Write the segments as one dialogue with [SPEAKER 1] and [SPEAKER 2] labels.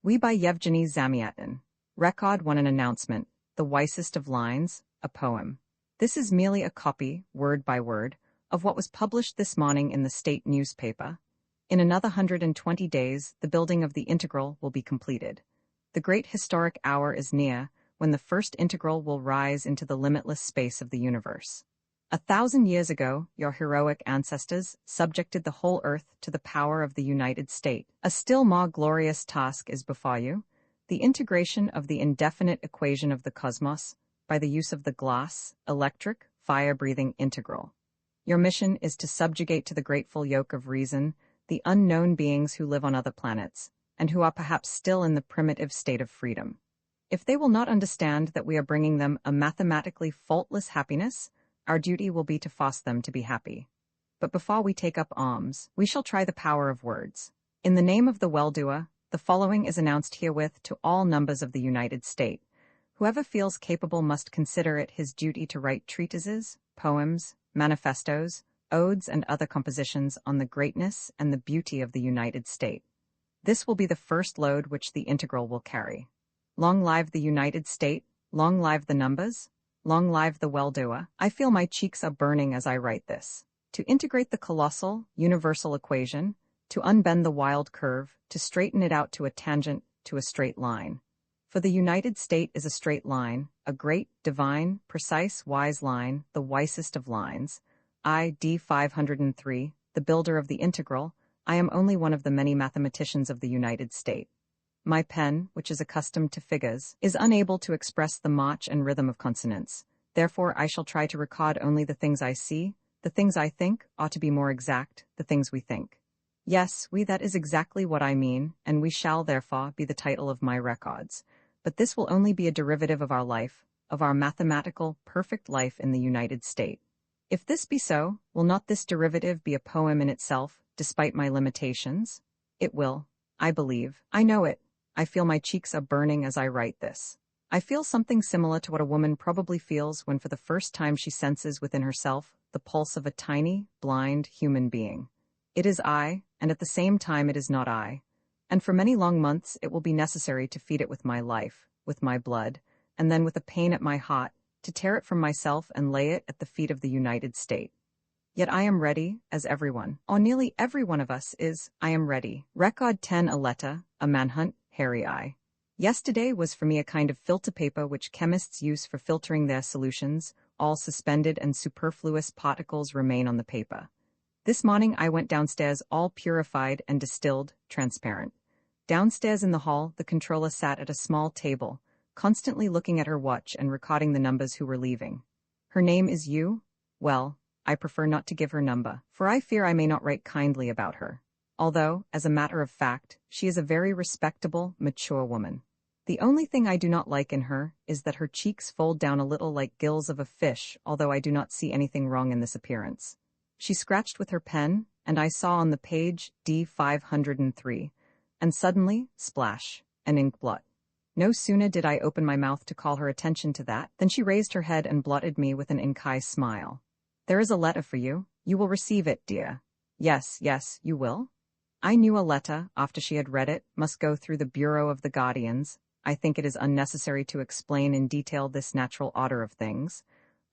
[SPEAKER 1] We by Yevgeny Zamyatin. Record 1 An announcement, the wisest of lines, a poem. This is merely a copy, word by word, of what was published this morning in the state newspaper. In another 120 days, the building of the integral will be completed. The great historic hour is near, when the first integral will rise into the limitless space of the universe. 1,000 years ago, your heroic ancestors subjected the whole earth to the power of the United States. A still more glorious task is before you, the integration of the indefinite equation of the cosmos by the use of the glass, electric, fire-breathing integral. Your mission is to subjugate to the grateful yoke of reason the unknown beings who live on other planets, and who are perhaps still in the primitive state of freedom. If they will not understand that we are bringing them a mathematically faultless happiness, our duty will be to force them to be happy. But before we take up arms, we shall try the power of words. In the name of the well-doer, the following is announced herewith to all numbers of the United States. Whoever feels capable must consider it his duty to write treatises, poems, manifestos, odes, and other compositions on the greatness and the beauty of the United States. This will be the first load which the integral will carry. Long live the United States, long live the numbers, long live the well-doer. I feel my cheeks are burning as I write this. To integrate the colossal, universal equation, to unbend the wild curve, to straighten it out to a tangent, to a straight line. For the United States is a straight line, a great, divine, precise, wise line, the wisest of lines. I, D 503, the builder of the integral, I am only one of the many mathematicians of the United States. My pen, which is accustomed to figures, is unable to express the march and rhythm of consonants. Therefore, I shall try to record only the things I see. The things I think ought to be more exact, the things we think. Yes, that is exactly what I mean, and we shall, therefore, be the title of my records. But this will only be a derivative of our life, of our mathematical, perfect life in the United States. If this be so, will not this derivative be a poem in itself, despite my limitations? It will. I believe. I know it. I feel my cheeks are burning as I write this. I feel something similar to what a woman probably feels when for the first time she senses within herself the pulse of a tiny, blind human being. It is I, and at the same time it is not I. And for many long months it will be necessary to feed it with my life, with my blood, and then with a pain at my heart, to tear it from myself and lay it at the feet of the United States. Yet I am ready, as everyone, or nearly every one of us is, I am ready. Record 10 A letter, a manhunt, hairy eye. Yesterday was for me a kind of filter paper which chemists use for filtering their solutions. All suspended and superfluous particles remain on the paper. This morning I went downstairs all purified and distilled, transparent. Downstairs in the hall, the controller sat at a small table, constantly looking at her watch and recording the numbers who were leaving. Her name is you? Well, I prefer not to give her number, for I fear I may not write kindly about her. Although, as a matter of fact, she is a very respectable, mature woman. The only thing I do not like in her is that her cheeks fold down a little like gills of a fish, although I do not see anything wrong in this appearance. She scratched with her pen, and I saw on the page D 503, and suddenly, splash, an ink blot. No sooner did I open my mouth to call her attention to that, than she raised her head and blotted me with an ink-eye smile. There is a letter for you. You will receive it, dear. Yes, you will? I knew a letter, after she had read it, must go through the Bureau of the Guardians. I think it is unnecessary to explain in detail this natural order of things.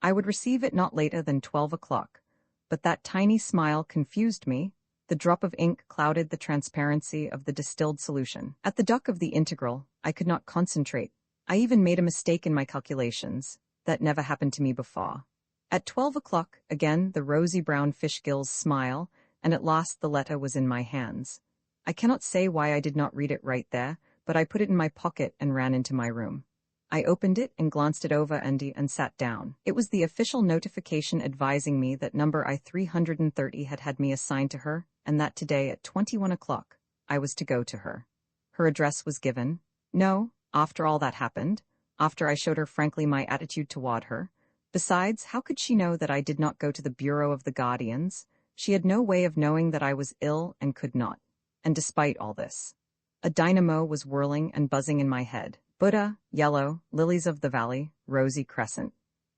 [SPEAKER 1] I would receive it not later than 12 o'clock. But that tiny smile confused me. The drop of ink clouded the transparency of the distilled solution. At the dock of the integral, I could not concentrate. I even made a mistake in my calculations. That never happened to me before. At 12 o'clock, again the rosy brown fish gills smile, and at last the letter was in my hands. I cannot say why I did not read it right there, but I put it in my pocket and ran into my room. I opened it and glanced it over and sat down. It was the official notification advising me that number I 330 had me assigned to her, and that today at 21 o'clock, I was to go to her. Her address was given. No, after all that happened, after I showed her frankly my attitude toward her. Besides, how could she know that I did not go to the Bureau of the Guardians? She had no way of knowing that I was ill and could not. And despite all this, a dynamo was whirling and buzzing in my head. Buddha, yellow, lilies of the valley, rosy crescent.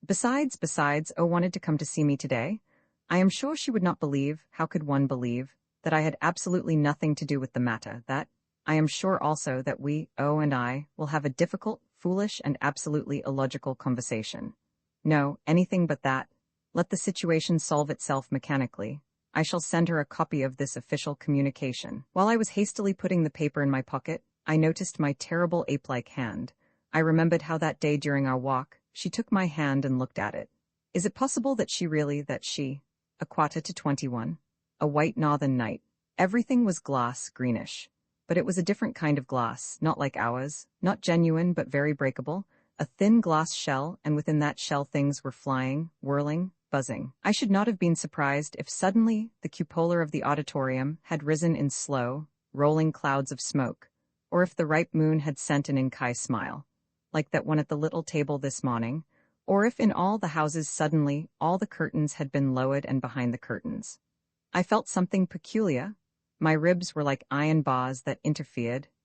[SPEAKER 1] Besides, wanted to come to see me today. I am sure she would not believe, how could one believe, that I had absolutely nothing to do with the matter, that I am sure also that we, O and I, will have a difficult, foolish, and absolutely illogical conversation. No, anything but that. Let the situation solve itself mechanically. I shall send her a copy of this official communication. While I was hastily putting the paper in my pocket, I noticed my terrible ape-like hand. I remembered how that day during our walk, she took my hand and looked at it. Is it possible that she, a quarter to 21, a white northern night, everything was glass, greenish. But it was a different kind of glass, not like ours, not genuine but very breakable, a thin glass shell, and within that shell things were flying, whirling, buzzing. I should not have been surprised if suddenly the cupola of the auditorium had risen in slow, rolling clouds of smoke, or if the ripe moon had sent an Inkai smile, like that one at the little table this morning, or if in all the houses suddenly all the curtains had been lowered and behind the curtains. I felt something peculiar. My ribs were like iron bars that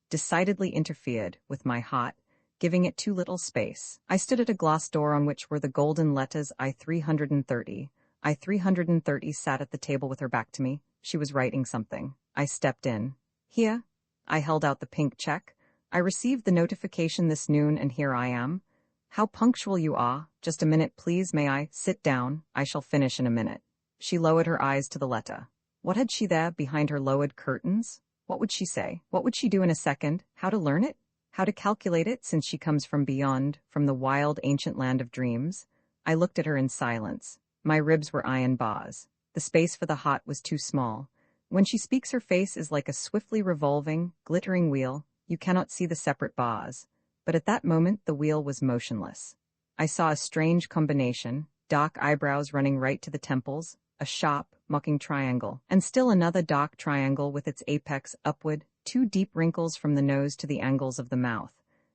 [SPEAKER 1] decidedly interfered, with my heart, giving it too little space. I stood at a glass door on which were the golden letters I-330. I-330 sat at the table with her back to me. She was writing something. I stepped in. Here. I held out the pink check. I received the notification this noon and here I am. How punctual you are. Just a minute, please. May I sit down? I shall finish in a minute. She lowered her eyes to the letter. What had she there behind her lowered curtains? What would she say? What would she do in a second? How to learn it? How to calculate it, since she comes from beyond, from the wild ancient land of dreams? I looked at her in silence. My ribs were iron bars. The space for the hot was too small. When she speaks, her face is like a swiftly revolving, glittering wheel. You cannot see the separate bars. But at that moment the wheel was motionless. I saw a strange combination, dark eyebrows running right to the temples, a sharp, mocking triangle, and still another dark triangle with its apex upward, 2 deep wrinkles from the nose to the angles of the mouth,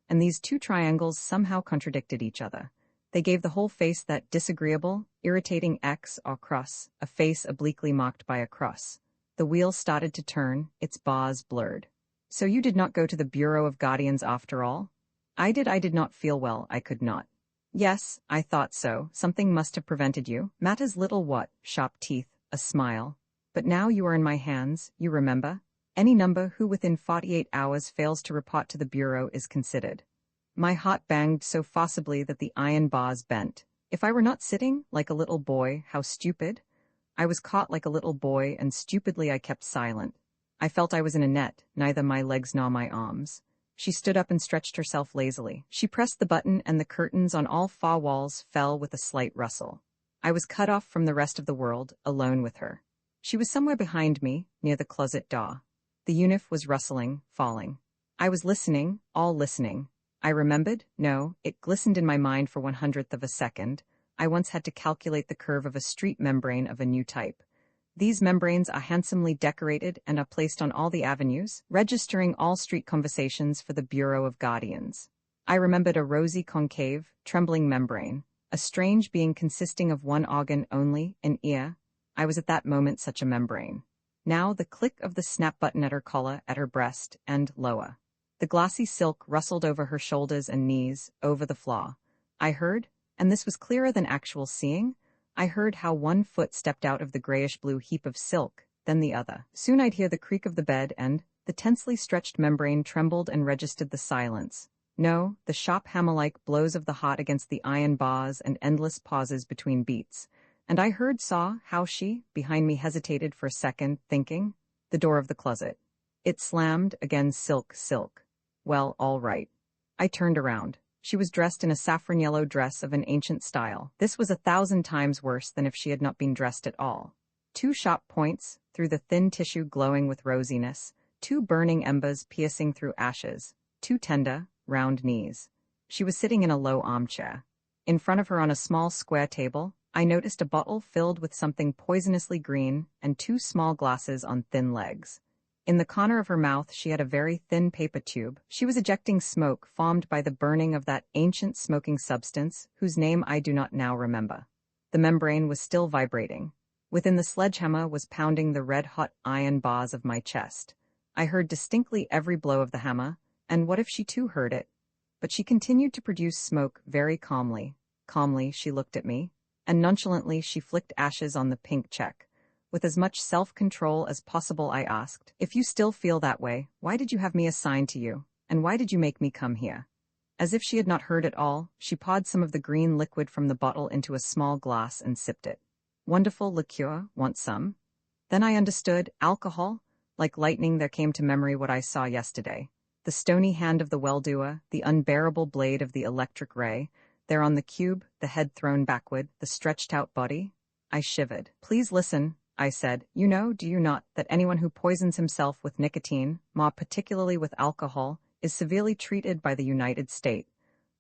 [SPEAKER 1] and these 2 triangles somehow contradicted each other. They gave the whole face that disagreeable, irritating X or cross, a face obliquely marked by a cross. The wheel started to turn, its bars blurred. So you did not go to the Bureau of Guardians after all? I did not feel well, I could not. Yes, I thought so, something must have prevented you. Matters little what, sharp teeth, a smile. But now you are in my hands, you remember? Any number who within 48 hours fails to report to the Bureau is considered. My heart banged so forcibly that the iron bars bent. If I were not sitting, like a little boy, how stupid. I was caught like a little boy, and stupidly I kept silent. I felt I was in a net, neither my legs nor my arms. She stood up and stretched herself lazily. She pressed the button, and the curtains on all 4 walls fell with a slight rustle. I was cut off from the rest of the world, alone with her. She was somewhere behind me, near the closet door. The uniform was rustling, falling. I was listening, all listening. I remembered, no, it glistened in my mind for 1/100th of a second. I once had to calculate the curve of a street membrane of a new type. These membranes are handsomely decorated and are placed on all the avenues, registering all street conversations for the Bureau of Guardians. I remembered a rosy concave, trembling membrane, a strange being consisting of 1 organ only, an ear. I was at that moment such a membrane. Now the click of the snap button at her collar, at her breast, and lower. The glossy silk rustled over her shoulders and knees, over the floor. I heard, and this was clearer than actual seeing, I heard how 1 foot stepped out of the grayish-blue heap of silk, then the other. Soon I'd hear the creak of the bed and, the tensely stretched membrane trembled and registered the silence. No, the sharp hammer-like blows of the heart against the iron bars and endless pauses between beats. And I saw how she, behind me, hesitated for a second, thinking. The door of the closet. It slammed, again silk. Well, all right. I turned around. She was dressed in a saffron yellow dress of an ancient style. This was 1,000 times worse than if she had not been dressed at all. 2 sharp points, through the thin tissue glowing with rosiness, 2 burning embers piercing through ashes, 2 tender, round knees. She was sitting in a low armchair. In front of her on a small square table, I noticed a bottle filled with something poisonously green and 2 small glasses on thin legs. In the corner of her mouth she had a very thin paper tube. She was ejecting smoke formed by the burning of that ancient smoking substance, whose name I do not now remember. The membrane was still vibrating. Within the sledgehammer was pounding the red-hot iron bars of my chest. I heard distinctly every blow of the hammer, and what if she too heard it? But she continued to produce smoke very calmly. Calmly she looked at me, and nonchalantly she flicked ashes on the pink check. With as much self-control as possible I asked, "If you still feel that way, why did you have me assigned to you, and why did you make me come here?" As if she had not heard it all, she poured some of the green liquid from the bottle into a small glass and sipped it. "Wonderful liqueur, want some?" Then I understood, alcohol. Like lightning there came to memory what I saw yesterday. The stony hand of the well-doer, the unbearable blade of the electric ray, there on the cube, the head thrown backward, the stretched-out body. I shivered. "Please listen," I said. "You know, do you not, that anyone who poisons himself with nicotine, more particularly with alcohol, is severely treated by the United States?"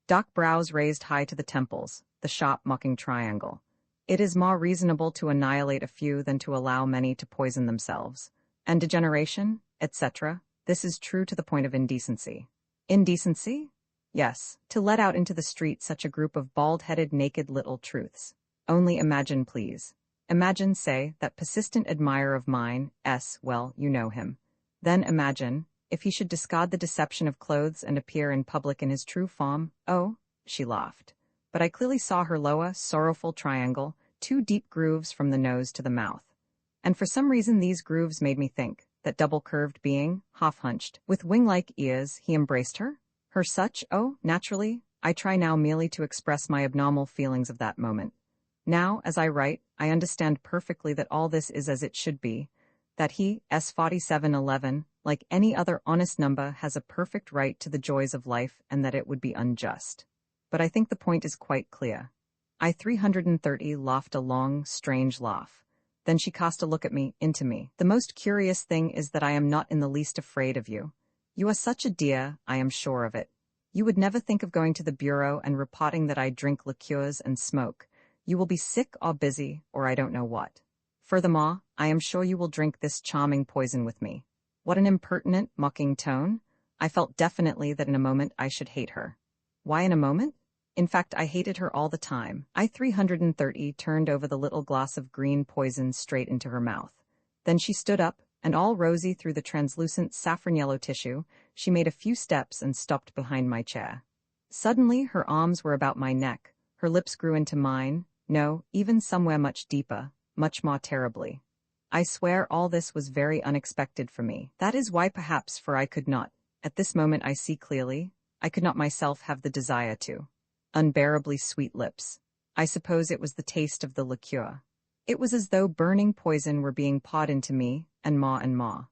[SPEAKER 1] Dark brows raised high to the temples, the sharp mocking triangle. "It is more reasonable to annihilate a few than to allow many to poison themselves. And degeneration, etc. This is true to the point of indecency." Indecency? Yes, to let out into the street such a group of bald-headed naked little truths. Only imagine, please. Imagine, say, that persistent admirer of mine, well, you know him. Then imagine, if he should discard the deception of clothes and appear in public in his true form. Oh, she laughed. But I clearly saw her lower, sorrowful triangle, 2 deep grooves from the nose to the mouth. And for some reason these grooves made me think, that double-curved being, half-hunched, with wing-like ears, he embraced her? Her such, oh, naturally, I try now merely to express my abnormal feelings of that moment. Now, as I write, I understand perfectly that all this is as it should be, that he, S4711, like any other honest number, has a perfect right to the joys of life, and that it would be unjust. But I think the point is quite clear. I 330 laughed a long, strange laugh. Then she cast a look at me, into me. "The most curious thing is that I am not in the least afraid of you. You are such a dear, I am sure of it. You would never think of going to the bureau and reporting that I drink liqueurs and smoke. You will be sick or busy, or I don't know what. Furthermore, I am sure you will drink this charming poison with me." What an impertinent, mocking tone. I felt definitely that in a moment I should hate her. Why in a moment? In fact, I hated her all the time. I 330 turned over the little glass of green poison straight into her mouth. Then she stood up, and all rosy through the translucent saffron-yellow tissue, she made a few steps and stopped behind my chair. Suddenly her arms were about my neck, her lips grew into mine, no, even somewhere much deeper, much more terribly. I swear all this was very unexpected for me. That is why perhaps, for I could not, at this moment I see clearly, I could not myself have the desire to. Unbearably sweet lips. I suppose it was the taste of the liqueur. It was as though burning poison were being poured into me, and more.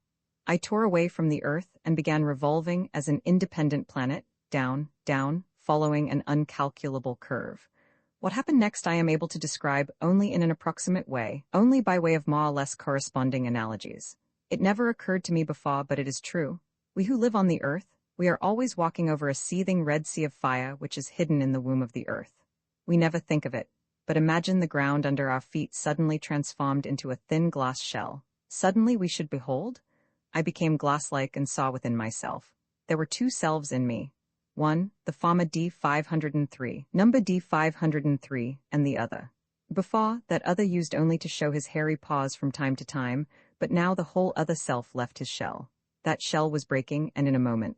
[SPEAKER 1] I tore away from the earth and began revolving as an independent planet, down, following an uncalculable curve. What happened next I am able to describe only in an approximate way, only by way of more or less corresponding analogies. It never occurred to me before, but it is true. We who live on the earth, we are always walking over a seething red sea of fire which is hidden in the womb of the earth. We never think of it, but imagine the ground under our feet suddenly transformed into a thin glass shell. Suddenly we should behold? I became glass-like and saw within myself. There were 2 selves in me. One, the former D503, number D503, and the other. Before, that other used only to show his hairy paws from time to time, but now the whole other self left his shell. That shell was breaking, and in a moment.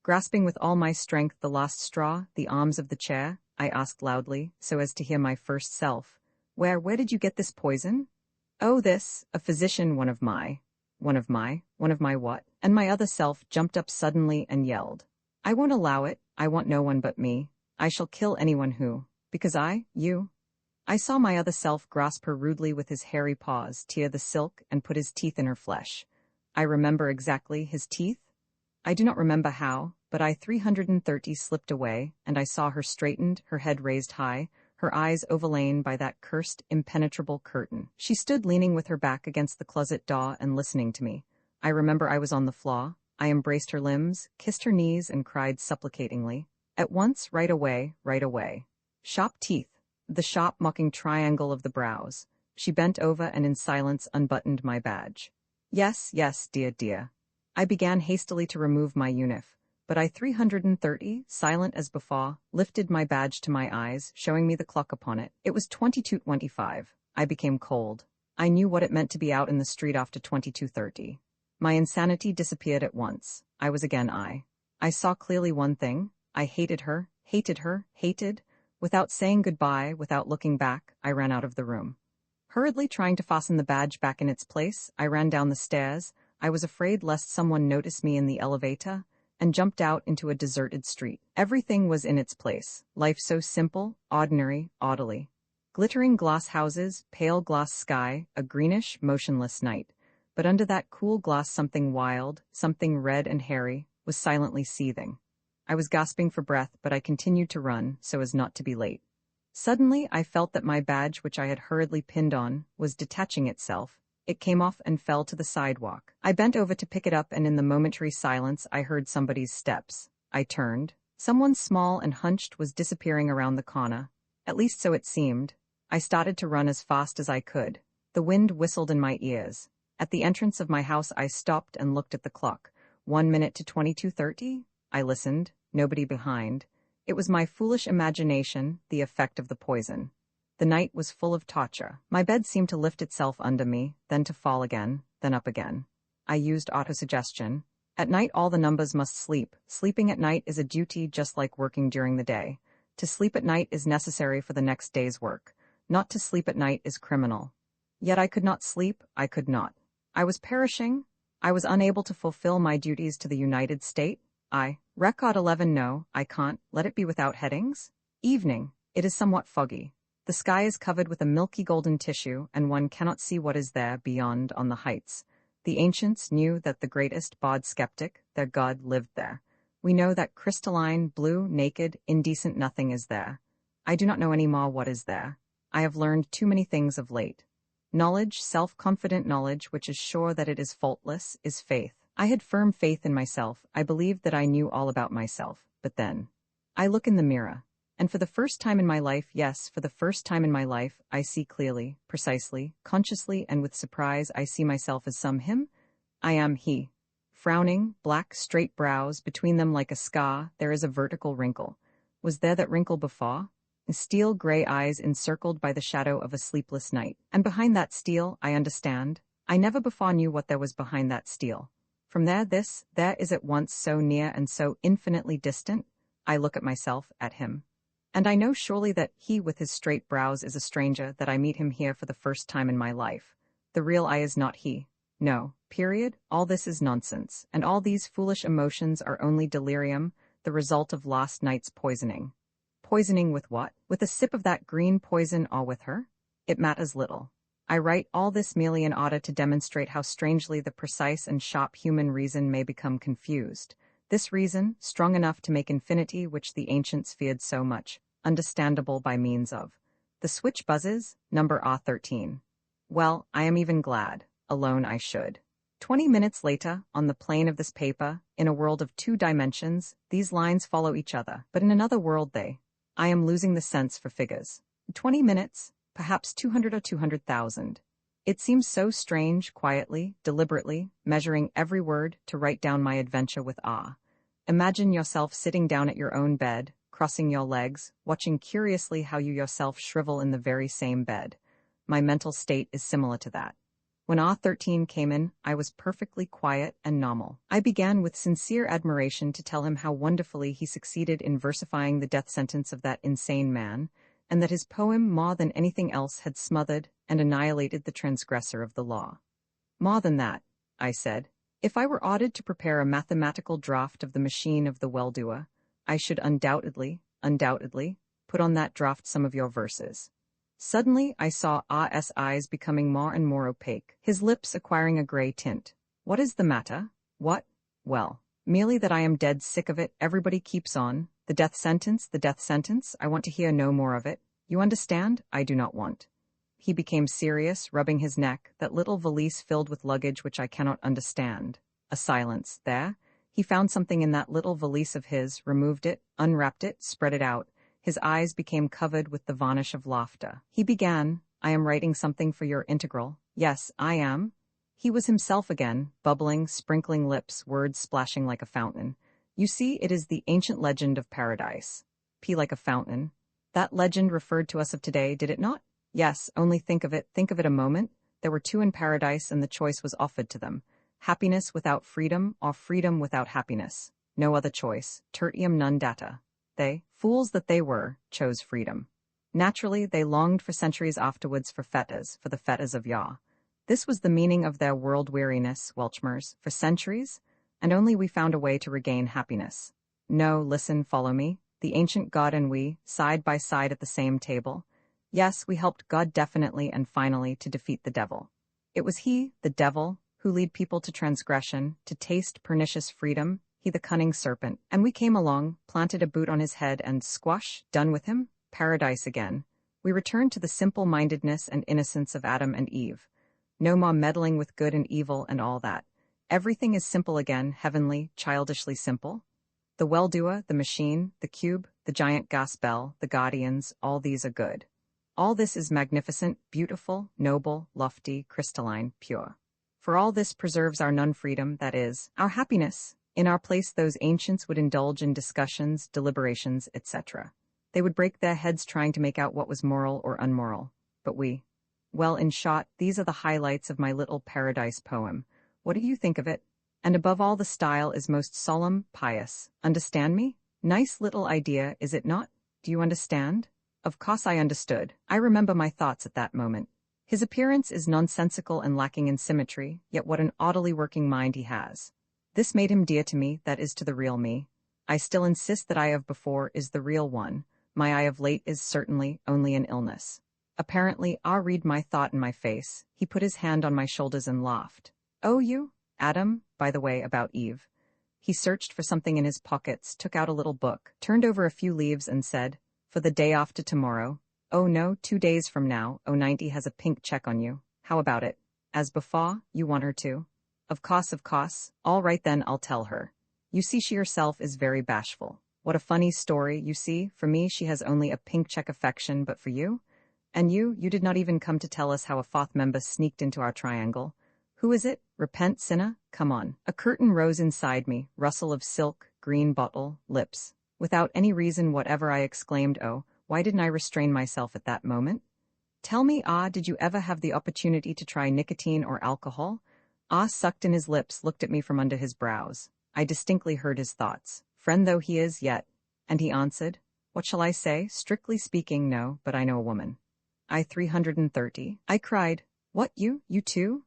[SPEAKER 1] Grasping with all my strength the last straw, the arms of the chair, I asked loudly, so as to hear my first self, Where did you get this poison?" "Oh, this, a physician, one of my what?" And my other self jumped up suddenly and yelled, "I won't allow it, I want no one but me. I shall kill anyone who, because you." I saw my other self grasp her rudely with his hairy paws, tear the silk, and put his teeth in her flesh. I remember exactly, his teeth? I do not remember how, but I 330 slipped away, and I saw her straightened, her head raised high, her eyes overlain by that cursed, impenetrable curtain. She stood leaning with her back against the closet door and listening to me. I remember I was on the floor. I embraced her limbs, kissed her knees, and cried supplicatingly. At once, right away. Sharp teeth. The sharp, mocking triangle of the brows. She bent over and in silence unbuttoned my badge. Yes, dear. I began hastily to remove my uniform, but I 330, silent as before, lifted my badge to my eyes, showing me the clock upon it. It was 22:25. I became cold. I knew what it meant to be out in the street after 22:30. My insanity disappeared at once. I was again I. I saw clearly one thing. I hated her. Without saying goodbye, without looking back, I ran out of the room. Hurriedly trying to fasten the badge back in its place, I ran down the stairs. I was afraid lest someone notice me in the elevator, and jumped out into a deserted street. Everything was in its place. Life so simple, ordinary, orderly. Glittering glass houses, pale glass sky, a greenish, motionless night. But under that cool glass something wild, something red and hairy, was silently seething. I was gasping for breath, but I continued to run, so as not to be late. Suddenly, I felt that my badge, which I had hurriedly pinned on, was detaching itself. It came off and fell to the sidewalk. I bent over to pick it up, and in the momentary silence, I heard somebody's steps. I turned. Someone small and hunched was disappearing around the corner. At least so it seemed. I started to run as fast as I could. The wind whistled in my ears. At the entrance of my house, I stopped and looked at the clock. 1 minute to 22:30? I listened. Nobody behind. It was my foolish imagination, the effect of the poison. The night was full of torture. My bed seemed to lift itself under me, then to fall again, then up again. I used autosuggestion. At night all the numbers must sleep. Sleeping at night is a duty just like working during the day. To sleep at night is necessary for the next day's work. Not to sleep at night is criminal. Yet I could not sleep, I could not. I was perishing. I was unable to fulfill my duties to the United States. Record 11. No, I can't. Let it be without headings. Evening. It is somewhat foggy. The sky is covered with a milky golden tissue, and one cannot see what is there beyond on the heights. The ancients knew that the greatest bawd skeptic, their god, lived there. We know that crystalline, blue, naked, indecent nothing is there. I do not know any more what is there. I have learned too many things of late. Knowledge, self-confident knowledge which is sure that it is faultless, is faith. I had firm faith in myself. I believed that I knew all about myself. But then, I look in the mirror. And for the first time in my life, yes, for the first time in my life, I see clearly, precisely, consciously, and with surprise, I see myself as him. I am he. Frowning, black, straight brows, between them like a scar, there is a vertical wrinkle. Was there that wrinkle before? Steel gray eyes encircled by the shadow of a sleepless night. And behind that steel, I understand. I never before knew what there was behind that steel. From there is at once so near and so infinitely distant. I look at myself, at him. And I know surely that he with his straight brows is a stranger, that I meet him here for the first time in my life. The real I is not he. No, period. All this is nonsense, and all these foolish emotions are only delirium, the result of last night's poisoning. Poisoning with what? With a sip of that green poison or with her? It matters little. I write all this merely in order to demonstrate how strangely the precise and sharp human reason may become confused. This reason, strong enough to make infinity which the ancients feared so much, understandable by means of. The switch buzzes, number R13. Well, I am even glad. Alone I should. 20 minutes later, on the plane of this paper, in a world of 2 dimensions, these lines follow each other, but in another world I am losing the sense for figures. 20 minutes, perhaps 200 or 200,000. It seems so strange, quietly, deliberately, measuring every word, to write down my adventure with awe. Imagine yourself sitting down at your own bed, crossing your legs, watching curiously how you yourself shrivel in the very same bed. My mental state is similar to that. When R13 came in, I was perfectly quiet and normal. I began with sincere admiration to tell him how wonderfully he succeeded in versifying the death sentence of that insane man, and that his poem more than anything else had smothered and annihilated the transgressor of the law. More than that, I said, if I were ordered to prepare a mathematical draft of the machine of the well-doer, I should undoubtedly, put on that draft some of your verses. Suddenly, I saw R.'s eyes becoming more and more opaque, his lips acquiring a gray tint. What is the matter? What? Well, merely that I am dead sick of it. Everybody keeps on. The death sentence, I want to hear no more of it. You understand? I do not want. He became serious, rubbing his neck, that little valise filled with luggage which I cannot understand. A silence. There. He found something in that little valise of his, removed it, unwrapped it, spread it out. His eyes became covered with the varnish of laughter. He began, I am writing something for your integral. Yes, I am. He was himself again, bubbling, sprinkling lips, words splashing like a fountain. You see, it is the ancient legend of paradise. P like a fountain. That legend referred to us of today, did it not? Yes, only think of it a moment. There were 2 in paradise, and the choice was offered to them. Happiness without freedom, or freedom without happiness. No other choice. Tertium non data. They, fools that they were, chose freedom. Naturally, they longed for centuries afterwards for the fetters of Yah. This was the meaning of their world-weariness, Welchmers, for centuries, and only we found a way to regain happiness. No, listen, follow me. The ancient God and we, side by side at the same table. Yes, we helped God definitely and finally to defeat the devil. It was he, the devil, who lead people to transgression, to taste pernicious freedom, he the cunning serpent, and we came along, planted a boot on his head and squash, done with him, paradise again. We returned to the simple-mindedness and innocence of Adam and Eve. No more meddling with good and evil and all that. Everything is simple again, heavenly, childishly simple. The well-doer, the machine, the cube, the giant gas bell, the guardians, all these are good. All this is magnificent, beautiful, noble, lofty, crystalline, pure. For all this preserves our non-freedom, that is, our happiness. In our place those ancients would indulge in discussions, deliberations, etc. They would break their heads trying to make out what was moral or unmoral. But we. Well, in short, these are the highlights of my little paradise poem. What do you think of it? And above all, the style is most solemn, pious. Understand me? Nice little idea, is it not? Do you understand? Of course I understood. I remember my thoughts at that moment. His appearance is nonsensical and lacking in symmetry, yet what an oddly working mind he has. This made him dear to me, that is to the real me. I still insist that I of before is the real one. My I of late is certainly only an illness. Apparently, I read my thought in my face. He put his hand on my shoulders and laughed. Oh, you? Adam, by the way, about Eve. He searched for something in his pockets, took out a little book, turned over a few leaves and said, for the day after tomorrow. Oh no, 2 days from now, 090 has a pink check on you. How about it? As before, you want her to? Of course. All right then, I'll tell her. You see, she herself is very bashful. What a funny story, you see. For me, she has only a pink check affection, but for you? And you did not even come to tell us how a fourth member sneaked into our triangle. Who is it? Repent, sinner? Come on. A curtain rose inside me, rustle of silk, green bottle, lips. Without any reason whatever I exclaimed, oh, why didn't I restrain myself at that moment? Tell me, did you ever have the opportunity to try nicotine or alcohol? Sucked in his lips, looked at me from under his brows. I distinctly heard his thoughts. Friend though he is, yet. And he answered, what shall I say? Strictly speaking, no, but I know a woman. I 330. I cried, what, you too?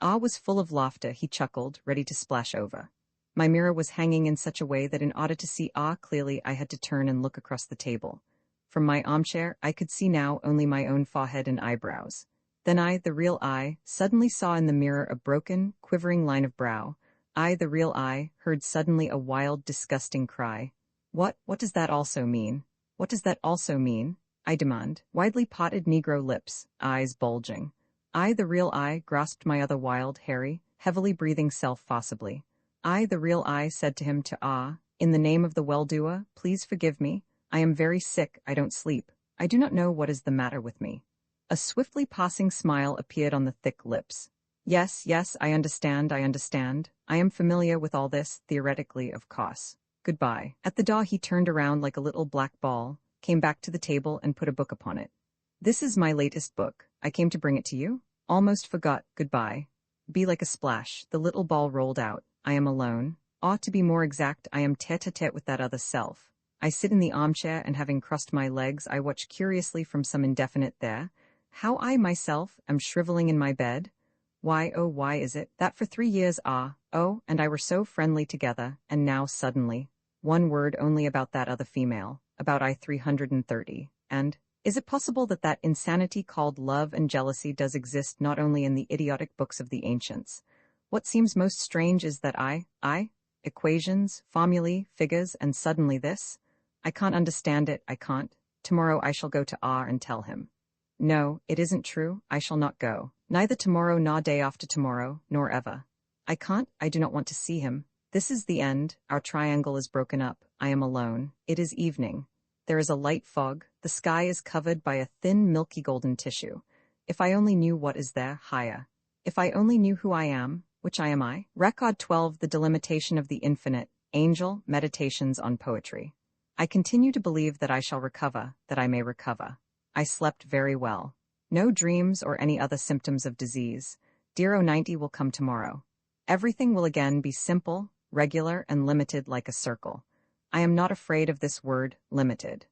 [SPEAKER 1] Was full of laughter, he chuckled, ready to splash over. My mirror was hanging in such a way that in order to see clearly I had to turn and look across the table. From my armchair, I could see now only my own forehead and eyebrows. Then I, the real I, suddenly saw in the mirror a broken, quivering line of brow. I, the real I, heard suddenly a wild, disgusting cry. What does that also mean? What does that also mean? I demand. Widely potted Negro lips, eyes bulging. I, the real I, grasped my other wild, hairy, heavily breathing self forcibly. I, the real I, said to him in the name of the well-doer, please forgive me. I am very sick, I don't sleep. I do not know what is the matter with me. A swiftly passing smile appeared on the thick lips. Yes, I understand. I am familiar with all this, theoretically, of course. Goodbye. At the door he turned around like a little black ball, came back to the table and put a book upon it. This is my latest book. I came to bring it to you. Almost forgot. Goodbye. Be like a splash. The little ball rolled out. I am alone. To be more exact, I am tete-a-tete with that other self. I sit in the armchair and having crossed my legs, I watch curiously from some indefinite there, how I myself am shriveling in my bed. Why, oh, why is it that for 3 years, and I were so friendly together, and now suddenly, one word only about that other female, about I 330, and, is it possible that that insanity called love and jealousy does exist not only in the idiotic books of the ancients? What seems most strange is that I, equations, formulae, figures, and suddenly this? I can't understand it, I can't. Tomorrow I shall go to and tell him. No, it isn't true, I shall not go. Neither tomorrow nor day after tomorrow, nor ever. I can't, I do not want to see him. This is the end, our triangle is broken up, I am alone. It is evening. There is a light fog, the sky is covered by a thin milky golden tissue. If I only knew what is there, higher. If I only knew who I am, which I am I? Record 12, The Delimitation of the Infinite, Angel, Meditations on Poetry. I continue to believe that I shall recover, that I may recover. I slept very well. No dreams or any other symptoms of disease. Dear 090 will come tomorrow. Everything will again be simple, regular, and limited like a circle. I am not afraid of this word, limited.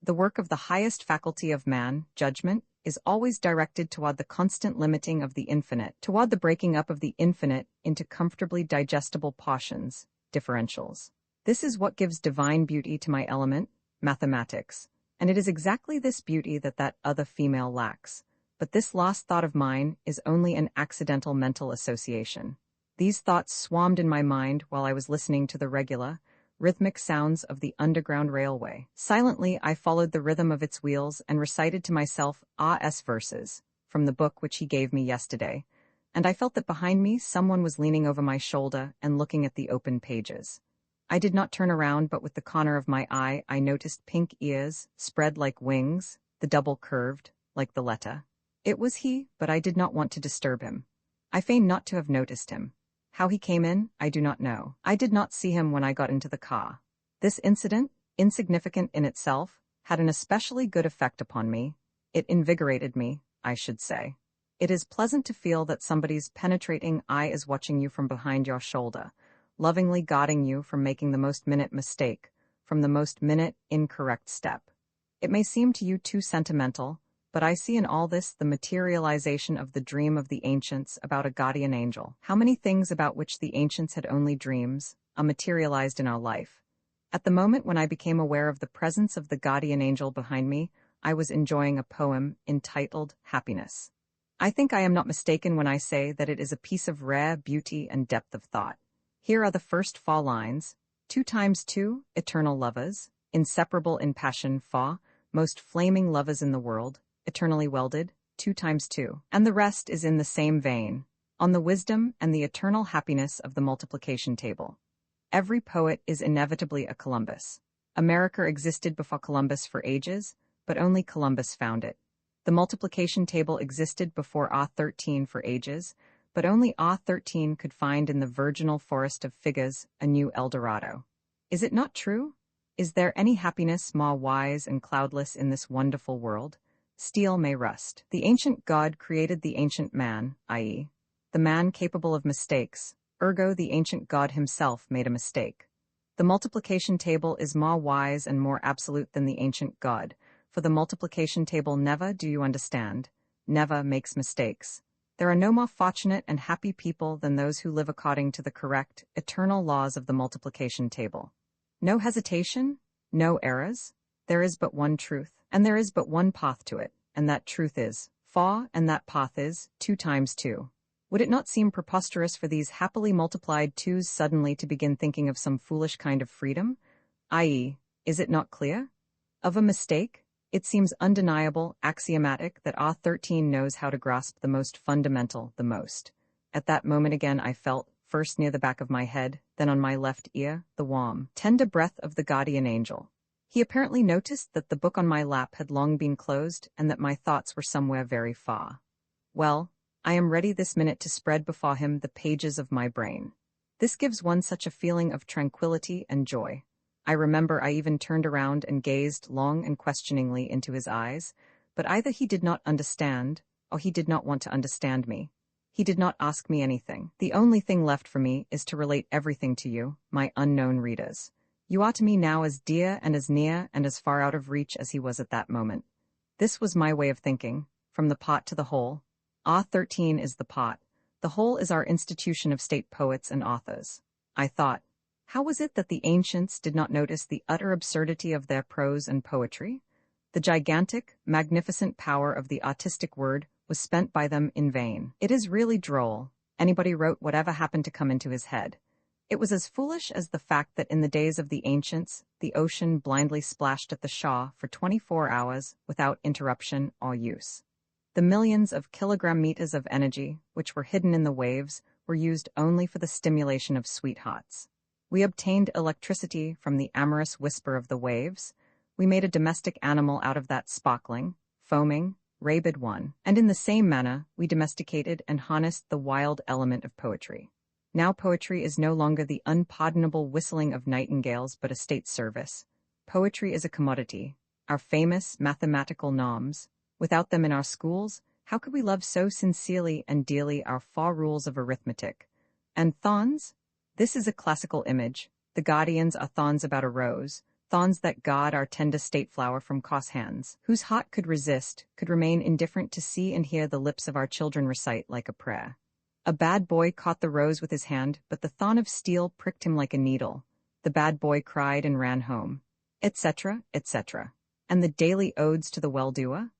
[SPEAKER 1] The work of the highest faculty of man, judgment, is always directed toward the constant limiting of the infinite, toward the breaking up of the infinite into comfortably digestible portions, differentials. This is what gives divine beauty to my element, mathematics, and it is exactly this beauty that other female lacks. But this last thought of mine is only an accidental mental association. These thoughts swarmed in my mind while I was listening to the regular, rhythmic sounds of the underground railway. Silently, I followed the rhythm of its wheels and recited to myself A.S. verses from the book which he gave me yesterday, and I felt that behind me someone was leaning over my shoulder and looking at the open pages. I did not turn around, but with the corner of my eye I noticed pink ears, spread like wings, the double curved, like the letter. It was he, but I did not want to disturb him. I feigned not to have noticed him. How he came in, I do not know. I did not see him when I got into the car. This incident, insignificant in itself, had an especially good effect upon me. It invigorated me, I should say. It is pleasant to feel that somebody's penetrating eye is watching you from behind your shoulder, lovingly guarding you from making the most minute mistake, from the most minute incorrect step. It may seem to you too sentimental, but I see in all this the materialization of the dream of the ancients about a guardian angel. How many things about which the ancients had only dreams are materialized in our life. At the moment when I became aware of the presence of the guardian angel behind me, I was enjoying a poem entitled Happiness. I think I am not mistaken when I say that it is a piece of rare beauty and depth of thought. Here are the first 4 lines. 2 times 2, eternal lovers, inseparable in passion, most flaming lovers in the world, eternally welded, 2 times 2. And the rest is in the same vein, on the wisdom and the eternal happiness of the multiplication table. Every poet is inevitably a Columbus. America existed before Columbus for ages, but only Columbus found it. The multiplication table existed before A13 for ages, but only A13 could find in the virginal forest of figures a new El Dorado. Is it not true? Is there any happiness more wise and cloudless in this wonderful world? Steel may rust. The ancient God created the ancient man, i.e., the man capable of mistakes, ergo the ancient God himself made a mistake. The multiplication table is more wise and more absolute than the ancient God, for the multiplication table never, do you understand, never makes mistakes. There are no more fortunate and happy people than those who live according to the correct, eternal laws of the multiplication table. No hesitation, no errors. There is but one truth, and there is but one path to it, and that truth is 4, and that path is 2 times 2. Would it not seem preposterous for these happily multiplied 2s suddenly to begin thinking of some foolish kind of freedom? I.e., is it not clear? Of a mistake? It seems undeniable, axiomatic, that A13 knows how to grasp the most fundamental, the most. At that moment again I felt, first near the back of my head, then on my left ear, the warm, tender breath of the guardian angel. He apparently noticed that the book on my lap had long been closed and that my thoughts were somewhere very far. Well, I am ready this minute to spread before him the pages of my brain. This gives one such a feeling of tranquility and joy. I remember I even turned around and gazed long and questioningly into his eyes, but either he did not understand, or he did not want to understand me. He did not ask me anything. The only thing left for me is to relate everything to you, my unknown readers. You are to me now as dear and as near and as far out of reach as he was at that moment. This was my way of thinking, from the pot to the whole. A13 is the pot. The whole is our institution of state poets and authors. I thought, how was it that the ancients did not notice the utter absurdity of their prose and poetry? The gigantic, magnificent power of the artistic word was spent by them in vain. It is really droll. Anybody wrote whatever happened to come into his head. It was as foolish as the fact that in the days of the ancients, the ocean blindly splashed at the shore for 24 hours without interruption or use. The millions of kilogram meters of energy, which were hidden in the waves, were used only for the stimulation of sweethearts. We obtained electricity from the amorous whisper of the waves. We made a domestic animal out of that sparkling, foaming, rabid one, and in the same manner we domesticated and harnessed the wild element of poetry. Now poetry is no longer the unpardonable whistling of nightingales but a state service. Poetry is a commodity, our famous mathematical norms. Without them in our schools, how could we love so sincerely and dearly our 4 rules of arithmetic? And thorns? This is a classical image. The guardians are thorns about a rose, thorns that guard our tender state flower from cross hands, whose heart could resist, could remain indifferent to see and hear the lips of our children recite like a prayer. A bad boy caught the rose with his hand, but the thorn of steel pricked him like a needle. The bad boy cried and ran home, etc., etc. And the daily odes to the well-doer,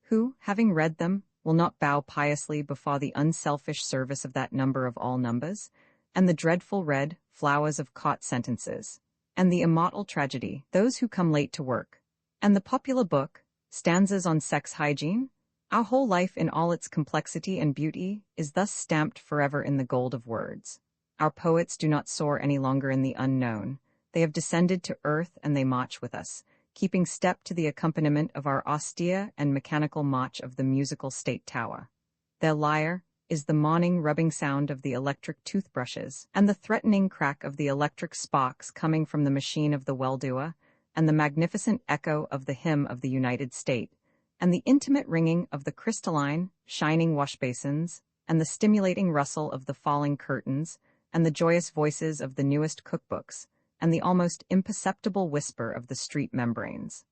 [SPEAKER 1] who, having read them, will not bow piously before the unselfish service of that number of all numbers, and the dreadful red flowers of caught sentences, and the immortal tragedy, those who come late to work, and the popular book, stanzas on sex hygiene. Our whole life in all its complexity and beauty is thus stamped forever in the gold of words. Our poets do not soar any longer in the unknown. They have descended to earth and they march with us, keeping step to the accompaniment of our austere and mechanical march of the musical state tower. Their lyre is the morning rubbing sound of the electric toothbrushes, and the threatening crack of the electric sparks coming from the machine of the well-doer, and the magnificent echo of the hymn of the United States, and the intimate ringing of the crystalline, shining washbasins, and the stimulating rustle of the falling curtains, and the joyous voices of the newest cookbooks, and the almost imperceptible whisper of the street membranes.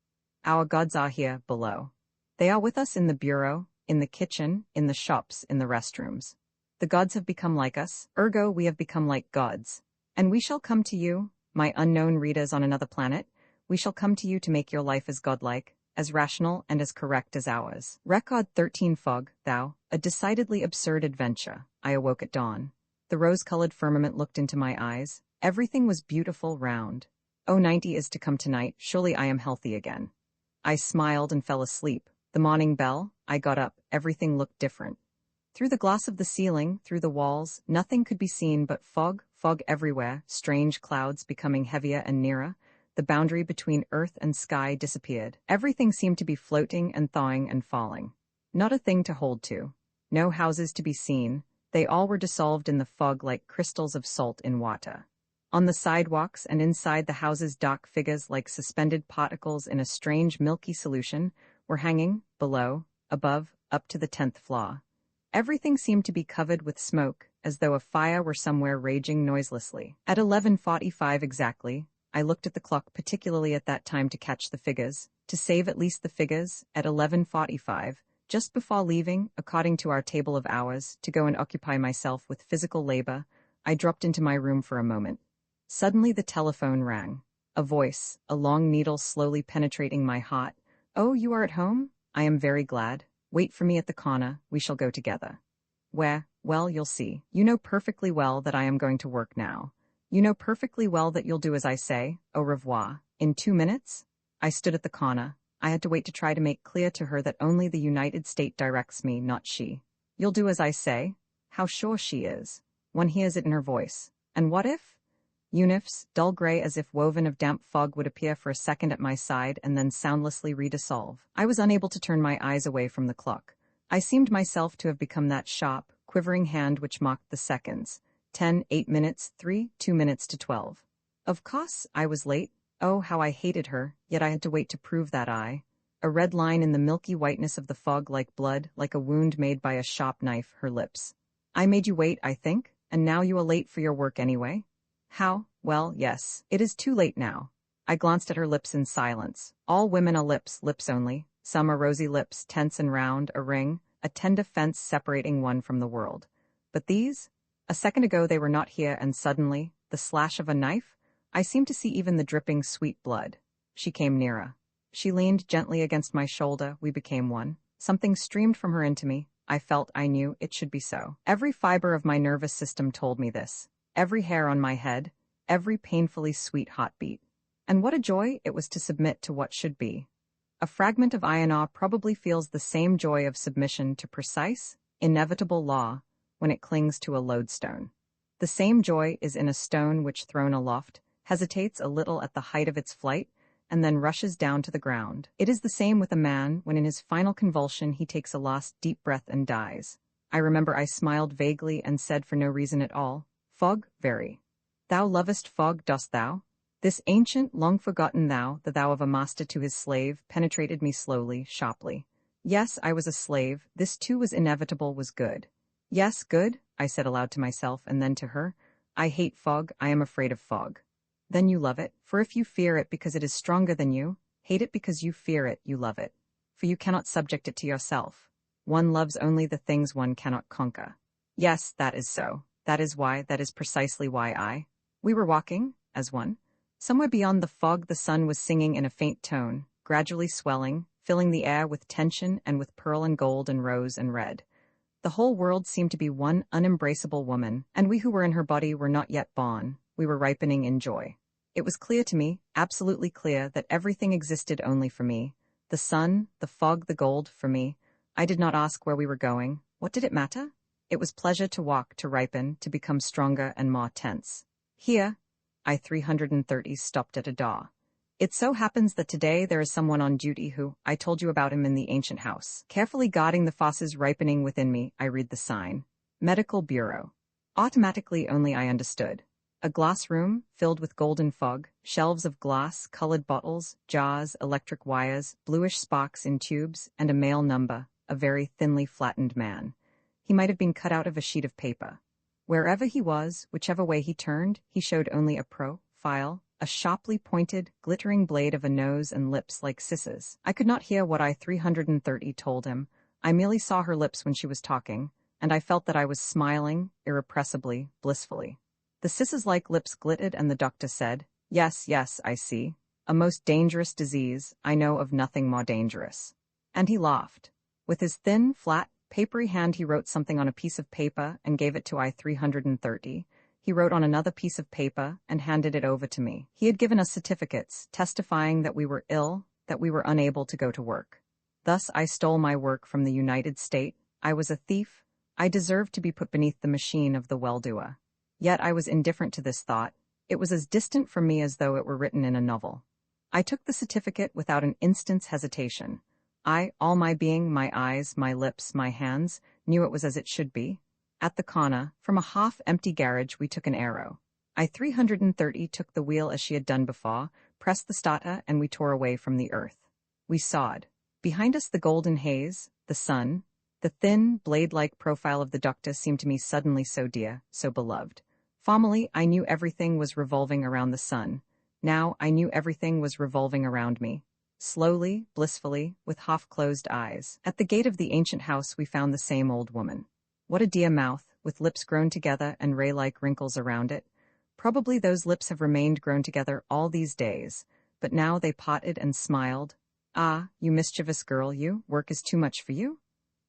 [SPEAKER 1] Our gods are here, below. They are with us in the bureau, in the kitchen, in the shops, in the restrooms. The gods have become like us, ergo we have become like gods. And we shall come to you, my unknown readers on another planet, we shall come to you to make your life as godlike, as rational and as correct as ours. Record 13 Fog, thou, a decidedly absurd adventure. I awoke at dawn. The rose-colored firmament looked into my eyes. Everything was beautiful round. Oh, 90 is to come tonight, surely I am healthy again. I smiled and fell asleep. The morning bell, I got up, everything looked different. Through the glass of the ceiling, through the walls, nothing could be seen but fog, fog everywhere, strange clouds becoming heavier and nearer. The boundary between earth and sky disappeared. Everything seemed to be floating and thawing and falling. Not a thing to hold to. No houses to be seen. They all were dissolved in the fog like crystals of salt in water. On the sidewalks and inside the houses, dark figures like suspended particles in a strange milky solution were hanging, below, above, up to the 10th floor. Everything seemed to be covered with smoke, as though a fire were somewhere raging noiselessly. At 11:45 exactly, I looked at the clock particularly at that time to catch the figures, to save at least the figures, at 11:45, just before leaving, according to our table of hours, to go and occupy myself with physical labor, I dropped into my room for a moment. Suddenly the telephone rang. A voice, a long needle slowly penetrating my heart. Oh, you are at home? I am very glad. Wait for me at the corner, we shall go together. Where? Well, you'll see. You know perfectly well that I am going to work now. You know perfectly well that you'll do as I say. Au revoir. In 2 minutes? I stood at the corner. I had to wait to try to make clear to her that only the United States directs me, not she. You'll do as I say? How sure she is. One hears it in her voice. And what if? Unifs, dull gray as if woven of damp fog, would appear for a second at my side and then soundlessly redissolve. I was unable to turn my eyes away from the clock. I seemed myself to have become that sharp, quivering hand which mocked the seconds. 10, 8 minutes, 3, 2 minutes to 12. Of course, I was late. Oh, how I hated her, yet I had to wait to prove that I. A red line in the milky whiteness of the fog like blood, like a wound made by a sharp knife, her lips. I made you wait, I think, and now you are late for your work anyway? How? Well, yes, it is too late now. I glanced at her lips in silence. All women are lips, lips only. Some are rosy lips, tense and round, a ring, a tender fence separating one from the world. But these? A second ago they were not here, and suddenly, the slash of a knife? I seemed to see even the dripping sweet blood. She came nearer. She leaned gently against my shoulder. We became one. Something streamed from her into me. I felt, I knew, it should be so. Every fiber of my nervous system told me this. Every hair on my head, every painfully sweet heartbeat. And what a joy it was to submit to what should be. A fragment of INR probably feels the same joy of submission to precise, inevitable law when it clings to a lodestone. The same joy is in a stone which, thrown aloft, hesitates a little at the height of its flight, and then rushes down to the ground. It is the same with a man when in his final convulsion he takes a last deep breath and dies. I remember I smiled vaguely and said for no reason at all, Fog, very. Thou lovest fog, dost thou? This ancient, long-forgotten thou, the thou of a master to his slave, penetrated me slowly, sharply. Yes, I was a slave. This too was inevitable, was good. Yes, good, I said aloud to myself, and then to her. I hate fog, I am afraid of fog. then you love it, for if you fear it because it is stronger than you, hate it because you fear it, you love it. For you cannot subject it to yourself. One loves only the things one cannot conquer. Yes, that is so. That is precisely why we were walking, as one. Somewhere beyond the fog the sun was singing in a faint tone, gradually swelling, filling the air with tension and with pearl and gold and rose and red. The whole world seemed to be one unembraceable woman, and we who were in her body were not yet born. We were ripening in joy. It was clear to me, absolutely clear, that everything existed only for me. The sun, the fog, the gold, for me. I did not ask where we were going. What did it matter? It was pleasure to walk, to ripen, to become stronger and more tense. Here, I 330 stopped at a door. It so happens that today there is someone on duty who, I told you about him in the ancient house. Carefully guarding the fosses ripening within me, I read the sign. Medical Bureau. Automatically only I understood. A glass room, filled with golden fog, shelves of glass, colored bottles, jars, electric wires, bluish sparks in tubes, and a male number, a very thinly flattened man. He might have been cut out of a sheet of paper. Wherever he was, whichever way he turned, he showed only a profile, a sharply pointed, glittering blade of a nose and lips like Sis's. I could not hear what I 330 told him. I merely saw her lips when she was talking, and I felt that I was smiling, irrepressibly, blissfully. The Sis's-like lips glittered, and the doctor said, "Yes, yes, I see. A most dangerous disease. I know of nothing more dangerous." And he laughed. With his thin, flat, papery hand he wrote something on a piece of paper and gave it to I 330. He wrote on another piece of paper and handed it over to me. He had given us certificates, testifying that we were ill, that we were unable to go to work. Thus I stole my work from the United States. I was a thief. I deserved to be put beneath the machine of the well-doer. Yet I was indifferent to this thought. It was as distant from me as though it were written in a novel. I took the certificate without an instant's hesitation. I, all my being, my eyes, my lips, my hands, knew it was as it should be. At the corner, from a half-empty garage, we took an arrow. I 330 took the wheel as she had done before, pressed the starter, and we tore away from the earth. We sawed. Behind us the golden haze, the sun, the thin, blade-like profile of the doctor seemed to me suddenly so dear, so beloved. Formerly, I knew everything was revolving around the sun. Now, I knew everything was revolving around me. Slowly, blissfully, with half-closed eyes. At the gate of the ancient house we found the same old woman. What a dear mouth, with lips grown together and ray-like wrinkles around it. Probably those lips have remained grown together all these days, but now they parted and smiled. "Ah, you mischievous girl, you, work is too much for you?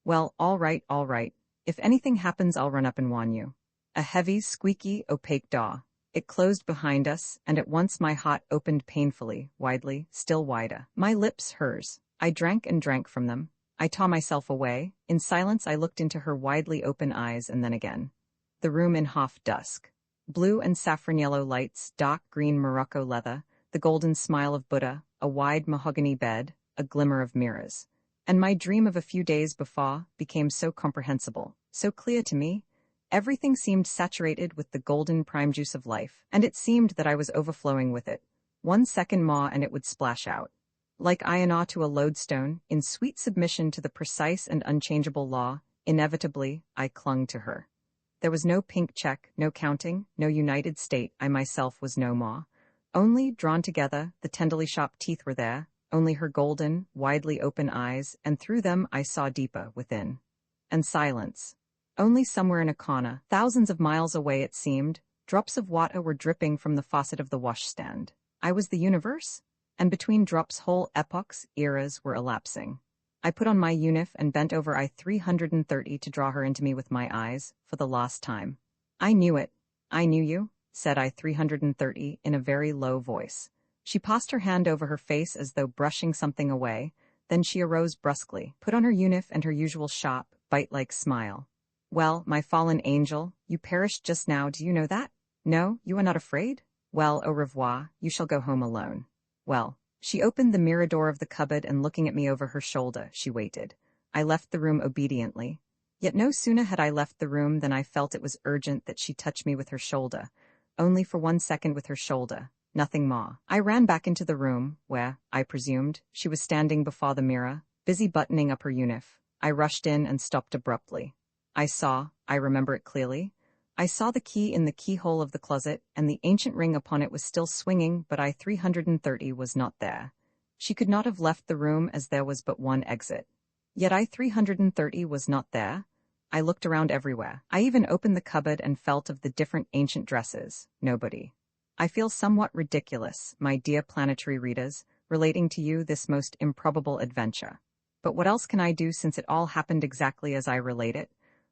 [SPEAKER 1] Well, all right, all right. If anything happens, I'll run up and warn you." A heavy, squeaky, opaque door. It closed behind us, and at once my heart opened painfully, widely, still wider. My lips, hers. I drank and drank from them. I tore myself away. In silence I looked into her widely open eyes and then again. The room in half dusk. Blue and saffron yellow lights, dark green Morocco leather, the golden smile of Buddha, a wide mahogany bed, a glimmer of mirrors. And my dream of a few days before became so comprehensible, so clear to me. Everything seemed saturated with the golden prime juice of life, and it seemed that I was overflowing with it. 1 second more and it would splash out. Like Iona to a lodestone, in sweet submission to the precise and unchangeable law, inevitably, I clung to her. There was no pink check, no counting, no United State. I myself was no more. Only, drawn together, the tenderly sharp teeth were there, only her golden, widely open eyes, and through them I saw deeper within. And silence. Only somewhere in a corner, thousands of miles away it seemed, drops of water were dripping from the faucet of the washstand. I was the universe? And between drops whole epochs, eras were elapsing. I put on my unif and bent over I 330 to draw her into me with my eyes, for the last time. "I knew it. I knew you," said I 330 in a very low voice. She passed her hand over her face as though brushing something away, then she arose brusquely, put on her unif and her usual sharp, bite-like smile. "Well, my fallen angel, you perished just now, do you know that? No, you are not afraid? Well, au revoir, you shall go home alone." Well, she opened the mirror door of the cupboard and looking at me over her shoulder, she waited. I left the room obediently. Yet no sooner had I left the room than I felt it was urgent that she touch me with her shoulder. Only for 1 second with her shoulder, nothing more. I ran back into the room, where, I presumed, she was standing before the mirror, busy buttoning up her unif. I rushed in and stopped abruptly. I remember it clearly, I saw the key in the keyhole of the closet, and the ancient ring upon it was still swinging, but I-330 was not there. She could not have left the room, as there was but one exit. Yet I-330 was not there. I looked around everywhere. I even opened the cupboard and felt of the different ancient dresses. Nobody. I feel somewhat ridiculous, my dear planetary readers, relating to you this most improbable adventure. But what else can I do, since it all happened exactly as I relate it?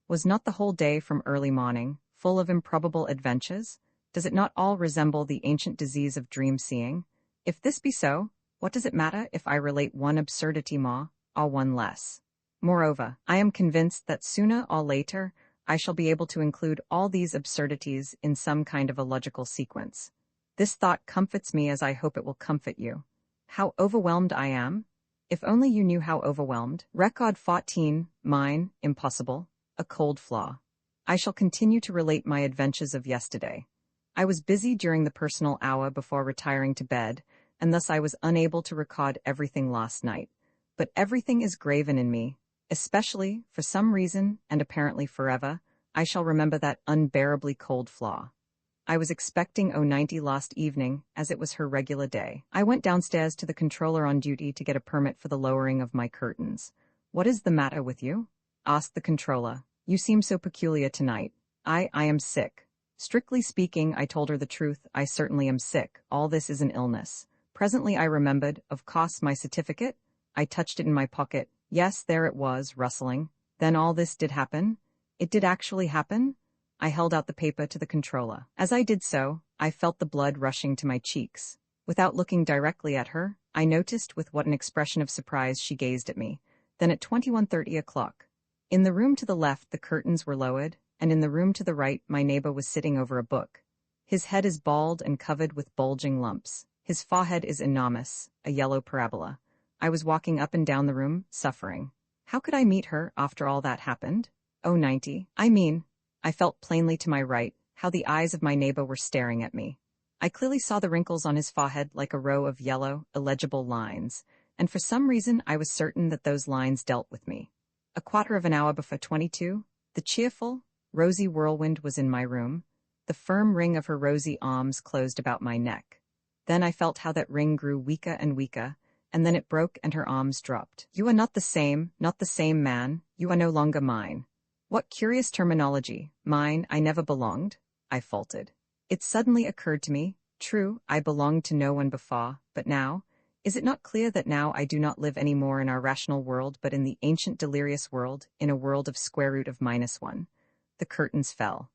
[SPEAKER 1] Was not the whole day from early morning full of improbable adventures? Does it not all resemble the ancient disease of dream-seeing? If this be so, what does it matter if I relate one absurdity more, or one less? Moreover, I am convinced that sooner or later I shall be able to include all these absurdities in some kind of a logical sequence. This thought comforts me, as I hope it will comfort you. How overwhelmed I am! If only you knew how overwhelmed. Record 14, mine, impossible, a cold flaw. I shall continue to relate my adventures of yesterday. I was busy during the personal hour before retiring to bed, and thus I was unable to record everything last night. But everything is graven in me, especially, for some reason, and apparently forever, I shall remember that unbearably cold flaw. I was expecting 090 last evening, as it was her regular day. I went downstairs to the controller on duty to get a permit for the lowering of my curtains. "What is the matter with you?" asked the controller. "You seem so peculiar tonight." I am sick." Strictly speaking, I told her the truth. I certainly am sick. All this is an illness. Presently I remembered, of course, my certificate. I touched it in my pocket. Yes, there it was, rustling. Then all this did happen? It did actually happen? I held out the paper to the controller. As I did so, I felt the blood rushing to my cheeks. Without looking directly at her, I noticed with what an expression of surprise she gazed at me. Then at 21:30 o'clock. In the room to the left the curtains were lowered, and in the room to the right my neighbor was sitting over a book. His head is bald and covered with bulging lumps. His forehead is enormous, a yellow parabola. I was walking up and down the room, suffering. How could I meet her after all that happened? 090. I felt plainly to my right how the eyes of my neighbor were staring at me. I clearly saw the wrinkles on his forehead like a row of yellow, illegible lines, and for some reason I was certain that those lines dealt with me. A quarter of an hour before 22, the cheerful, rosy whirlwind was in my room. The firm ring of her rosy arms closed about my neck. Then I felt how that ring grew weaker and weaker, and then it broke and her arms dropped. "You are not the same man. You are no longer mine." What curious terminology. Mine, I never belonged, I faltered. It suddenly occurred to me, true, I belonged to no one before, but now, is it not clear that now I do not live any more in our rational world, but in the ancient delirious world, in a world of square root of -1? The curtains fell.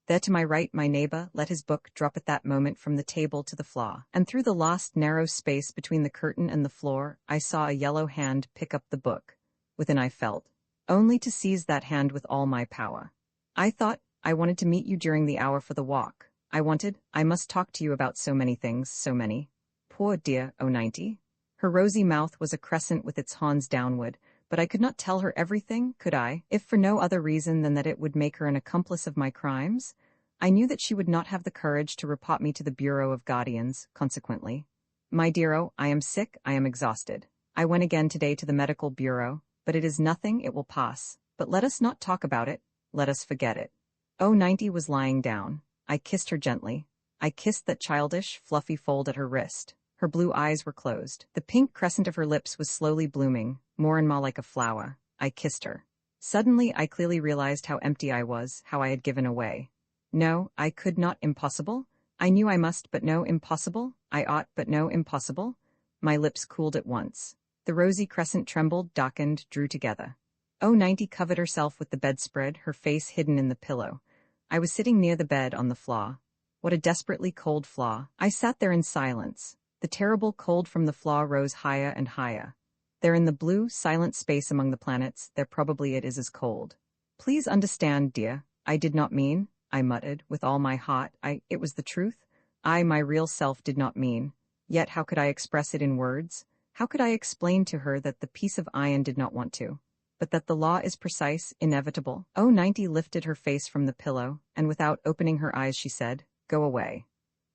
[SPEAKER 1] There to my right my neighbor let his book drop at that moment from the table to the floor, and through the last narrow space between the curtain and the floor I saw a yellow hand pick up the book. Within I felt, only to seize that hand with all my power. I thought, I wanted to meet you during the hour for the walk. I must talk to you about so many things, so many. Poor dear 090. Her rosy mouth was a crescent with its horns downward, but I could not tell her everything, could I, if for no other reason than that it would make her an accomplice of my crimes? I knew that she would not have the courage to report me to the Bureau of Guardians, consequently. "My dear O, I am sick, I am exhausted. I went again today to the medical bureau, but it is nothing, it will pass. But let us not talk about it, let us forget it." 090 was lying down. I kissed her gently. I kissed that childish, fluffy fold at her wrist. Her blue eyes were closed. The pink crescent of her lips was slowly blooming, more and more like a flower. I kissed her. Suddenly I clearly realized how empty I was, how I had given away. No, I could not. Impossible. I knew I must, but no, impossible. I ought, but no, impossible. My lips cooled at once. The rosy crescent trembled, darkened, drew together. 090 covered herself with the bedspread, her face hidden in the pillow. I was sitting near the bed on the floor. What a desperately cold floor. I sat there in silence. The terrible cold from the floor rose higher and higher. There in the blue, silent space among the planets, there probably it is as cold. "Please understand, dear, I did not mean," I muttered, with all my heart, it was the truth. I, my real self, did not mean. Yet how could I express it in words? How could I explain to her that the piece of iron did not want to? But that the law is precise, inevitable? 090 lifted her face from the pillow, and without opening her eyes she said, "Go away."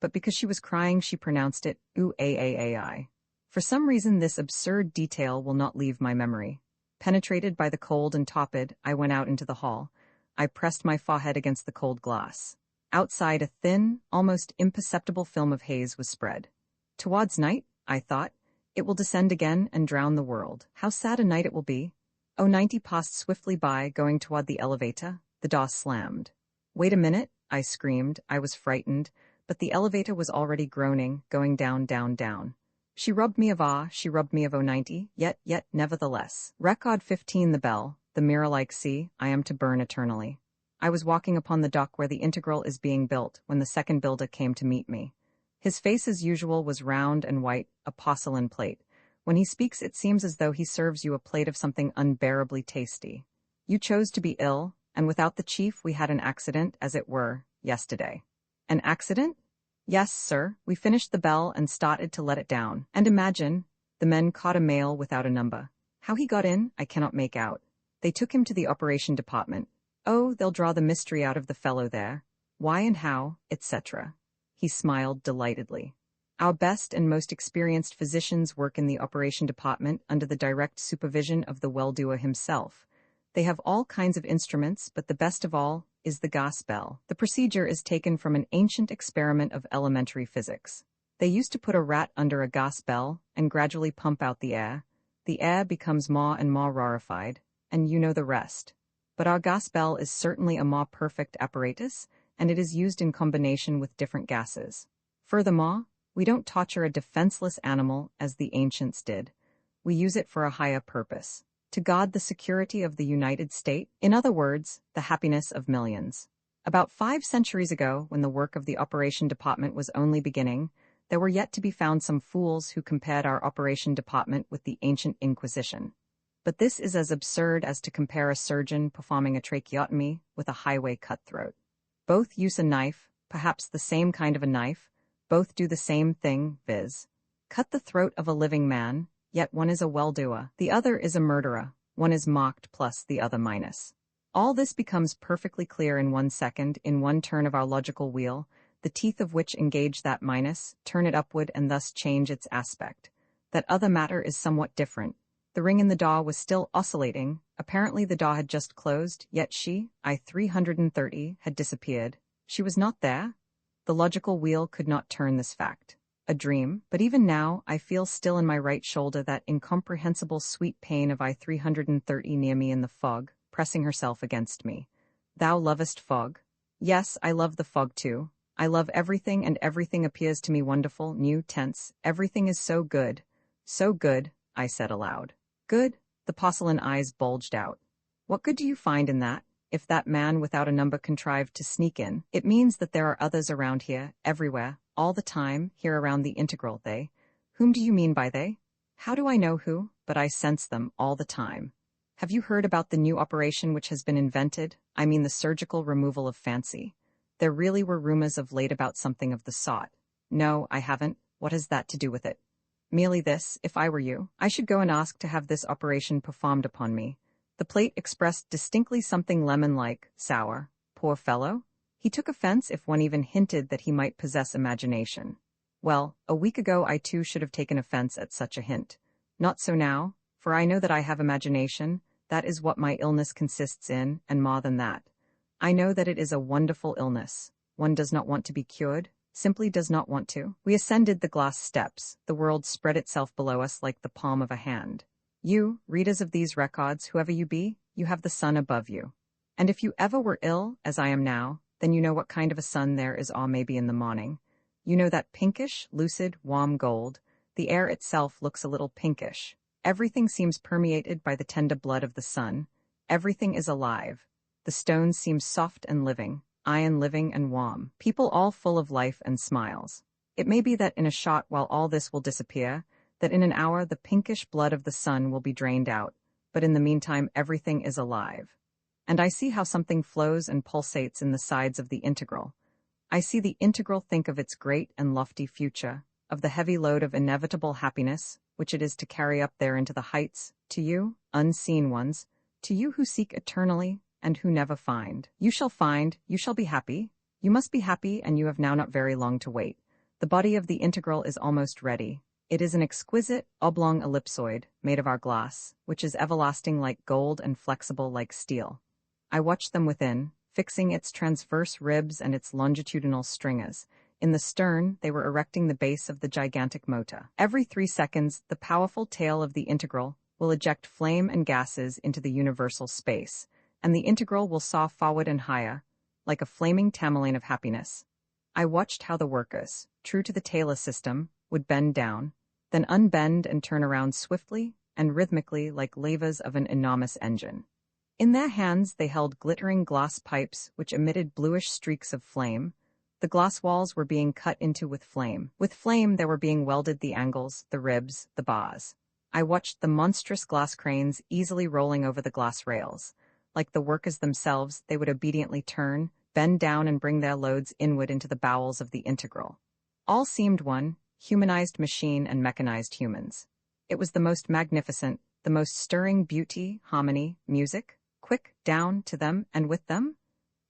[SPEAKER 1] But because she was crying she pronounced it, "oo-a-a-a-i." For some reason this absurd detail will not leave my memory. Penetrated by the cold and topid, I went out into the hall. I pressed my forehead against the cold glass. Outside, a thin, almost imperceptible film of haze was spread. Towards night, I thought, it will descend again and drown the world. How sad a night it will be. 90 passed swiftly by, going toward the elevator. The door slammed. Wait a minute, I screamed. I was frightened, but the elevator was already groaning, going down, down, down. She rubbed me of she rubbed me of 90, yet, nevertheless. Record 15 the bell, the mirror-like sea, I am to burn eternally. I was walking upon the dock where the integral is being built when the second builder came to meet me. His face as usual was round and white, a porcelain plate. When he speaks it seems as though he serves you a plate of something unbearably tasty. You chose to be ill, and without the chief we had an accident, as it were, yesterday. An accident? Yes, sir, we finished the bell and started to let it down. And imagine, the men caught a mail without a number. How he got in, I cannot make out. They took him to the operation department. Oh, they'll draw the mystery out of the fellow there. Why and how, etc. He smiled delightedly. Our best and most experienced physicians work in the operation department under the direct supervision of the well-doer himself. They have all kinds of instruments, but the best of all is the gas bell. The procedure is taken from an ancient experiment of elementary physics. They used to put a rat under a gas bell and gradually pump out the air. The air becomes more and more rarefied, and you know the rest. But our gas bell is certainly a more perfect apparatus, and it is used in combination with different gases. Furthermore, we don't torture a defenseless animal as the ancients did. We use it for a higher purpose. To guard the security of the United States, in other words, the happiness of millions. About 5 centuries ago, when the work of the operation department was only beginning, there were yet to be found some fools who compared our operation department with the ancient Inquisition. But this is as absurd as to compare a surgeon performing a tracheotomy with a highway cutthroat. Both use a knife, perhaps the same kind of a knife. Both do the same thing, viz. Cut the throat of a living man, yet one is a well-doer, the other is a murderer, one is mocked plus the other minus. All this becomes perfectly clear in 1 second, in one turn of our logical wheel, the teeth of which engage that minus, turn it upward and thus change its aspect. That other matter is somewhat different. The ring in the door was still oscillating. Apparently the door had just closed, yet she, I-330, had disappeared. She was not there. The logical wheel could not turn this fact. A dream, but even now I feel still in my right shoulder that incomprehensible sweet pain of I-330 near me in the fog, pressing herself against me. Thou lovest fog? Yes, I love the fog too. I love everything, and everything appears to me wonderful, new, tense. Everything is so good, I said aloud. Good? The porcelain eyes bulged out. What good do you find in that? If that man without a number contrived to sneak in, it means that there are others around here, everywhere, all the time, here around the integral. They? Whom do you mean by they? How do I know who? But I sense them all the time. Have you heard about the new operation which has been invented? I mean the surgical removal of fancy. There really were rumors of late about something of the sort. No, I haven't. What has that to do with it? Merely this, if I were you, I should go and ask to have this operation performed upon me. The plate expressed distinctly something lemon-like, sour. Poor fellow. He took offense if one even hinted that he might possess imagination. Well, a week ago I too should have taken offense at such a hint. Not so now, for I know that I have imagination. That is what my illness consists in, and more than that. I know that it is a wonderful illness. One does not want to be cured, simply does not want to. We ascended the glass steps. The world spread itself below us like the palm of a hand. You, readers of these records, whoever you be, you have the sun above you. And if you ever were ill, as I am now, then you know what kind of a sun there is maybe in the morning. You know that pinkish, lucid, warm gold. The air itself looks a little pinkish. Everything seems permeated by the tender blood of the sun. Everything is alive. The stones seem soft and living, iron living and warm. People all full of life and smiles. It may be that in a shot while all this will disappear, that in an hour the pinkish blood of the sun will be drained out, but in the meantime everything is alive. And I see how something flows and pulsates in the sides of the integral. I see the integral think of its great and lofty future, of the heavy load of inevitable happiness, which it is to carry up there into the heights, to you, unseen ones, to you who seek eternally, and who never find. You shall find, you shall be happy. You must be happy, and you have now not very long to wait. The body of the integral is almost ready. It is an exquisite, oblong ellipsoid, made of our glass, which is everlasting like gold and flexible like steel. I watched them within, fixing its transverse ribs and its longitudinal stringers. In the stern, they were erecting the base of the gigantic motor. Every 3 seconds, the powerful tail of the integral will eject flame and gases into the universal space, and the integral will soar forward and higher, like a flaming tamaline of happiness. I watched how the workers, true to the Taylor system, would bend down, then unbend and turn around swiftly and rhythmically like levers of an enormous engine. In their hands they held glittering glass pipes which emitted bluish streaks of flame. The glass walls were being cut into with flame. With flame there were being welded the angles, the ribs, the bars. I watched the monstrous glass cranes easily rolling over the glass rails. Like the workers themselves, they would obediently turn, bend down and bring their loads inward into the bowels of the integral. All seemed one, humanized machine and mechanized humans. It was the most magnificent, the most stirring beauty, harmony, music, quick, down, to them, and with them.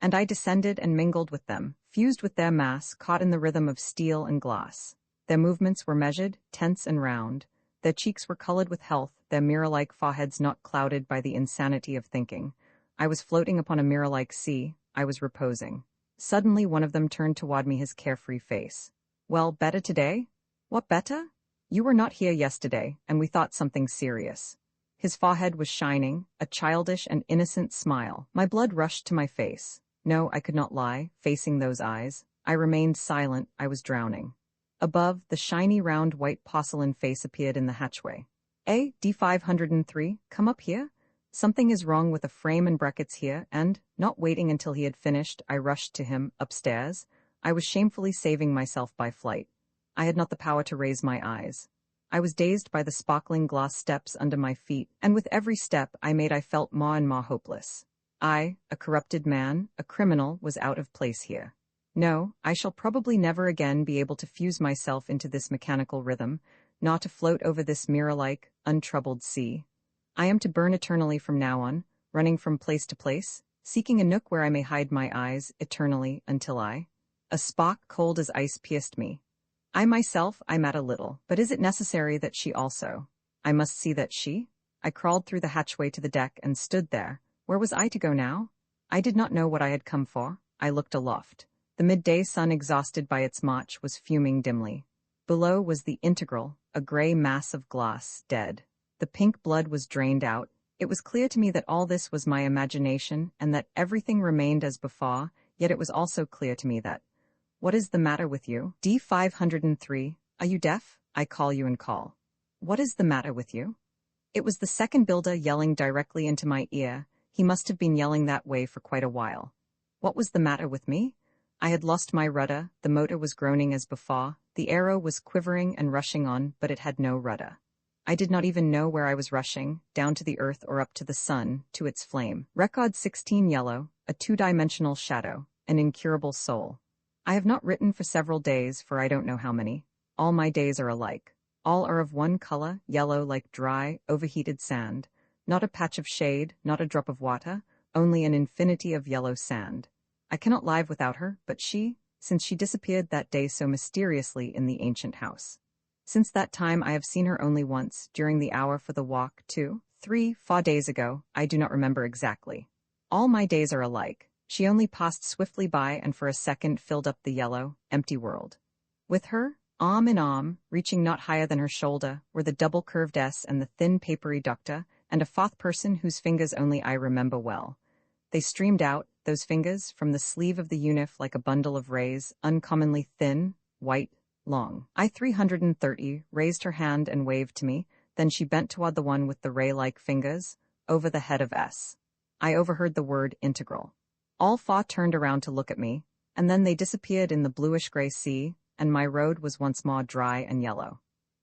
[SPEAKER 1] And I descended and mingled with them, fused with their mass, caught in the rhythm of steel and glass. Their movements were measured, tense and round. Their cheeks were colored with health, their mirror-like foreheads not clouded by the insanity of thinking. I was floating upon a mirror-like sea. I was reposing. Suddenly one of them turned toward me his carefree face. Well, better today? What better? You were not here yesterday, and we thought something serious. His forehead was shining, a childish and innocent smile. My blood rushed to my face. No, I could not lie, facing those eyes. I remained silent, I was drowning. Above, the shiny round white porcelain face appeared in the hatchway. D503, come up here? Something is wrong with a frame and brackets here, and, not waiting until he had finished, I rushed to him, upstairs. I was shamefully saving myself by flight. I had not the power to raise my eyes. I was dazed by the sparkling glass steps under my feet, and with every step I made I felt more and more hopeless. I, a corrupted man, a criminal, was out of place here. No, I shall probably never again be able to fuse myself into this mechanical rhythm, nor to float over this mirror-like, untroubled sea. I am to burn eternally from now on, running from place to place, seeking a nook where I may hide my eyes, eternally, until a spark cold as ice pierced me. I myself, I mad a little, but is it necessary that she also? I must see that she? I crawled through the hatchway to the deck and stood there. Where was I to go now? I did not know what I had come for. I looked aloft. The midday sun, exhausted by its march, was fuming dimly. Below was the integral, a gray mass of glass, dead. The pink blood was drained out. It was clear to me that all this was my imagination and that everything remained as before, yet it was also clear to me that, what is the matter with you? D503, are you deaf? I call you and call. What is the matter with you? It was the second builder yelling directly into my ear. He must have been yelling that way for quite a while. What was the matter with me? I had lost my rudder, the motor was groaning as before, the arrow was quivering and rushing on, but it had no rudder. I did not even know where I was rushing, down to the earth or up to the sun, to its flame. Record 16 yellow, a two-dimensional shadow, an incurable soul. I have not written for several days, for I don't know how many. All my days are alike. All are of one color, yellow like dry, overheated sand. Not a patch of shade, not a drop of water, only an infinity of yellow sand. I cannot live without her, but she, since she disappeared that day so mysteriously in the ancient house. Since that time I have seen her only once, during the hour for the walk, 2, 3, 4 days ago, I do not remember exactly. All my days are alike. She only passed swiftly by and for a second filled up the yellow, empty world. With her, arm in arm, reaching not higher than her shoulder, were the double-curved S and the thin papery ducta, and a fourth person whose fingers only I remember well. They streamed out, those fingers, from the sleeve of the uniform like a bundle of rays, uncommonly thin, white, long. I-330 raised her hand and waved to me, then she bent toward the one with the ray-like fingers, over the head of S. I overheard the word integral. All four turned around to look at me, and then they disappeared in the bluish-gray sea, and my road was once more dry and yellow.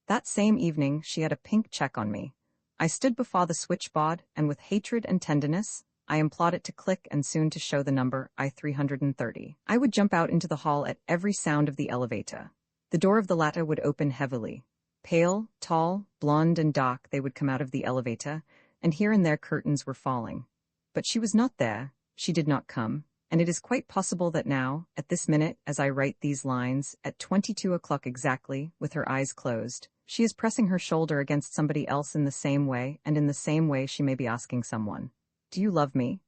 [SPEAKER 1] That same evening she had a pink check on me. I stood before the switchboard, and with hatred and tenderness, I implored it to click and soon to show the number I-330. I would jump out into the hall at every sound of the elevator. The door of the latter would open heavily. Pale, tall, blonde, and dark, they would come out of the elevator, and here and there curtains were falling. But she was not there, she did not come, and it is quite possible that now, at this minute, as I write these lines, at 22 o'clock exactly, with her eyes closed, she is pressing her shoulder against somebody else in the same way, and in the same way she may be asking someone, "Do you love me?"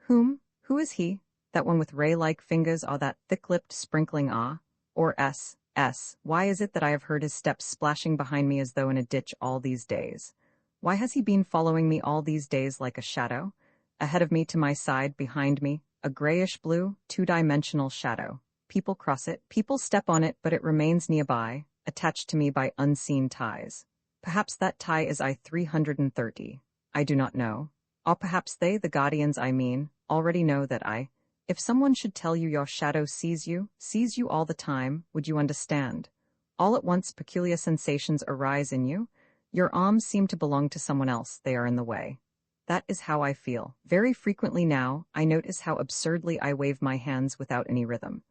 [SPEAKER 1] Whom? Who is he? That one with ray-like fingers, or that thick-lipped sprinkling ah? Or why is it that I have heard his steps splashing behind me as though in a ditch all these days? Why has he been following me all these days like a shadow? Ahead of me, to my side, behind me, a grayish-blue, two-dimensional shadow. People cross it, people step on it, but it remains nearby, attached to me by unseen ties. Perhaps that tie is I-330. I do not know. Or perhaps they, the guardians I mean, already know that if someone should tell you your shadow sees you all the time, would you understand? All at once peculiar sensations arise in you. Your arms seem to belong to someone else, they are in the way. That is how I feel. Very frequently now, I notice how absurdly I wave my hands without any rhythm.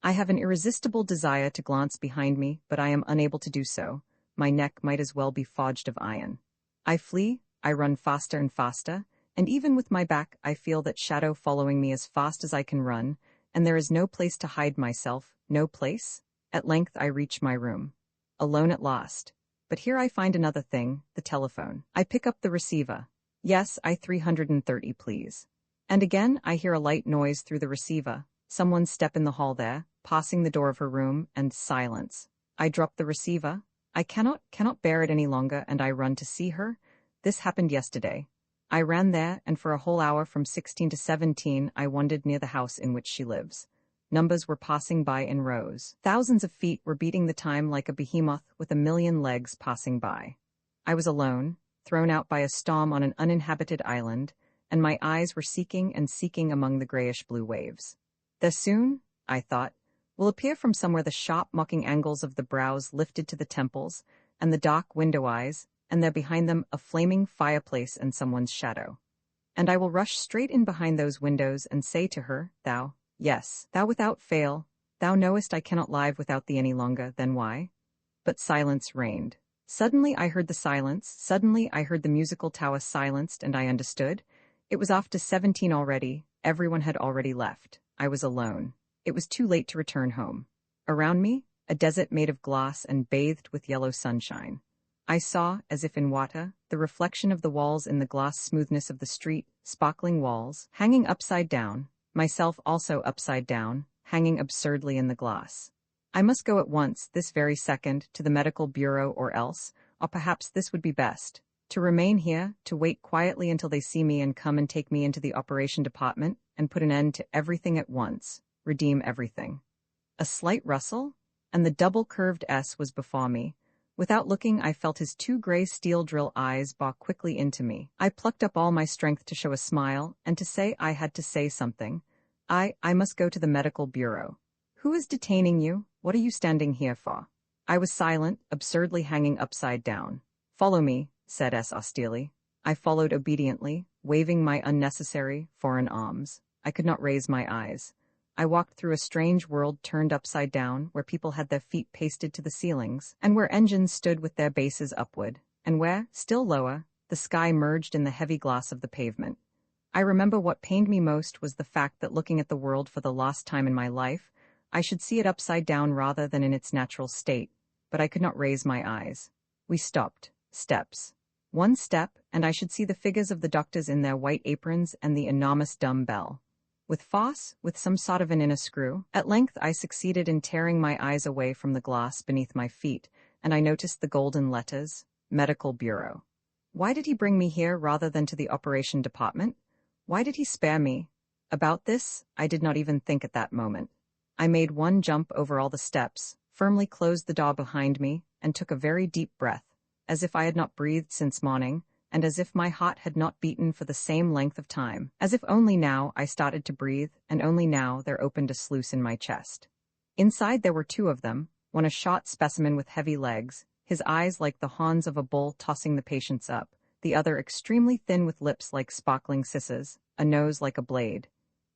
[SPEAKER 1] I have an irresistible desire to glance behind me, but I am unable to do so. My neck might as well be forged of iron. I flee, I run faster and faster, and even with my back I feel that shadow following me as fast as I can run, and there is no place to hide myself, no place. At length I reach my room. Alone at last. But here I find another thing, the telephone. I pick up the receiver. Yes, I-330 please. And again I hear a light noise through the receiver, someone's step in the hall there, passing the door of her room, and silence. I drop the receiver. I cannot bear it any longer, and I run to see her. This happened yesterday. I ran there, and for a whole hour from 16 to 17 I wandered near the house in which she lives. Numbers were passing by in rows. Thousands of feet were beating the time like a behemoth with a million legs passing by. I was alone, thrown out by a storm on an uninhabited island, and my eyes were seeking and seeking among the grayish-blue waves. There soon, I thought, will appear from somewhere the sharp mocking angles of the brows lifted to the temples, and the dark window eyes, and there behind them a flaming fireplace and someone's shadow. And I will rush straight in behind those windows and say to her, thou, yes, thou without fail, thou knowest I cannot live without thee any longer, then why? But silence reigned. Suddenly I heard the silence, suddenly I heard the musical tower silenced, and I understood. It was after 17 already, everyone had already left. I was alone. It was too late to return home. Around me, a desert made of glass and bathed with yellow sunshine. I saw, as if in water, the reflection of the walls in the glass smoothness of the street, sparkling walls, hanging upside down, myself also upside down, hanging absurdly in the glass. I must go at once, this very second, to the medical bureau, or perhaps this would be best, to remain here, to wait quietly until they see me and come and take me into the operation department, and put an end to everything at once, redeem everything. A slight rustle, and the double-curved S was before me. Without looking, I felt his two gray steel drill eyes bore quickly into me. I plucked up all my strength to show a smile, and to say I had to say something. I must go to the medical bureau. Who is detaining you? What are you standing here for? I was silent, absurdly hanging upside down. Follow me, said S austerely. I followed obediently, waving my unnecessary, foreign arms. I could not raise my eyes. I walked through a strange world turned upside down, where people had their feet pasted to the ceilings, and where engines stood with their bases upward, and where, still lower, the sky merged in the heavy glass of the pavement. I remember what pained me most was the fact that looking at the world for the last time in my life, I should see it upside down rather than in its natural state, but I could not raise my eyes. We stopped. Steps. One step, and I should see the figures of the doctors in their white aprons and the enormous dumb bell. With Foss, with some sort of an inner screw, at length I succeeded in tearing my eyes away from the glass beneath my feet, and I noticed the golden letters, Medical Bureau. Why did he bring me here rather than to the operation department? Why did he spare me? About this, I did not even think at that moment. I made one jump over all the steps, firmly closed the door behind me, and took a very deep breath, as if I had not breathed since morning, and as if my heart had not beaten for the same length of time, as if only now I started to breathe, and only now there opened a sluice in my chest. Inside there were two of them, one a short specimen with heavy legs, his eyes like the horns of a bull tossing the patients up, the other extremely thin with lips like sparkling scissors, a nose like a blade.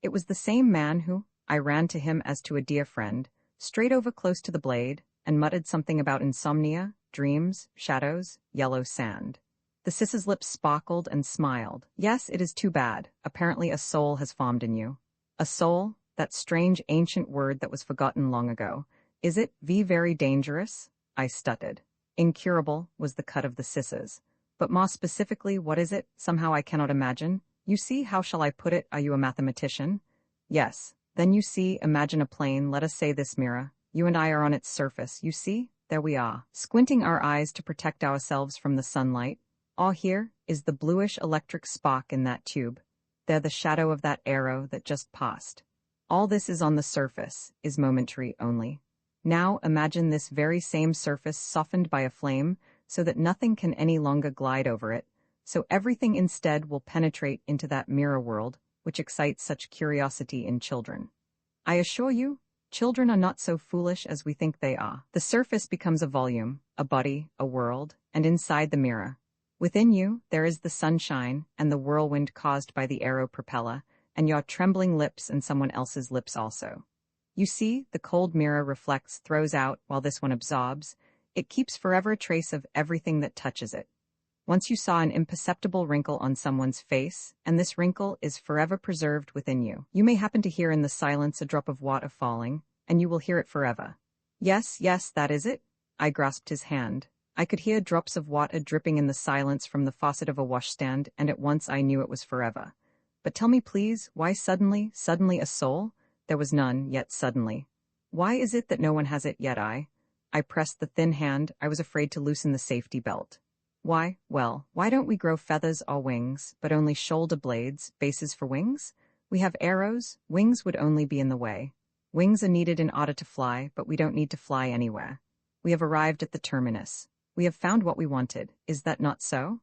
[SPEAKER 1] It was the same man who, I ran to him as to a dear friend, straight over close to the blade, and muttered something about insomnia, dreams, shadows, yellow sand. The siss's lips sparkled and smiled. Yes, it is too bad. Apparently a soul has formed in you. A soul, that strange ancient word that was forgotten long ago. Is it very dangerous? I stuttered. Incurable was the cut of the sisses. But more specifically, what is it? Somehow I cannot imagine. You see, how shall I put it? Are you a mathematician? Yes. Then you see, imagine a plane, let us say this mirror. You and I are on its surface, you see? There we are, squinting our eyes to protect ourselves from the sunlight. All here is the bluish electric spark in that tube. There the shadow of that arrow that just passed. All this is on the surface, is momentary only. Now imagine this very same surface softened by a flame, so that nothing can any longer glide over it, so everything instead will penetrate into that mirror world, which excites such curiosity in children. I assure you, children are not so foolish as we think they are. The surface becomes a volume, a body, a world, and inside the mirror. Within you, there is the sunshine and the whirlwind caused by the aero propeller, and your trembling lips and someone else's lips also. You see, the cold mirror reflects, throws out, while this one absorbs. It keeps forever a trace of everything that touches it. Once you saw an imperceptible wrinkle on someone's face, and this wrinkle is forever preserved within you. You may happen to hear in the silence a drop of water falling, and you will hear it forever. Yes, yes, that is it. I grasped his hand. I could hear drops of water dripping in the silence from the faucet of a washstand, and at once I knew it was forever. But tell me please, why suddenly a soul? There was none, yet suddenly. Why is it that no one has it yet? I pressed the thin hand. I was afraid to loosen the safety belt. Why? Well, why don't we grow feathers or wings, but only shoulder blades, bases for wings? We have arrows, wings would only be in the way. Wings are needed in order to fly, but we don't need to fly anywhere. We have arrived at the terminus. We have found what we wanted. Is that not so?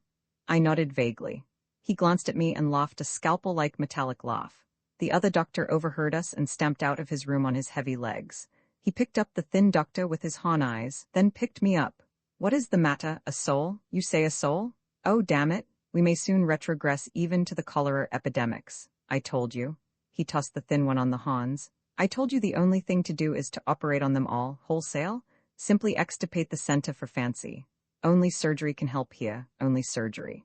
[SPEAKER 1] I nodded vaguely. He glanced at me and laughed a scalpel-like metallic laugh. The other doctor overheard us and stamped out of his room on his heavy legs. He picked up the thin doctor with his horn eyes, then picked me up. What is the matter, a soul? You say a soul? Oh, damn it. We may soon retrogress even to the cholera epidemics. I told you. He tossed the thin one on the horns. I told you the only thing to do is to operate on them all, wholesale. Simply extirpate the center for fancy. Only surgery can help here, only surgery.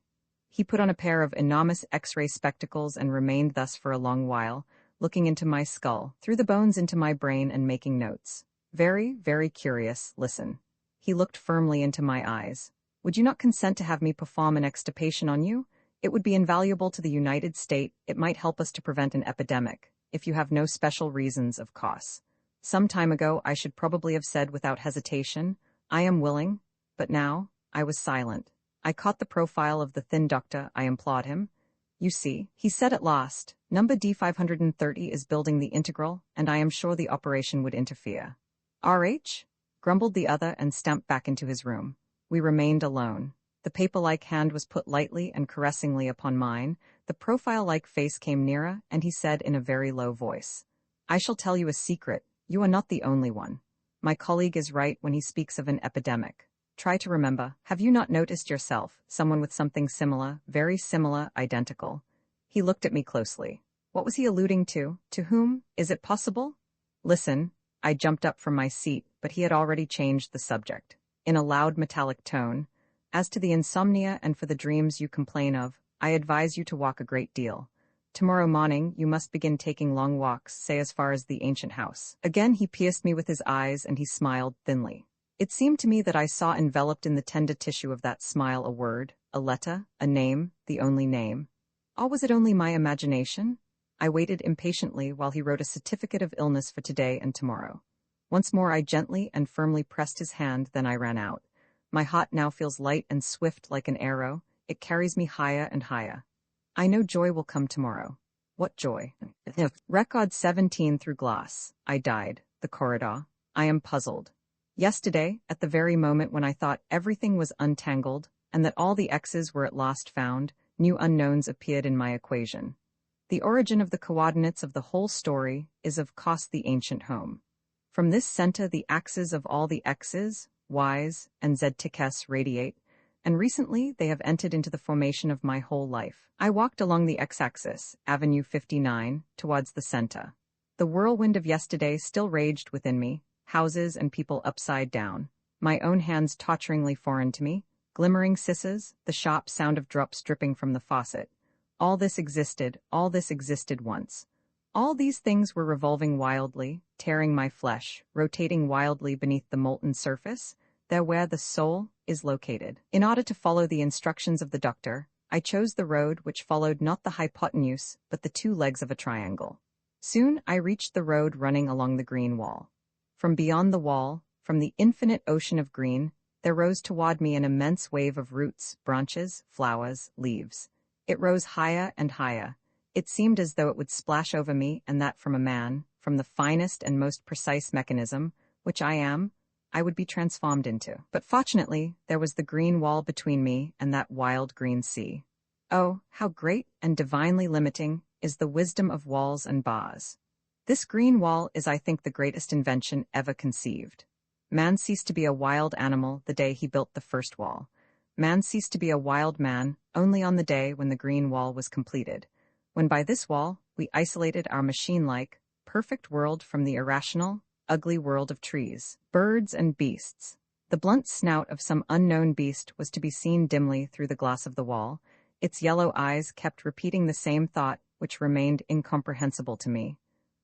[SPEAKER 1] He put on a pair of enormous X-ray spectacles and remained thus for a long while, looking into my skull, through the bones into my brain and making notes. Very, very curious, listen. He looked firmly into my eyes. Would you not consent to have me perform an extirpation on you? It would be invaluable to the United States. It might help us to prevent an epidemic, if you have no special reasons, of course. Some time ago I should probably have said without hesitation, I am willing, but now, I was silent. I caught the profile of the thin doctor. I implored him. You see, he said at last, number D530 is building the integral, and I am sure the operation would interfere. RH? Grumbled the other and stamped back into his room. We remained alone. The paper-like hand was put lightly and caressingly upon mine, the profile-like face came nearer, and he said in a very low voice, I shall tell you a secret. You are not the only one. My colleague is right when he speaks of an epidemic. Try to remember, have you not noticed yourself, someone with something similar, very similar, identical? He looked at me closely. What was he alluding to? To whom? Is it possible? Listen. I jumped up from my seat, but he had already changed the subject. In a loud metallic tone, as to the insomnia and for the dreams you complain of, I advise you to walk a great deal. Tomorrow morning you must begin taking long walks, say as far as the ancient house. Again he pierced me with his eyes and he smiled thinly. It seemed to me that I saw enveloped in the tender tissue of that smile a word, a letter, a name, the only name. Or was it only my imagination? I waited impatiently while he wrote a certificate of illness for today and tomorrow. Once more I gently and firmly pressed his hand, then I ran out. My heart now feels light and swift like an arrow. It carries me higher and higher. I know joy will come tomorrow. What joy? Record 17 through glass. I died. The corridor. I am puzzled. Yesterday, at the very moment when I thought everything was untangled, and that all the X's were at last found, new unknowns appeared in my equation. The origin of the coordinates of the whole story is of course the ancient home. From this center the axes of all the X's, Y's, and Z tickets radiate, and recently they have entered into the formation of my whole life. I walked along the X-axis, Avenue 59, towards the center. The whirlwind of yesterday still raged within me, houses and people upside down, my own hands torturingly foreign to me, glimmering sisses, the sharp sound of drops dripping from the faucet. All this existed once. All these things were revolving wildly, tearing my flesh, rotating wildly beneath the molten surface, there where the soul is located. In order to follow the instructions of the doctor, I chose the road which followed not the hypotenuse, but the two legs of a triangle. Soon I reached the road running along the green wall. From beyond the wall, from the infinite ocean of green, there rose toward me an immense wave of roots, branches, flowers, leaves. It rose higher and higher. It seemed as though it would splash over me, and that from a man, from the finest and most precise mechanism, which I would be transformed into. But fortunately, there was the green wall between me and that wild green sea. Oh, how great and divinely limiting is the wisdom of walls and bars. This green wall is, I think, the greatest invention ever conceived. Man ceased to be a wild animal the day he built the first wall. Man ceased to be a wild man only on the day when the green wall was completed, when by this wall we isolated our machine-like, perfect world from the irrational, ugly world of trees, birds, and beasts. The blunt snout of some unknown beast was to be seen dimly through the glass of the wall. Its yellow eyes kept repeating the same thought, which remained incomprehensible to me.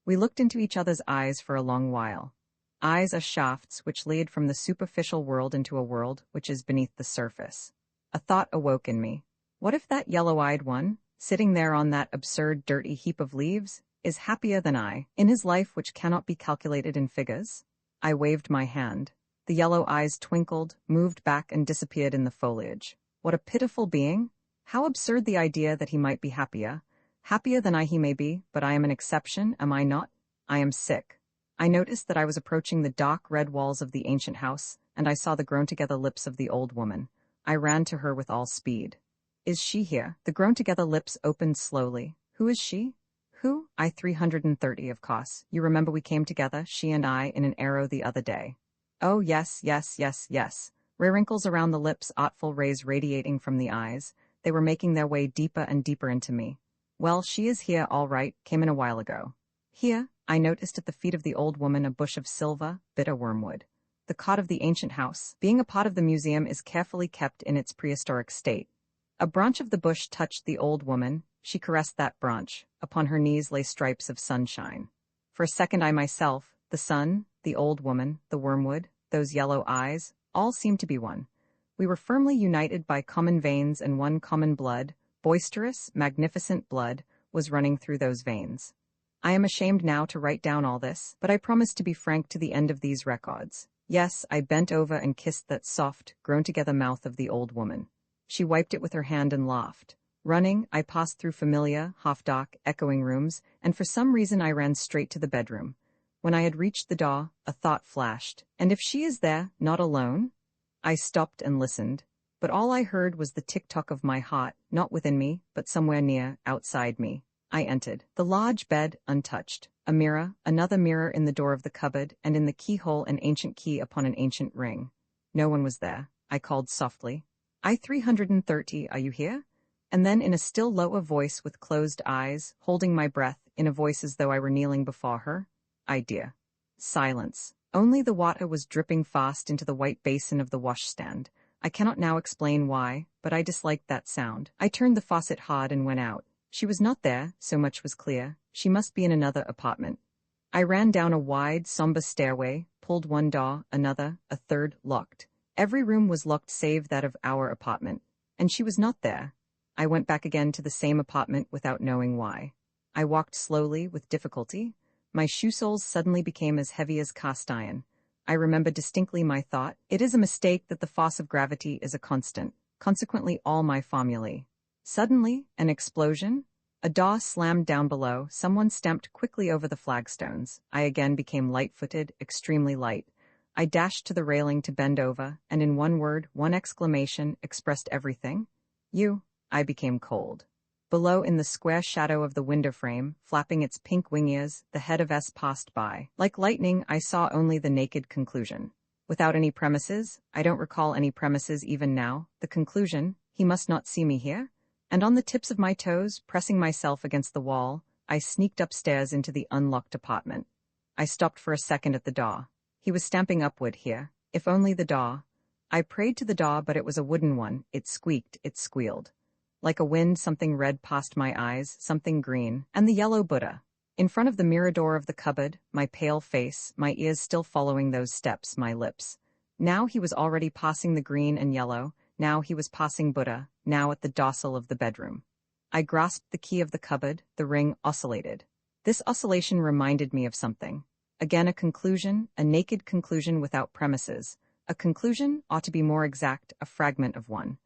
[SPEAKER 1] We looked into each other's eyes for a long while. Eyes are shafts which lead from the superficial world into a world which is beneath the surface. A thought awoke in me. What if that yellow-eyed one, sitting there on that absurd dirty heap of leaves, is happier than I, in his life which cannot be calculated in figures? I waved my hand. The yellow eyes twinkled, moved back, and disappeared in the foliage. What a pitiful being! How absurd the idea that he might be happier. Happier than I he may be, but I am an exception, am I not? I am sick. I noticed that I was approaching the dark red walls of the ancient house, and I saw the grown-together lips of the old woman. I ran to her with all speed. Is she here? The grown-together lips opened slowly. Who is she? Who? I 330, of course. You remember we came together, she and I, in an arrow the other day. Oh, yes, yes, yes, yes. Wrinkles around the lips, artful rays radiating from the eyes. They were making their way deeper and deeper into me. Well, she is here, all right, came in a while ago. Here, I noticed at the feet of the old woman a bush of silver, bitter wormwood. The cot of the ancient house, being a part of the museum, is carefully kept in its prehistoric state. A branch of the bush touched the old woman. She caressed that branch. Upon her knees lay stripes of sunshine. For a second I myself, the sun, the old woman, the wormwood, those yellow eyes, all seemed to be one. We were firmly united by common veins, and one common blood, boisterous, magnificent blood, was running through those veins. I am ashamed now to write down all this, but I promise to be frank to the end of these records. Yes, I bent over and kissed that soft, grown-together mouth of the old woman. She wiped it with her hand and laughed. Running, I passed through familiar, half-dark, echoing rooms, and for some reason I ran straight to the bedroom. When I had reached the door, a thought flashed. And if she is there, not alone? I stopped and listened, but all I heard was the tick-tock of my heart, not within me, but somewhere near, outside me. I entered. The large bed, untouched. A mirror, another mirror in the door of the cupboard, and in the keyhole an ancient key upon an ancient ring. No one was there. I called softly. I 330, are you here? And then in a still lower voice with closed eyes, holding my breath, in a voice as though I were kneeling before her, I dear. Silence. Only the water was dripping fast into the white basin of the washstand. I cannot now explain why, but I disliked that sound. I turned the faucet hard and went out. She was not there, so much was clear. She must be in another apartment. I ran down a wide, somber stairway, pulled one door, another, a third, locked. Every room was locked save that of our apartment, and she was not there. I went back again to the same apartment without knowing why. I walked slowly, with difficulty. My shoe soles suddenly became as heavy as cast iron. I remember distinctly my thought, it is a mistake that the force of gravity is a constant, consequently all my formulae. Suddenly, an explosion. A door slammed down below, someone stamped quickly over the flagstones. I again became light-footed, extremely light. I dashed to the railing to bend over, and in one word, one exclamation, expressed everything. You. I became cold. Below, in the square shadow of the window frame, flapping its pink wing ears, the head of S passed by. Like lightning, I saw only the naked conclusion. Without any premises, I don't recall any premises even now, the conclusion, he must not see me here? And on the tips of my toes, pressing myself against the wall, I sneaked upstairs into the unlocked apartment. I stopped for a second at the door. He was stamping upward here. If only the door. I prayed to the door, but it was a wooden one. It squeaked, it squealed. Like a wind, something red passed my eyes, something green, and the yellow Buddha. In front of the mirror door of the cupboard, my pale face, my ears still following those steps, my lips. Now he was already passing the green and yellow, now he was passing Buddha, now at the dorsal of the bedroom. I grasped the key of the cupboard, the ring oscillated. This oscillation reminded me of something. Again, a conclusion, a naked conclusion without premises. A conclusion ought to be more exact, a fragment of one.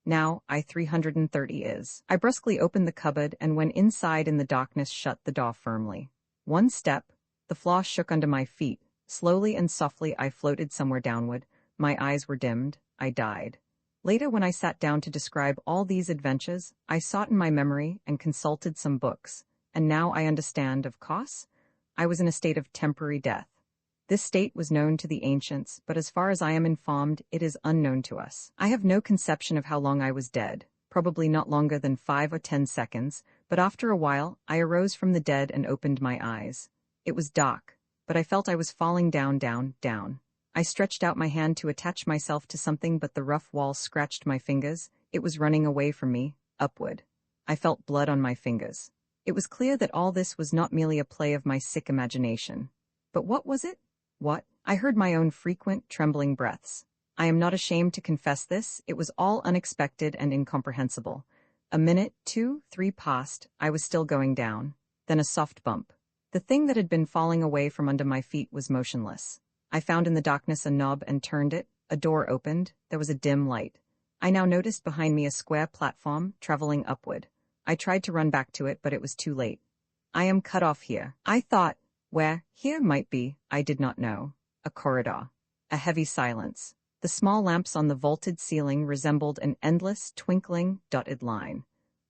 [SPEAKER 1] Now, I-330 is. I brusquely opened the cupboard and when inside in the darkness shut the door firmly. One step, the floor shook under my feet. Slowly and softly I floated somewhere downward. My eyes were dimmed. I died. Later when I sat down to describe all these adventures, I sought in my memory and consulted some books. And now I understand, of course. I was in a state of temporary death. This state was known to the ancients, but as far as I am informed, it is unknown to us. I have no conception of how long I was dead, probably not longer than 5 or 10 seconds, but after a while, I arose from the dead and opened my eyes. It was dark, but I felt I was falling down, down, down. I stretched out my hand to attach myself to something, but the rough wall scratched my fingers. It was running away from me, upward. I felt blood on my fingers. It was clear that all this was not merely a play of my sick imagination. But what was it? What? I heard my own frequent, trembling breaths. I am not ashamed to confess this, it was all unexpected and incomprehensible. A minute, 2, 3 passed, I was still going down. Then a soft bump. The thing that had been falling away from under my feet was motionless. I found in the darkness a knob and turned it. A door opened. There was a dim light. I now noticed behind me a square platform, traveling upward. I tried to run back to it, but it was too late. I am cut off here. I thought, where here might be, I did not know. A corridor. A heavy silence. The small lamps on the vaulted ceiling resembled an endless, twinkling, dotted line.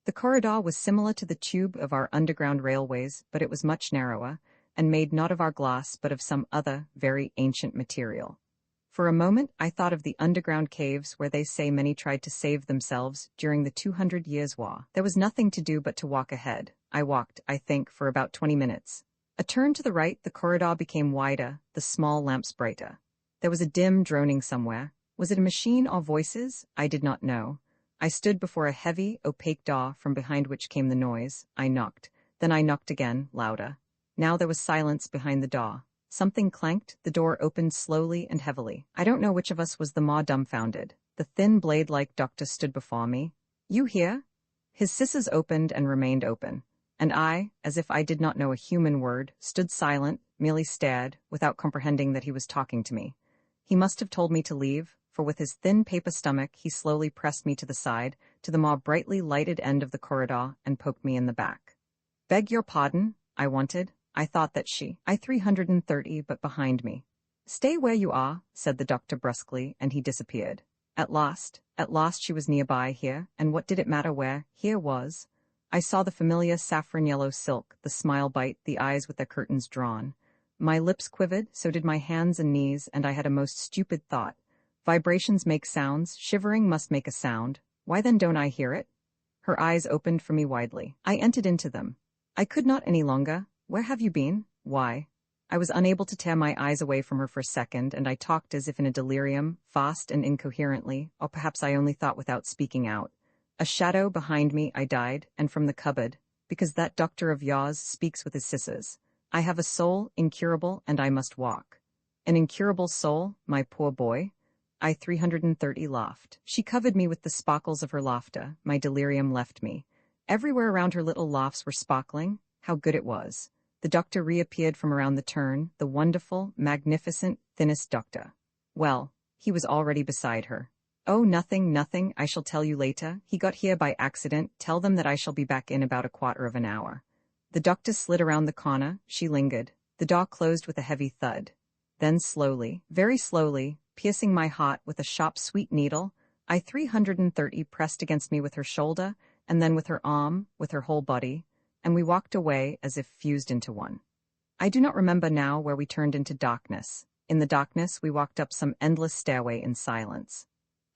[SPEAKER 1] The corridor was similar to the tube of our underground railways, but it was much narrower, and made not of our glass but of some other, very ancient material. For a moment I thought of the underground caves where they say many tried to save themselves during the 200 Years' War. There was nothing to do but to walk ahead. I walked, I think, for about 20 minutes. A turn to the right, the corridor became wider, the small lamps brighter. There was a dim droning somewhere. Was it a machine or voices? I did not know. I stood before a heavy, opaque door from behind which came the noise. I knocked. Then I knocked again, louder. Now there was silence behind the door. Something clanked, the door opened slowly and heavily. I don't know which of us was the more dumbfounded. The thin blade-like doctor stood before me. You here? His scissors opened and remained open. And I, as if I did not know a human word, stood silent, merely stared, without comprehending that he was talking to me. He must have told me to leave, for with his thin paper stomach he slowly pressed me to the side, to the more brightly lighted end of the corridor, and poked me in the back. Beg your pardon, I wanted. I thought that she, I-330, but behind me. Stay where you are, said the doctor brusquely, and he disappeared. At last she was nearby here, and what did it matter where? Here was. I saw the familiar saffron yellow silk, the smile bite, the eyes with their curtains drawn. My lips quivered, so did my hands and knees, and I had a most stupid thought. Vibrations make sounds, shivering must make a sound. Why then don't I hear it? Her eyes opened for me widely. I entered into them. I could not any longer. Where have you been? Why? I was unable to tear my eyes away from her for a second, and I talked as if in a delirium, fast and incoherently, or perhaps I only thought without speaking out. A shadow behind me, I died, and from the cupboard, because that doctor of yours speaks with his scissors. I have a soul, incurable, and I must walk. An incurable soul, my poor boy? I-330 laughed. She covered me with the sparkles of her laughter. My delirium left me. Everywhere around her little laughs were sparkling. How good it was. The doctor reappeared from around the turn, the wonderful, magnificent, thinnest doctor. Well, he was already beside her. Oh, nothing, I shall tell you later. He got here by accident. Tell them that I shall be back in about a quarter of an hour. The doctor slid around the corner. She lingered. The door closed with a heavy thud. Then slowly, very slowly, piercing my heart with a sharp, sweet needle, I-330 pressed against me with her shoulder, and then with her arm, with her whole body, and we walked away as if fused into one. I do not remember now where we turned into darkness. In the darkness we walked up some endless stairway in silence.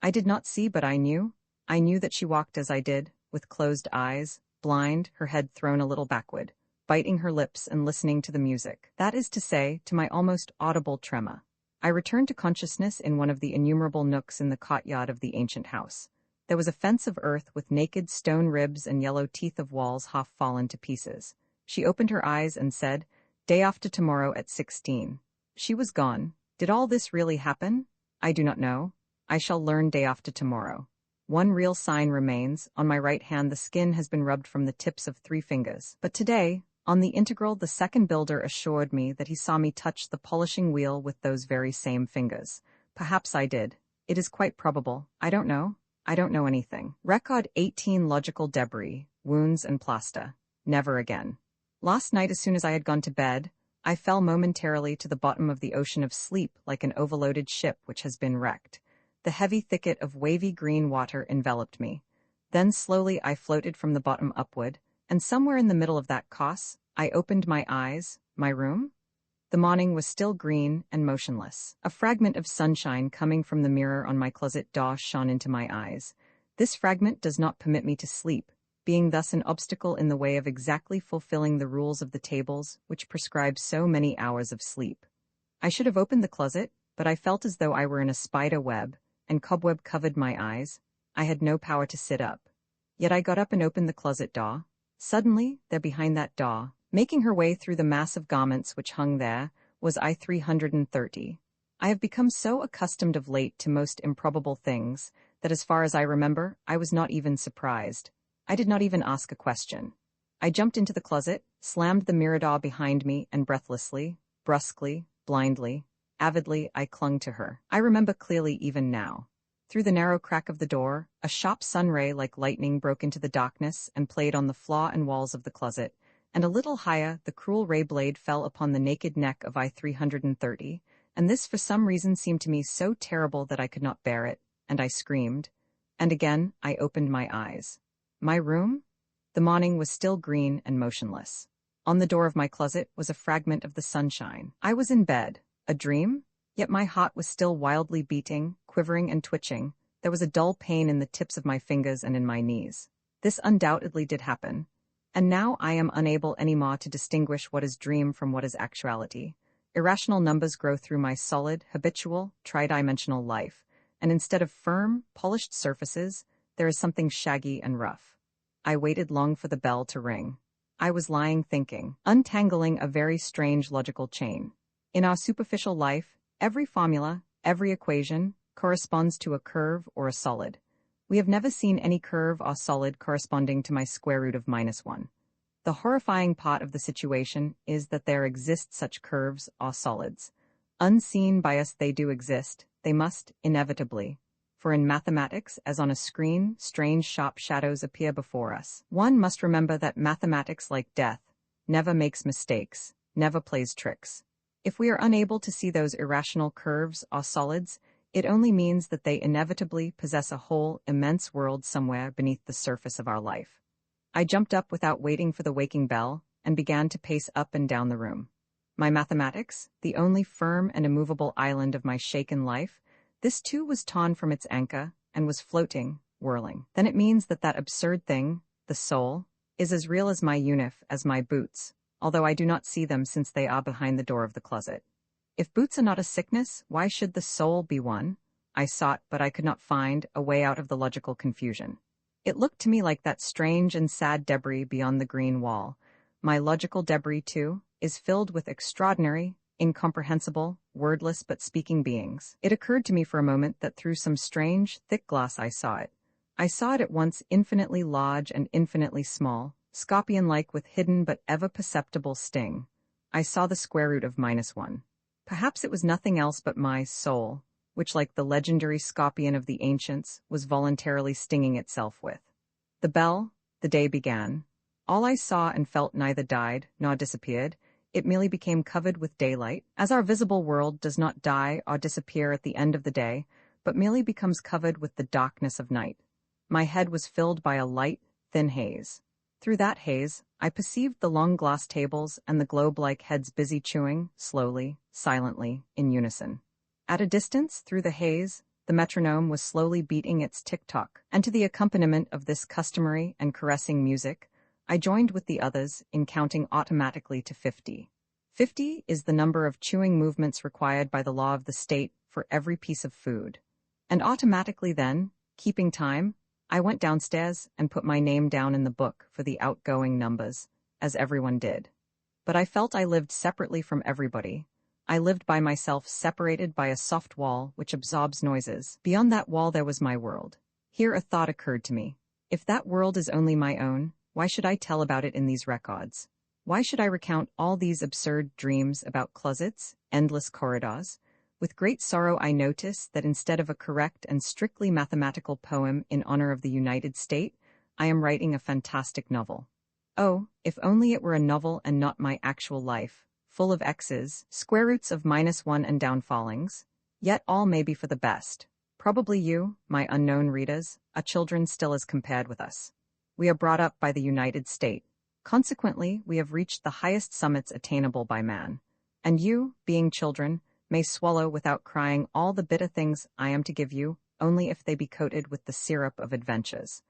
[SPEAKER 1] I did not see, but I knew. I knew that she walked as I did, with closed eyes, blind, her head thrown a little backward, biting her lips and listening to the music. That is to say, to my almost audible tremor. I returned to consciousness in one of the innumerable nooks in the courtyard of the ancient house. There was a fence of earth with naked stone ribs and yellow teeth of walls half fallen to pieces. She opened her eyes and said, "Day after tomorrow at 16. She was gone. Did all this really happen? I do not know. I shall learn day after tomorrow. One real sign remains. On my right hand the skin has been rubbed from the tips of 3 fingers. But today, On the integral, the second builder assured me that he saw me touch the polishing wheel with those very same fingers. Perhaps I did. It is quite probable. I don't know. I don't know anything. Record 18 logical debris, wounds and plaster. Never again. Last night, as soon as I had gone to bed, I fell momentarily to the bottom of the ocean of sleep like an overloaded ship which has been wrecked. The heavy thicket of wavy green water enveloped me. Then slowly I floated from the bottom upward, and somewhere in the middle of that chaos, I opened my eyes. My room? The morning was still green and motionless. A fragment of sunshine coming from the mirror on my closet door shone into my eyes. This fragment does not permit me to sleep, being thus an obstacle in the way of exactly fulfilling the rules of the tables which prescribe so many hours of sleep. I should have opened the closet, but I felt as though I were in a spider web, and cobweb covered my eyes. I had no power to sit up. Yet I got up and opened the closet door. Suddenly, there behind that door, making her way through the mass of garments which hung there, was I 330. I have become so accustomed of late to most improbable things, that as far as I remember, I was not even surprised. I did not even ask a question. I jumped into the closet, slammed the mirror door behind me, and breathlessly, brusquely, blindly, avidly, I clung to her. I remember clearly even now. Through the narrow crack of the door, a sharp sun ray like lightning broke into the darkness and played on the floor and walls of the closet, and a little higher the cruel ray blade fell upon the naked neck of I 330, and this for some reason seemed to me so terrible that I could not bear it, and I screamed. And again I opened my eyes. My room? The morning was still green and motionless. On the door of my closet was a fragment of the sunshine. I was in bed. A dream? Yet my heart was still wildly beating, quivering and twitching. There was a dull pain in the tips of my fingers and in my knees. This undoubtedly did happen. And now I am unable any more to distinguish what is dream from what is actuality. Irrational numbers grow through my solid, habitual, tridimensional life, and instead of firm, polished surfaces, there is something shaggy and rough. I waited long for the bell to ring. I was lying thinking, untangling a very strange logical chain. In our superficial life, every formula, every equation, corresponds to a curve or a solid. We have never seen any curve or solid corresponding to my square root of -1. The horrifying part of the situation is that there exist such curves or solids. Unseen by us they do exist, they must, inevitably. For in mathematics, as on a screen, strange sharp shadows appear before us. One must remember that mathematics, like death, never makes mistakes, never plays tricks. If we are unable to see those irrational curves or solids, it only means that they inevitably possess a whole, immense world somewhere beneath the surface of our life. I jumped up without waiting for the waking bell, and began to pace up and down the room. My mathematics, the only firm and immovable island of my shaken life, this too was torn from its anchor, and was floating, whirling. Then it means that that absurd thing, the soul, is as real as my unif, as my boots, although I do not see them since they are behind the door of the closet. If boots are not a sickness, why should the soul be one? I sought, but I could not find, a way out of the logical confusion. It looked to me like that strange and sad debris beyond the green wall. My logical debris, too, is filled with extraordinary, incomprehensible, wordless but speaking beings. It occurred to me for a moment that through some strange, thick glass I saw it. I saw it at once infinitely large and infinitely small, scorpion-like with hidden but ever-perceptible sting. I saw the square root of -1. Perhaps it was nothing else but my soul, which, like the legendary scorpion of the ancients, was voluntarily stinging itself with. The bell, the day began. All I saw and felt neither died nor disappeared. It merely became covered with daylight, as our visible world does not die or disappear at the end of the day, but merely becomes covered with the darkness of night. My head was filled by a light, thin haze. Through that haze, I perceived the long glass tables and the globe-like heads busy chewing, slowly, silently, in unison. At a distance, through the haze, the metronome was slowly beating its tick-tock, and to the accompaniment of this customary and caressing music, I joined with the others in counting automatically to 50. 50 is the number of chewing movements required by the law of the state for every piece of food. And automatically then, keeping time, I went downstairs and put my name down in the book for the outgoing numbers, as everyone did. But I felt I lived separately from everybody. I lived by myself, separated by a soft wall which absorbs noises. Beyond that wall there was my world. Here a thought occurred to me. If that world is only my own, why should I tell about it in these records? Why should I recount all these absurd dreams about closets, endless corridors? With great sorrow I notice that instead of a correct and strictly mathematical poem in honor of the United States, I am writing a fantastic novel. Oh, if only it were a novel and not my actual life, full of x's, square roots of -1 and downfallings. Yet all may be for the best. Probably you, my unknown readers, are children still as compared with us. We are brought up by the United States. Consequently, we have reached the highest summits attainable by man. And you, being children, may swallow without crying all the bitter things I am to give you, only if they be coated with the syrup of adventures.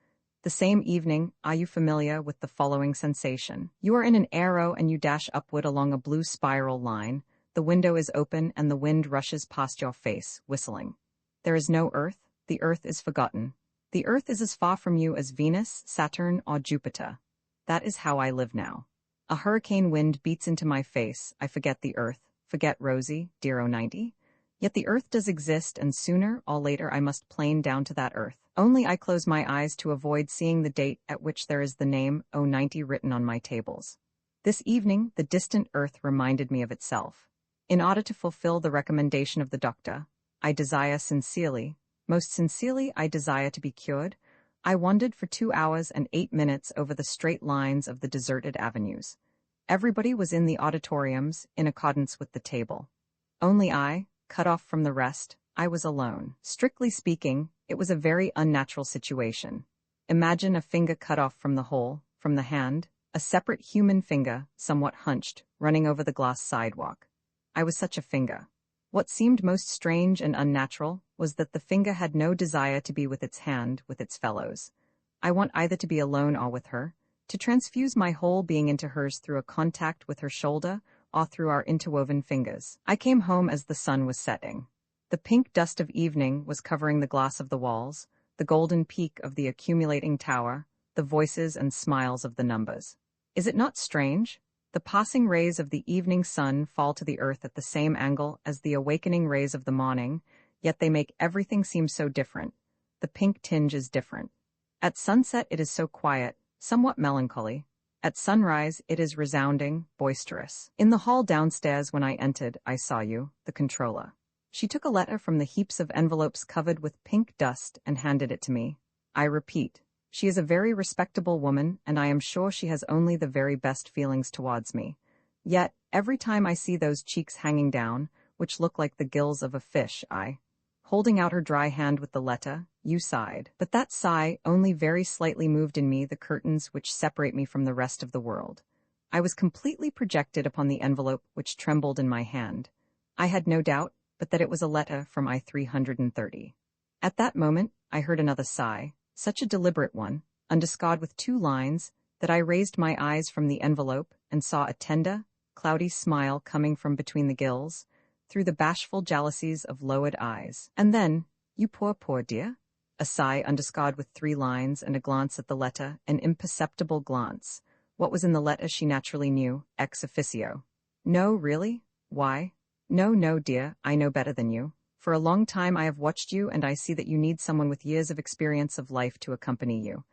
[SPEAKER 1] The same evening, are you familiar with the following sensation? You are in an aero and you dash upward along a blue spiral line. The window is open and the wind rushes past your face, whistling. There is no earth, the earth is forgotten. The earth is as far from you as Venus, Saturn, or Jupiter. That is how I live now. A hurricane wind beats into my face, I forget the earth, forget Rosie, dear 090. Yet the earth does exist and sooner or later I must plane down to that earth. Only I close my eyes to avoid seeing the date at which there is the name 090 written on my tables. This evening, the distant earth reminded me of itself. In order to fulfill the recommendation of the doctor, I desire sincerely, most sincerely I desire to be cured. I wandered for 2 hours and 8 minutes over the straight lines of the deserted avenues. Everybody was in the auditoriums, in accordance with the table. Only I, cut off from the rest, I was alone. Strictly speaking, it was a very unnatural situation. Imagine a finger cut off from the whole, from the hand, a separate human finger, somewhat hunched, running over the glass sidewalk. I was such a finger. What seemed most strange and unnatural was that the finger had no desire to be with its hand, with its fellows. I want either to be alone or with her, to transfuse my whole being into hers through a contact with her shoulder or through our interwoven fingers. I came home as the sun was setting. The pink dust of evening was covering the glass of the walls, the golden peak of the accumulating tower, the voices and smiles of the numbers. Is it not strange? The passing rays of the evening sun fall to the earth at the same angle as the awakening rays of the morning, yet they make everything seem so different. The pink tinge is different. At sunset it is so quiet, somewhat melancholy. At sunrise it is resounding, boisterous. In the hall downstairs when I entered, I saw you, the controller. She took a letter from the heaps of envelopes covered with pink dust and handed it to me. I repeat, she is a very respectable woman, and I am sure she has only the very best feelings towards me. Yet, every time I see those cheeks hanging down, which look like the gills of a fish, holding out her dry hand with the letter, you sighed. But that sigh only very slightly moved in me the curtains which separate me from the rest of the world. I was completely projected upon the envelope which trembled in my hand. I had no doubt but that it was a letter from I-330. At that moment, I heard another sigh, such a deliberate one, underscored with 2 lines, that I raised my eyes from the envelope and saw a tender, cloudy smile coming from between the gills, through the bashful jealousies of lowered eyes. And then, you poor, poor dear? A sigh underscored with 3 lines and a glance at the letter, an imperceptible glance. What was in the letter she naturally knew, ex officio. No, really? Why? No, no, dear, I know better than you. For a long time I have watched you and I see that you need someone with years of experience of life to accompany you.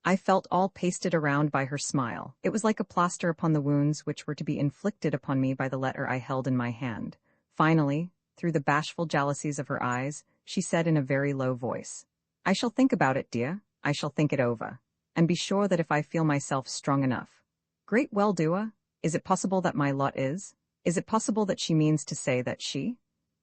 [SPEAKER 1] I felt all pasted around by her smile. It was like a plaster upon the wounds which were to be inflicted upon me by the letter I held in my hand. Finally, through the bashful jealousies of her eyes, she said in a very low voice, I shall think about it, dear. I shall think it over. And be sure that if I feel myself strong enough. Great well-doer, is it possible that my lot is? Is it possible that she means to say that she?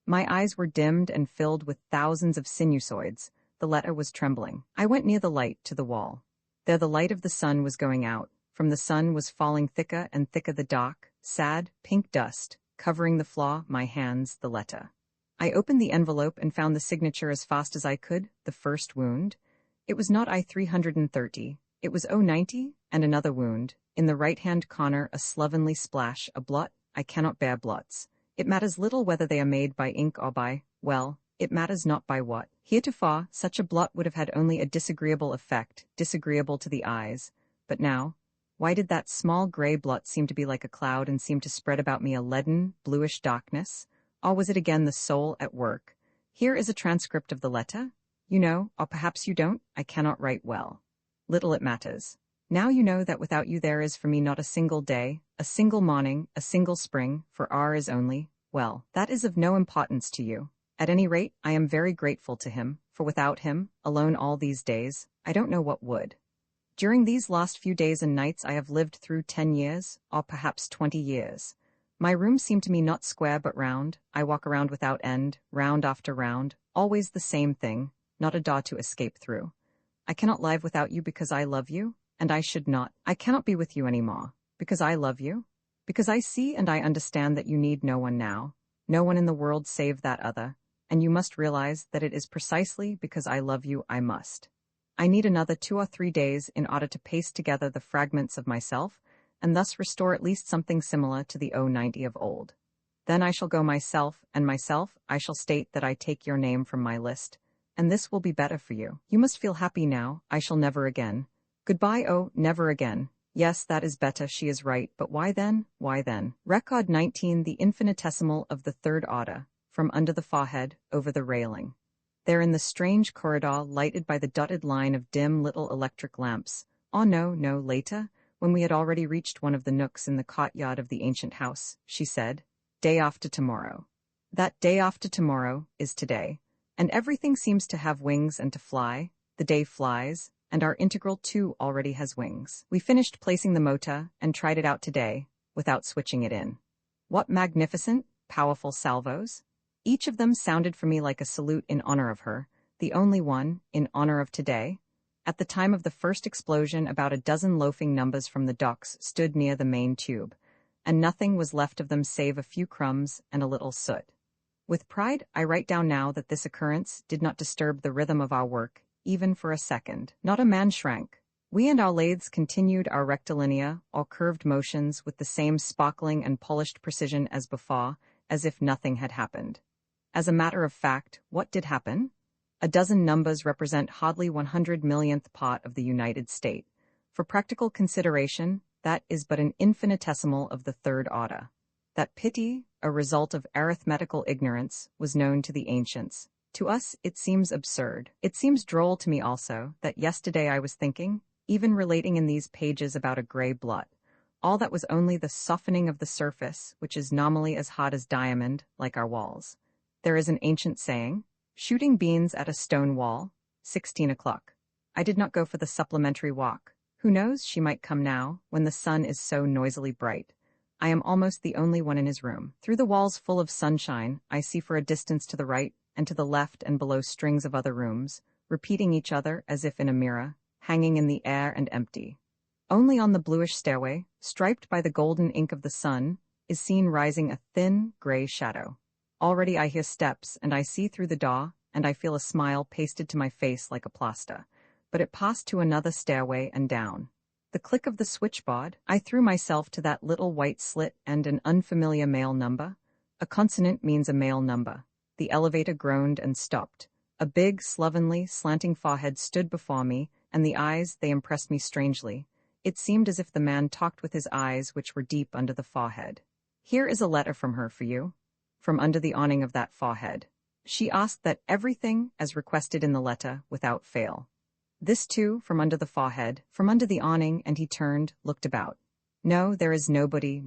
[SPEAKER 1] My eyes were dimmed and filled with thousands of sinusoids. The letter was trembling. I went near the light to the wall. There the light of the sun was going out. From the sun was falling thicker and thicker the dark, sad, pink dust, covering the floor, my hands, the letter. I opened the envelope and found the signature as fast as I could, the first wound. It was not I-330. It was 090, and another wound. In the right-hand corner a slovenly splash, a blot. I cannot bear blots. It matters little whether they are made by ink or by, well, it matters not by what. Heretofore, such a blot would have had only a disagreeable effect, disagreeable to the eyes. But now, why did that small gray blot seem to be like a cloud and seem to spread about me a leaden, bluish darkness? Or was it again the soul at work? Here is a transcript of the letter. You know, or perhaps you don't, I cannot write well. Little it matters. Now you know that without you there is for me not a single day, a single morning, a single spring, for R is only, well, that is of no importance to you. At any rate, I am very grateful to him, for without him, alone all these days, I don't know what would. During these last few days and nights I have lived through 10 years, or perhaps 20 years. My room seemed to me not square but round. I walk around without end, round after round, always the same thing, not a door to escape through. I cannot live without you because I love you, and I should not. I cannot be with you any more, because I love you, because I see and I understand that you need no one now, no one in the world save that other, and you must realize that it is precisely because I love you I must. I need another 2 or 3 days in order to paste together the fragments of myself, and thus restore at least something similar to the 090 of old. Then I shall go myself, and myself I shall state that I take your name from my list, and this will be better for you. You must feel happy now, I shall never again. Goodbye, oh, never again. Yes, that is better, she is right, but why then? Why then? Record 19, the infinitesimal of the third order, from under the forehead, over the railing. There in the strange corridor lighted by the dotted line of dim little electric lamps. Oh no, later, when we had already reached one of the nooks in the courtyard of the ancient house, she said, day after tomorrow. That day after tomorrow is today, and everything seems to have wings and to fly. The day flies, and our integral too already has wings. We finished placing the motor and tried it out today, without switching it in. What magnificent, powerful salvos! Each of them sounded for me like a salute in honor of her, the only one, in honor of today. At the time of the first explosion, about a dozen loafing numbers from the docks stood near the main tube, and nothing was left of them save a few crumbs and a little soot. With pride, I write down now that this occurrence did not disturb the rhythm of our work, even for a second. Not a man shrank. We and our lathes continued our rectilinear or curved motions with the same sparkling and polished precision as before, as if nothing had happened. As a matter of fact, what did happen? A dozen numbers represent hardly 100 millionth part of the United States. For practical consideration, that is but an infinitesimal of the third order. That pity, a result of arithmetical ignorance, was known to the ancients. To us, it seems absurd. It seems droll to me also that yesterday I was thinking, even relating in these pages about a gray blot, all that was only the softening of the surface, which is nominally as hot as diamond, like our walls. There is an ancient saying, shooting beans at a stone wall, 16 o'clock. I did not go for the supplementary walk. Who knows, she might come now, when the sun is so noisily bright. I am almost the only one in his room. Through the walls full of sunshine, I see for a distance to the right and to the left and below strings of other rooms, repeating each other as if in a mirror, hanging in the air and empty. Only on the bluish stairway, striped by the golden ink of the sun, is seen rising a thin, gray shadow. Already I hear steps, and I see through the door, and I feel a smile pasted to my face like a plaster. But it passed to another stairway and down. The click of the switchboard, I threw myself to that little white slit and an unfamiliar male number. A consonant means a male number. The elevator groaned and stopped. A big, slovenly, slanting forehead stood before me, and the eyes, they impressed me strangely. It seemed as if the man talked with his eyes, which were deep under the forehead. Here is a letter from her for you. From under the awning of that forehead. She asked that everything, as requested in the letter, without fail. This too, from under the forehead, from under the awning, and he turned, looked about. No, there is nobody.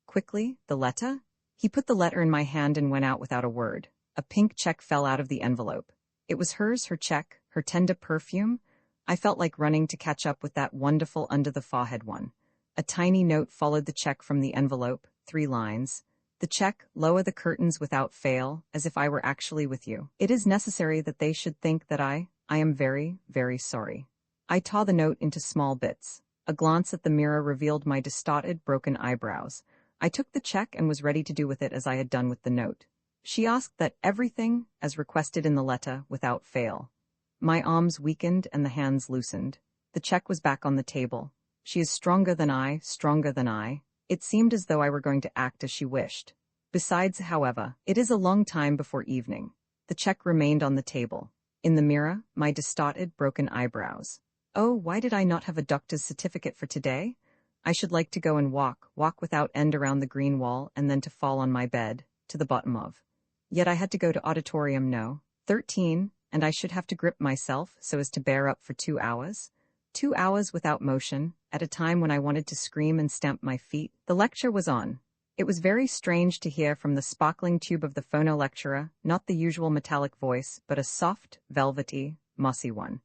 [SPEAKER 1] Quickly, the letter? He put the letter in my hand and went out without a word. A pink check fell out of the envelope. It was hers, her check, her tender perfume. I felt like running to catch up with that wonderful under the forehead one. A tiny note followed the check from the envelope, 3 lines. The check, lower the curtains without fail, as if I were actually with you. It is necessary that they should think that I am very, very sorry. I tore the note into small bits. A glance at the mirror revealed my distorted, broken eyebrows. I took the check and was ready to do with it as I had done with the note. She asked that everything, as requested in the letter, without fail. My arms weakened and the hands loosened. The check was back on the table. She is stronger than I, stronger than I. It seemed as though I were going to act as she wished. Besides, however, it is a long time before evening. The check remained on the table. In the mirror, my distorted, broken eyebrows. Oh, why did I not have a doctor's certificate for today? I should like to go and walk without end around the green wall and then to fall on my bed, to the bottom of. Yet I had to go to auditorium no. 13, and I should have to grip myself so as to bear up for 2 hours. 2 hours without motion, at a time when I wanted to scream and stamp my feet. The lecture was on. It was very strange to hear from the sparkling tube of the phono-lecturer, not the usual metallic voice, but a soft, velvety, mossy one.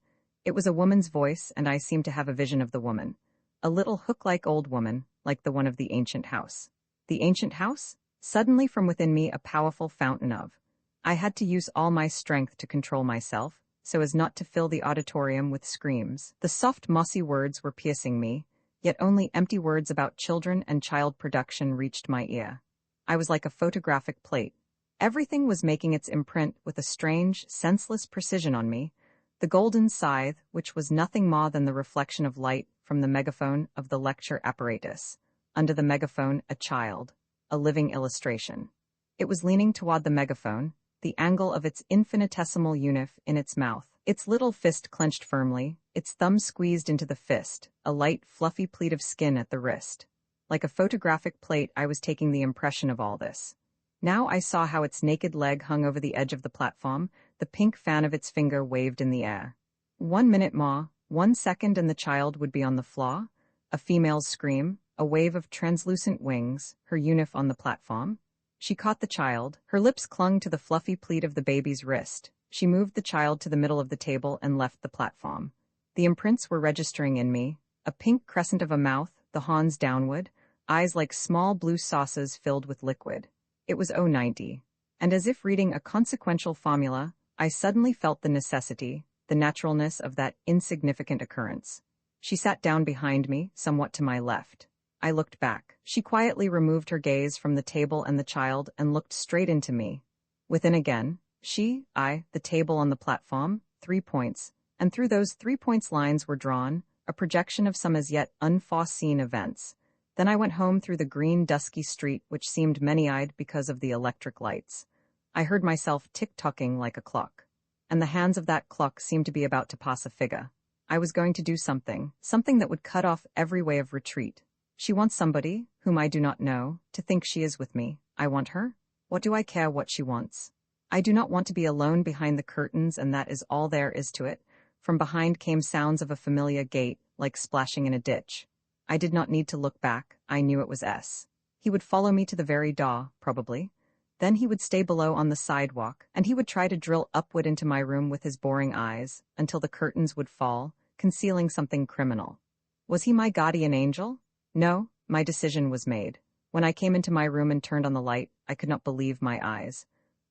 [SPEAKER 1] It was a woman's voice, and I seemed to have a vision of the woman. A little hook-like old woman, like the one of the ancient house. The ancient house? Suddenly from within me a powerful fountain of. I had to use all my strength to control myself, so as not to fill the auditorium with screams. The soft, mossy words were piercing me, yet only empty words about children and child production reached my ear. I was like a photographic plate. Everything was making its imprint with a strange, senseless precision on me. The golden scythe, which was nothing more than the reflection of light from the megaphone of the lecture apparatus. Under the megaphone, a child, a living illustration. It was leaning toward the megaphone, the angle of its infinitesimal unif in its mouth, its little fist clenched firmly, its thumb squeezed into the fist, a light, fluffy pleat of skin at the wrist. Like a photographic plate, I was taking the impression of all this. Now I saw how its naked leg hung over the edge of the platform, the pink fan of its finger waved in the air. 1 minute more, 1 second and the child would be on the floor, a female's scream, a wave of translucent wings, her unif on the platform. She caught the child, her lips clung to the fluffy pleat of the baby's wrist. She moved the child to the middle of the table and left the platform. The imprints were registering in me, a pink crescent of a mouth, the horns downward, eyes like small blue saucers filled with liquid. It was 090. And as if reading a consequential formula, I suddenly felt the necessity, the naturalness of that insignificant occurrence. She sat down behind me, somewhat to my left. I looked back. She quietly removed her gaze from the table and the child and looked straight into me. Within again, she, I, the table on the platform, 3 points, and through those 3 points lines were drawn, a projection of some as yet unforeseen events. Then I went home through the green, dusky street which seemed many-eyed because of the electric lights. I heard myself tick-tocking like a clock, and the hands of that clock seemed to be about to pass a figure. I was going to do something that would cut off every way of retreat. She wants somebody, whom I do not know, to think she is with me. I want her. What do I care what she wants? I do not want to be alone behind the curtains, and that is all there is to it. From behind came sounds of a familiar gait, like splashing in a ditch. I did not need to look back. I knew it was S. He would follow me to the very door, probably. Then he would stay below on the sidewalk, and he would try to drill upward into my room with his boring eyes, until the curtains would fall, concealing something criminal. Was he my guardian angel? No, my decision was made. When I came into my room and turned on the light, I could not believe my eyes.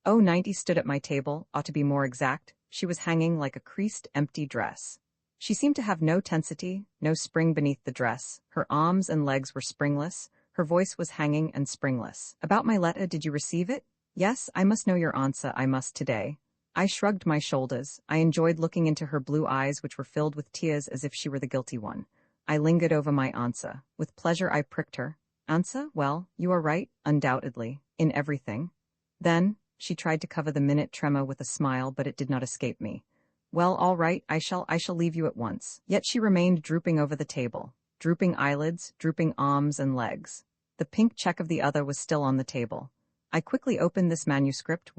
[SPEAKER 1] 090 stood at my table, ought to be more exact. She was hanging like a creased, empty dress. She seemed to have no tensity, no spring beneath the dress. Her arms and legs were springless. Her voice was hanging and springless. About my letter, did you receive it? Yes, I must know your answer, I must today. I shrugged my shoulders. I enjoyed looking into her blue eyes which were filled with tears as if she were the guilty one. I lingered over my answer. With pleasure I pricked her. Answer? Well, you are right, undoubtedly, in everything. Then, she tried to cover the minute tremor with a smile, but it did not escape me. Well, all right, I shall leave you at once. Yet she remained drooping over the table. Drooping eyelids, drooping arms and legs. The pink check of the other was still on the table. I quickly opened this manuscript,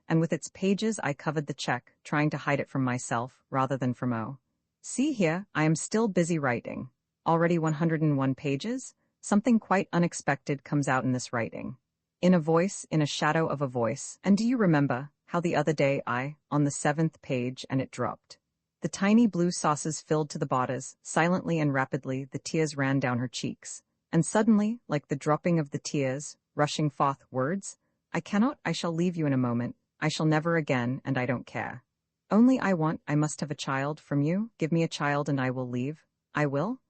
[SPEAKER 1] and with its pages I covered the check, trying to hide it from myself, rather than from O. See here, I am still busy writing. Already 101 pages? Something quite unexpected comes out in this writing. In a voice, in a shadow of a voice. And do you remember how the other day on the 7th page, and it dropped? The tiny blue saucers filled to the borders. Silently and rapidly the tears ran down her cheeks. And suddenly, like the dropping of the tears, rushing forth words, I shall leave you in a moment. I shall never again, and I don't care. Only I must have a child from you. Give me a child and I will leave. I will?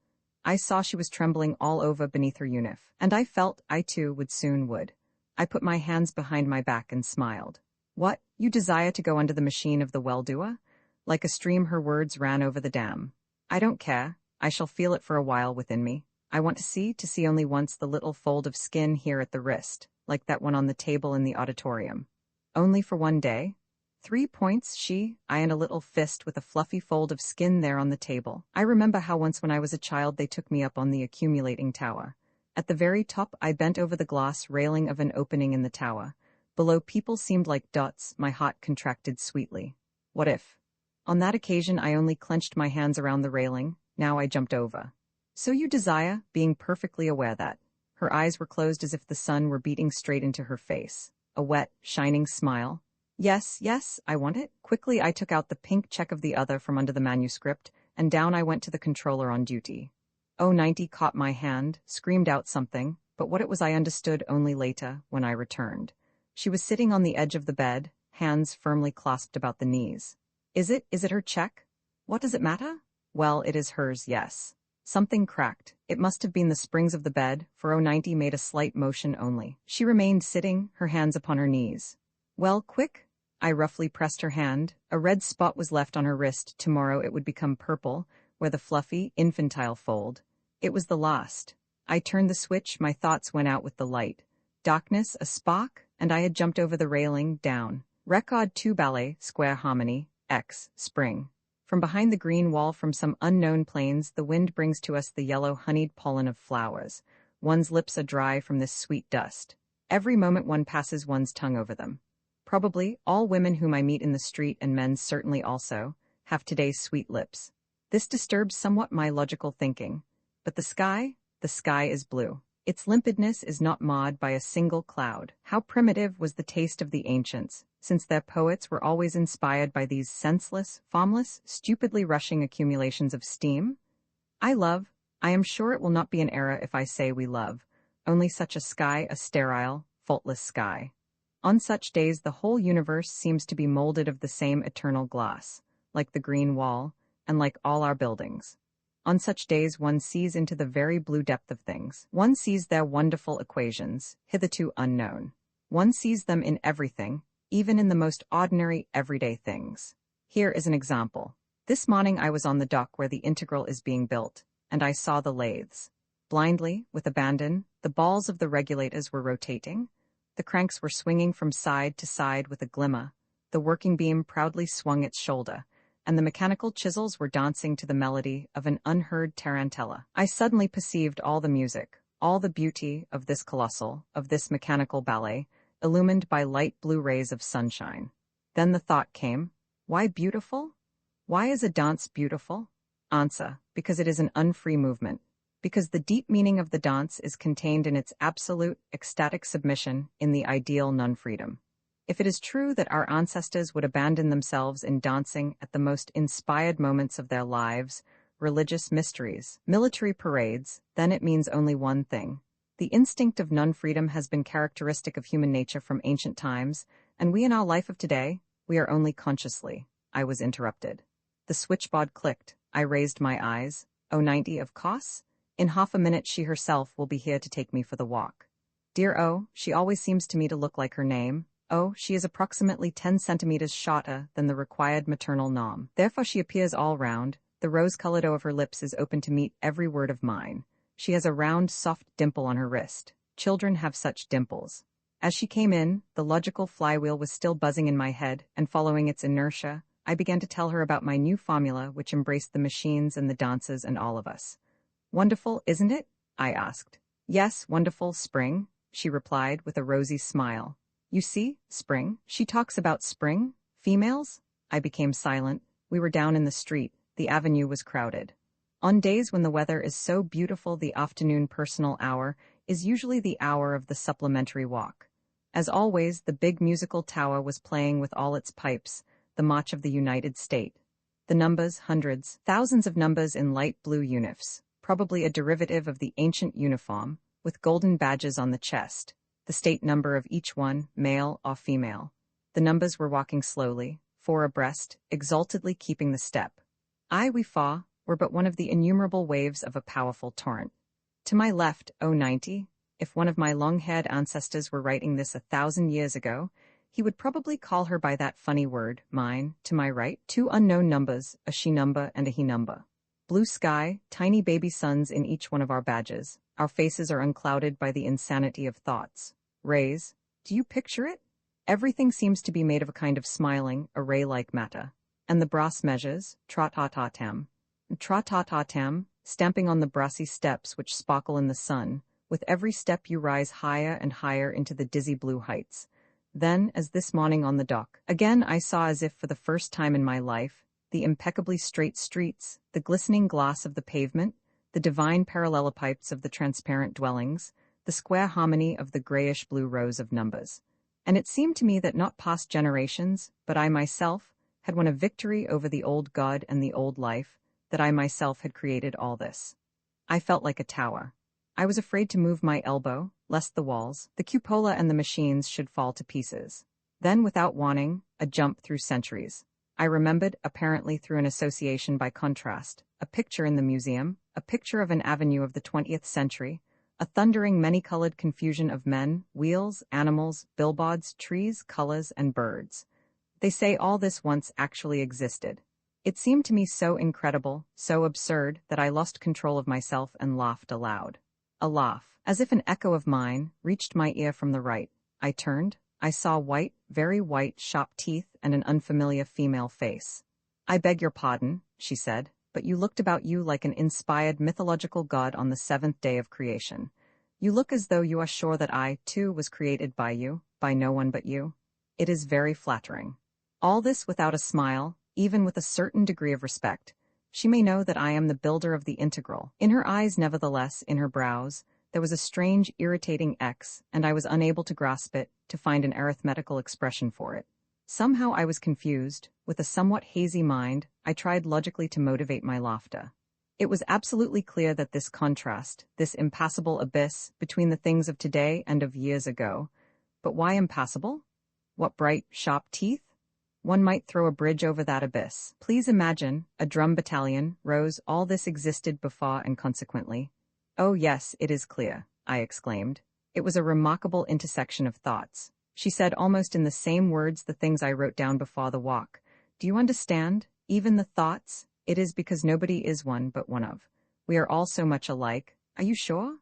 [SPEAKER 1] I saw she was trembling all over beneath her unif, and I felt I too would. I put my hands behind my back and smiled. What, you desire to go under the machine of the well-doer? Like a stream her words ran over the dam. I don't care. I shall feel it for a while within me. I want to see only once the little fold of skin here at the wrist, like that one on the table in the auditorium. Only for 1 day? 3 points, I and a little fist with a fluffy fold of skin there on the table. I remember how once when I was a child they took me up on the accumulating tower. At the very top I bent over the glass railing of an opening in the tower. Below people seemed like dots. My heart contracted sweetly. What if? On that occasion I only clenched my hands around the railing, Now I jumped over. So you desire, being perfectly aware that. Her eyes were closed as if the sun were beating straight into her face. A wet, shining smile. Yes, yes, I want it. Quickly I took out the pink check of the other from under the manuscript, and down I went to the controller on duty. 090 caught my hand, screamed out something, but what it was I understood only later, when I returned. She was sitting on the edge of the bed, hands firmly clasped about the knees. Is it her check? What does it matter? Well, it is hers, yes. Something cracked. It must have been the springs of the bed, for 090 made a slight motion only. She remained sitting, her hands upon her knees. Well, quick? I roughly pressed her hand. A red spot was left on her wrist. Tomorrow it would become purple, where the fluffy, infantile fold. It was the last. I turned the switch, my thoughts went out with the light. Darkness, a spark, and I had jumped over the railing, down. Record 2 ballet, square harmony, X, spring. From behind the green wall from some unknown plains, the wind brings to us the yellow honeyed pollen of flowers. One's lips are dry from this sweet dust. Every moment one passes one's tongue over them. Probably, all women whom I meet in the street, and men certainly also, have today's sweet lips. This disturbs somewhat my logical thinking. But the sky is blue. Its limpidness is not marred by a single cloud. How primitive was the taste of the ancients, since their poets were always inspired by these senseless, formless, stupidly rushing accumulations of steam? I am sure it will not be an error if I say we love, only such a sky, a sterile, faultless sky. On such days the whole universe seems to be molded of the same eternal glass, like the green wall, and like all our buildings. On such days one sees into the very blue depth of things. One sees their wonderful equations, hitherto unknown. One sees them in everything, even in the most ordinary, everyday things. Here is an example. This morning I was on the dock where the integral is being built, and I saw the lathes. Blindly, with abandon, the balls of the regulators were rotating. The cranks were swinging from side to side with a glimmer. The working beam proudly swung its shoulder, and the mechanical chisels were dancing to the melody of an unheard tarantella. I suddenly perceived all the music, all the beauty of this colossal, of this mechanical ballet, illumined by light blue rays of sunshine. Then the thought came, why beautiful? Why is a dance beautiful? Answer, because it is an unfree movement. Because the deep meaning of the dance is contained in its absolute, ecstatic submission in the ideal non-freedom. If it is true that our ancestors would abandon themselves in dancing at the most inspired moments of their lives, religious mysteries, military parades, then it means only one thing. The instinct of non-freedom has been characteristic of human nature from ancient times, and we in our life of today, we are only consciously. I was interrupted. The switchboard clicked. I raised my eyes. 090, of course. In half a minute she herself will be here to take me for the walk. Dear O, she always seems to me to look like her name. Oh, she is approximately 10 centimeters shorter than the required maternal norm. Therefore she appears all round. The rose-colored O of her lips is open to meet every word of mine. She has a round, soft dimple on her wrist. Children have such dimples. As she came in, the logical flywheel was still buzzing in my head, and following its inertia, I began to tell her about my new formula which embraced the machines and the dances and all of us. Wonderful, isn't it? I asked. Yes, wonderful, spring, she replied with a rosy smile. You see, spring. She talks about spring? Females? I became silent. We were down in the street. The avenue was crowded. On days when the weather is so beautiful, the afternoon personal hour is usually the hour of the supplementary walk. As always, the big musical tower was playing with all its pipes, the march of the United States. The numbers, hundreds, thousands of numbers in light blue uniforms, probably a derivative of the ancient uniform, with golden badges on the chest. The state number of each one, male or female. The numbers were walking slowly, four abreast, exaltedly keeping the step. We were but one of the innumerable waves of a powerful torrent. To my left, 090, if one of my long-haired ancestors were writing this 1,000 years ago, he would probably call her by that funny word, mine. To my right, two unknown numbers, a she number and a he number. Blue sky, tiny baby suns in each one of our badges. Our faces are unclouded by the insanity of thoughts. Rays, do you picture it? Everything seems to be made of a kind of smiling, array-like matter. And the brass measures, tra-ta-ta-tam, stamping on the brassy steps which sparkle in the sun. With every step you rise higher and higher into the dizzy blue heights. Then, as this morning on the dock, again I saw as if for the first time in my life, the impeccably straight streets, the glistening gloss of the pavement, the divine parallelepipes of the transparent dwellings, the square harmony of the grayish-blue rows of numbers. And it seemed to me that not past generations, but I myself, had won a victory over the old God and the old life, that I myself had created all this. I felt like a tower. I was afraid to move my elbow, lest the walls, the cupola and the machines should fall to pieces. Then, without warning, a jump through centuries. I remembered, apparently through an association by contrast, a picture in the museum, a picture of an avenue of the 20th century, a thundering many-colored confusion of men, wheels, animals, billboards, trees, colors, and birds. They say all this once actually existed. It seemed to me so incredible, so absurd, that I lost control of myself and laughed aloud. A laugh, as if an echo of mine, reached my ear from the right. I turned. I saw white, very white, sharp teeth and an unfamiliar female face. "I beg your pardon," she said, "but you looked about you like an inspired mythological god on the seventh day of creation. You look as though you are sure that I, too, was created by you, by no one but you. It is very flattering." All this without a smile, even with a certain degree of respect. She may know that I am the builder of the integral. In her eyes, nevertheless, in her brows, there was a strange, irritating X, and I was unable to grasp it, to find an arithmetical expression for it. Somehow I was confused. With a somewhat hazy mind, I tried logically to motivate my laughter. It was absolutely clear that this contrast, this impassable abyss, between the things of today and of years ago. But why impassable? What bright, sharp teeth? One might throw a bridge over that abyss. Please imagine, a drum battalion, rose, all this existed before and consequently. "Oh yes, it is clear," I exclaimed. It was a remarkable intersection of thoughts. She said almost in the same words the things I wrote down before the walk. "Do you understand? Even the thoughts? It is because nobody is one but one of. We are all so much alike. Are you sure?"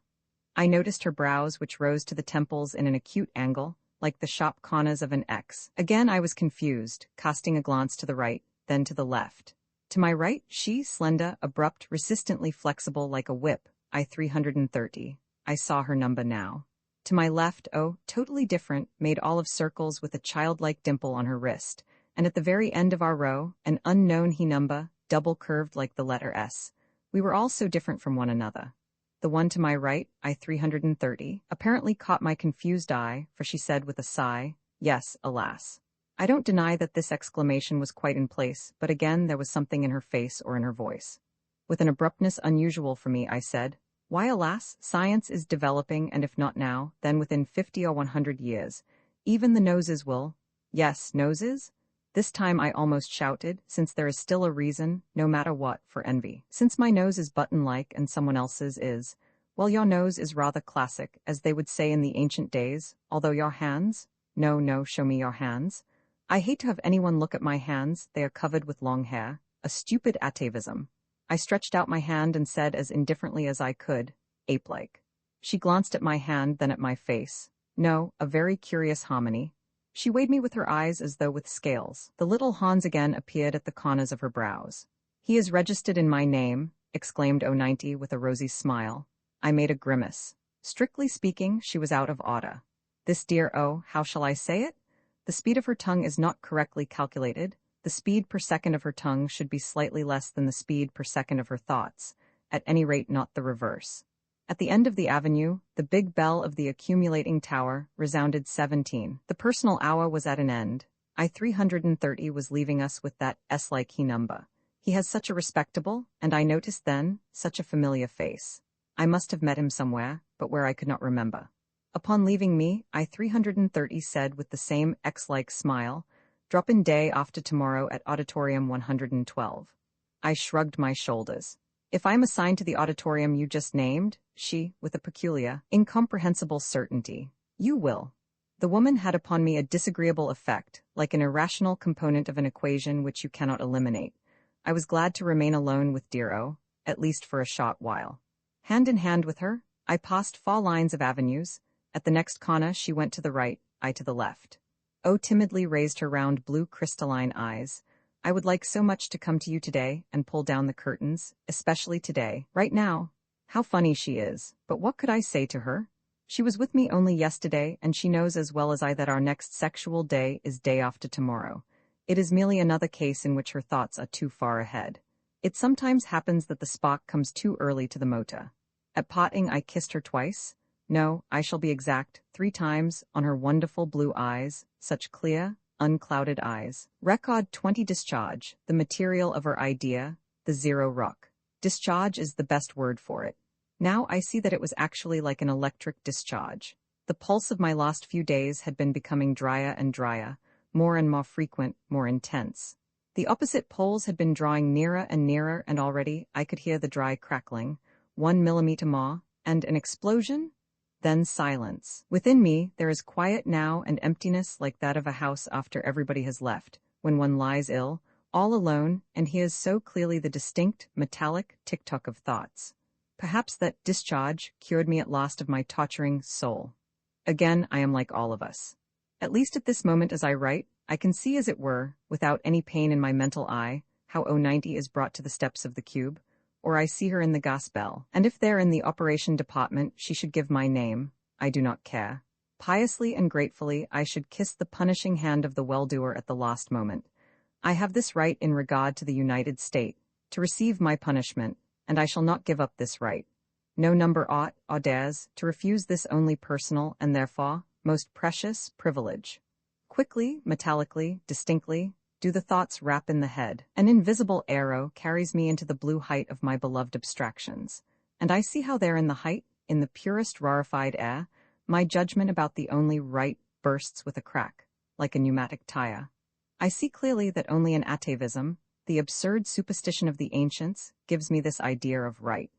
[SPEAKER 1] I noticed her brows, which rose to the temples in an acute angle, like the sharp corners of an X. Again I was confused, casting a glance to the right, then to the left. To my right, she, slender, abrupt, resistantly flexible like a whip, I 330. I saw her number now. To my left, oh, totally different, made all of circles with a childlike dimple on her wrist, and at the very end of our row, an unknown he number, double-curved like the letter S. We were all so different from one another. The one to my right, I 330, apparently caught my confused eye, for she said with a sigh, "Yes, alas." I don't deny that this exclamation was quite in place, but again there was something in her face or in her voice. With an abruptness unusual for me, I said, "Why, alas? Science is developing, and if not now, then within 50 or 100 years. Even the noses will—" "Yes, noses?" This time I almost shouted, since there is still a reason, no matter what, for envy. Since my nose is button-like and someone else's is, well, your nose is rather classic, as they would say in the ancient days, although your hands— No, show me your hands. I hate to have anyone look at my hands, they are covered with long hair. A stupid atavism. I stretched out my hand and said as indifferently as I could, ape-like. She glanced at my hand, then at my face. No, a very curious harmony. She weighed me with her eyes as though with scales. The little Hans again appeared at the corners of her brows. "He is registered in my name," exclaimed 090 with a rosy smile. I made a grimace. Strictly speaking, she was out of order. This dear how shall I say it? The speed of her tongue is not correctly calculated. The speed per second of her tongue should be slightly less than the speed per second of her thoughts, at any rate not the reverse. At the end of the avenue, the big bell of the accumulating tower resounded 17. The personal hour was at an end. I 330 was leaving us with that S-like he number. He has such a respectable, and I noticed then, such a familiar face. I must have met him somewhere, but where I could not remember. Upon leaving me, I 330 said with the same X-like smile, "Drop in day after tomorrow at Auditorium 112. I shrugged my shoulders. "If I am assigned to the auditorium you just named," she, with a peculiar, incomprehensible certainty, "you will." The woman had upon me a disagreeable effect, like an irrational component of an equation which you cannot eliminate. I was glad to remain alone with dear O, at least for a short while. Hand in hand with her, I passed 4 lines of avenues. At the next corner she went to the right, I to the left. O timidly raised her round blue crystalline eyes. "I would like so much to come to you today and pull down the curtains, especially today, right now." How funny she is, but what could I say to her? She was with me only yesterday, and she knows as well as I that our next sexual day is day after tomorrow. It is merely another case in which her thoughts are too far ahead. It sometimes happens that the spark comes too early to the motor. At parting I kissed her twice. No, I shall be exact, 3 times, on her wonderful blue eyes, such clear, unclouded eyes. Record 20 discharge, the material of her idea, the zero rock. Discharge is the best word for it. Now I see that it was actually like an electric discharge. The pulse of my last few days had been becoming drier and drier, more and more frequent, more intense. The opposite poles had been drawing nearer and nearer, and already I could hear the dry crackling, 1 millimeter more, and an explosion? Then silence. Within me there is quiet now and emptiness like that of a house after everybody has left, when one lies ill, all alone, and hears so clearly the distinct, metallic tick-tock of thoughts. Perhaps that discharge cured me at last of my torturing soul. Again, I am like all of us. At least at this moment as I write, I can see as it were, without any pain in my mental eye, how 090 is brought to the steps of the cube, or I see her in the gas bell, and if there in the operation department she should give my name, I do not care. Piously and gratefully I should kiss the punishing hand of the well-doer at the last moment. I have this right in regard to the United State, to receive my punishment, and I shall not give up this right. No number ought, or dares, to refuse this only personal and therefore most precious privilege. Quickly, metallically, distinctly, do the thoughts rap in the head. An invisible arrow carries me into the blue height of my beloved abstractions, and I see how there in the height, in the purest rarefied air, my judgment about the only right bursts with a crack, like a pneumatic tire. I see clearly that only an atavism, the absurd superstition of the ancients, gives me this idea of right.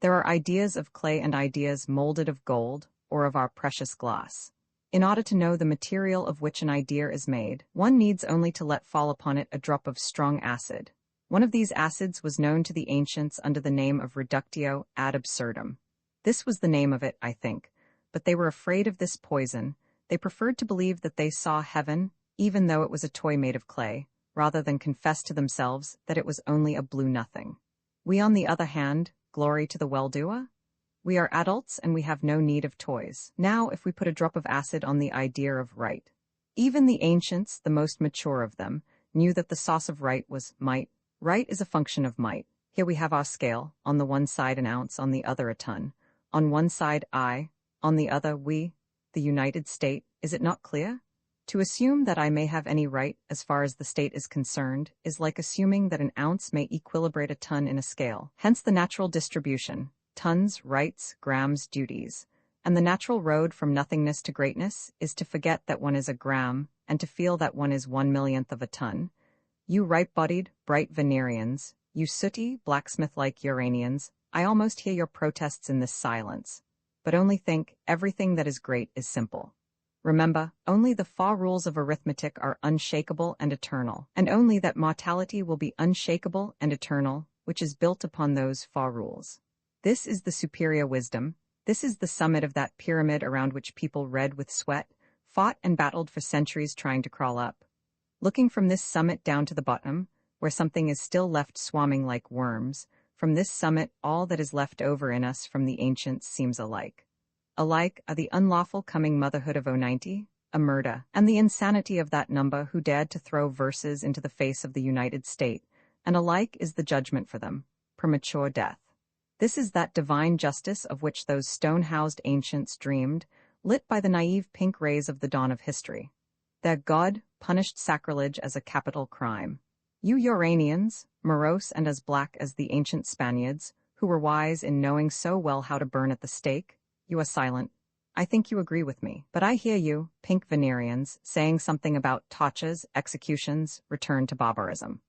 [SPEAKER 1] There are ideas of clay and ideas molded of gold, or of our precious glass. In order to know the material of which an idea is made, one needs only to let fall upon it a drop of strong acid. One of these acids was known to the ancients under the name of reductio ad absurdum. This was the name of it, I think, but they were afraid of this poison. They preferred to believe that they saw heaven, even though it was a toy made of clay, rather than confess to themselves that it was only a blue nothing. We, on the other hand, glory to the well-doer? We are adults and we have no need of toys. Now, if we put a drop of acid on the idea of right. Even the ancients, the most mature of them, knew that the source of right was might. Right is a function of might. Here we have our scale, on the one side an ounce, on the other a ton. On one side I, on the other we, the United State. Is it not clear? To assume that I may have any right as far as the state is concerned is like assuming that an ounce may equilibrate a ton in a scale. Hence the natural distribution. Tons, rights, grams, duties. And the natural road from nothingness to greatness is to forget that one is a gram, and to feel that one is 1/millionth of a ton. You ripe-bodied, bright Venerians, you sooty, blacksmith-like Uranians, I almost hear your protests in this silence. But only think, everything that is great is simple. Remember, only the 4 rules of arithmetic are unshakable and eternal, and only that mortality will be unshakable and eternal, which is built upon those 4 rules. This is the superior wisdom. This is the summit of that pyramid around which people red with sweat, fought and battled for centuries trying to crawl up. Looking from this summit down to the bottom, where something is still left swarming like worms, from this summit all that is left over in us from the ancients seems alike. Alike are the unlawful coming motherhood of 090, a murder, and the insanity of that number who dared to throw verses into the face of the United State, and alike is the judgment for them, premature death. This is that divine justice of which those stone-housed ancients dreamed, lit by the naive pink rays of the dawn of history. Their God punished sacrilege as a capital crime. You Uranians, morose and as black as the ancient Spaniards, who were wise in knowing so well how to burn at the stake, you are silent. I think you agree with me, but I hear you, pink Venerians, saying something about tortures, executions, return to barbarism.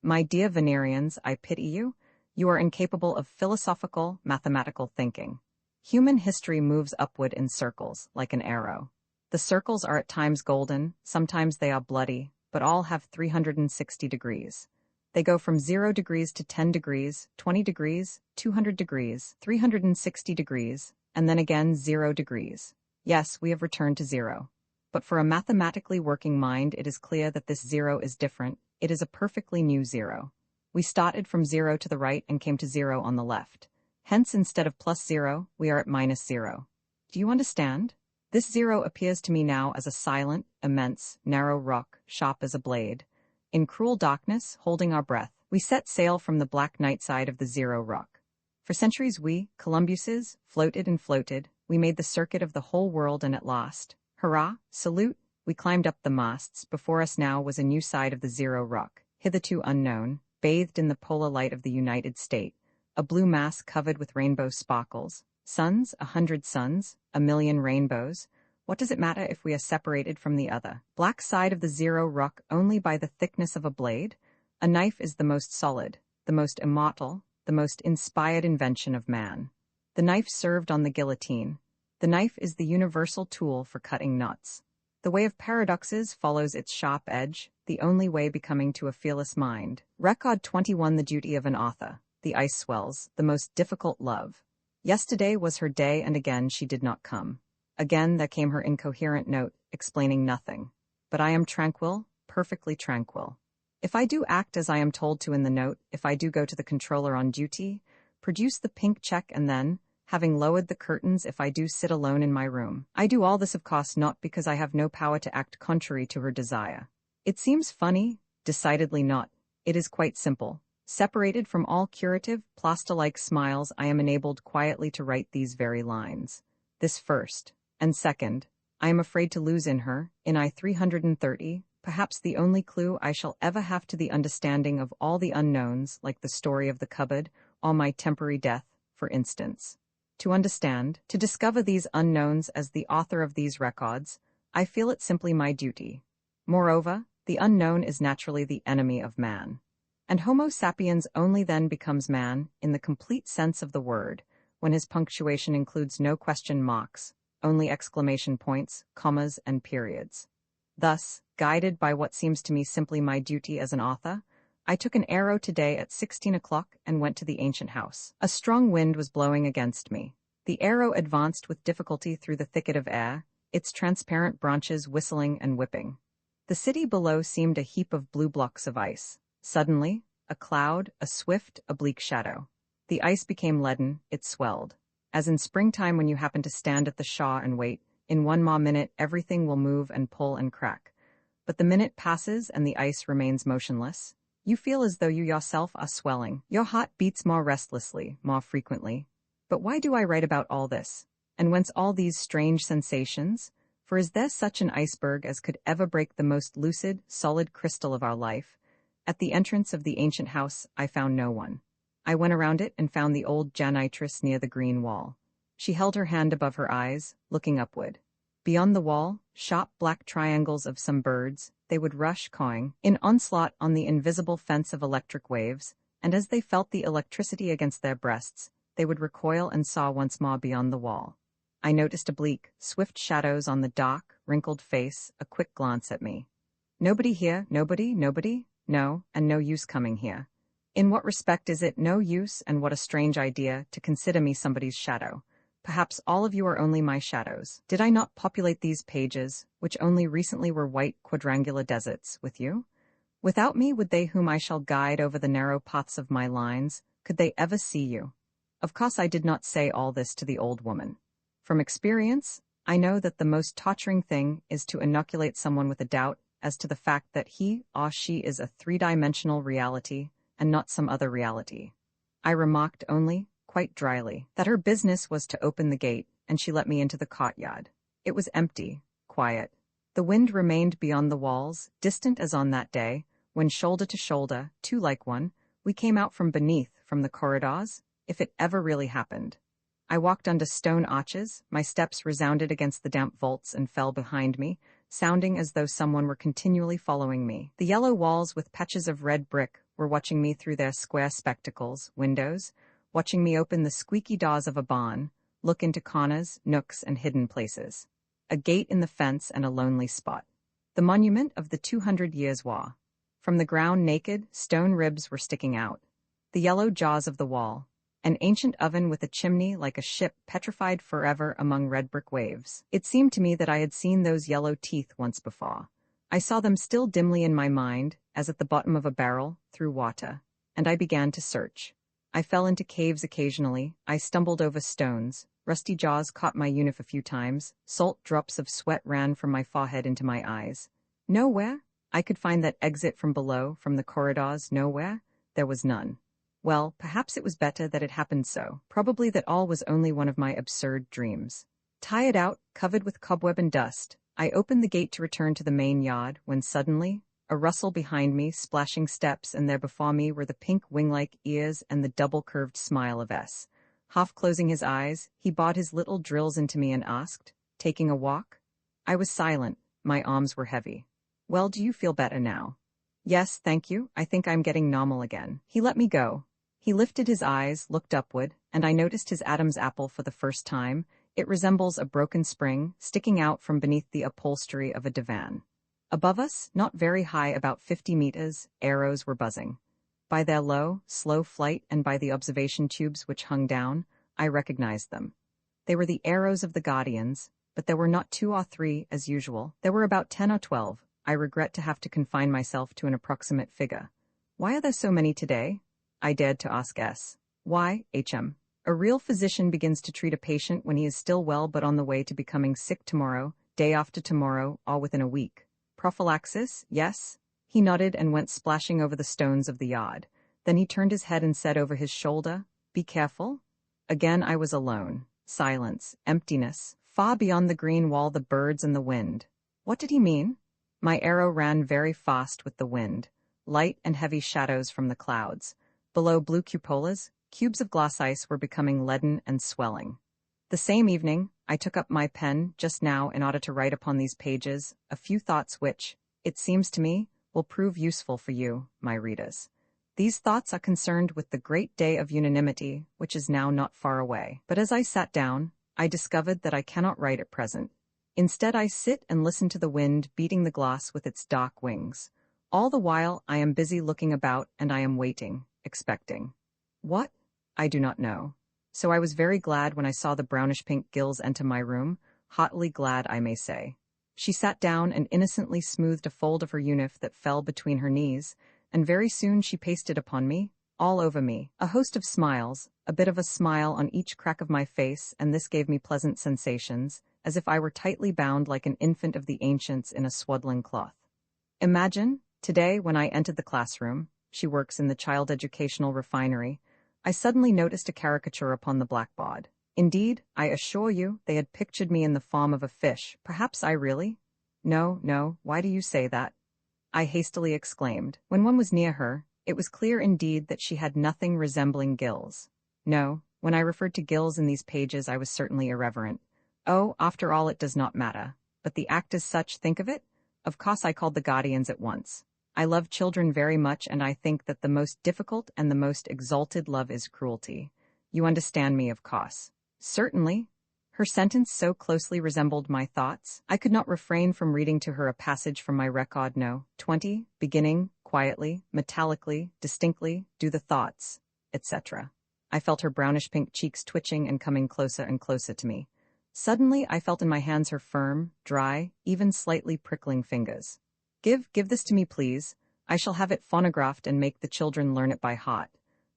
[SPEAKER 1] My dear Venerians, I pity you. You are incapable of philosophical, mathematical thinking. Human history moves upward in circles, like an arrow. The circles are at times golden, sometimes they are bloody, but all have 360 degrees. They go from 0 degrees to 10 degrees, 20 degrees, 200 degrees, 360 degrees, and then again 0 degrees. Yes, we have returned to 0. But for a mathematically working mind, it is clear that this 0 is different. It is a perfectly new 0. We started from 0 to the right and came to 0 on the left. Hence, instead of +0, we are at -0. Do you understand? This 0 appears to me now as a silent, immense, narrow rock, sharp as a blade. In cruel darkness, holding our breath, we set sail from the black night side of the Zero Rock. For centuries we, Columbuses, floated and floated, we made the circuit of the whole world and at last, hurrah, salute, we climbed up the masts. Before us now was a new side of the Zero Rock, hitherto unknown, bathed in the polar light of the United States, a blue mass covered with rainbow sparkles. Suns, 100 suns, 1,000,000 rainbows. What does it matter if we are separated from the other? Black side of the Zero Rock only by the thickness of a blade? A knife is the most solid, the most immortal, the most inspired invention of man. The knife served on the guillotine. The knife is the universal tool for cutting nuts. The way of paradoxes follows its sharp edge, the only way becoming to a fearless mind. Record 21. The duty of an author. The ice swells, the most difficult love. Yesterday was her day and again she did not come. Again there came her incoherent note, explaining nothing. But I am tranquil, perfectly tranquil. If I do act as I am told to in the note, if I do go to the controller on duty, produce the pink check and then, having lowered the curtains, if I do sit alone in my room. I do all this of course not because I have no power to act contrary to her desire. It seems funny, decidedly not. It is quite simple. Separated from all curative, plaster-like smiles, I am enabled quietly to write these very lines. This first. And second, I am afraid to lose in her, in I 330, perhaps the only clue I shall ever have to the understanding of all the unknowns, like the story of the cupboard, or my temporary death, for instance. To understand, to discover these unknowns as the author of these records, I feel it simply my duty. Moreover, the unknown is naturally the enemy of man. And Homo sapiens only then becomes man, in the complete sense of the word, when his punctuation includes no question marks, only exclamation points, commas, and periods. Thus, guided by what seems to me simply my duty as an author, I took an arrow today at 16 o'clock and went to the ancient house. A strong wind was blowing against me. The arrow advanced with difficulty through the thicket of air, its transparent branches whistling and whipping. The city below seemed a heap of blue blocks of ice. Suddenly, a cloud, a swift, oblique shadow. The ice became leaden, it swelled. As in springtime when you happen to stand at the shaw and wait, in 1 more minute everything will move and pull and crack. But the minute passes and the ice remains motionless. You feel as though you yourself are swelling. Your heart beats more restlessly, more frequently. But why do I write about all this? And whence all these strange sensations? For is there such an iceberg as could ever break the most lucid, solid crystal of our life? At the entrance of the ancient house, I found no one. I went around it and found the old janitress near the green wall. She held her hand above her eyes, looking upward. Beyond the wall, sharp black triangles of some birds, they would rush cawing, in onslaught on the invisible fence of electric waves, and as they felt the electricity against their breasts, they would recoil and saw once more beyond the wall. I noticed oblique, swift shadows on the dark, wrinkled face, a quick glance at me. Nobody here, nobody? No, and no use coming here. In what respect is it no use, and what a strange idea, to consider me somebody's shadow? Perhaps all of you are only my shadows. Did I not populate these pages, which only recently were white quadrangular deserts, with you? Without me would they whom I shall guide over the narrow paths of my lines, could they ever see you? Of course I did not say all this to the old woman. From experience, I know that the most torturing thing is to inoculate someone with a doubt as to the fact that he or she is a three-dimensional reality and not some other reality. I remarked only, quite dryly, that her business was to open the gate, and she let me into the courtyard. It was empty, quiet. The wind remained beyond the walls, distant as on that day, when shoulder to shoulder, two like one, we came out from beneath, from the corridors, if it ever really happened. I walked under stone arches, my steps resounded against the damp vaults and fell behind me, sounding as though someone were continually following me. The yellow walls with patches of red brick were watching me through their square spectacles, windows, watching me open the squeaky doors of a barn, look into corners, nooks, and hidden places. A gate in the fence and a lonely spot. The monument of the 200 Years' War. From the ground naked, stone ribs were sticking out. The yellow jaws of the wall. An ancient oven with a chimney like a ship petrified forever among red brick waves. It seemed to me that I had seen those yellow teeth once before. I saw them still dimly in my mind, as at the bottom of a barrel, through water, and I began to search. I fell into caves occasionally, I stumbled over stones, rusty jaws caught my uniform a few times, salt drops of sweat ran from my forehead into my eyes. Nowhere, I could find that exit from below, from the corridors, nowhere. There was none. Well, perhaps it was better that it happened so. Probably that all was only one of my absurd dreams. Tired out, covered with cobweb and dust, I opened the gate to return to the main yard, when suddenly, a rustle behind me, splashing steps, and there before me were the pink wing-like ears and the double-curved smile of S. Half closing his eyes, he bought his little drills into me and asked, "Taking a walk?" I was silent. My arms were heavy. "Well, do you feel better now?" "Yes, thank you. I think I'm getting normal again." He let me go. He lifted his eyes, looked upward, and I noticed his Adam's apple for the first time. It resembles a broken spring, sticking out from beneath the upholstery of a divan. Above us, not very high, about 50 meters, arrows were buzzing. By their low, slow flight and by the observation tubes which hung down, I recognized them. They were the arrows of the Guardians, but there were not 2 or 3, as usual. There were about 10 or 12. I regret to have to confine myself to an approximate figure. "Why are there so many today?" I dared to ask S. "Why, HM? A real physician begins to treat a patient when he is still well but on the way to becoming sick tomorrow, day after tomorrow, or within a week. Prophylaxis, yes?" He nodded and went splashing over the stones of the yard. Then he turned his head and said over his shoulder, "Be careful." Again I was alone. Silence, emptiness, far beyond the green wall the birds and the wind. What did he mean? My arrow ran very fast with the wind. Light and heavy shadows from the clouds. Below blue cupolas, cubes of glass ice were becoming leaden and swelling. The same evening, I took up my pen, just now, in order to write upon these pages a few thoughts which, it seems to me, will prove useful for you, my readers. These thoughts are concerned with the great day of unanimity, which is now not far away. But as I sat down, I discovered that I cannot write at present. Instead, I sit and listen to the wind beating the glass with its dark wings. All the while, I am busy looking about, and I am waiting, expecting. What? I do not know. So I was very glad when I saw the brownish-pink gills enter my room, heartily glad, I may say. She sat down and innocently smoothed a fold of her uniform that fell between her knees, and very soon she pasted upon me, all over me, a host of smiles, a bit of a smile on each crack of my face, and this gave me pleasant sensations, as if I were tightly bound like an infant of the ancients in a swaddling cloth. Imagine, today when I entered the classroom, she works in the child educational refinery, I suddenly noticed a caricature upon the blackboard. Indeed, I assure you, they had pictured me in the form of a fish. Perhaps I really? No, why do you say that? I hastily exclaimed. When one was near her, it was clear indeed that she had nothing resembling gills. No, when I referred to gills in these pages I was certainly irreverent. Oh, after all it does not matter. But the act as such, think of it? Of course I called the Guardians at once. I love children very much, and I think that the most difficult and the most exalted love is cruelty. You understand me, of course. Certainly. Her sentence so closely resembled my thoughts, I could not refrain from reading to her a passage from my record No. 20, beginning, quietly, metallically, distinctly, do the thoughts, etc. I felt her brownish-pink cheeks twitching and coming closer and closer to me. Suddenly I felt in my hands her firm, dry, even slightly prickling fingers. Give this to me, please. I shall have it phonographed and make the children learn it by heart.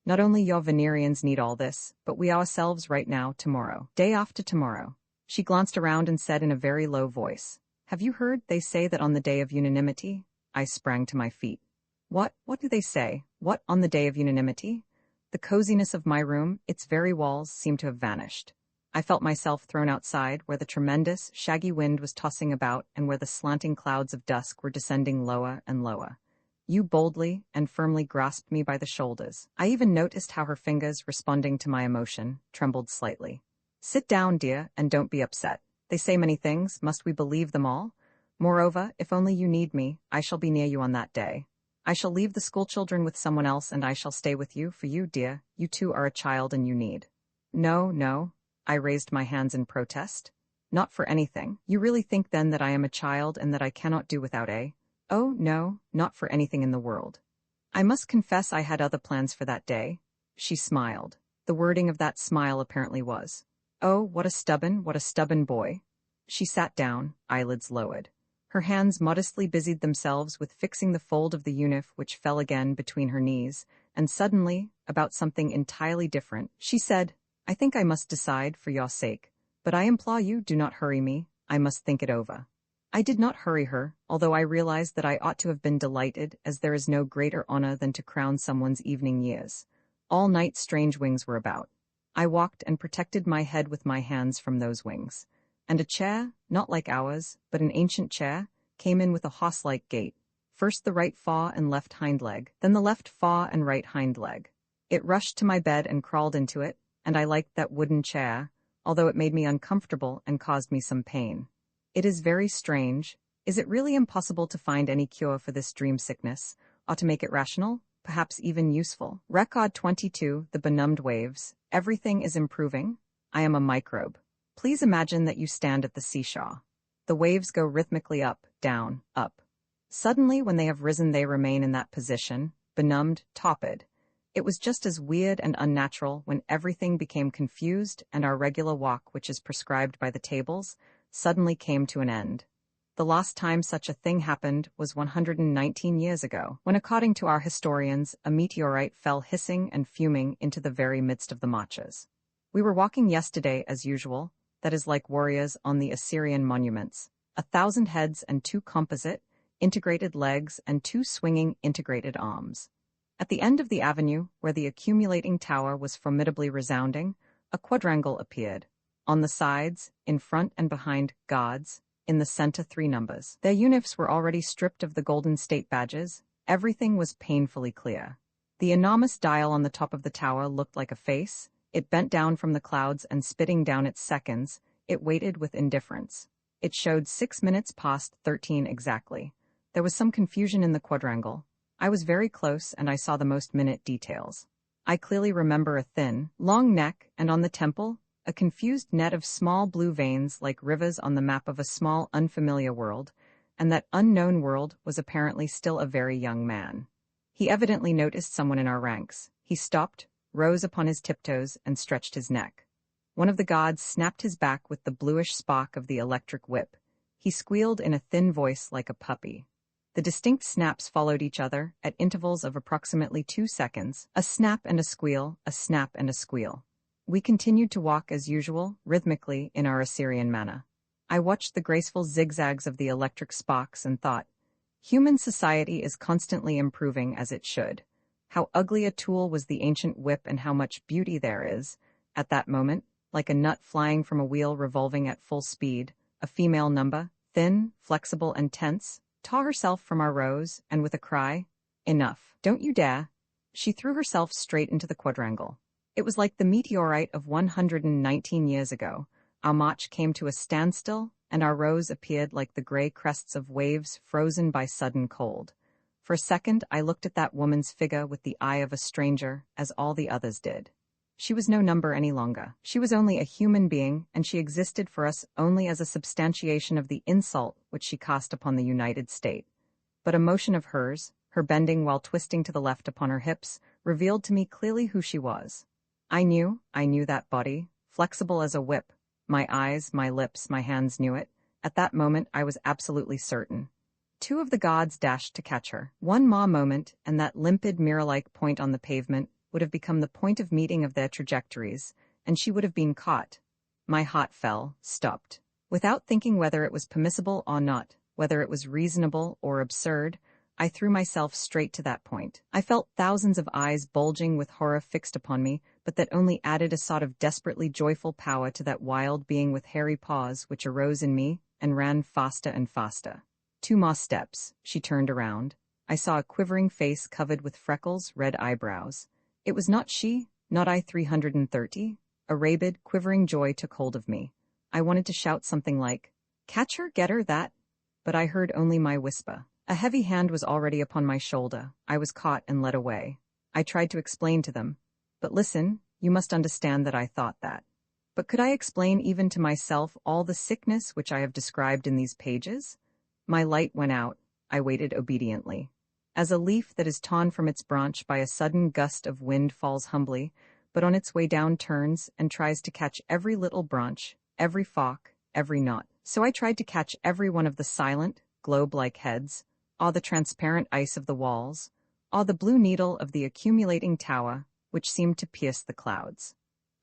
[SPEAKER 1] Not only your Venerians need all this, but we ourselves right now, tomorrow, day after tomorrow. She glanced around and said in a very low voice, "Have you heard they say that on the day of unanimity?" I sprang to my feet. What do they say? What, on the day of unanimity? The coziness of my room, its very walls, seemed to have vanished. I felt myself thrown outside, where the tremendous, shaggy wind was tossing about and where the slanting clouds of dusk were descending lower and lower. You boldly and firmly grasped me by the shoulders. I even noticed how her fingers, responding to my emotion, trembled slightly. "Sit down, dear, and don't be upset. They say many things, must we believe them all? Moreover, if only you need me, I shall be near you on that day. I shall leave the schoolchildren with someone else and I shall stay with you, for you, dear, you too are a child and you need." No. I raised my hands in protest. "Not for anything. You really think then that I am a child and that I cannot do without a—" "Oh, no, not for anything in the world." I must confess I had other plans for that day. She smiled. The wording of that smile apparently was, "Oh, what a stubborn boy." She sat down, eyelids lowered. Her hands modestly busied themselves with fixing the fold of the uniform which fell again between her knees, and suddenly, about something entirely different, she said, "I think I must decide for your sake. But I implore you, do not hurry me. I must think it over." I did not hurry her, although I realized that I ought to have been delighted, as there is no greater honor than to crown someone's evening years. All night strange wings were about. I walked and protected my head with my hands from those wings. And a chair, not like ours, but an ancient chair, came in with a horse-like gait. First the right paw and left hind leg, then the left paw and right hind leg. It rushed to my bed and crawled into it, and I liked that wooden chair, although it made me uncomfortable and caused me some pain. It is very strange. Is it really impossible to find any cure for this dream sickness, or to make it rational, perhaps even useful? Record 22, the benumbed waves. Everything is improving. I am a microbe. Please imagine that you stand at the seashore. The waves go rhythmically up, down, up. Suddenly, when they have risen, they remain in that position, benumbed, torpid. It was just as weird and unnatural when everything became confused and our regular walk, which is prescribed by the tables, suddenly came to an end. The last time such a thing happened was 119 years ago, when, according to our historians, a meteorite fell hissing and fuming into the very midst of the marches. We were walking yesterday as usual, that is, like warriors on the Assyrian monuments, 1,000 heads and 2 composite, integrated legs and 2 swinging integrated arms. At the end of the avenue, where the accumulating tower was formidably resounding, a quadrangle appeared. On the sides, in front and behind, gods, in the center 3 numbers. Their uniforms were already stripped of the golden state badges. Everything was painfully clear. The enormous dial on the top of the tower looked like a face. It bent down from the clouds and, spitting down its seconds, it waited with indifference. It showed 6 minutes past 13 exactly. There was some confusion in the quadrangle. I was very close and I saw the most minute details. I clearly remember a thin, long neck, and on the temple, a confused net of small blue veins like rivers on the map of a small unfamiliar world, and that unknown world was apparently still a very young man. He evidently noticed someone in our ranks. He stopped, rose upon his tiptoes, and stretched his neck. One of the gods snapped his back with the bluish spark of the electric whip. He squealed in a thin voice like a puppy. The distinct snaps followed each other, at intervals of approximately 2 seconds, a snap and a squeal, a snap and a squeal. We continued to walk as usual, rhythmically, in our Assyrian manner. I watched the graceful zigzags of the electric sparks and thought, human society is constantly improving as it should. How ugly a tool was the ancient whip and how much beauty there is. At that moment, like a nut flying from a wheel revolving at full speed, a female number, thin, flexible and tense, tore herself from our rows, and with a cry, "Enough, don't you dare," she threw herself straight into the quadrangle. It was like the meteorite of 119 years ago. Our march came to a standstill, and our rows appeared like the gray crests of waves frozen by sudden cold. For a second I looked at that woman's figure with the eye of a stranger, as all the others did. She was no number any longer. She was only a human being, and she existed for us only as a substantiation of the insult which she cast upon the United States. But a motion of hers, her bending while twisting to the left upon her hips, revealed to me clearly who she was. I knew that body, flexible as a whip. My eyes, my lips, my hands knew it. At that moment I was absolutely certain. 2 of the gods dashed to catch her. One more moment, and that limpid mirror-like point on the pavement would have become the point of meeting of their trajectories, and she would have been caught. My heart fell, stopped. Without thinking whether it was permissible or not, whether it was reasonable or absurd, I threw myself straight to that point. I felt thousands of eyes bulging with horror fixed upon me, but that only added a sort of desperately joyful power to that wild being with hairy paws which arose in me and ran faster and faster. 2 more steps. She turned around. I saw a quivering face covered with freckles, red eyebrows. It was not she, not I 330. A rabid, quivering joy took hold of me. I wanted to shout something like, "Catch her, get her, that," but I heard only my whisper. A heavy hand was already upon my shoulder. I was caught and led away. I tried to explain to them. But listen, you must understand that I thought that. But could I explain even to myself all the sickness which I have described in these pages? My light went out. I waited obediently. As a leaf that is torn from its branch by a sudden gust of wind falls humbly, but on its way down turns and tries to catch every little branch, every fork, every knot. So I tried to catch every one of the silent, globe-like heads, or the transparent ice of the walls, or the blue needle of the accumulating tower, which seemed to pierce the clouds.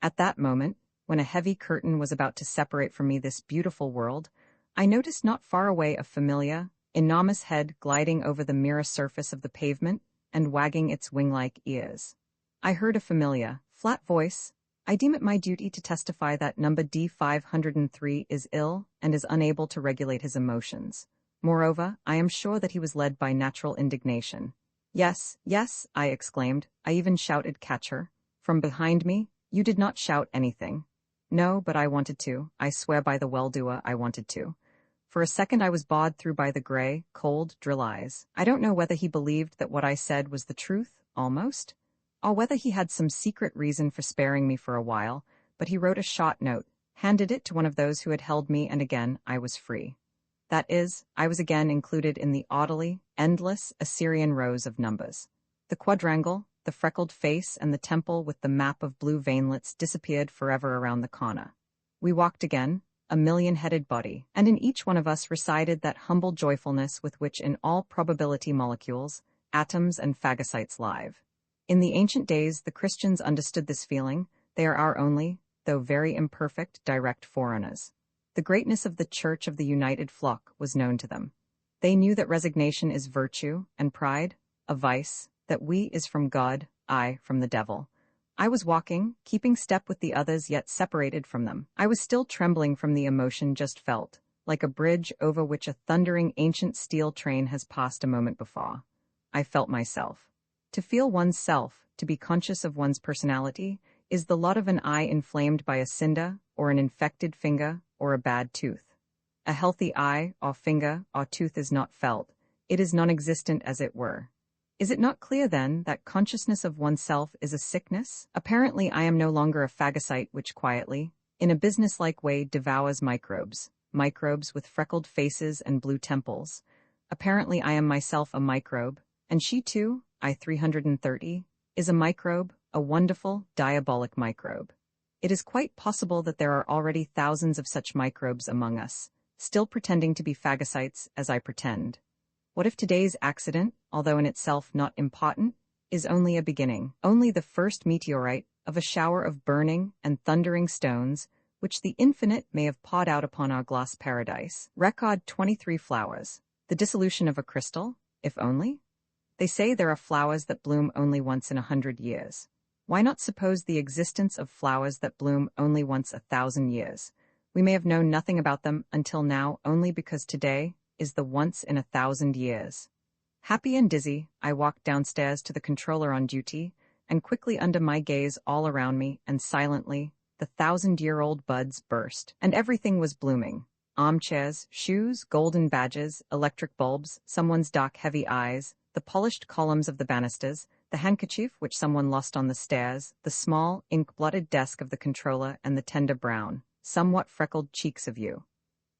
[SPEAKER 1] At that moment, when a heavy curtain was about to separate from me this beautiful world, I noticed not far away a familiar, enormous head gliding over the mirror surface of the pavement and wagging its wing-like ears. I heard a familiar, flat voice. I deem it my duty to testify that number D503 is ill and is unable to regulate his emotions. Moreover, I am sure that he was led by natural indignation. Yes, yes, I exclaimed. I even shouted, "Catch her." From behind me, "You did not shout anything." No, but I wanted to. I swear by the well-doer, I wanted to. For a second I was bawed through by the gray, cold, drill eyes. I don't know whether he believed that what I said was the truth, almost, or whether he had some secret reason for sparing me for a while, but he wrote a short note, handed it to one of those who had held me, and again I was free. That is, I was again included in the orderly, endless Assyrian rows of numbers. The quadrangle, the freckled face, and the temple with the map of blue veinlets disappeared forever around the corner. We walked again, a million-headed body, and in each one of us resided that humble joyfulness with which in all probability molecules, atoms and phagocytes live. In the ancient days the Christians understood this feeling. They are our only, though very imperfect, direct foreigners. The greatness of the Church of the United Flock was known to them. They knew that resignation is virtue, and pride, a vice, that we is from God, I from the devil. I was walking, keeping step with the others yet separated from them. I was still trembling from the emotion just felt, like a bridge over which a thundering ancient steel train has passed a moment before. I felt myself. To feel one's self, to be conscious of one's personality, is the lot of an eye inflamed by a cinder, or an infected finger, or a bad tooth. A healthy eye, or finger, or tooth is not felt. It is non-existent as it were. Is it not clear, then, that consciousness of oneself is a sickness? Apparently I am no longer a phagocyte which quietly, in a business-like way, devours microbes with freckled faces and blue temples. Apparently I am myself a microbe, and she too, I-330, is a microbe, a wonderful, diabolic microbe. It is quite possible that there are already thousands of such microbes among us, still pretending to be phagocytes as I pretend. What if today's accident, although in itself not important, is only a beginning, only the first meteorite of a shower of burning and thundering stones, which the infinite may have poured out upon our glass paradise? Record 23 flowers. The dissolution of a crystal, if only? They say there are flowers that bloom only once in 100 years. Why not suppose the existence of flowers that bloom only once 1,000 years? We may have known nothing about them until now only because today is the once in 1,000 years. Happy and dizzy, I walked downstairs to the controller on duty, and quickly under my gaze all around me, and silently, the 1,000-year-old buds burst, and everything was blooming. Armchairs, shoes, golden badges, electric bulbs, someone's dark heavy eyes, the polished columns of the banisters, the handkerchief which someone lost on the stairs, the small, ink-blotted desk of the controller, and the tender brown, somewhat freckled cheeks of you.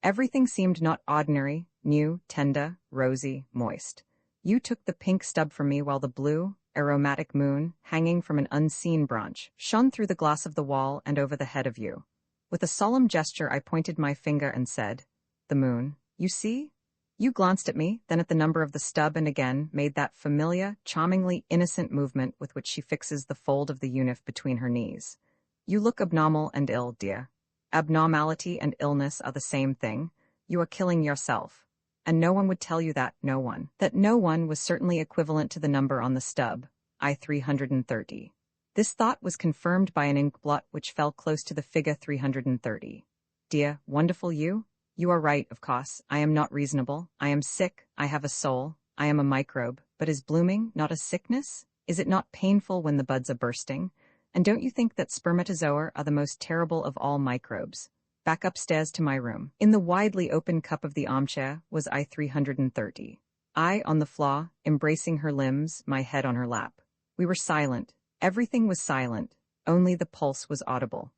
[SPEAKER 1] Everything seemed not ordinary, new, tender, rosy, moist. You took the pink stub from me while the blue, aromatic moon, hanging from an unseen branch, shone through the glass of the wall and over the head of you. With a solemn gesture I pointed my finger and said, "The moon, you see?" You glanced at me, then at the number of the stub, and again made that familiar, charmingly innocent movement with which she fixes the fold of the unif between her knees. You look abnormal and ill, dear. Abnormality and illness are the same thing. You are killing yourself. And no one would tell you that, no one. That no one was certainly equivalent to the number on the stub, I-330. This thought was confirmed by an ink blot which fell close to the figure 330. Dear, wonderful you? You are right, of course. I am not reasonable. I am sick. I have a soul. I am a microbe. But is blooming not a sickness? Is it not painful when the buds are bursting? And don't you think that spermatozoa are the most terrible of all microbes? Back upstairs to my room. In the widely open cup of the armchair was I-330. I on the floor, embracing her limbs, my head on her lap. We were silent. Everything was silent. Only the pulse was audible.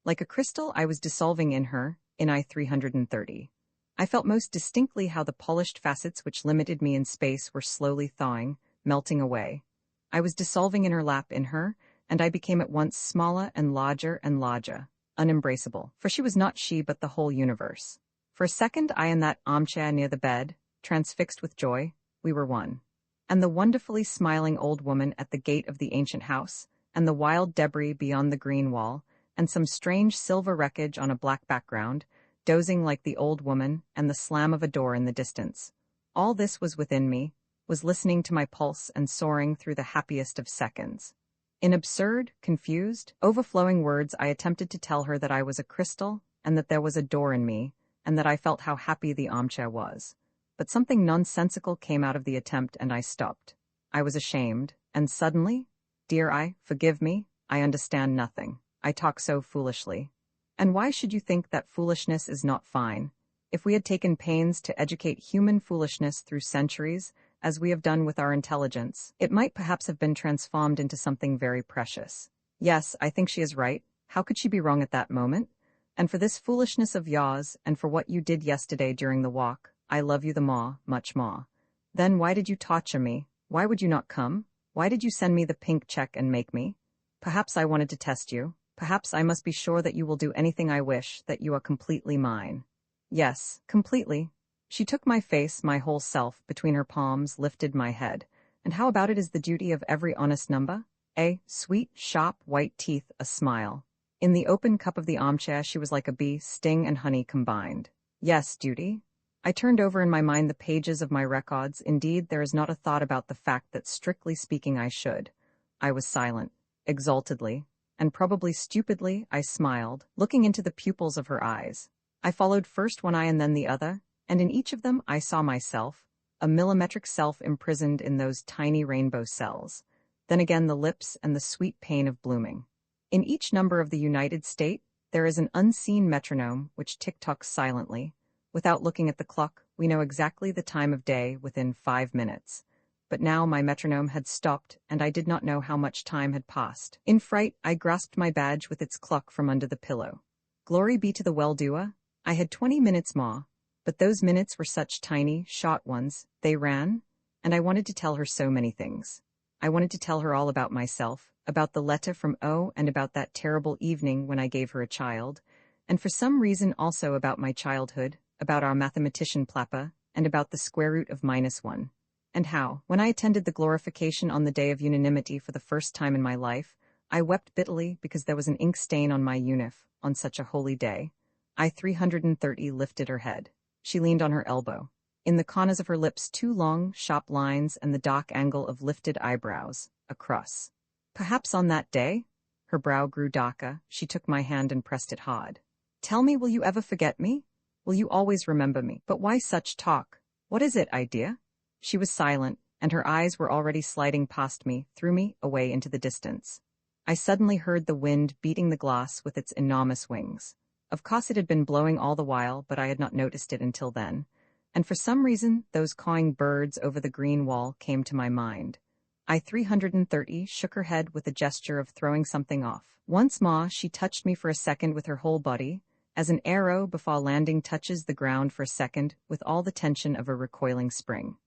[SPEAKER 1] Like a crystal I was dissolving in her, in I-330. I felt most distinctly how the polished facets which limited me in space were slowly thawing, melting away. I was dissolving in her lap in her, and I became at once smaller and larger, unembraceable, for she was not she but the whole universe. For a second I in that armchair near the bed, transfixed with joy, we were one. And the wonderfully smiling old woman at the gate of the ancient house, and the wild debris beyond the green wall, and some strange silver wreckage on a black background, dozing like the old woman, and the slam of a door in the distance. All this was within me, was listening to my pulse and soaring through the happiest of seconds. In absurd, confused, overflowing words I attempted to tell her that I was a crystal, and that there was a door in me, and that I felt how happy the armchair was. But something nonsensical came out of the attempt and I stopped. I was ashamed, and suddenly, dear forgive me, I understand nothing. I talk so foolishly. And why should you think that foolishness is not fine? If we had taken pains to educate human foolishness through centuries, as we have done with our intelligence, it might perhaps have been transformed into something very precious. Yes, I think she is right. How could she be wrong at that moment? And for this foolishness of yours, and for what you did yesterday during the walk, I love you the more, much more. Then why did you torture me? Why would you not come? Why did you send me the pink check and make me? Perhaps I wanted to test you. Perhaps I must be sure that you will do anything I wish, that you are completely mine. Yes, completely. She took my face, my whole self, between her palms, lifted my head. And how about it is the duty of every honest number? Sweet, sharp, white teeth, a smile. In the open cup of the armchair she was like a bee, sting and honey combined. Yes, duty. I turned over in my mind the pages of my records. Indeed, there is not a thought about the fact that strictly speaking I should. I was silent, exaltedly, and probably stupidly I smiled, looking into the pupils of her eyes. I followed first one eye and then the other, and in each of them I saw myself, a millimetric self imprisoned in those tiny rainbow cells. Then again the lips and the sweet pain of blooming. In each number of the United States, there is an unseen metronome which tick-tocks silently. Without looking at the clock, we know exactly the time of day within 5 minutes. But now my metronome had stopped, and I did not know how much time had passed. In fright, I grasped my badge with its clock from under the pillow. Glory be to the well-doer. I had 20 minutes more, but those minutes were such tiny, short ones. They ran, and I wanted to tell her so many things. I wanted to tell her all about myself, about the letter from O, and about that terrible evening when I gave her a child, and for some reason also about my childhood, about our mathematician Plappa, and about the square root of -1. And how, when I attended the glorification on the day of unanimity for the first time in my life, I wept bitterly because there was an ink stain on my unif, on such a holy day. I 330 lifted her head. She leaned on her elbow. In the corners of her lips 2 long, sharp lines and the dark angle of lifted eyebrows, a cross. Perhaps on that day? Her brow grew darker, she took my hand and pressed it hard. Tell me, will you ever forget me? Will you always remember me? But why such talk? What is it, dear? She was silent, and her eyes were already sliding past me, through me, away into the distance. I suddenly heard the wind beating the glass with its enormous wings. Of course it had been blowing all the while, but I had not noticed it until then. And for some reason, those cawing birds over the green wall came to my mind. I 330 shook her head with a gesture of throwing something off. Once more, she touched me for a second with her whole body, as an arrow before landing touches the ground for a second with all the tension of a recoiling spring.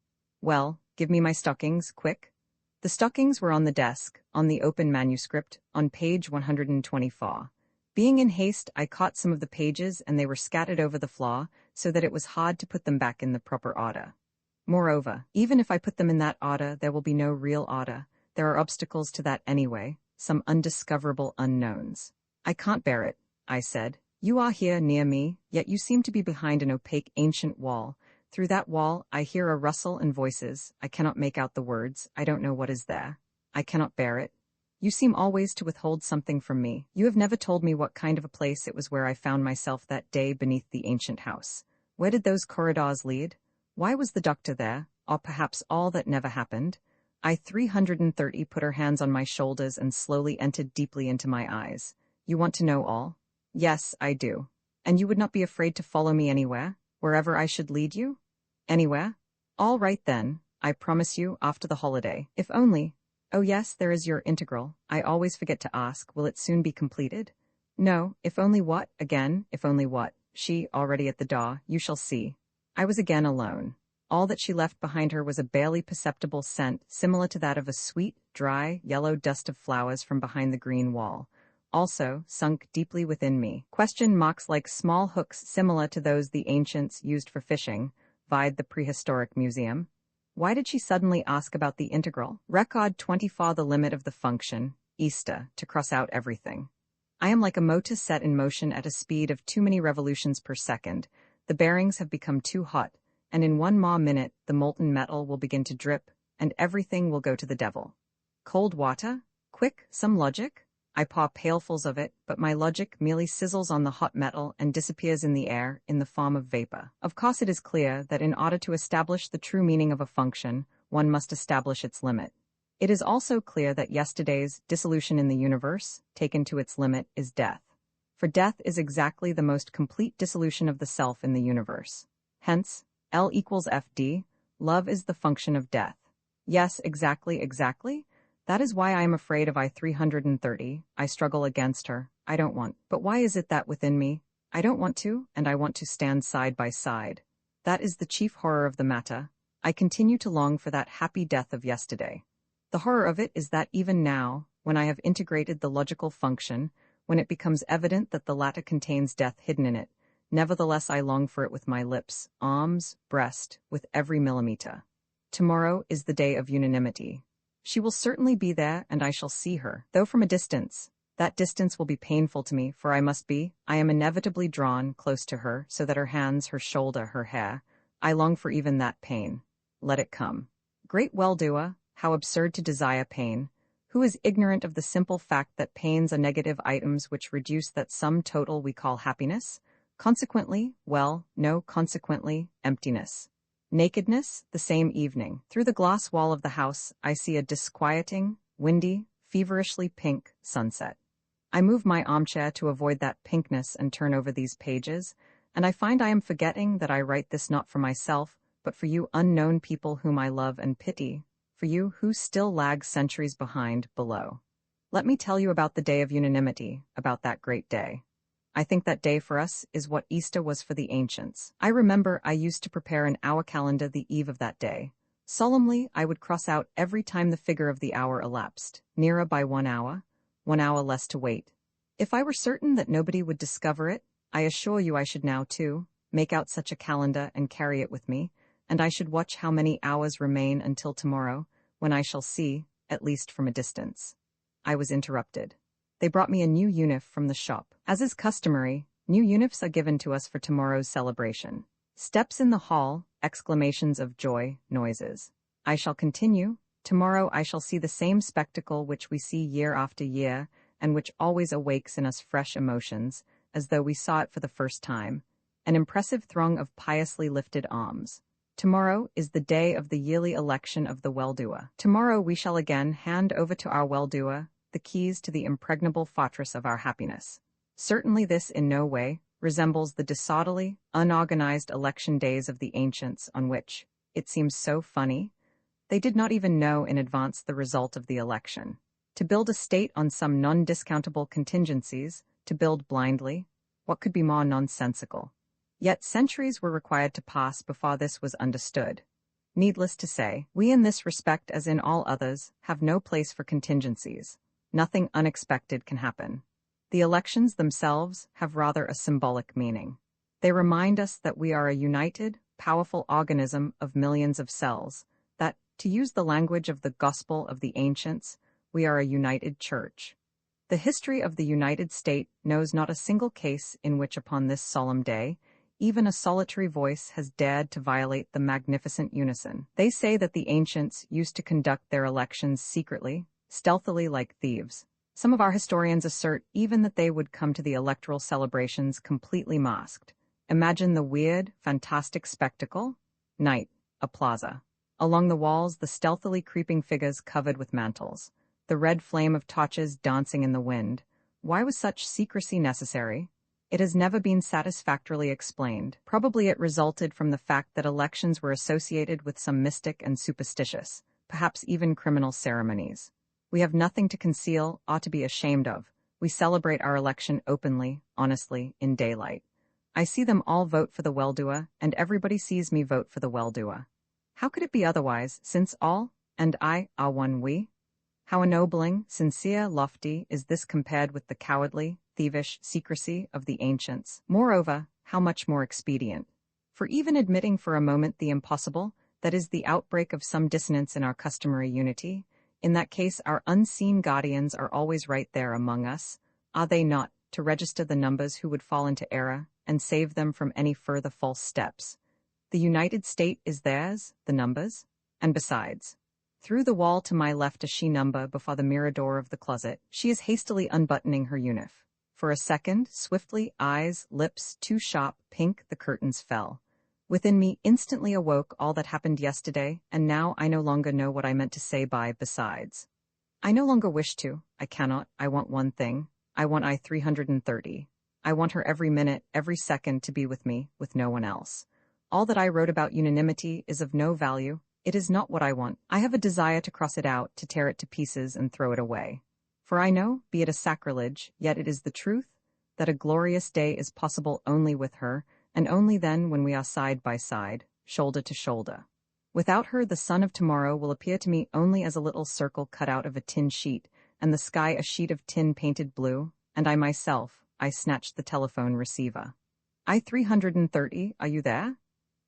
[SPEAKER 1] Well, give me my stockings, quick. The stockings were on the desk, on the open manuscript, on page 124. Being in haste, I caught some of the pages and they were scattered over the floor, so that it was hard to put them back in the proper order. Moreover, even if I put them in that order, there will be no real order. There are obstacles to that anyway, some undiscoverable unknowns. I can't bear it, I said. You are here near me, yet you seem to be behind an opaque ancient wall. Through that wall, I hear a rustle and voices. I cannot make out the words. I don't know what is there. I cannot bear it. You seem always to withhold something from me. You have never told me what kind of a place it was where I found myself that day beneath the ancient house. Where did those corridors lead? Why was the doctor there? Or perhaps all that never happened? I 330 put her hands on my shoulders and slowly entered deeply into my eyes. You want to know all? Yes, I do. And you would not be afraid to follow me anywhere? Wherever I should lead you? Anywhere? All right then, I promise you, after the holiday. If only. Oh yes, there is your integral. I always forget to ask, will it soon be completed? No, if only what? Again, if only what? She, already at the door, you shall see. I was again alone. All that she left behind her was a barely perceptible scent, similar to that of a sweet, dry, yellow dust of flowers from behind the green wall. Also, sunk deeply within me, question marks like small hooks similar to those the ancients used for fishing, vied the prehistoric museum. Why did she suddenly ask about the integral? Record 24, the limit of the function, Easter, to cross out everything. I am like a motor set in motion at a speed of too many revolutions per second. The bearings have become too hot, and in 1 minute the molten metal will begin to drip, and everything will go to the devil. Cold water? Quick, some logic? I pour pailfuls of it, but my logic merely sizzles on the hot metal and disappears in the air in the form of vapor. Of course, it is clear that in order to establish the true meaning of a function, one must establish its limit. It is also clear that yesterday's dissolution in the universe, taken to its limit, is death. For death is exactly the most complete dissolution of the self in the universe. Hence, L equals FD, love is the function of death. Yes, exactly. That is why I am afraid of I-330, I struggle against her, I don't want. But why is it that within me, I don't want to, and I want to stand side by side? That is the chief horror of the matter. I continue to long for that happy death of yesterday. The horror of it is that even now, when I have integrated the logical function, when it becomes evident that the latter contains death hidden in it, nevertheless I long for it with my lips, arms, breast, with every millimeter. Tomorrow is the day of unanimity. She will certainly be there, and I shall see her, though from a distance. That distance will be painful to me, for I am inevitably drawn close to her, so that her hands, her shoulder, her hair. I long for even that pain. Let it come. Great well-doer, how absurd to desire pain. Who is ignorant of the simple fact that pains are negative items which reduce that sum total we call happiness? Consequently, emptiness. Nakedness, the same evening. Through the glass wall of the house, I see a disquieting, windy, feverishly pink sunset. I move my armchair to avoid that pinkness and turn over these pages, and I find I am forgetting that I write this not for myself, but for you unknown people whom I love and pity, for you who still lag centuries behind, below. Let me tell you about the day of unanimity, about that great day. I think that day for us is what Easter was for the ancients. I remember I used to prepare an hour calendar the eve of that day. Solemnly, I would cross out every time the figure of the hour elapsed, nearer by 1 hour less to wait. If I were certain that nobody would discover it, I assure you I should now, too, make out such a calendar and carry it with me, and I should watch how many hours remain until tomorrow, when I shall see, at least from a distance. I was interrupted. They brought me a new uniform from the shop. As is customary, new uniforms are given to us for tomorrow's celebration. Steps in the hall, exclamations of joy, noises. I shall continue. Tomorrow I shall see the same spectacle which we see year after year, and which always awakes in us fresh emotions, as though we saw it for the first time. An impressive throng of piously lifted arms. Tomorrow is the day of the yearly election of the well-doer. Tomorrow we shall again hand over to our well-doer the keys to the impregnable fortress of our happiness. Certainly this in no way resembles the disorderly, unorganized election days of the ancients on which, it seems so funny, they did not even know in advance the result of the election. To build a state on some non-discountable contingencies, to build blindly, what could be more nonsensical? Yet centuries were required to pass before this was understood. Needless to say, we in this respect as in all others, have no place for contingencies. Nothing unexpected can happen. The elections themselves have rather a symbolic meaning. They remind us that we are a united, powerful organism of millions of cells, that, to use the language of the gospel of the ancients, we are a united church. The history of the United States knows not a single case in which upon this solemn day, even a solitary voice has dared to violate the magnificent unison. They say that the ancients used to conduct their elections secretly, stealthily like thieves. Some of our historians assert even that they would come to the electoral celebrations completely masked. Imagine the weird, fantastic spectacle. Night, a plaza. Along the walls, the stealthily creeping figures covered with mantles. The red flame of torches dancing in the wind. Why was such secrecy necessary? It has never been satisfactorily explained. Probably it resulted from the fact that elections were associated with some mystic and superstitious, perhaps even criminal ceremonies. We have nothing to conceal or to be ashamed of. We celebrate our election openly, honestly, in daylight. I see them all vote for the well-doer, and everybody sees me vote for the well-doer. How could it be otherwise, since all, and I, are one we? How ennobling, sincere, lofty is this compared with the cowardly, thievish secrecy of the ancients. Moreover, how much more expedient. For even admitting for a moment the impossible, that is the outbreak of some dissonance in our customary unity, in that case our unseen guardians are always right there among us, are they not, to register the numbers who would fall into error and save them from any further false steps? The United States is theirs, the numbers, and besides, through the wall to my left a she number before the mirror door of the closet, she is hastily unbuttoning her uniform. For a second, swiftly, eyes, lips, too sharp, pink, the curtains fell. Within me instantly awoke all that happened yesterday, and now I no longer know what I meant to say by besides. I no longer wish to, I cannot, I want one thing. I want I 330. I want her every minute, every second to be with me, with no one else. All that I wrote about unanimity is of no value. It is not what I want. I have a desire to cross it out, to tear it to pieces and throw it away. For I know, be it a sacrilege, yet it is the truth, that a glorious day is possible only with her, and only then when we are side by side, shoulder to shoulder. Without her, the sun of tomorrow will appear to me only as a little circle cut out of a tin sheet, and the sky a sheet of tin painted blue, and I myself, I snatched the telephone receiver. I 330, are you there?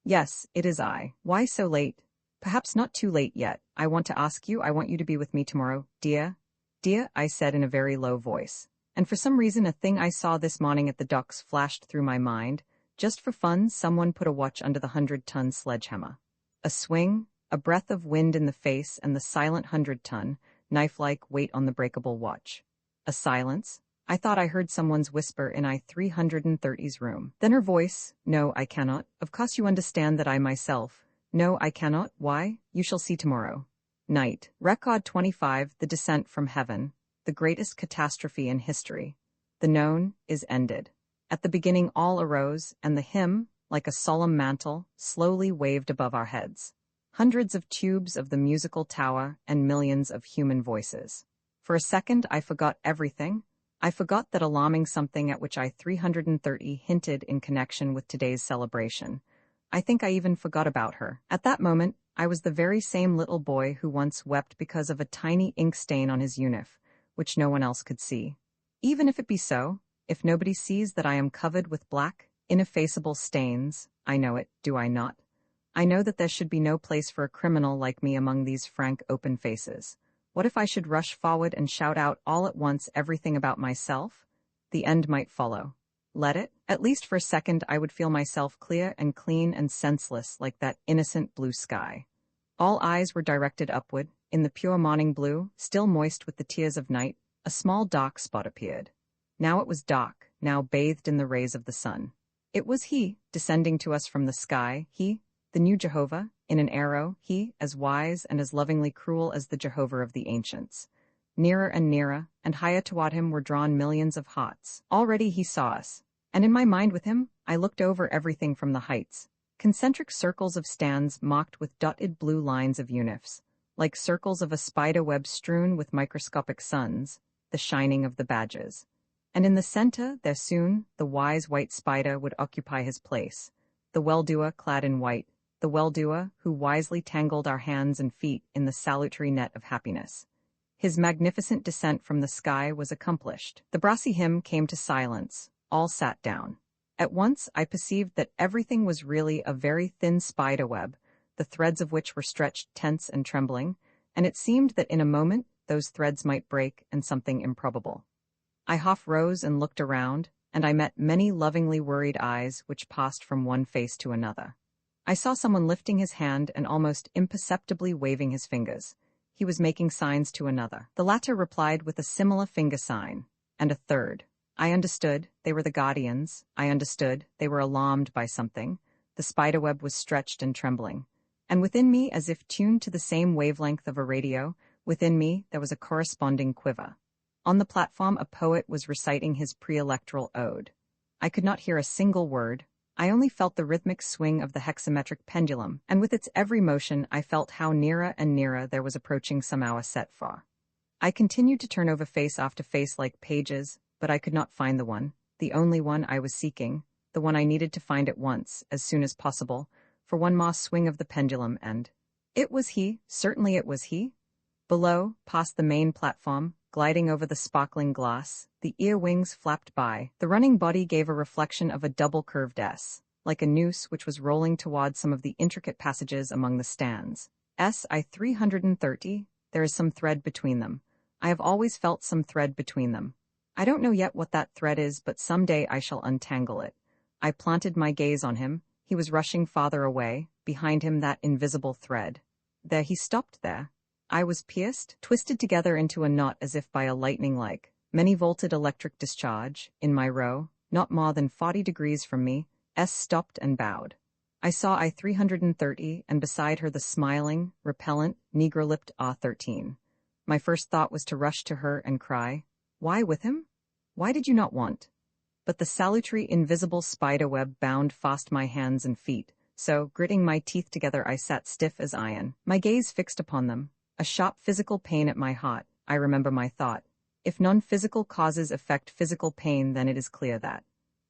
[SPEAKER 1] Yes, it is I. Why so late? Perhaps not too late yet. I want to ask you, I want you to be with me tomorrow, dear. Dear, I said in a very low voice. And for some reason a thing I saw this morning at the docks flashed through my mind. Just for fun, someone put a watch under the 100-ton sledgehammer. A swing, a breath of wind in the face, and the silent 100-ton, knife-like weight on the breakable watch. A silence. I thought I heard someone's whisper in I 330's room. Then her voice, no, I cannot. Of course you understand that I myself. No, I cannot. Why? You shall see tomorrow. Night. Record 25, The Descent from Heaven. The greatest catastrophe in history. The known is ended. At the beginning all arose, and the hymn, like a solemn mantle, slowly waved above our heads. Hundreds of tubes of the musical tower and millions of human voices. For a second I forgot everything. I forgot that alarming something at which I 330 hinted in connection with today's celebration. I think I even forgot about her. At that moment, I was the very same little boy who once wept because of a tiny ink stain on his uniform, which no one else could see. Even if it be so, if nobody sees that I am covered with black, ineffaceable stains, I know it, do I not? I know that there should be no place for a criminal like me among these frank, open faces. What if I should rush forward and shout out all at once everything about myself? The end might follow. Let it. At least for a second I would feel myself clear and clean and senseless like that innocent blue sky. All eyes were directed upward. In the pure morning blue, still moist with the tears of night, a small dark spot appeared. Now it was dark, now bathed in the rays of the sun. It was he, descending to us from the sky, he, the new Jehovah, in an arrow, he, as wise and as lovingly cruel as the Jehovah of the ancients. Nearer and nearer, and higher toward him were drawn millions of hearts. Already he saw us. And in my mind with him, I looked over everything from the heights. Concentric circles of stands marked with dotted blue lines of uniforms, like circles of a spider web strewn with microscopic suns, the shining of the badges. And in the center, there soon, the wise white spider would occupy his place, the well-doer clad in white, the well-doer who wisely tangled our hands and feet in the salutary net of happiness. His magnificent descent from the sky was accomplished. The brassy hymn came to silence. All sat down. At once I perceived that everything was really a very thin spiderweb, the threads of which were stretched tense and trembling, and it seemed that in a moment those threads might break and something improbable. I half rose and looked around, and I met many lovingly worried eyes which passed from one face to another. I saw someone lifting his hand and almost imperceptibly waving his fingers. He was making signs to another. The latter replied with a similar finger sign, and a third. I understood, they were the guardians. I understood, they were alarmed by something. The spiderweb was stretched and trembling. And within me, as if tuned to the same wavelength of a radio, within me there was a corresponding quiver. On the platform a poet was reciting his pre-electoral ode. I could not hear a single word. I only felt the rhythmic swing of the hexametric pendulum, and with its every motion I felt how nearer and nearer there was approaching somehow a set for. I continued to turn over face after face like pages, but I could not find the one, the only one I was seeking, the one I needed to find at once, as soon as possible, for one more swing of the pendulum and... It was he, certainly it was he. Below, past the main platform, gliding over the sparkling glass, the ear wings flapped by. The running body gave a reflection of a double-curved S, like a noose which was rolling toward some of the intricate passages among the stands. I 330, there is some thread between them. I have always felt some thread between them. I don't know yet what that thread is, but someday I shall untangle it. I planted my gaze on him. He was rushing farther away, behind him that invisible thread. There he stopped there. I was pierced, twisted together into a knot as if by a lightning-like, many-volted electric discharge, in my row, not more than 40 degrees from me. Stopped and bowed. I saw I-330, and beside her the smiling, repellent, negro-lipped Ah-13. My first thought was to rush to her and cry, "Why with him? Why did you not want?" But the salutary invisible spider-web bound fast my hands and feet, so, gritting my teeth together, I sat stiff as iron, my gaze fixed upon them. A sharp physical pain at my heart, I remember my thought. If non-physical causes affect physical pain, then it is clear that.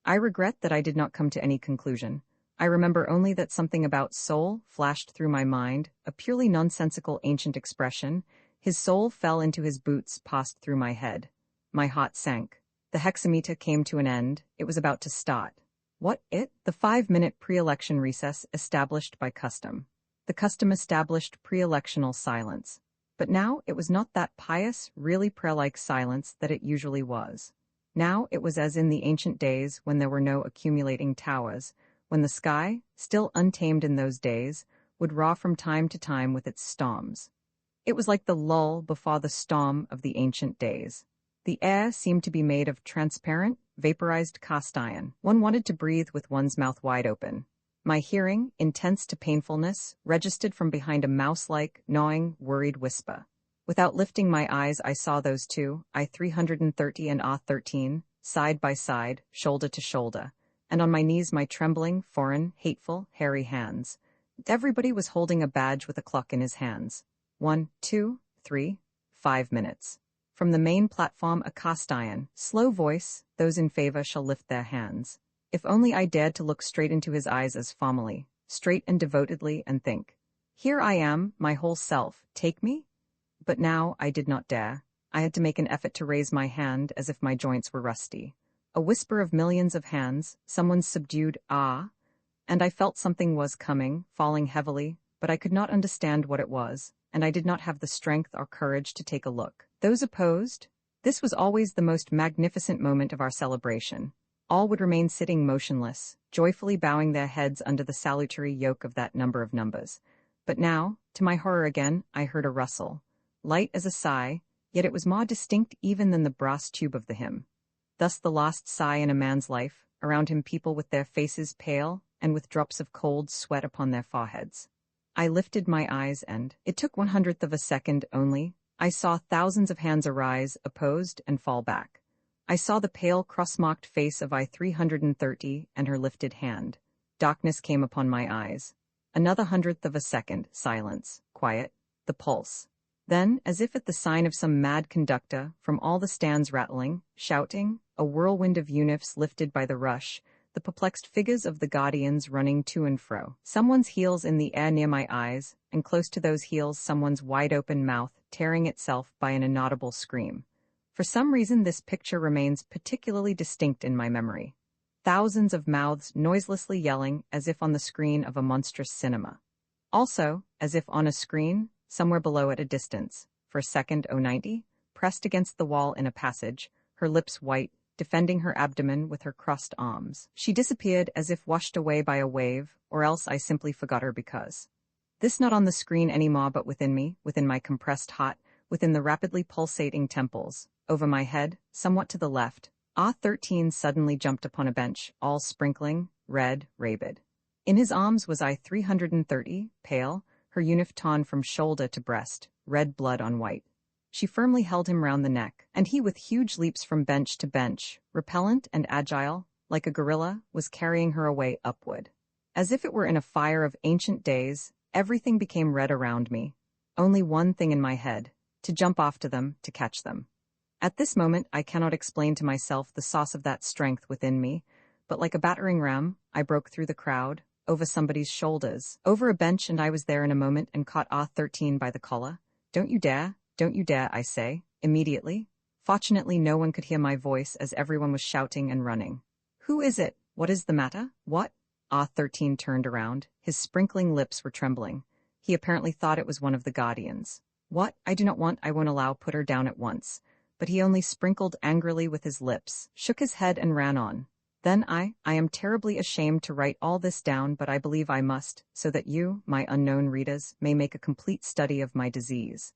[SPEAKER 1] I regret that I did not come to any conclusion. I remember only that something about soul flashed through my mind, a purely nonsensical ancient expression. His soul fell into his boots, passed through my head. My heart sank. The hexameter came to an end. It was about to start. What it? The 5-minute pre-election recess established by custom. The custom established pre-electional silence. But now it was not that pious, really prayer-like silence that it usually was. Now it was as in the ancient days when there were no accumulating towers, when the sky, still untamed in those days, would roar from time to time with its storms. It was like the lull before the storm of the ancient days. The air seemed to be made of transparent, vaporized cast iron. One wanted to breathe with one's mouth wide open. My hearing, intense to painfulness, registered from behind a mouse-like, gnawing, worried whisper. Without lifting my eyes, I saw those two, I-330 and Ah-13, side by side, shoulder to shoulder, and on my knees my trembling, foreign, hateful, hairy hands. Everybody was holding a badge with a clock in his hands. 1, 2, 3, 5 minutes. From the main platform a cast iron, slow voice, those in favor shall lift their hands. If only I dared to look straight into his eyes as formally, straight and devotedly, and think, "Here I am, my whole self, take me?" But now I did not dare. I had to make an effort to raise my hand as if my joints were rusty. A whisper of millions of hands, someone's subdued "ah," and I felt something was coming, falling heavily, but I could not understand what it was, and I did not have the strength or courage to take a look. Those opposed? This was always the most magnificent moment of our celebration. All would remain sitting motionless, joyfully bowing their heads under the salutary yoke of that number of numbers. But now, to my horror again, I heard a rustle. Light as a sigh, yet it was more distinct even than the brass tube of the hymn. Thus the last sigh in a man's life, around him people with their faces pale, and with drops of cold sweat upon their foreheads. I lifted my eyes and, it took 1/100th of a second only, I saw thousands of hands arise, opposed, and fall back. I saw the pale, cross-marked face of I-330 and her lifted hand. Darkness came upon my eyes. Another 1/100th of a second, silence, quiet, the pulse. Then, as if at the sign of some mad conductor, from all the stands rattling, shouting, a whirlwind of eunuchs lifted by the rush, the perplexed figures of the guardians running to and fro. Someone's heels in the air near my eyes, and close to those heels someone's wide-open mouth tearing itself by an inaudible scream. For some reason this picture remains particularly distinct in my memory. Thousands of mouths noiselessly yelling as if on the screen of a monstrous cinema. Also, as if on a screen, somewhere below at a distance, for a second 090, pressed against the wall in a passage, her lips white, defending her abdomen with her crossed arms. She disappeared as if washed away by a wave, or else I simply forgot her because. This not on the screen anymore but within me, within my compressed heart, within the rapidly pulsating temples. Over my head, somewhat to the left, Ah-13 suddenly jumped upon a bench, all sprinkling, red, rabid. In his arms was I-330, pale, her uniform torn from shoulder to breast, red blood on white. She firmly held him round the neck, and he with huge leaps from bench to bench, repellent and agile, like a gorilla, was carrying her away upward. As if it were in a fire of ancient days, everything became red around me. Only one thing in my head, to jump off to them, to catch them. At this moment I cannot explain to myself the source of that strength within me, but like a battering ram, I broke through the crowd, over somebody's shoulders, over a bench, and I was there in a moment and caught Ah-13 by the collar. "Don't you dare, I say," immediately. Fortunately no one could hear my voice as everyone was shouting and running. "Who is it? What is the matter? What?" Ah-13 turned around. His sprinkling lips were trembling. He apparently thought it was one of the guardians. "What? I do not want, I won't allow, put her down at once." but he only sprinkled angrily with his lips, shook his head and ran on. Then I am terribly ashamed to write all this down, but I believe I must, so that you, my unknown readers, may make a complete study of my disease.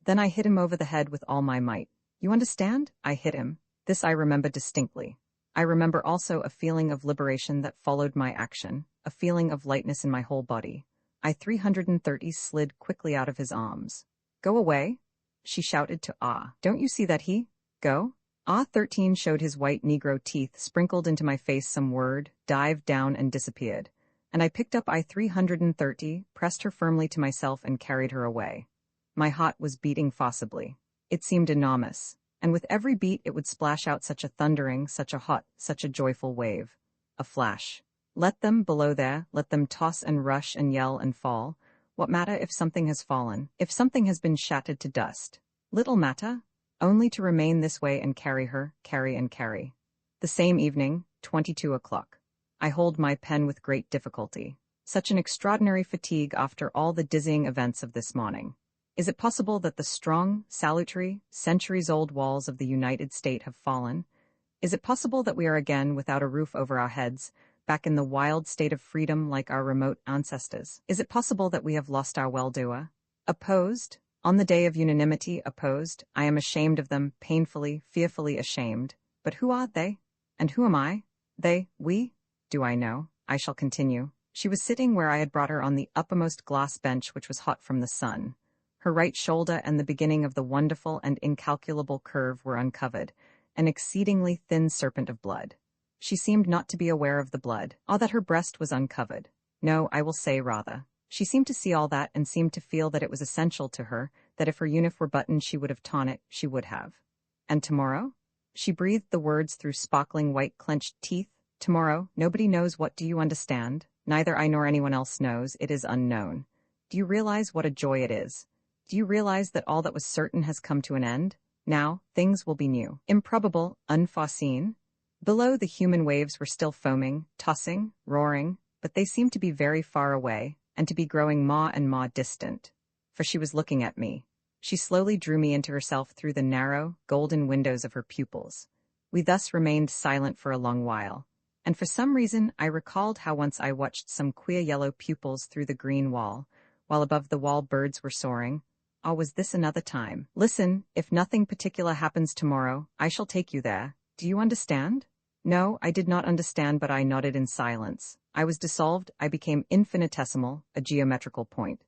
[SPEAKER 1] Then I hit him over the head with all my might. You understand? I hit him. This I remember distinctly. I remember also a feeling of liberation that followed my action, a feeling of lightness in my whole body. I 330 slid quickly out of his arms. Go away, she shouted to Ah. Don't you see that he? Go? Ah 13 showed his white Negro teeth, sprinkled into my face some word, dived down and disappeared. And I picked up I 330, pressed her firmly to myself and carried her away. My heart was beating forcibly. It seemed enormous, and with every beat it would splash out such a thundering, such a hot, such a joyful wave. A flash. Let them, below there, let them toss and rush and yell and fall. What matter if something has fallen, if something has been shattered to dust? Little matter. Only to remain this way and carry her, carry and carry. The same evening, 22 o'clock. I hold my pen with great difficulty. Such an extraordinary fatigue after all the dizzying events of this morning. Is it possible that the strong, salutary, centuries-old walls of the United States have fallen? Is it possible that we are again without a roof over our heads, back in the wild state of freedom like our remote ancestors? Is it possible that we have lost our well-doer? Opposed? On the day of unanimity, opposed? I am ashamed of them, painfully, fearfully ashamed. But who are they? And who am I? They, we? Do I know? I shall continue. She was sitting where I had brought her on the uppermost glass bench which was hot from the sun. Her right shoulder and the beginning of the wonderful and incalculable curve were uncovered, an exceedingly thin serpent of blood. She seemed not to be aware of the blood, or that her breast was uncovered. No, I will say rather. She seemed to see all that and seemed to feel that it was essential to her, that if her uniform were buttoned she would have torn it, she would have. And tomorrow? She breathed the words through sparkling white clenched teeth. Tomorrow, nobody knows what. Do you understand? Neither I nor anyone else knows. It is unknown. Do you realize what a joy it is? Do you realize that all that was certain has come to an end? Now, things will be new, improbable, unforeseen. Below, the human waves were still foaming, tossing, roaring, but they seemed to be very far away, and to be growing more and more distant. For she was looking at me. She slowly drew me into herself through the narrow, golden windows of her pupils. We thus remained silent for a long while, and for some reason I recalled how once I watched some queer yellow pupils through the green wall, while above the wall birds were soaring. Oh, was this another time? Listen, if nothing particular happens tomorrow, I shall take you there. Do you understand? No, I did not understand, but I nodded in silence. I was dissolved, I became infinitesimal, a geometrical point.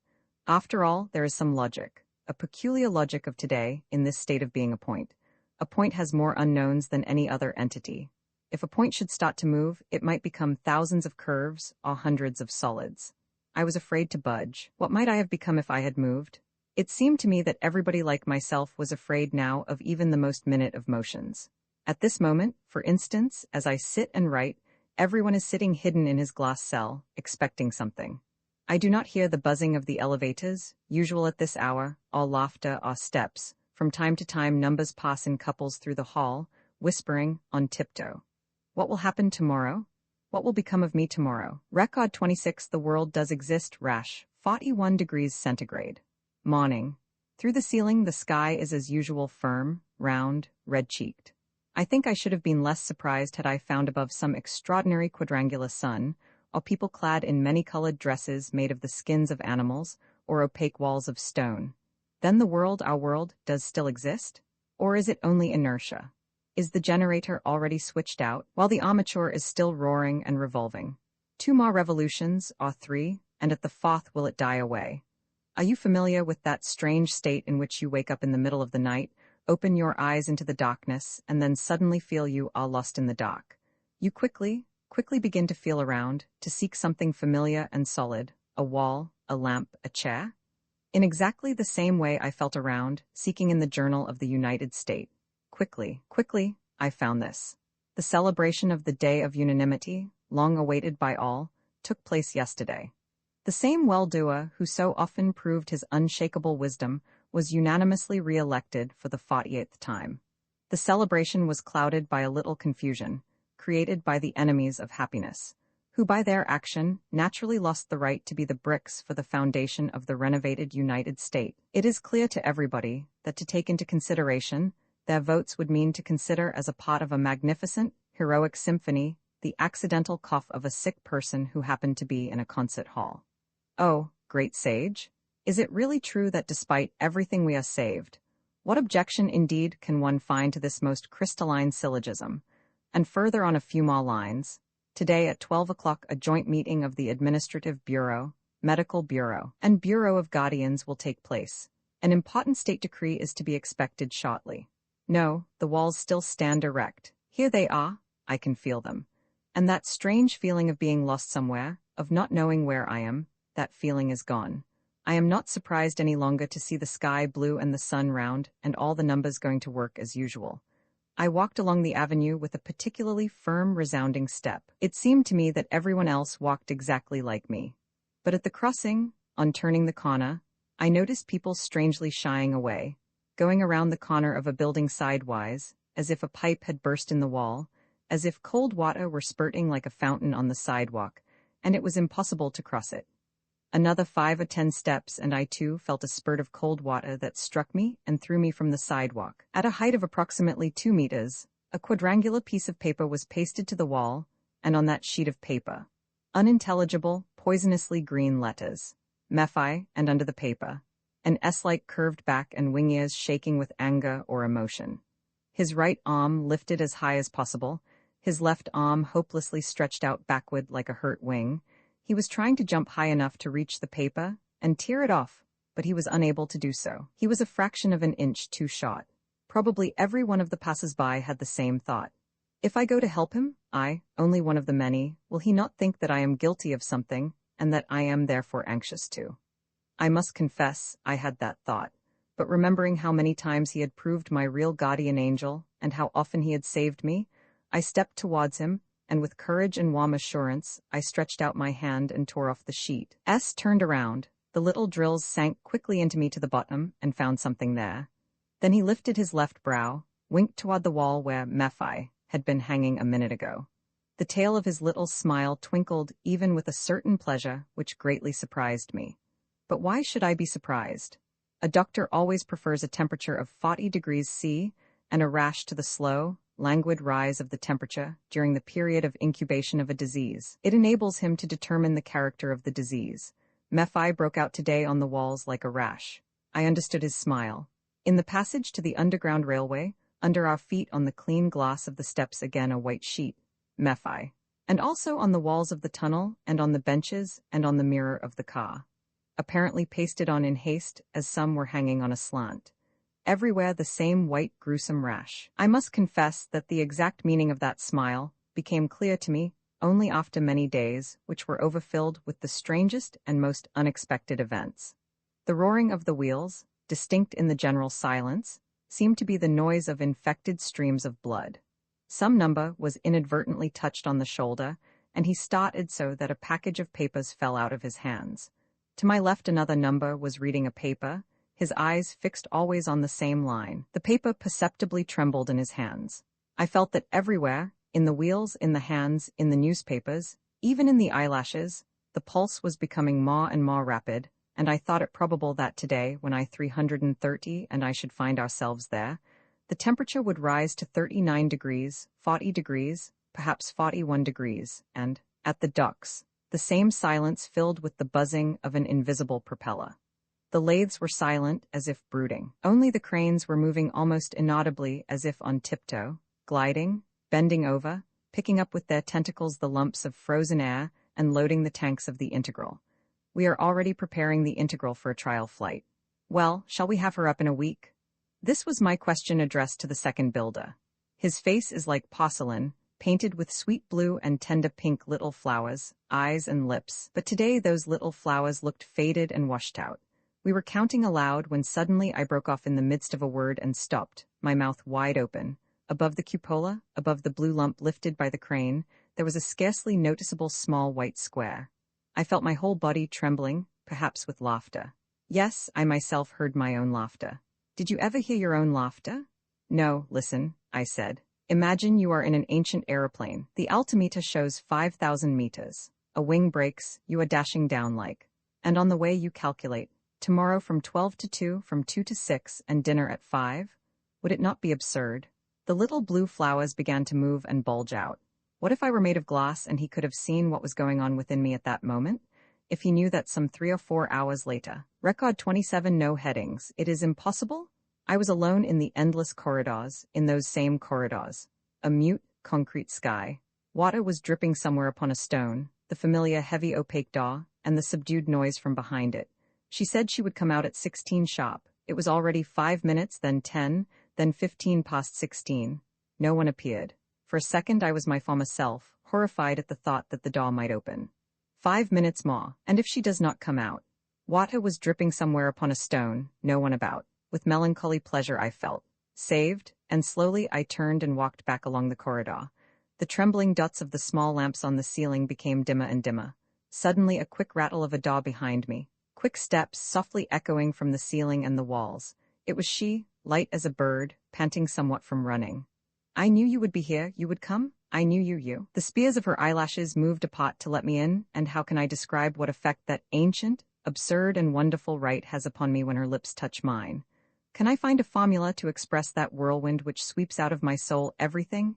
[SPEAKER 1] After all, there is some logic, a peculiar logic of today, in this state of being a point. A point has more unknowns than any other entity. If a point should start to move, it might become thousands of curves or hundreds of solids. I was afraid to budge. What might I have become if I had moved? It seemed to me that everybody like myself was afraid now of even the most minute of motions. At this moment, for instance, as I sit and write, everyone is sitting hidden in his glass cell, expecting something. I do not hear the buzzing of the elevators, usual at this hour, or laughter or steps. From time to time numbers pass in couples through the hall, whispering, on tiptoe. What will happen tomorrow? What will become of me tomorrow? Record 26. The world does exist. Rash, 41 degrees centigrade. Morning. Through the ceiling the sky is as usual firm, round, red-cheeked. I think I should have been less surprised had I found above some extraordinary quadrangular sun, or people clad in many-colored dresses made of the skins of animals, or opaque walls of stone. Then the world, our world, does still exist? Or is it only inertia? Is the generator already switched out, while the armature is still roaring and revolving? 2 more revolutions, or 3, and at the 4th will it die away. Are you familiar with that strange state in which you wake up in the middle of the night, open your eyes into the darkness, and then suddenly feel you are lost in the dark? You quickly begin to feel around, to seek something familiar and solid, a wall, a lamp, a chair? In exactly the same way I felt around, seeking in the Journal of the United States. Quickly, I found this. The celebration of the Day of Unanimity, long awaited by all, took place yesterday. The same well-doer who so often proved his unshakable wisdom was unanimously re-elected for the 48th time. The celebration was clouded by a little confusion, created by the enemies of happiness, who by their action naturally lost the right to be the bricks for the foundation of the renovated United States. It is clear to everybody that to take into consideration their votes would mean to consider as a part of a magnificent, heroic symphony, the accidental cough of a sick person who happened to be in a concert hall. Oh, great sage? Is it really true that despite everything we are saved? What objection indeed can one find to this most crystalline syllogism? And further on a few more lines, today at 12 o'clock a joint meeting of the Administrative Bureau, Medical Bureau, and Bureau of Guardians will take place. An important state decree is to be expected shortly. No, the walls still stand erect. Here they are, I can feel them. And that strange feeling of being lost somewhere, of not knowing where I am, that feeling is gone. I am not surprised any longer to see the sky blue and the sun round, and all the numbers going to work as usual. I walked along the avenue with a particularly firm, resounding step. It seemed to me that everyone else walked exactly like me. But at the crossing, on turning the corner, I noticed people strangely shying away, going around the corner of a building sidewise, as if a pipe had burst in the wall, as if cold water were spurting like a fountain on the sidewalk, and it was impossible to cross it. Another 5 or 10 steps and I too felt a spurt of cold water that struck me and threw me from the sidewalk. At a height of approximately 2 meters, a quadrangular piece of paper was pasted to the wall, and on that sheet of paper, unintelligible, poisonously green letters, Mephi, and under the paper, an S-like curved back and wing ears shaking with anger or emotion. His right arm lifted as high as possible, his left arm hopelessly stretched out backward like a hurt wing. He was trying to jump high enough to reach the paper and tear it off, but he was unable to do so. He was a fraction of an inch too short. Probably every one of the passers-by had the same thought. If I go to help him, I, only one of the many, will he not think that I am guilty of something, and that I am therefore anxious to? I must confess I had that thought, but remembering how many times he had proved my real guardian angel, and how often he had saved me, I stepped towards him, and with courage and warm assurance, I stretched out my hand and tore off the sheet. S turned around. The little drills sank quickly into me to the bottom and found something there. Then he lifted his left brow, winked toward the wall where Mephi had been hanging a minute ago. The tail of his little smile twinkled even with a certain pleasure which greatly surprised me. But why should I be surprised? A doctor always prefers a temperature of 40 degrees C and a rash to the slow, languid rise of the temperature during the period of incubation of a disease. It enables him to determine the character of the disease. Mephi broke out today on the walls like a rash. I understood his smile. In the passage to the underground railway, under our feet on the clean glass of the steps again a white sheet, Mephi. And also on the walls of the tunnel, and on the benches, and on the mirror of the car. Apparently pasted on in haste, as some were hanging on a slant. Everywhere the same white gruesome rash. I must confess that the exact meaning of that smile became clear to me only after many days which were overfilled with the strangest and most unexpected events. The roaring of the wheels, distinct in the general silence, seemed to be the noise of infected streams of blood. Some number was inadvertently touched on the shoulder, and he started so that a package of papers fell out of his hands. To my left another number was reading a paper, his eyes fixed always on the same line. The paper perceptibly trembled in his hands. I felt that everywhere, in the wheels, in the hands, in the newspapers, even in the eyelashes, the pulse was becoming more and more rapid, and I thought it probable that today, when I 330 and I should find ourselves there, the temperature would rise to 39 degrees, 40 degrees, perhaps 41 degrees, and, at the docks, the same silence filled with the buzzing of an invisible propeller. The lathes were silent, as if brooding. Only the cranes were moving almost inaudibly as if on tiptoe, gliding, bending over, picking up with their tentacles the lumps of frozen air and loading the tanks of the Integral. We are already preparing the Integral for a trial flight. Well, shall we have her up in a week? This was my question addressed to the second builder. His face is like porcelain, painted with sweet blue and tender pink little flowers, eyes and lips, but today those little flowers looked faded and washed out. We were counting aloud when suddenly I broke off in the midst of a word and stopped, my mouth wide open. Above the cupola, above the blue lump lifted by the crane, there was a scarcely noticeable small white square. I felt my whole body trembling, perhaps with laughter. Yes, I myself heard my own laughter. Did you ever hear your own laughter? No, listen, I said. Imagine you are in an ancient aeroplane. The altimeter shows 5,000 meters. A wing breaks, you are dashing down like. And on the way you calculate, tomorrow from 12 to 2, from 2 to 6, and dinner at 5? Would it not be absurd? The little blue flowers began to move and bulge out. What if I were made of glass and he could have seen what was going on within me at that moment? If he knew that some 3 or 4 hours later. Record 27. No headings. It is impossible? I was alone in the endless corridors, in those same corridors. A mute, concrete sky. Water was dripping somewhere upon a stone, the familiar heavy opaque door, and the subdued noise from behind it. She said she would come out at 16 sharp. It was already 5 minutes, then 10, then 15 past 16. No one appeared. For a second I was my former self, horrified at the thought that the door might open. 5 minutes more, and if she does not come out? Water was dripping somewhere upon a stone, no one about. With melancholy pleasure I felt. Saved, and slowly I turned and walked back along the corridor. The trembling dots of the small lamps on the ceiling became dimmer and dimmer. Suddenly a quick rattle of a door behind me. Quick steps, softly echoing from the ceiling and the walls. It was she, light as a bird, panting somewhat from running. I knew you would be here, you would come? I knew you. The spears of her eyelashes moved apart to let me in, and how can I describe what effect that ancient, absurd and wonderful rite has upon me when her lips touch mine? Can I find a formula to express that whirlwind which sweeps out of my soul everything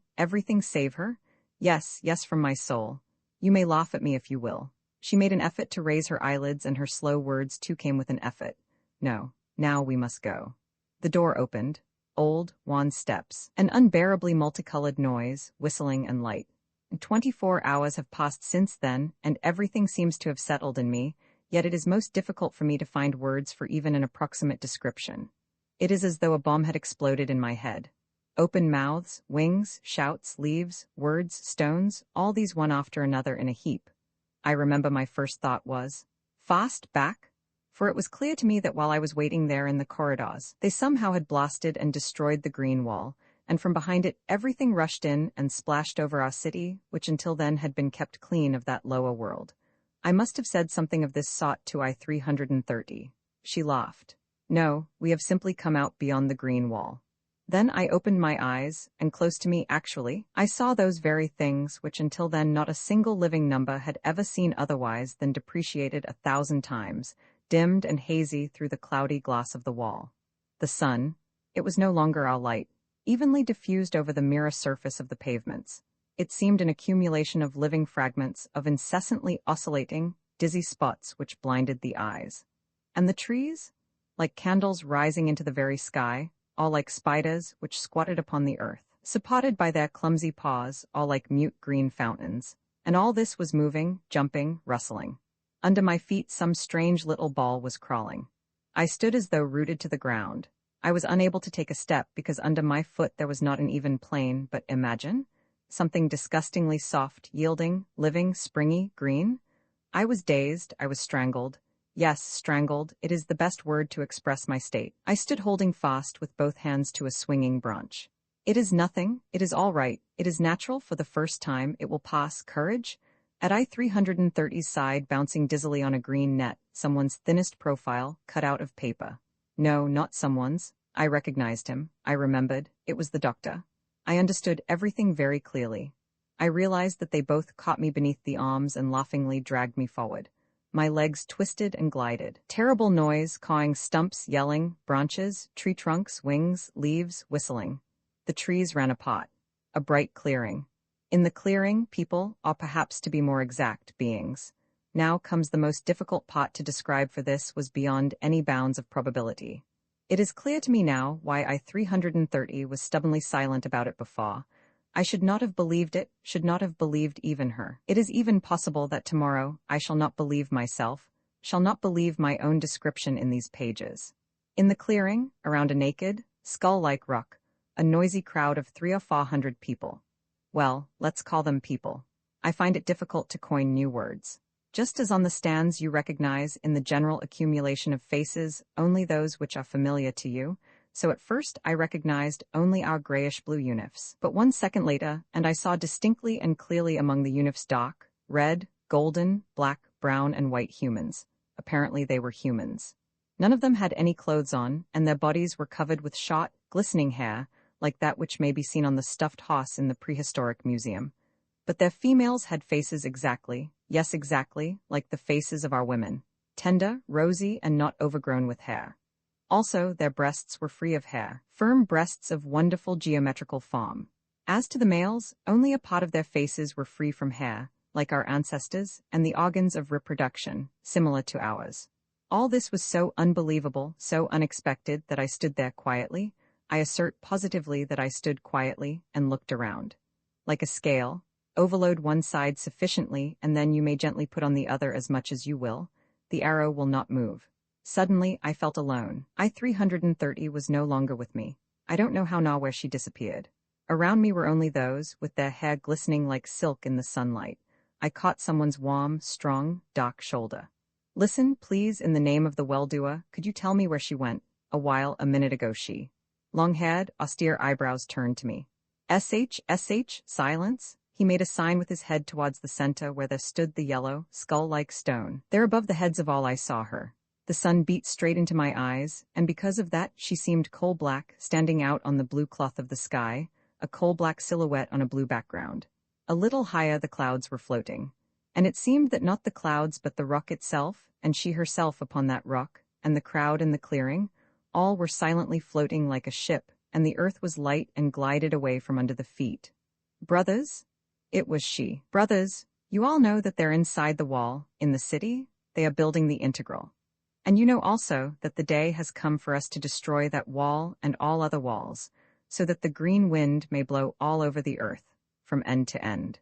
[SPEAKER 1] save her? Yes, from my soul. You may laugh at me if you will. She made an effort to raise her eyelids, and her slow words too came with an effort. No, now we must go. The door opened. Old, wan steps, an unbearably multicolored noise, whistling and light. 24 hours have passed since then, and everything seems to have settled in me, yet it is most difficult for me to find words for even an approximate description. It is as though a bomb had exploded in my head. Open mouths, wings, shouts, leaves, words, stones, all these one after another in a heap. I remember my first thought was, fast, back? For it was clear to me that while I was waiting there in the corridors, they somehow had blasted and destroyed the green wall, and from behind it everything rushed in and splashed over our city, which until then had been kept clean of that lower world. I must have said something of this sort to I-330. She laughed. No, we have simply come out beyond the green wall. Then I opened my eyes, and close to me, actually, I saw those very things which until then not a single living number had ever seen otherwise than depreciated 1,000 times, dimmed and hazy through the cloudy glass of the wall. The sun, it was no longer our light, evenly diffused over the mirror surface of the pavements. It seemed an accumulation of living fragments of incessantly oscillating, dizzy spots which blinded the eyes. And the trees? Like candles rising into the very sky, all like spiders which squatted upon the earth, supported by their clumsy paws, all like mute green fountains. And all this was moving, jumping, rustling. Under my feet some strange little ball was crawling. I stood as though rooted to the ground. I was unable to take a step because under my foot there was not an even plane, but imagine? Something disgustingly soft, yielding, living, springy, green. I was dazed, I was strangled. Yes, strangled, it is the best word to express my state. I stood holding fast with both hands to a swinging branch. It is nothing, it is all right, it is natural for the first time, it will pass, courage? At I-330's side, bouncing dizzily on a green net, someone's thinnest profile, cut out of paper. No, not someone's. I recognized him. I remembered. It was the doctor. I understood everything very clearly. I realized that they both caught me beneath the arms and laughingly dragged me forward. My legs twisted and glided. Terrible noise, cawing stumps, yelling, branches, tree trunks, wings, leaves, whistling. The trees ran apart. A bright clearing. In the clearing, people, or perhaps to be more exact, beings. Now comes the most difficult part to describe, for this was beyond any bounds of probability. It is clear to me now why I-330 was stubbornly silent about it before. I should not have believed it, should not have believed even her. It is even possible that tomorrow I shall not believe myself, shall not believe my own description in these pages. In the clearing, around a naked, skull-like rock, a noisy crowd of 300 or 400 people. Well, let's call them people. I find it difficult to coin new words. Just as on the stands you recognize in the general accumulation of faces only those which are familiar to you, so at first I recognized only our grayish-blue unifs. But 1 second later, and I saw distinctly and clearly among the unifs dark, red, golden, black, brown, and white humans. Apparently they were humans. None of them had any clothes on, and their bodies were covered with short, glistening hair, like that which may be seen on the stuffed horse in the prehistoric museum. But their females had faces exactly, yes exactly, like the faces of our women, tender, rosy, and not overgrown with hair. Also, their breasts were free of hair, firm breasts of wonderful geometrical form. As to the males, only a part of their faces were free from hair, like our ancestors, and the organs of reproduction, similar to ours. All this was so unbelievable, so unexpected, that I stood there quietly. I assert positively that I stood quietly and looked around. Like a scale, overload one side sufficiently, and then you may gently put on the other as much as you will. The arrow will not move. Suddenly, I felt alone. I-330 was no longer with me. I don't know how nor where she disappeared. Around me were only those, with their hair glistening like silk in the sunlight. I caught someone's warm, strong, dark shoulder. Listen, please, in the name of the well-doer, could you tell me where she went? A minute ago she. Long-haired, austere eyebrows turned to me. Silence. He made a sign with his head towards the center where there stood the yellow, skull-like stone. There above the heads of all I saw her. The sun beat straight into my eyes, and because of that she seemed coal-black, standing out on the blue cloth of the sky, a coal-black silhouette on a blue background. A little higher the clouds were floating. And it seemed that not the clouds but the rock itself, and she herself upon that rock, and the crowd in the clearing, all were silently floating like a ship, and the earth was light and glided away from under the feet. Brothers? It was she. Brothers, you all know that they're inside the wall, in the city? They are building the integral. And you know also that the day has come for us to destroy that wall and all other walls, so that the green wind may blow all over the earth, from end to end.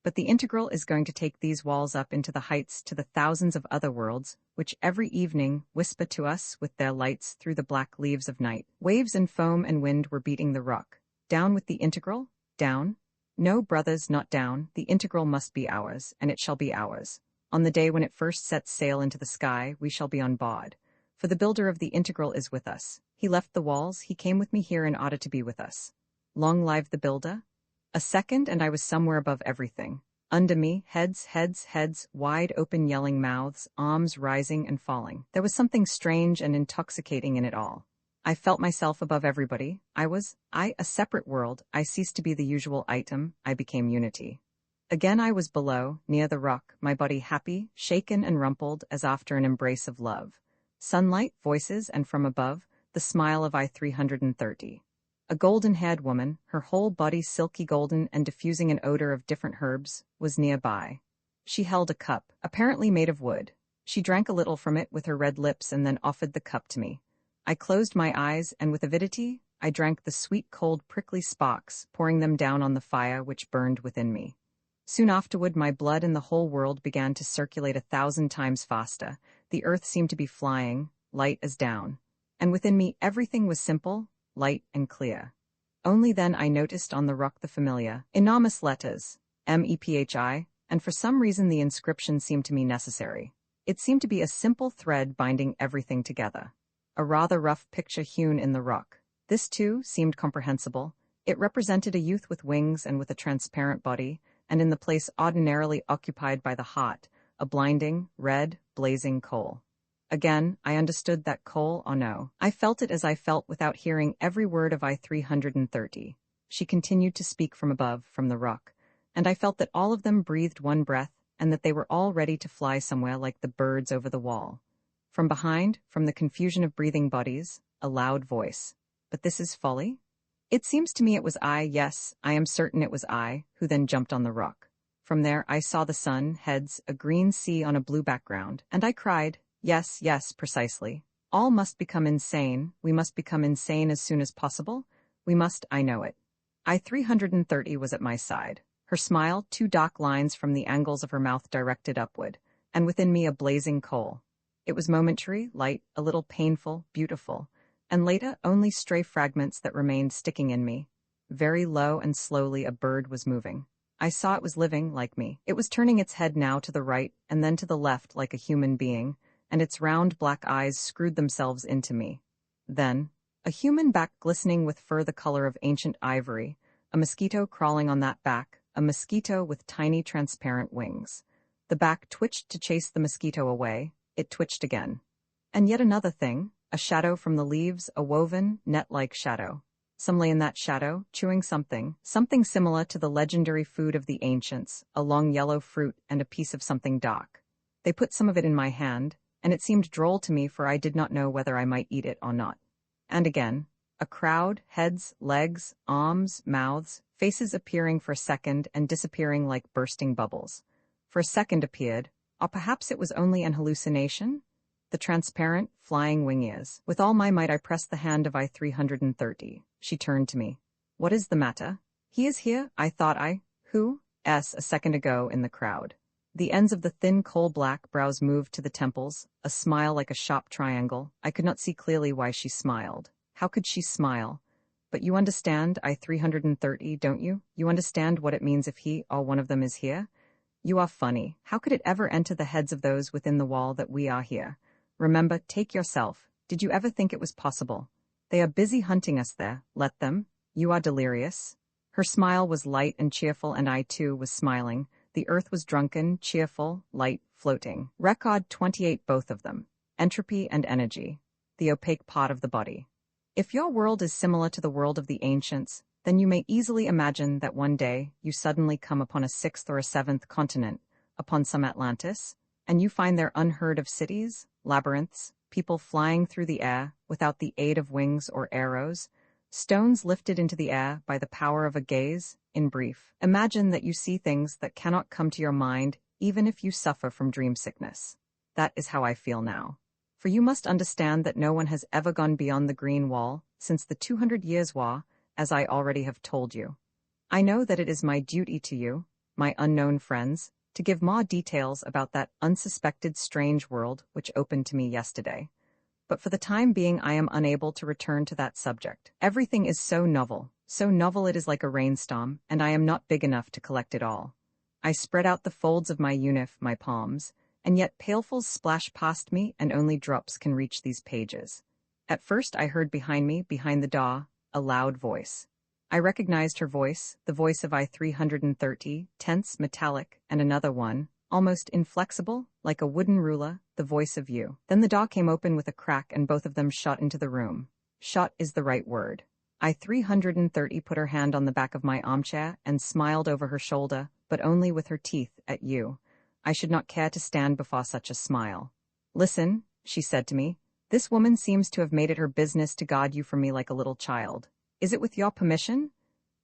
[SPEAKER 1] But the integral is going to take these walls up into the heights to the thousands of other worlds, which every evening whisper to us with their lights through the black leaves of night. Waves and foam and wind were beating the rock. Down with the integral? Down? No, brothers, not down. The integral must be ours, and it shall be ours. On the day when it first sets sail into the sky, we shall be on board. For the builder of the integral is with us. He left the walls, he came with me here in order to be with us. Long live the builder. A second, and I was somewhere above everything. Under me, heads, wide open yelling mouths, arms rising and falling. There was something strange and intoxicating in it all. I felt myself above everybody. I, a separate world. I ceased to be the usual item. I became unity. Again I was below, near the rock, my body happy, shaken and rumpled as after an embrace of love. Sunlight, voices, and from above, the smile of I-330. A golden-haired woman, her whole body silky golden and diffusing an odor of different herbs, was nearby. She held a cup, apparently made of wood. She drank a little from it with her red lips and then offered the cup to me. I closed my eyes, and with avidity, I drank the sweet, cold, prickly sparks, pouring them down on the fire which burned within me. Soon afterward my blood and the whole world began to circulate 1,000 times faster. The earth seemed to be flying, light as down. And within me everything was simple, light and clear. Only then I noticed on the rock the familiar, enormous letters, MEPHI, and for some reason the inscription seemed to me necessary. It seemed to be a simple thread binding everything together. A rather rough picture hewn in the rock. This, too, seemed comprehensible. It represented a youth with wings and with a transparent body, and in the place ordinarily occupied by the hot, a blinding, red, blazing coal. Again, I understood that coal or no. I felt it as I felt without hearing every word of I-330. She continued to speak from above, from the rock, and I felt that all of them breathed one breath, and that they were all ready to fly somewhere like the birds over the wall. From behind, from the confusion of breathing bodies, a loud voice. But this is folly? It seems to me it was I, yes, I am certain it was I, who then jumped on the rock. From there I saw the sun, heads, a green sea on a blue background, and I cried, yes, precisely. All must become insane, we must become insane as soon as possible, we must, I know it. I-330 was at my side. Her smile, 2 dark lines from the angles of her mouth directed upward, and within me a blazing coal. It was momentary, light, a little painful, beautiful, and later only stray fragments that remained sticking in me. Very low and slowly a bird was moving. I saw it was living, like me. It was turning its head now to the right and then to the left like a human being, and its round black eyes screwed themselves into me. Then, a human back glistening with fur the color of ancient ivory, a mosquito crawling on that back, a mosquito with tiny transparent wings. The back twitched to chase the mosquito away, it twitched again. And yet another thing, a shadow from the leaves, a woven, net-like shadow. Some lay in that shadow, chewing something similar to the legendary food of the ancients, a long yellow fruit and a piece of something dark. They put some of it in my hand, and it seemed droll to me, for I did not know whether I might eat it or not. And again, a crowd, heads, legs, arms, mouths, faces appearing for a second and disappearing like bursting bubbles. For a second appeared, or perhaps it was only an hallucination? The transparent, flying wing ears. With all my might I pressed the hand of I-330. She turned to me. What is the matter? He is here, I thought I. Who? A second ago in the crowd. The ends of the thin coal-black brows moved to the temples, a smile like a sharp triangle. I could not see clearly why she smiled. How could she smile? But you understand, I-330, don't you? You understand what it means if he or one of them is here? You are funny. How could it ever enter the heads of those within the wall that we are here? Remember, take yourself. Did you ever think it was possible? They are busy hunting us there. Let them. You are delirious. Her smile was light and cheerful, and I too was smiling. The earth was drunken, cheerful, light, floating. Record 28, both of them. Entropy and energy. The opaque pot of the body. If your world is similar to the world of the ancients, then you may easily imagine that one day you suddenly come upon a sixth or a seventh continent, upon some Atlantis, and you find there unheard of cities, labyrinths, people flying through the air without the aid of wings or arrows, stones lifted into the air by the power of a gaze. In brief, imagine that you see things that cannot come to your mind even if you suffer from dream sickness. That is how I feel now. For you must understand that no one has ever gone beyond the Green Wall since the 200 Years' War, as I already have told you. I know that it is my duty to you, my unknown friends, to give more details about that unsuspected strange world which opened to me yesterday. But for the time being I am unable to return to that subject. Everything is so novel it is like a rainstorm, and I am not big enough to collect it all. I spread out the folds of my my palms, and yet pailfuls splash past me and only drops can reach these pages. At first I heard behind me, behind the door, a loud voice. I recognized her voice, the voice of I-330, tense, metallic, and another one, almost inflexible, like a wooden ruler, the voice of you. Then the door came open with a crack and both of them shot into the room. Shot is the right word. I-330 put her hand on the back of my armchair and smiled over her shoulder, but only with her teeth, at you. I should not care to stand before such a smile. Listen, she said to me, this woman seems to have made it her business to guard you from me like a little child. Is it with your permission?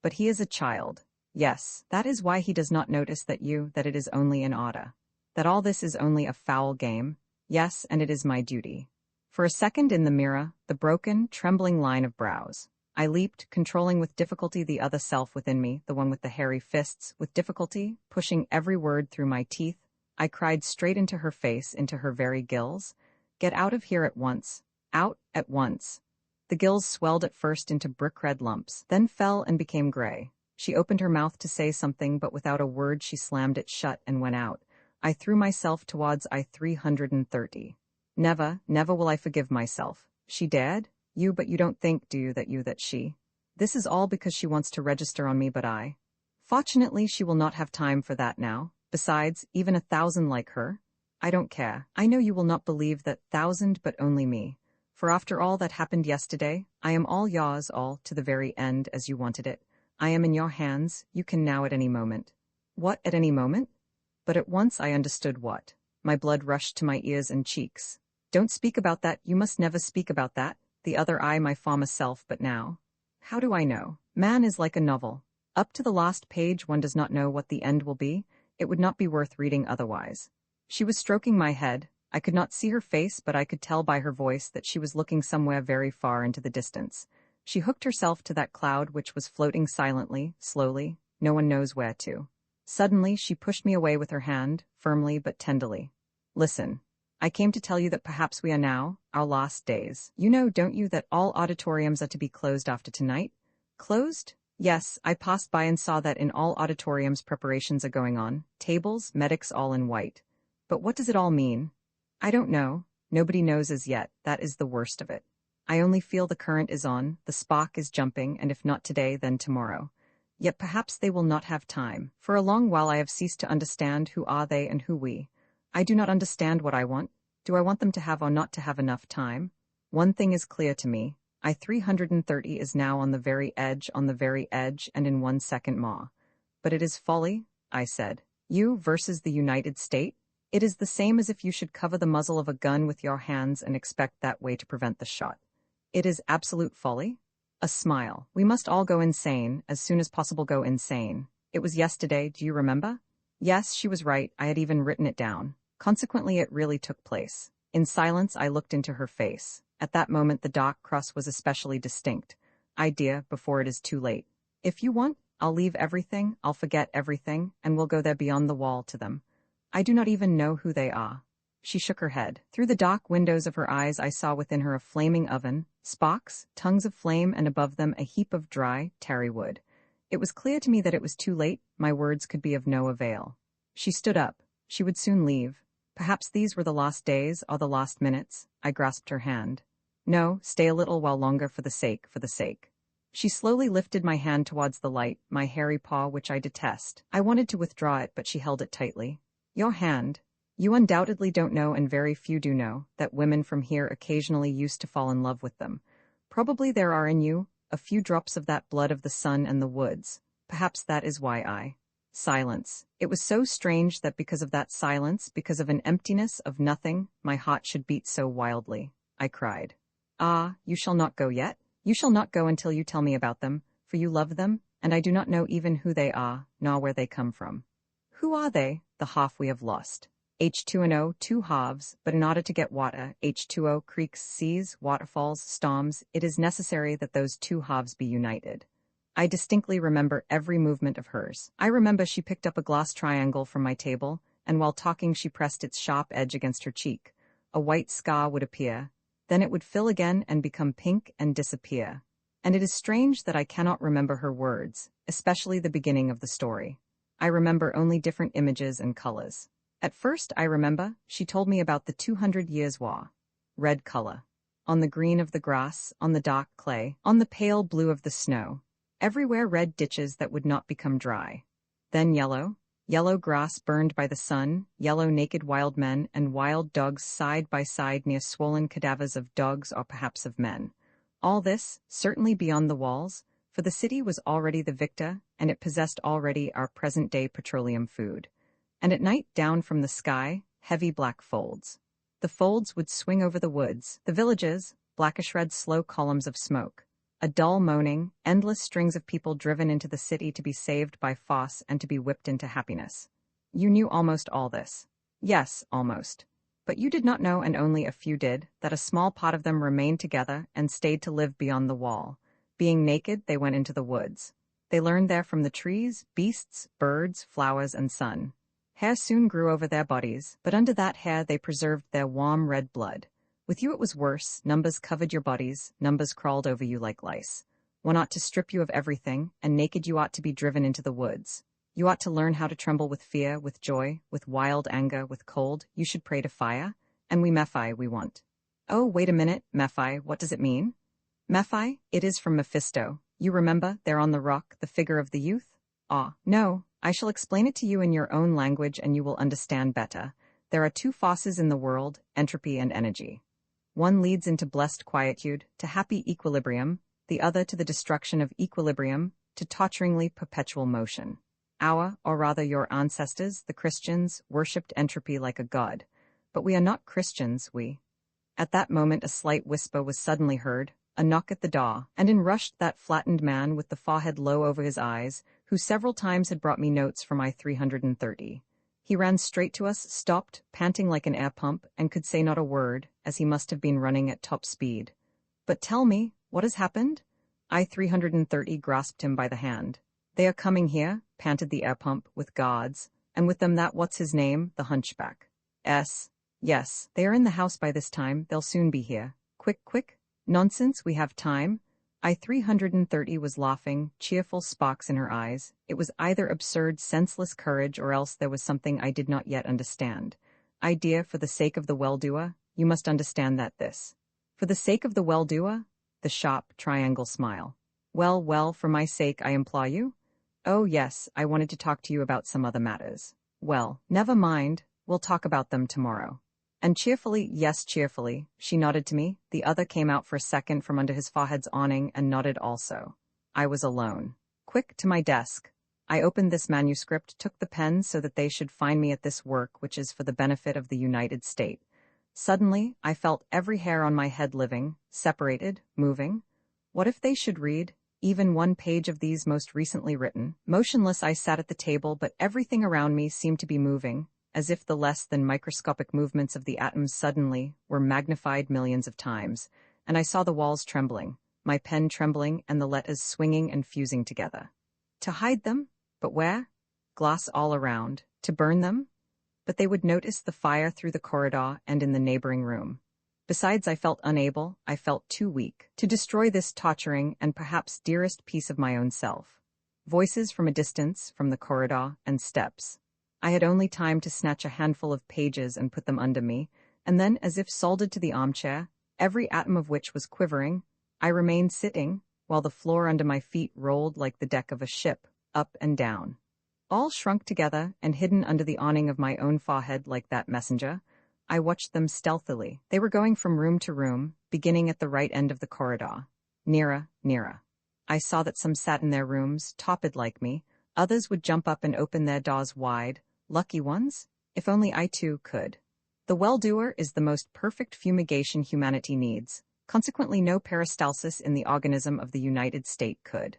[SPEAKER 1] But he is a child. Yes, that is why he does not notice that it is only an order. That all this is only a foul game. Yes, and it is my duty. For a second in the mirror, the broken, trembling line of brows. I leaped, controlling with difficulty the other self within me, the one with the hairy fists, with difficulty, pushing every word through my teeth. I cried straight into her face, into her very gills. Get out of here at once. Out, at once. The gills swelled at first into brick-red lumps, then fell and became gray. She opened her mouth to say something, but without a word she slammed it shut and went out. I threw myself towards I-330. Never will I forgive myself. She dared? But you don't think, do you, that she? This is all because she wants to register on me, but I. Fortunately, she will not have time for that now. Besides, even 1,000 like her. I don't care. I know you will not believe that 1,000, but only me. For after all that happened yesterday, I am all yours, all to the very end as you wanted it. I am in your hands, you can now at any moment. What, at any moment? But at once I understood what. My blood rushed to my ears and cheeks. Don't speak about that, you must never speak about that. The other I, my former self, but now. How do I know? Man is like a novel. Up to the last page one does not know what the end will be. It would not be worth reading otherwise. She was stroking my head. I could not see her face, but I could tell by her voice that she was looking somewhere very far into the distance. She hooked herself to that cloud which was floating silently, slowly, no one knows where to. Suddenly she pushed me away with her hand, firmly but tenderly. Listen. I came to tell you that perhaps we are now, our last days. You know, don't you, that all auditoriums are to be closed after tonight? Closed? Yes, I passed by and saw that in all auditoriums preparations are going on, tables, medics all in white. But what does it all mean? I don't know. Nobody knows as yet, that is the worst of it. I only feel the current is on, the spark is jumping, and if not today, then tomorrow. Yet perhaps they will not have time. For a long while I have ceased to understand who are they and who we. I do not understand what I want. Do I want them to have or not to have enough time? One thing is clear to me. I-330 is now on the very edge, and in 1 second more. But it is folly, I said. You versus the United States? It is the same as if you should cover the muzzle of a gun with your hands and expect that way to prevent the shot. It is absolute folly. A smile. We must all go insane, as soon as possible go insane. It was yesterday, do you remember? Yes, she was right, I had even written it down. Consequently, it really took place. In silence, I looked into her face. At that moment, the dark cross was especially distinct. Idea, before it is too late. If you want, I'll leave everything, I'll forget everything, and we'll go there beyond the wall to them. I do not even know who they are. She shook her head. Through the dark windows of her eyes I saw within her a flaming oven, sparks, tongues of flame, and above them a heap of dry, tarry wood. It was clear to me that it was too late, my words could be of no avail. She stood up. She would soon leave. Perhaps these were the last days or the last minutes. I grasped her hand. No, stay a little while longer for the sake. She slowly lifted my hand towards the light, my hairy paw which I detest. I wanted to withdraw it, but she held it tightly. Your hand. You undoubtedly don't know, and very few do know, that women from here occasionally used to fall in love with them. Probably there are in you a few drops of that blood of the sun and the woods. Perhaps that is why I... Silence. It was so strange that because of that silence, because of an emptiness of nothing, my heart should beat so wildly. I cried. Ah, you shall not go yet? You shall not go until you tell me about them, for you love them, and I do not know even who they are, nor where they come from. Who are they? The half we have lost. H2O, two halves, but in order to get water, H2O, creeks, seas, waterfalls, storms, it is necessary that those two halves be united. I distinctly remember every movement of hers. I remember she picked up a glass triangle from my table, and while talking she pressed its sharp edge against her cheek. A white scar would appear. Then it would fill again and become pink and disappear. And it is strange that I cannot remember her words, especially the beginning of the story. I remember only different images and colors. At first, I remember, she told me about the 200 Years' War. Red color. On the green of the grass, on the dark clay, on the pale blue of the snow. Everywhere red ditches that would not become dry. Then yellow. Yellow grass burned by the sun, yellow naked wild men and wild dogs side by side near swollen cadavers of dogs or perhaps of men. All this, certainly beyond the walls, for the city was already the victor, and it possessed already our present-day petroleum food. And at night, down from the sky, heavy black folds. The folds would swing over the woods, the villages, blackish red slow columns of smoke. A dull moaning, endless strings of people driven into the city to be saved by force and to be whipped into happiness. You knew almost all this. Yes, almost. But you did not know, and only a few did, that a small part of them remained together and stayed to live beyond the wall. Being naked, they went into the woods. They learned there from the trees, beasts, birds, flowers, and sun. Hair soon grew over their bodies, but under that hair they preserved their warm red blood. With you it was worse. Numbers covered your bodies, numbers crawled over you like lice. One ought to strip you of everything, and naked you ought to be driven into the woods. You ought to learn how to tremble with fear, with joy, with wild anger, with cold. You should pray to fire, and we Mephi we want. Oh, wait a minute, Mephi, what does it mean? Mephi, it is from Mephisto. You remember, there on the rock, the figure of the youth? Ah, no, I shall explain it to you in your own language and you will understand better. There are two forces in the world, entropy and energy. One leads into blessed quietude, to happy equilibrium, the other to the destruction of equilibrium, to torturingly perpetual motion. Our, or rather your ancestors, the Christians, worshipped entropy like a god. But we are not Christians, we. At that moment a slight whisper was suddenly heard, a knock at the door, and in rushed that flattened man with the forehead low over his eyes, who several times had brought me notes for my 330. He ran straight to us, stopped, panting like an air pump, and could say not a word, as he must have been running at top speed. But tell me, what has happened? I 330 grasped him by the hand. They are coming here, panted the air pump, with guards, and with them that what's his name, the hunchback. Yes, they are in the house by this time, they'll soon be here. Quick. Nonsense, we have time. I 330 was laughing, cheerful sparks in her eyes. It was either absurd, senseless courage, or else there was something I did not yet understand. Idea, for the sake of the well-doer, you must understand that this. For the sake of the well-doer? The sharp, triangle smile. Well, for my sake, I implore you? Oh, yes, I wanted to talk to you about some other matters. Well, never mind, we'll talk about them tomorrow. And cheerfully, yes, cheerfully, she nodded to me. The other came out for a second from under his forehead's awning and nodded also. I was alone. Quick, to my desk. I opened this manuscript, took the pen so that they should find me at this work which is for the benefit of the United States. Suddenly, I felt every hair on my head living, separated, moving. What if they should read even one page of these most recently written? Motionless I sat at the table, but everything around me seemed to be moving, as if the less than microscopic movements of the atoms suddenly were magnified millions of times, and I saw the walls trembling, my pen trembling, and the letters swinging and fusing together. To hide them? But where? Glass all around. To burn them? But they would notice the fire through the corridor and in the neighboring room. Besides, I felt unable, I felt too weak, to destroy this torturing and perhaps dearest piece of my own self. Voices from a distance, from the corridor, and steps. I had only time to snatch a handful of pages and put them under me, and then, as if soldered to the armchair, every atom of which was quivering, I remained sitting, while the floor under my feet rolled like the deck of a ship, up and down. All shrunk together and hidden under the awning of my own forehead like that messenger, I watched them stealthily. They were going from room to room, beginning at the right end of the corridor. Nearer, nearer. I saw that some sat in their rooms, topped like me. Others would jump up and open their doors wide. Lucky ones? If only I too could. The well-doer is the most perfect fumigation humanity needs. Consequently, no peristalsis in the organism of the United States could.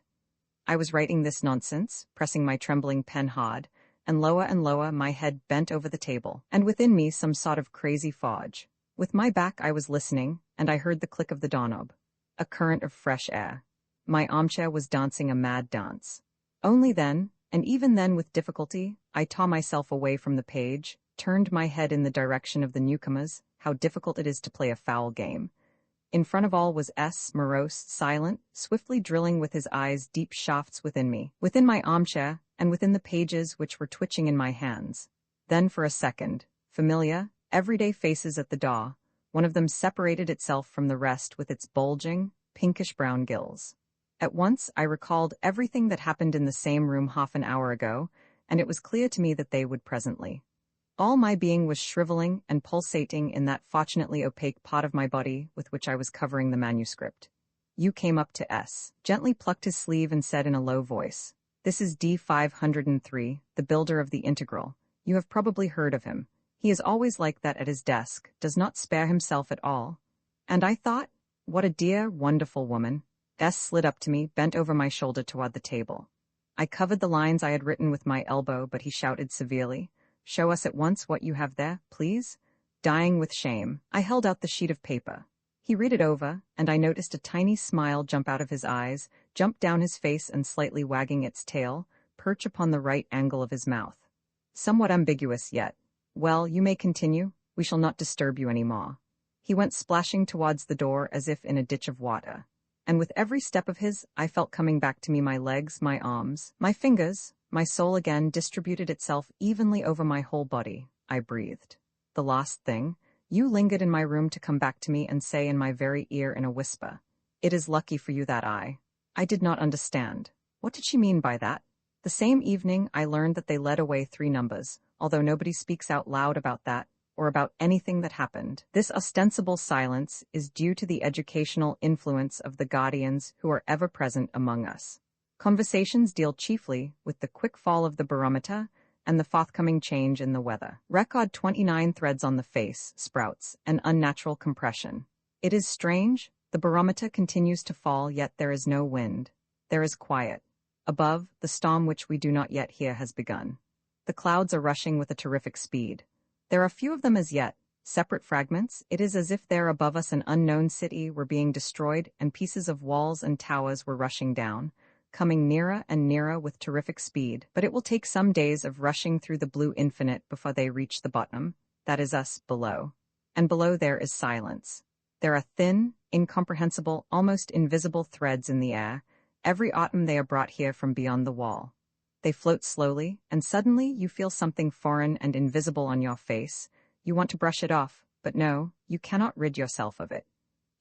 [SPEAKER 1] I was writing this nonsense, pressing my trembling pen hard, and lower my head bent over the table, and within me some sort of crazy fudge. With my back I was listening, and I heard the click of the doorknob. A current of fresh air. My armchair was dancing a mad dance. Only then, and even then with difficulty, I tore myself away from the page, turned my head in the direction of the newcomers. How difficult it is to play a foul game. In front of all was S, morose, silent, swiftly drilling with his eyes deep shafts within me, within my armchair, and within the pages which were twitching in my hands. Then for a second, familiar, everyday faces at the door, one of them separated itself from the rest with its bulging, pinkish-brown gills. At once I recalled everything that happened in the same room half an hour ago, and it was clear to me that they would presently. All my being was shriveling and pulsating in that fortunately opaque part of my body with which I was covering the manuscript. You came up to S, gently plucked his sleeve and said in a low voice, "This is D503, the builder of the integral. You have probably heard of him. He is always like that at his desk, does not spare himself at all." And I thought, what a dear, wonderful woman. S slid up to me, bent over my shoulder toward the table. I covered the lines I had written with my elbow, but he shouted severely, "Show us at once what you have there, please." Dying with shame, I held out the sheet of paper. He read it over, and I noticed a tiny smile jump out of his eyes, jump down his face and slightly wagging its tail, perch upon the right angle of his mouth. Somewhat ambiguous yet. "Well, you may continue. We shall not disturb you any more." He went splashing towards the door as if in a ditch of water. And with every step of his, I felt coming back to me my legs, my arms, my fingers. My soul again distributed itself evenly over my whole body. I breathed. The last thing, you lingered in my room to come back to me and say in my very ear in a whisper, "It is lucky for you that I did not understand." What did she mean by that? The same evening I learned that they led away 3 numbers, although nobody speaks out loud about that, or about anything that happened. This ostensible silence is due to the educational influence of the guardians who are ever present among us. Conversations deal chiefly with the quick fall of the barometer and the forthcoming change in the weather. Record 29 threads on the face, sprouts, and unnatural compression. It is strange, the barometer continues to fall, yet there is no wind. There is quiet. Above, the storm which we do not yet hear has begun. The clouds are rushing with a terrific speed. There are few of them as yet, separate fragments. It is as if there above us an unknown city were being destroyed and pieces of walls and towers were rushing down, coming nearer and nearer with terrific speed, but it will take some days of rushing through the blue infinite before they reach the bottom, that is us, below. And below there is silence. There are thin, incomprehensible, almost invisible threads in the air. Every autumn they are brought here from beyond the wall. They float slowly, and suddenly you feel something foreign and invisible on your face. You want to brush it off, but no, you cannot rid yourself of it.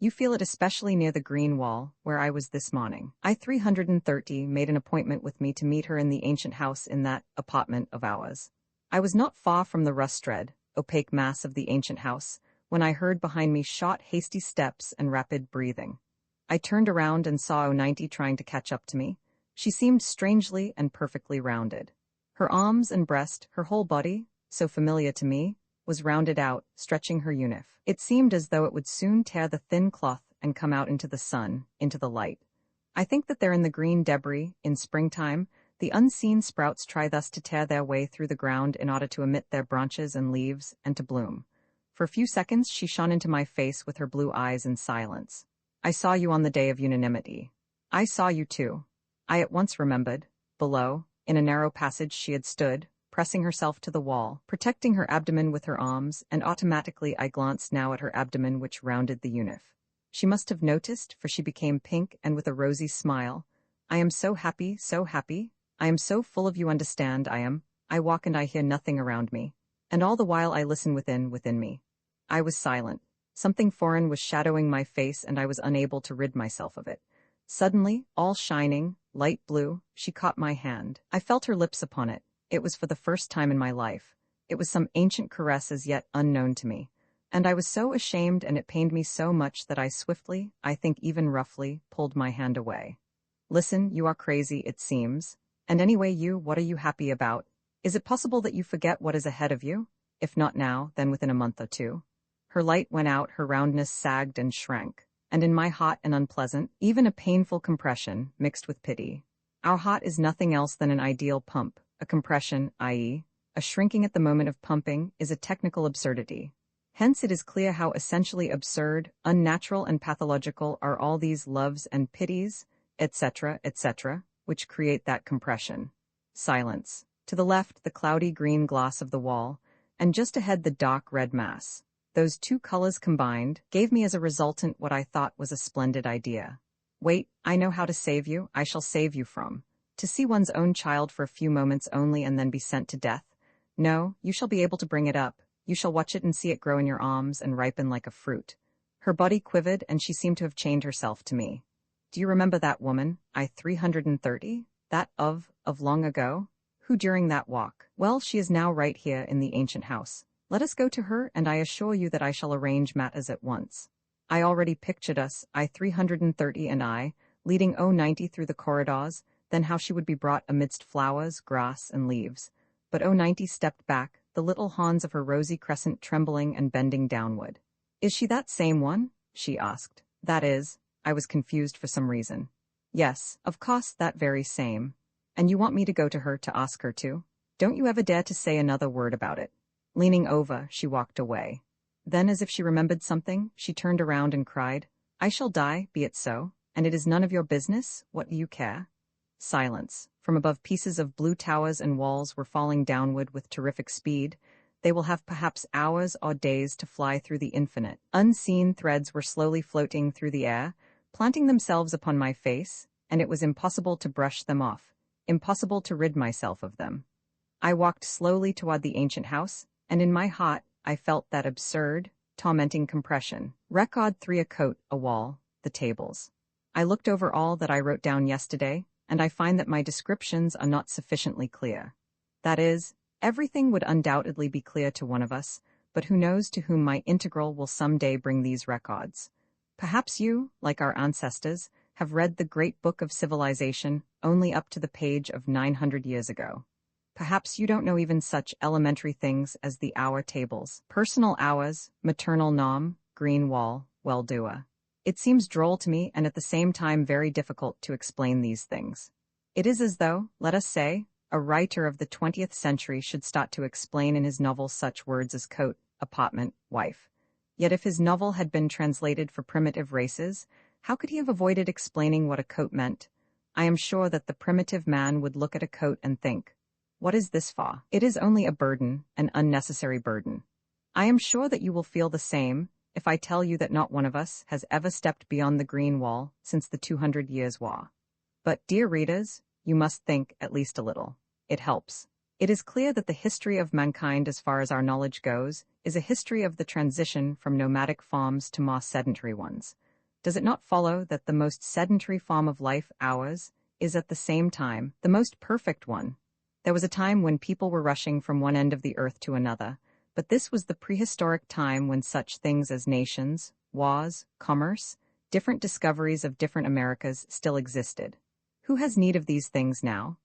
[SPEAKER 1] You feel it especially near the green wall, where I was this morning. I-330 made an appointment with me to meet her in the ancient house in that apartment of ours. I was not far from the rust-red, opaque mass of the ancient house, when I heard behind me short, hasty steps and rapid breathing. I turned around and saw 090 trying to catch up to me. She seemed strangely and perfectly rounded. Her arms and breast, her whole body, so familiar to me, was rounded out, stretching her uniform. It seemed as though it would soon tear the thin cloth and come out into the sun, into the light. I think that they're in the green debris, in springtime, the unseen sprouts try thus to tear their way through the ground in order to emit their branches and leaves, and to bloom. For a few seconds she shone into my face with her blue eyes in silence. I saw you on the day of unanimity. I saw you too. I at once remembered. Below, in a narrow passage she had stood, pressing herself to the wall, protecting her abdomen with her arms, and automatically I glanced now at her abdomen which rounded the uniform. She must have noticed, for she became pink and with a rosy smile. I am so happy, so happy. I am so full of you, understand, I am. I walk and I hear nothing around me. And all the while I listen within me. I was silent. Something foreign was shadowing my face and I was unable to rid myself of it. Suddenly, all shining, light blue, she caught my hand. I felt her lips upon it. It was for the first time in my life. It was some ancient caress as yet unknown to me. And I was so ashamed and it pained me so much that I swiftly, I think even roughly, pulled my hand away. Listen, you are crazy, it seems. And anyway what are you happy about? Is it possible that you forget what is ahead of you? If not now, then within a month or two. Her light went out, her roundness sagged and shrank. And in my hot and unpleasant, even a painful compression, mixed with pity. Our heart is nothing else than an ideal pump. A compression, i.e., a shrinking at the moment of pumping, is a technical absurdity. Hence it is clear how essentially absurd, unnatural and pathological are all these loves and pities, etc., which create that compression. Silence. To the left, the cloudy green gloss of the wall, and just ahead the dark red mass. Those two colors combined gave me as a resultant what I thought was a splendid idea. Wait, I know how to save you, I shall save you from. To see one's own child for a few moments only and then be sent to death? No, you shall be able to bring it up. You shall watch it and see it grow in your arms and ripen like a fruit. Her body quivered and she seemed to have chained herself to me. Do you remember that woman, I 330? That of long ago? Who during that walk? Well, she is now right here in the ancient house. Let us go to her and I assure you that I shall arrange matters at once. I already pictured us, I 330 and I, leading 090 through the corridors, then how she would be brought amidst flowers, grass, and leaves. But 090 stepped back, the little horns of her rosy crescent trembling and bending downward. Is she that same one? She asked. That is, I was confused for some reason. Yes, of course, that very same. And you want me to go to her to ask her to? Don't you ever dare to say another word about it. Leaning over, she walked away. Then, as if she remembered something, she turned around and cried, I shall die, be it so, and it is none of your business, what do you care? Silence. From above, pieces of blue towers and walls were falling downward with terrific speed. They will have perhaps hours or days to fly through the infinite. Unseen threads were slowly floating through the air, planting themselves upon my face, and it was impossible to brush them off, impossible to rid myself of them. I walked slowly toward the ancient house, and in my heart I felt that absurd, tormenting compression. Record 3, a coat, a wall, the tables. I looked over all that I wrote down yesterday, and I find that my descriptions are not sufficiently clear. That is, everything would undoubtedly be clear to one of us, but who knows to whom my integral will some day bring these records. Perhaps you, like our ancestors, have read the great book of civilization only up to the page of 900 years ago. Perhaps you don't know even such elementary things as the hour tables, personal hours, maternal nom, green wall, well-doer. It seems droll to me and at the same time very difficult to explain these things. It is as though, let us say, a writer of the 20th century should start to explain in his novel such words as coat, apartment, wife. Yet if his novel had been translated for primitive races, how could he have avoided explaining what a coat meant? I am sure that the primitive man would look at a coat and think, what is this for? It is only a burden, an unnecessary burden. I am sure that you will feel the same if I tell you that not one of us has ever stepped beyond the green wall since the 200 Years' War. But, dear readers, you must think at least a little. It helps. It is clear that the history of mankind as far as our knowledge goes is a history of the transition from nomadic farms to more sedentary ones. Does it not follow that the most sedentary form of life, ours, is at the same time the most perfect one? There was a time when people were rushing from one end of the earth to another, but this was the prehistoric time when such things as nations, wars, commerce, different discoveries of different Americas still existed. Who has need of these things now?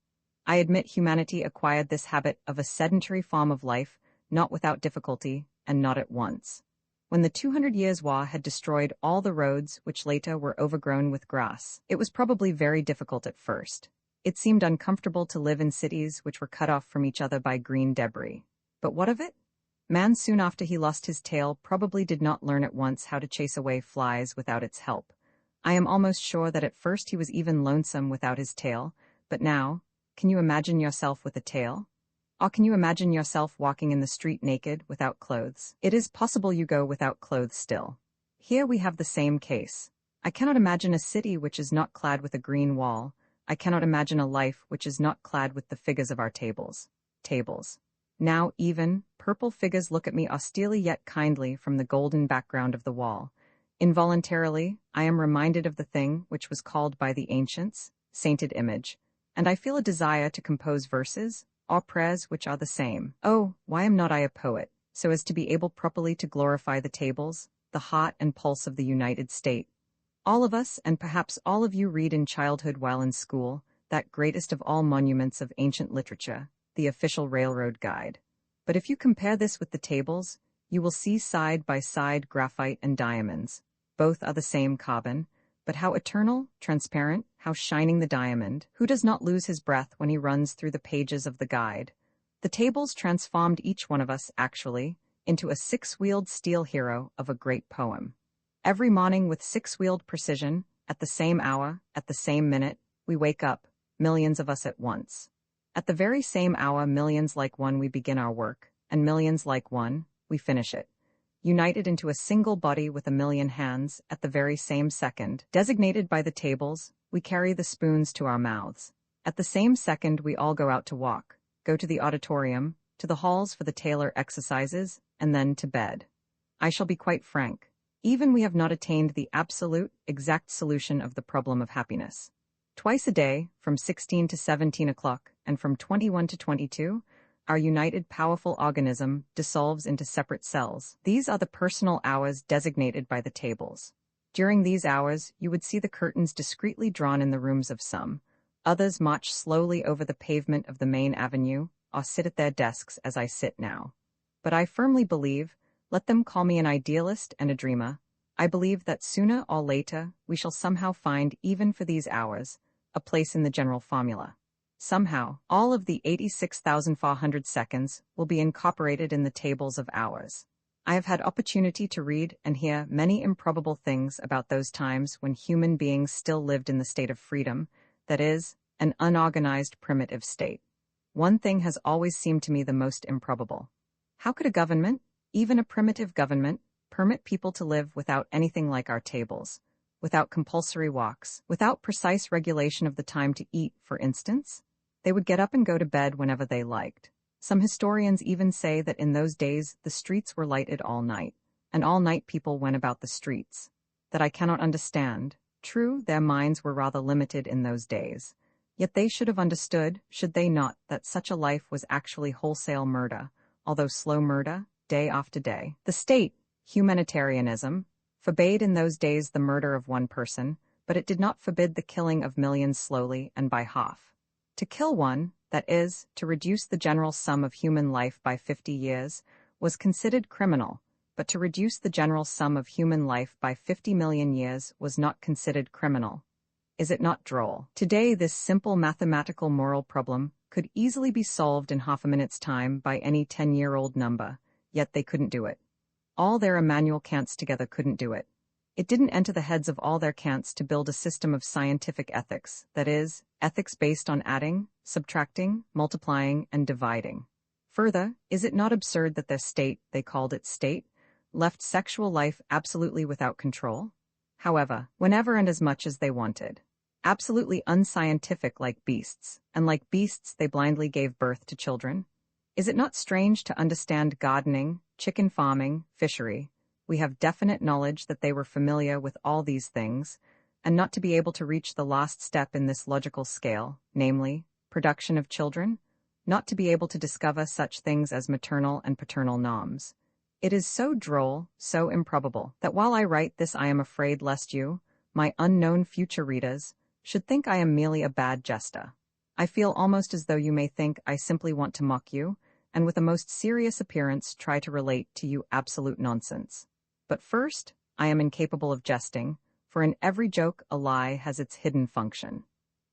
[SPEAKER 1] I admit humanity acquired this habit of a sedentary form of life, not without difficulty, and not at once. When the 200 Years' War had destroyed all the roads which later were overgrown with grass, it was probably very difficult at first. It seemed uncomfortable to live in cities which were cut off from each other by green debris. But what of it? Man, soon after he lost his tail, probably did not learn at once how to chase away flies without its help. I am almost sure that at first he was even lonesome without his tail, but now, can you imagine yourself with a tail? Or can you imagine yourself walking in the street naked, without clothes? It is possible you go without clothes still. Here we have the same case. I cannot imagine a city which is not clad with a green wall. I cannot imagine a life which is not clad with the figures of our tables. Now even, purple figures look at me austerely yet kindly from the golden background of the wall. Involuntarily, I am reminded of the thing which was called by the ancients, sainted image, and I feel a desire to compose verses, or prayers which are the same. Oh, why am not I a poet, so as to be able properly to glorify the tables, the heart and pulse of the United States? All of us, and perhaps all of you, read in childhood while in school, that greatest of all monuments of ancient literature, the official railroad guide. But if you compare this with the tables, you will see side by side graphite and diamonds. Both are the same carbon, but how eternal, transparent, how shining the diamond. Who does not lose his breath when he runs through the pages of the guide? The tables transformed each one of us, actually, into a six-wheeled steel hero of a great poem. Every morning with six-wheeled precision, at the same hour, at the same minute, we wake up, millions of us at once. At the very same hour, millions like one, we begin our work, and millions like one, we finish it. United into a single body with a million hands, at the very same second, designated by the tables, we carry the spoons to our mouths. At the same second, we all go out to walk, go to the auditorium, to the halls for the tailor exercises, and then to bed. I shall be quite frank. Even we have not attained the absolute, exact solution of the problem of happiness. Twice a day, from 16 to 17 o'clock, and from 21 to 22, our united powerful organism dissolves into separate cells. These are the personal hours designated by the tables. During these hours, you would see the curtains discreetly drawn in the rooms of some. Others march slowly over the pavement of the main avenue, or sit at their desks as I sit now. But I firmly believe, let them call me an idealist and a dreamer, I believe that sooner or later we shall somehow find, even for these hours, a place in the general formula. Somehow, all of the 86,400 seconds will be incorporated in the tables of hours. I have had opportunity to read and hear many improbable things about those times when human beings still lived in the state of freedom, that is, an unorganized primitive state. One thing has always seemed to me the most improbable. How could a government, even a primitive government, permit people to live without anything like our tables, without compulsory walks, without precise regulation of the time to eat, for instance? They would get up and go to bed whenever they liked. Some historians even say that in those days the streets were lighted all night, and all night people went about the streets. That I cannot understand. True, their minds were rather limited in those days. Yet they should have understood, should they not, that such a life was actually wholesale murder, although slow murder, day after day. The state, humanitarianism, forbade in those days the murder of one person, but it did not forbid the killing of millions slowly and by half. To kill one, that is, to reduce the general sum of human life by 50 years, was considered criminal, but to reduce the general sum of human life by 50 million years was not considered criminal. Is it not droll? Today this simple mathematical moral problem could easily be solved in half a minute's time by any 10-year-old number, yet they couldn't do it. All their Immanuel Kants together couldn't do it. It didn't enter the heads of all their Kants to build a system of scientific ethics, that is, ethics based on adding, subtracting, multiplying, and dividing. Further, is it not absurd that their state, they called it state, left sexual life absolutely without control? However, whenever and as much as they wanted. Absolutely unscientific like beasts, and like beasts they blindly gave birth to children. Is it not strange to understand gardening, chicken farming, fishery? We have definite knowledge that they were familiar with all these things, and not to be able to reach the last step in this logical scale, namely, production of children, not to be able to discover such things as maternal and paternal noms. It is so droll, so improbable, that while I write this I am afraid lest you, my unknown future readers, should think I am merely a bad jester. I feel almost as though you may think I simply want to mock you, and with a most serious appearance try to relate to you absolute nonsense. But first, I am incapable of jesting, for in every joke a lie has its hidden function.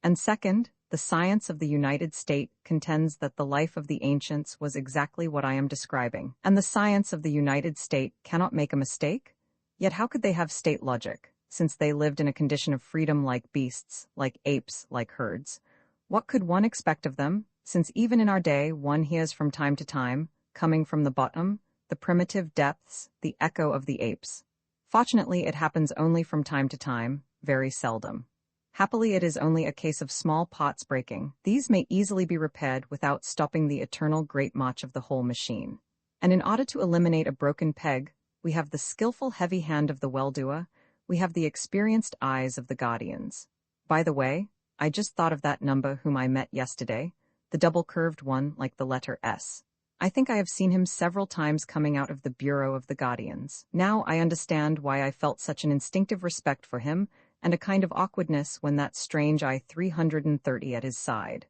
[SPEAKER 1] And second, the science of the United States contends that the life of the ancients was exactly what I am describing, and the science of the United States cannot make a mistake? Yet how could they have state logic, since they lived in a condition of freedom like beasts, like apes, like herds? What could one expect of them, since even in our day one hears from time to time, coming from the bottom, the primitive depths, the echo of the apes? Fortunately, it happens only from time to time, very seldom. Happily, it is only a case of small pots breaking. These may easily be repaired without stopping the eternal great march of the whole machine. And in order to eliminate a broken peg, we have the skillful heavy hand of the well-doer, we have the experienced eyes of the guardians. By the way, I just thought of that number whom I met yesterday, the double-curved one like the letter S. I think I have seen him several times coming out of the Bureau of the Guardians. Now I understand why I felt such an instinctive respect for him, and a kind of awkwardness when that strange I-330 at his side.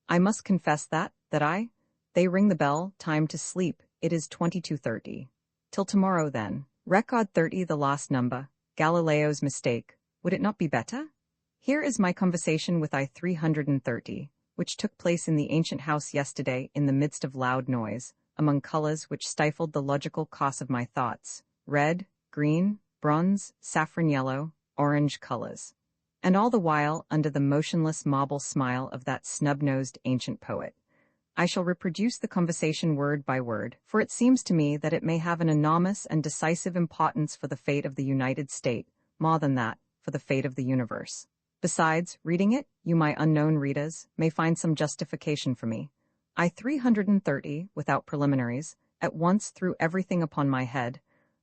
[SPEAKER 1] I must confess that they ring the bell, time to sleep, it is 22:30. Till tomorrow then. Record 30, the last number, Galileo's mistake, would it not be better? Here is my conversation with I-330, which took place in the ancient house yesterday in the midst of loud noise, among colors which stifled the logical course of my thoughts, red, green, bronze, saffron yellow, orange colors, and all the while under the motionless marble smile of that snub-nosed ancient poet. I shall reproduce the conversation word by word, for it seems to me that it may have an enormous and decisive importance for the fate of the United States, more than that, for the fate of the universe. Besides, reading it, you, my unknown readers, may find some justification for me. I-330, without preliminaries, at once threw everything upon my head.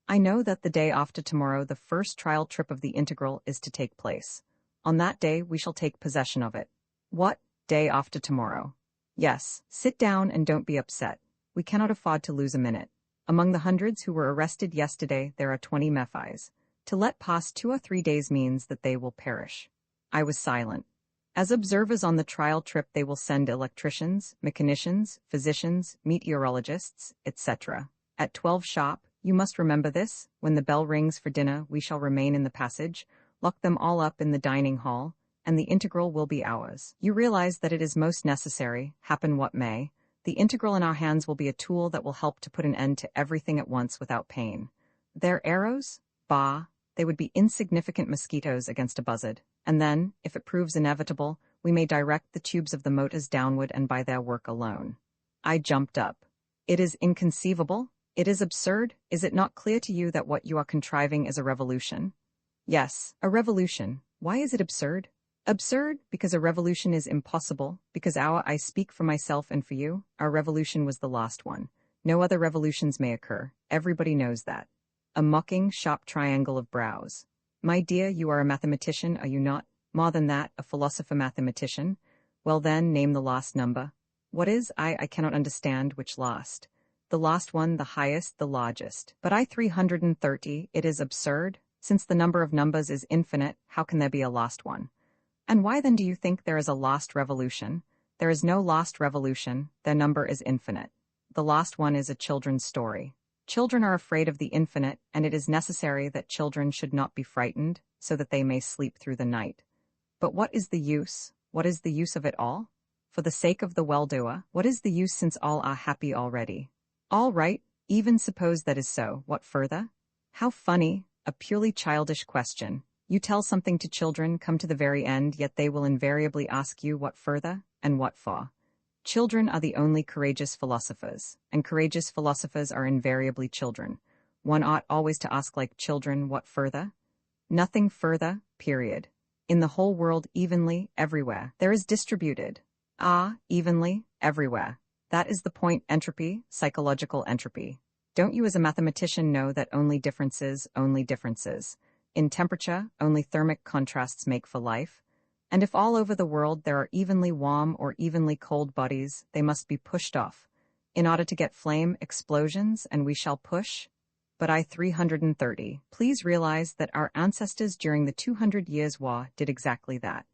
[SPEAKER 1] I know that the day after tomorrow the first trial trip of the integral is to take place. On that day we shall take possession of it. What? Day after tomorrow? Yes, sit down and don't be upset. We cannot afford to lose a minute. Among the hundreds who were arrested yesterday there are 20 Mephis. To let pass 2 or 3 days means that they will perish. I was silent. As observers on the trial trip they will send electricians, mechanicians, physicians, meteorologists, etc. At 12 sharp, you must remember this, when the bell rings for dinner we shall remain in the passage, lock them all up in the dining hall, and the integral will be ours. You realize that it is most necessary, happen what may. The integral in our hands will be a tool that will help to put an end to everything at once without pain. Their arrows? Bah, they would be insignificant mosquitoes against a buzzard. And then, if it proves inevitable, we may direct the tubes of the motors downward and by their work alone. I jumped up. It is inconceivable. It is absurd. Is it not clear to you that what you are contriving is a revolution? Yes, a revolution. Why is it absurd? Absurd, because a revolution is impossible, because I speak for myself and for you, our revolution was the last one. No other revolutions may occur. Everybody knows that. A mocking, sharp triangle of brows. My dear, you are a mathematician, are you not? More than that, a philosopher-mathematician. Well then, name the last number. What is? I cannot understand which last. The last one, the highest, the largest. But I-330, it is absurd. Since the number of numbers is infinite, how can there be a last one? And why then do you think there is a lost revolution? There is no lost revolution, their number is infinite. The last one is a children's story. Children are afraid of the infinite, and it is necessary that children should not be frightened, so that they may sleep through the night. But what is the use? What is the use of it all? For the sake of the well-doer, what is the use since all are happy already? All right, even suppose that is so, what further? How funny, a purely childish question. You tell something to children, come to the very end, yet they will invariably ask you what further, and what for. Children are the only courageous philosophers, and courageous philosophers are invariably children. One ought always to ask like children, what further? Nothing further, period. In the whole world, evenly, everywhere, there is distributed. Evenly, everywhere. That is the point, entropy, psychological entropy. Don't you as a mathematician know that only differences, in temperature, only thermic contrasts make for life? And if all over the world there are evenly warm or evenly cold bodies, they must be pushed off. In order to get flame, explosions, and we shall push. But I-330, please realize that our ancestors during the 200 Years' War did exactly that.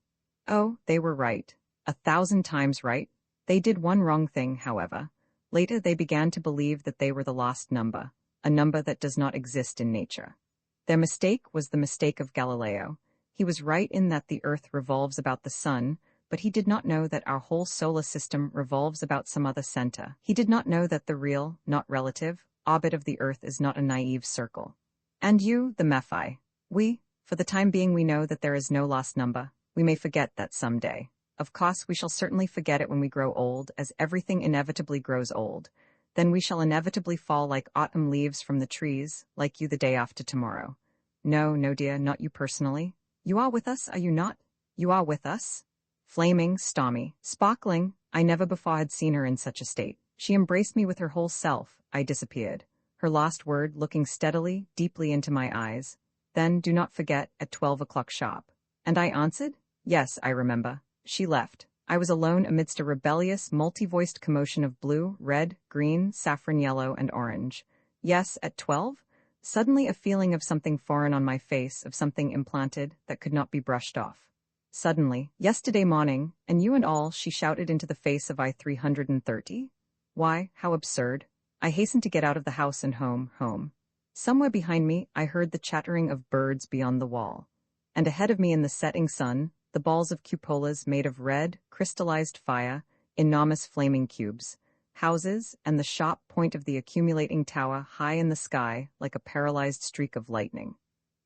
[SPEAKER 1] Oh, they were right. 1,000 times right. They did one wrong thing, however. Later they began to believe that they were the lost number, a number that does not exist in nature. Their mistake was the mistake of Galileo. He was right in that the Earth revolves about the Sun, but he did not know that our whole solar system revolves about some other center. He did not know that the real, not relative, orbit of the Earth is not a naive circle. And you, the Mephi, for the time being we know that there is no lost number. We may forget that someday. Of course, we shall certainly forget it when we grow old, as everything inevitably grows old. Then we shall inevitably fall like autumn leaves from the trees, like you the day after tomorrow. No, no, dear, not you personally. You are with us, are you not? You are with us? Flaming, stormy, sparkling, I never before had seen her in such a state. She embraced me with her whole self. I disappeared. Her last word, looking steadily, deeply into my eyes. Then, do not forget, at 12 o'clock sharp. And I answered? Yes, I remember. She left. I was alone amidst a rebellious, multi-voiced commotion of blue, red, green, saffron yellow, and orange. Yes, at 12? Suddenly a feeling of something foreign on my face, of something implanted, that could not be brushed off. Suddenly, yesterday morning, and you and all, she shouted into the face of I-330? Why, how absurd. I hastened to get out of the house and home. Somewhere behind me, I heard the chattering of birds beyond the wall. And ahead of me in the setting sun, the balls of cupolas made of red, crystallized fire, enormous flaming cubes, houses, and the sharp point of the accumulating tower high in the sky like a paralyzed streak of lightning.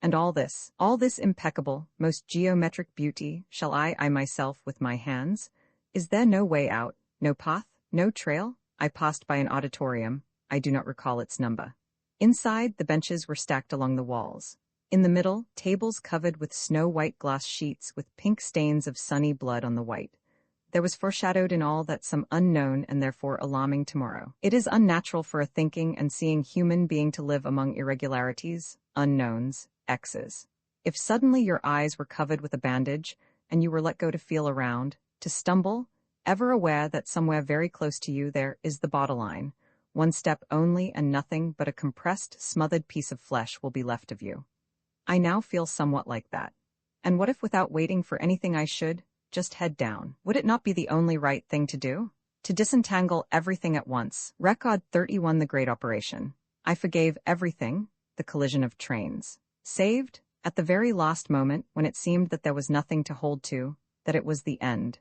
[SPEAKER 1] And all this impeccable, most geometric beauty, shall I myself with my hands? Is there no way out, no path, no trail? I passed by an auditorium. I do not recall its number. Inside, the benches were stacked along the walls. In the middle, tables covered with snow-white glass sheets with pink stains of sunny blood on the white. There was foreshadowed in all that some unknown and therefore alarming tomorrow. It is unnatural for a thinking and seeing human being to live among irregularities, unknowns, X's. If suddenly your eyes were covered with a bandage, and you were let go to feel around, to stumble, ever aware that somewhere very close to you there is the borderline, one step only and nothing but a compressed, smothered piece of flesh will be left of you. I now feel somewhat like that. And what if without waiting for anything I should, just head down? Would it not be the only right thing to do? To disentangle everything at once. Record 31, the great operation. I forgave everything, the collision of trains. Saved, at the very last moment, when it seemed that there was nothing to hold to, that it was the end.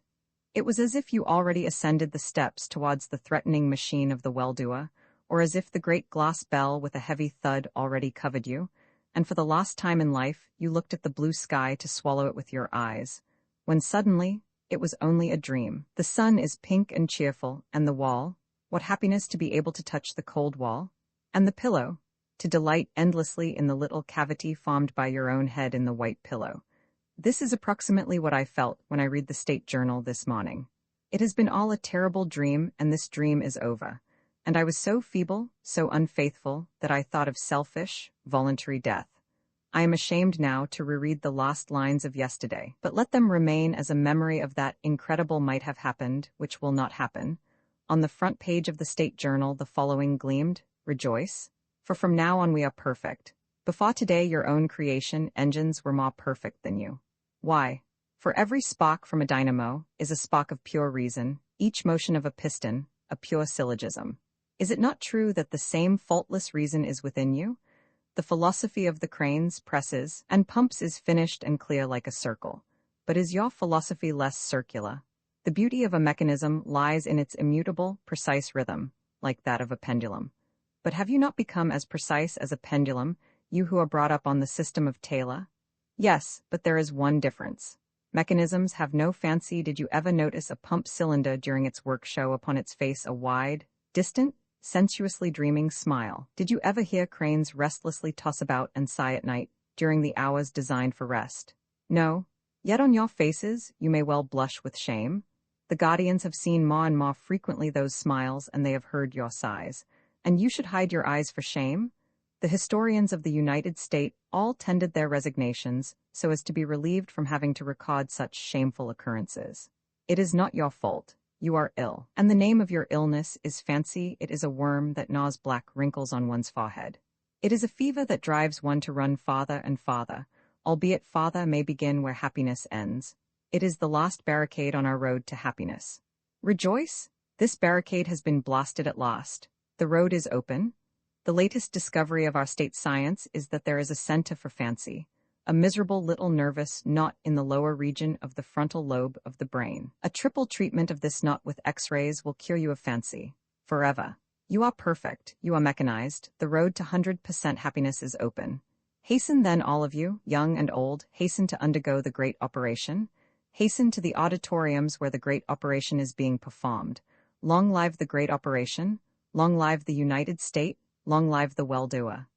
[SPEAKER 1] It was as if you already ascended the steps towards the threatening machine of the well-doer, or as if the great glass bell with a heavy thud already covered you, and for the last time in life you looked at the blue sky to swallow it with your eyes, when suddenly it was only a dream. The sun is pink and cheerful, and the wall, what happiness to be able to touch the cold wall, and the pillow, to delight endlessly in the little cavity formed by your own head in the white pillow. This is approximately what I felt when I read the State Journal this morning. It has been all a terrible dream, and this dream is over. And I was so feeble, so unfaithful, that I thought of selfish, voluntary death. I am ashamed now to reread the last lines of yesterday, but let them remain as a memory of that incredible might have happened, which will not happen. On the front page of the State Journal the following gleamed, "Rejoice, for from now on we are perfect. Before today your own creation engines were more perfect than you." Why? For every spark from a dynamo is a spark of pure reason, each motion of a piston, a pure syllogism. Is it not true that the same faultless reason is within you? The philosophy of the cranes, presses, and pumps is finished and clear like a circle. But is your philosophy less circular? The beauty of a mechanism lies in its immutable, precise rhythm, like that of a pendulum. But have you not become as precise as a pendulum, you who are brought up on the system of Taylor? Yes, but there is one difference. Mechanisms have no fancy. Did you ever notice a pump cylinder during its work show upon its face a wide, distant, sensuously dreaming smile? Did you ever hear cranes restlessly toss about and sigh at night, during the hours designed for rest? No. Yet on your faces you may well blush with shame. The guardians have seen more and more frequently those smiles, and they have heard your sighs. And you should hide your eyes for shame? The historians of the United States all tendered their resignations, so as to be relieved from having to record such shameful occurrences. It is not your fault. You are ill, and the name of your illness is fancy. It is a worm that gnaws black wrinkles on one's forehead. It is a fever that drives one to run farther and farther, albeit farther may begin where happiness ends. It is the last barricade on our road to happiness. Rejoice! This barricade has been blasted at last. The road is open. The latest discovery of our state science is that there is a center for fancy, a miserable little nervous knot in the lower region of the frontal lobe of the brain. A triple treatment of this knot with X-rays will cure you of fancy. Forever. You are perfect. You are mechanized. The road to 100% happiness is open. Hasten then, all of you, young and old, hasten to undergo the great operation. Hasten to the auditoriums where the great operation is being performed. Long live the great operation. Long live the United States. Long live the well-doer.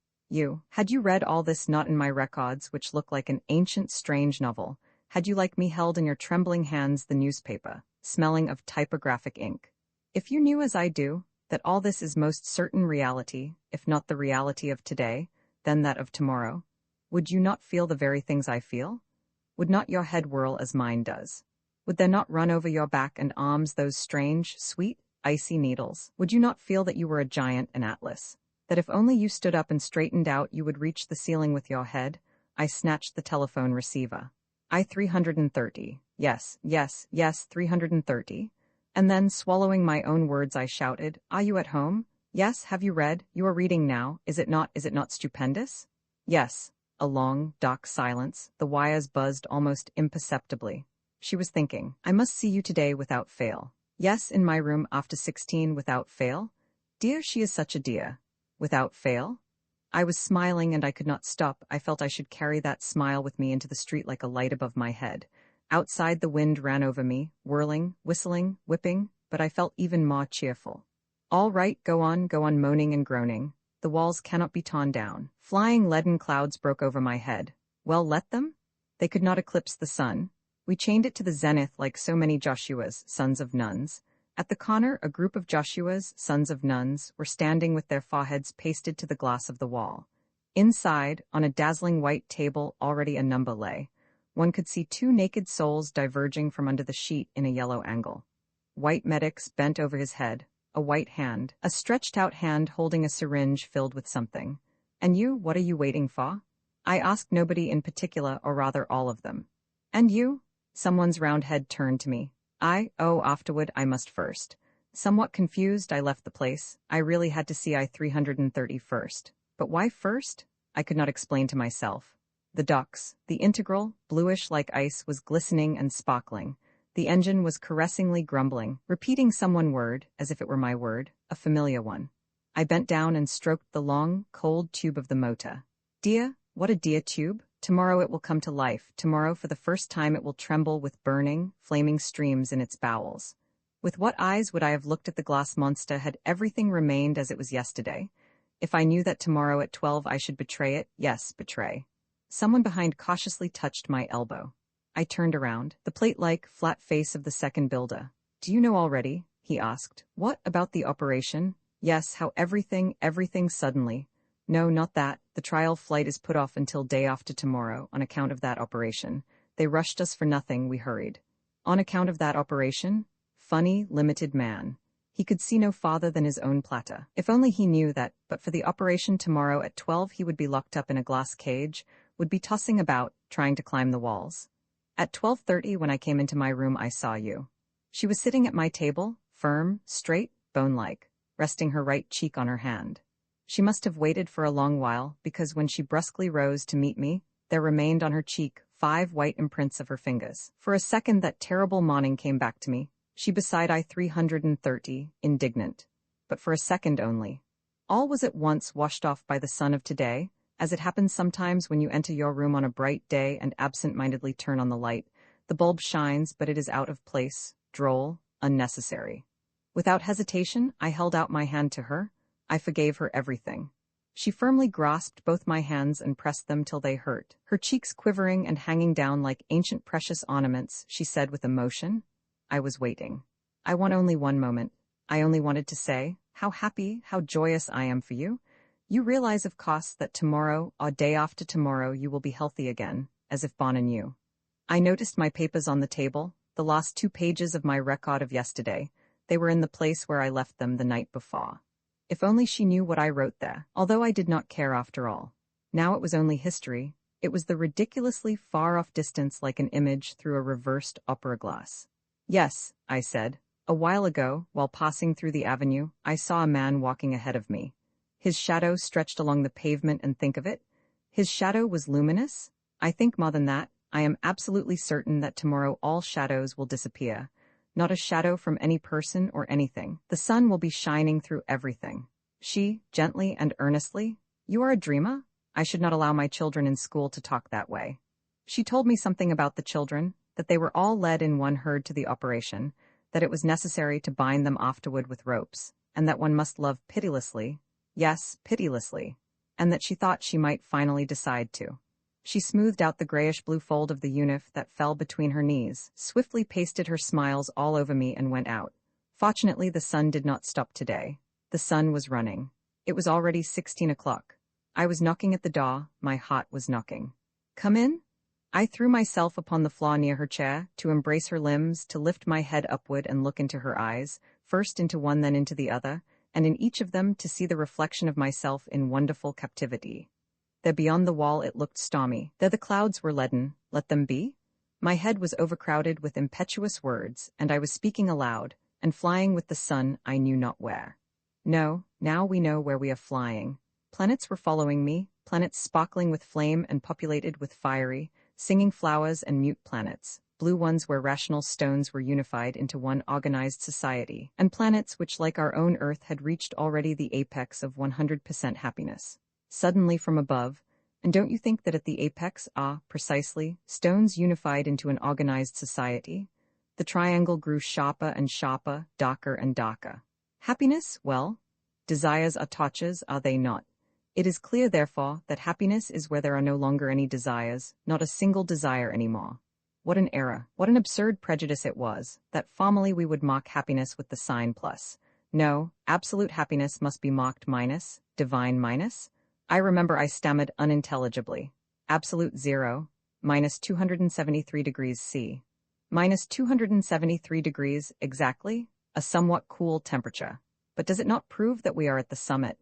[SPEAKER 1] Had you read all this not in my records, which look like an ancient strange novel, had you like me held in your trembling hands the newspaper, smelling of typographic ink? If you knew as I do, that all this is most certain reality, if not the reality of today, then that of tomorrow, would you not feel the very things I feel? Would not your head whirl as mine does? Would there not run over your back and arms those strange, sweet, icy needles? Would you not feel that you were a giant, an atlas? That if only you stood up and straightened out you would reach the ceiling with your head? I snatched the telephone receiver. 330. Yes, 330. And then, swallowing my own words, I shouted, "Are you at home? Yes, have you read? You are reading now. Is it not stupendous?" Yes. A long, dark silence. The wires buzzed almost imperceptibly. She was thinking, "I must see you today without fail. Yes, in my room after 16 without fail. Dear, she is such a dear. Without fail?" I was smiling and I could not stop. I felt I should carry that smile with me into the street like a light above my head. Outside the wind ran over me, whirling, whistling, whipping, but I felt even more cheerful. All right, go on, moaning and groaning. The walls cannot be torn down. Flying leaden clouds broke over my head. Well, let them? They could not eclipse the sun. We chained it to the zenith like so many Joshuas, sons of nuns. At the corner, a group of Joshuas, sons of nuns, were standing with their foreheads pasted to the glass of the wall. Inside, on a dazzling white table, already a number lay. One could see two naked souls diverging from under the sheet in a yellow angle. White medics bent over his head, a white hand, a stretched-out hand holding a syringe filled with something. "And you, what are you waiting for?" I asked nobody in particular, or rather all of them. "And you?" Someone's round head turned to me. Afterward, I must first. Somewhat confused, I left the place. I really had to see I-330 first. But why first? I could not explain to myself. The ducts, the integral, bluish like ice, was glistening and sparkling. The engine was caressingly grumbling, repeating some one word, as if it were my word, a familiar one. I bent down and stroked the long, cold tube of the motor. Dear, what a dear tube! Tomorrow it will come to life. Tomorrow, for the first time, it will tremble with burning, flaming streams in its bowels. With what eyes would I have looked at the glass monster had everything remained as it was yesterday? If I knew that tomorrow at 12 I should betray it, yes, betray. Someone behind cautiously touched my elbow. I turned around. The plate-like, flat face of the second builder. "Do you know already?" he asked. "What, about the operation?" "Yes, how everything suddenly." "No, not that. The trial flight is put off until day after tomorrow, on account of that operation. They rushed us for nothing, we hurried." On account of that operation? Funny, limited man. He could see no farther than his own platter. If only he knew that, but for the operation tomorrow at 12 he would be locked up in a glass cage, would be tossing about, trying to climb the walls. At 12:30, when I came into my room, I saw you. She was sitting at my table, firm, straight, bone-like, resting her right cheek on her hand. She must have waited for a long while, because when she brusquely rose to meet me, there remained on her cheek 5 white imprints of her fingers. For a second that terrible morning came back to me. She beside I-330, indignant. But for a second only. All was at once washed off by the sun of today, as it happens sometimes when you enter your room on a bright day and absent-mindedly turn on the light. The bulb shines, but it is out of place, droll, unnecessary. Without hesitation, I held out my hand to her. I forgave her everything. She firmly grasped both my hands and pressed them till they hurt. Her cheeks quivering and hanging down like ancient precious ornaments, she said with emotion, "I was waiting. I want only one moment. I only wanted to say, how happy, how joyous I am for you. You realize, of course, that tomorrow, or day after tomorrow, you will be healthy again, as if born anew." I noticed my papers on the table, the last 2 pages of my record of yesterday. They were in the place where I left them the night before. If only she knew what I wrote there, although I did not care after all. Now it was only history. It was the ridiculously far-off distance like an image through a reversed opera glass. Yes, I said. A while ago, while passing through the avenue, I saw a man walking ahead of me. His shadow stretched along the pavement, and think of it. His shadow was luminous. I think more than that. I am absolutely certain that tomorrow all shadows will disappear. Not a shadow from any person or anything. The sun will be shining through everything. She, gently and earnestly, "You are a dreamer? I should not allow my children in school to talk that way." She told me something about the children, that they were all led in one herd to the operation, that it was necessary to bind them afterward with ropes, and that one must love pitilessly, yes, pitilessly, and that she thought she might finally decide to. She smoothed out the grayish-blue fold of the uniform that fell between her knees, swiftly pasted her smiles all over me, and went out. Fortunately, the sun did not stop today. The sun was running. It was already 16 o'clock. I was knocking at the door, my heart was knocking. "Come in?" I threw myself upon the floor near her chair, to embrace her limbs, to lift my head upward and look into her eyes, first into one then into the other, and in each of them to see the reflection of myself in wonderful captivity. There beyond the wall it looked stormy. There the clouds were leaden. Let them be? My head was overcrowded with impetuous words, and I was speaking aloud, and flying with the sun I knew not where. No, now we know where we are flying. Planets were following me, planets sparkling with flame and populated with fiery, singing flowers and mute planets, blue ones where rational stones were unified into one organized society, and planets which, like our own Earth, had reached already the apex of 100% happiness. Suddenly from above, and don't you think that at the apex are, precisely, stones unified into an organized society? The triangle grew sharper and sharper, darker and darker. Happiness, well, desires are torches, are they not? It is clear, therefore, that happiness is where there are no longer any desires, not a single desire any more. What an error, what an absurd prejudice it was, that formerly we would mock happiness with the sign plus. No, absolute happiness must be mocked minus, divine minus. I remember I stammered unintelligibly. Absolute zero, minus 273 degrees C. Minus 273 degrees, exactly, a somewhat cool temperature. But does it not prove that we are at the summit?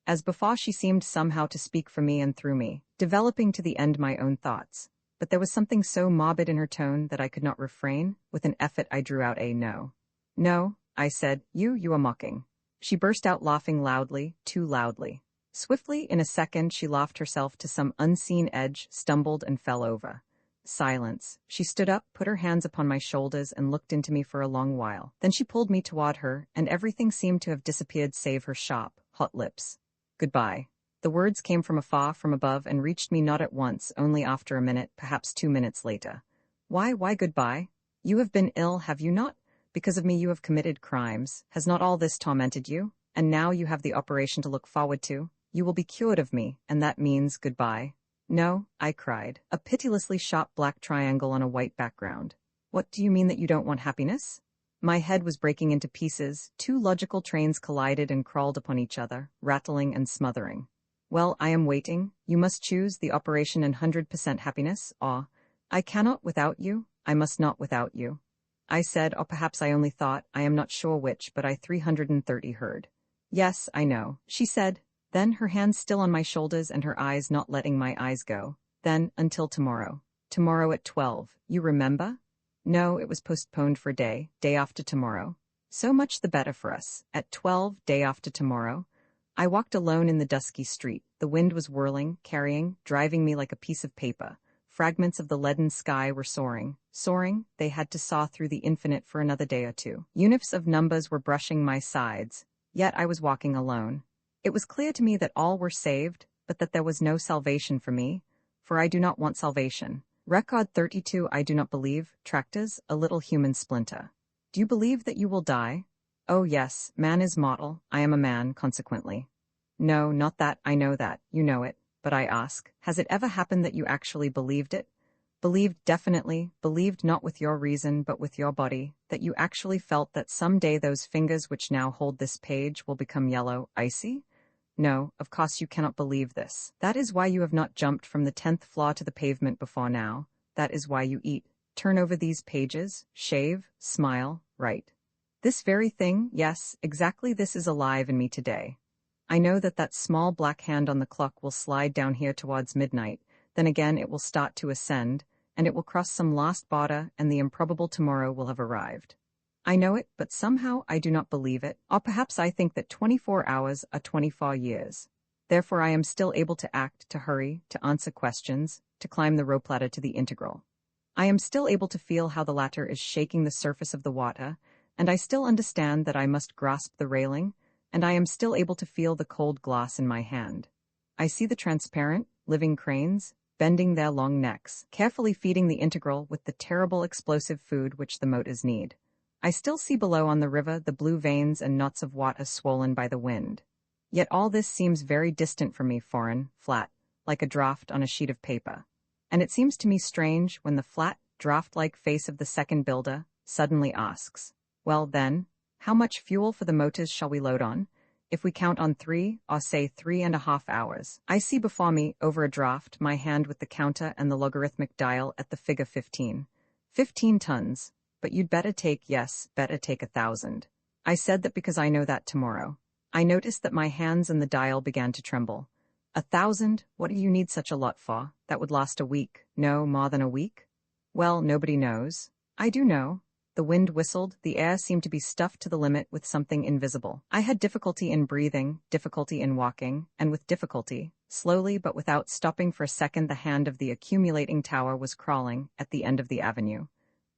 [SPEAKER 1] As before, she seemed somehow to speak for me and through me, developing to the end my own thoughts. But there was something so morbid in her tone that I could not refrain. With an effort I drew out a no. "No," I said, you are mocking." She burst out laughing loudly, too loudly. Swiftly, in a second, she laughed herself to some unseen edge, stumbled and fell over. Silence. She stood up, put her hands upon my shoulders, and looked into me for a long while. Then she pulled me toward her, and everything seemed to have disappeared save her sharp, hot lips. "Goodbye." The words came from afar, from above, and reached me not at once, only after a minute, perhaps 2 minutes later. Why goodbye? You have been ill, have you not? Because of me you have committed crimes. Has not all this tormented you? And now you have the operation to look forward to. You will be cured of me, and that means goodbye. "No," I cried, a pitilessly sharp black triangle on a white background. "What do you mean, that you don't want happiness?" My head was breaking into pieces. Two logical trains collided and crawled upon each other, rattling and smothering. "Well, I am waiting. You must choose the operation and 100% happiness, or I cannot without you, I must not without you." I said, or perhaps I only thought, I am not sure which, but I 330 heard. "Yes, I know," she said. Then, her hands still on my shoulders and her eyes not letting my eyes go. Then, until tomorrow. Tomorrow at 12, you remember? No, it was postponed for day after tomorrow. So much the better for us. At 12, day after tomorrow. I walked alone in the dusky street. The wind was whirling, carrying, driving me like a piece of paper. Fragments of the leaden sky were soaring. Soaring, they had to saw through the infinite for another day or two. Uniforms of numbers were brushing my sides. Yet I was walking alone. It was clear to me that all were saved, but that there was no salvation for me, for I do not want salvation. Record 32. I do not believe, Tractors, a little human splinter. Do you believe that you will die? Oh yes, man is mortal, I am a man, consequently. No, not that, I know that, you know it, but I ask, has it ever happened that you actually believed it? Believed definitely, believed not with your reason but with your body, that you actually felt that some day those fingers which now hold this page will become yellow, icy? No, of course you cannot believe this. That is why you have not jumped from the 10th floor to the pavement before now. That is why you eat. Turn over these pages, shave, smile, write. This very thing, yes, exactly this is alive in me today. I know that that small black hand on the clock will slide down here towards midnight, then again it will start to ascend, and it will cross some last border, and the improbable tomorrow will have arrived. I know it, but somehow I do not believe it, or perhaps I think that 24 hours are 24 years. Therefore I am still able to act, to hurry, to answer questions, to climb the rope ladder to the integral. I am still able to feel how the latter is shaking the surface of the water, and I still understand that I must grasp the railing, and I am still able to feel the cold glass in my hand. I see the transparent, living cranes, bending their long necks, carefully feeding the integral with the terrible explosive food which the motors need. I still see below on the river the blue veins and knots of water swollen by the wind. Yet all this seems very distant from me, foreign, flat, like a draft on a sheet of paper. And it seems to me strange when the flat, draft-like face of the second builder suddenly asks, "Well, then, how much fuel for the motors shall we load on? If we count on 3, or say 3.5 hours. I see before me, over a draft, my hand with the counter and the logarithmic dial at the figure 15. 15 tons. But you'd better take 1,000. I said that because I know that tomorrow. I noticed that my hands and the dial began to tremble. 1,000? What do you need such a lot for? That would last a week. No, more than a week? Well, nobody knows. I do know. The wind whistled, the air seemed to be stuffed to the limit with something invisible. I had difficulty in breathing, difficulty in walking, and with difficulty, slowly but without stopping for a second, the hand of the accumulating tower was crawling at the end of the avenue.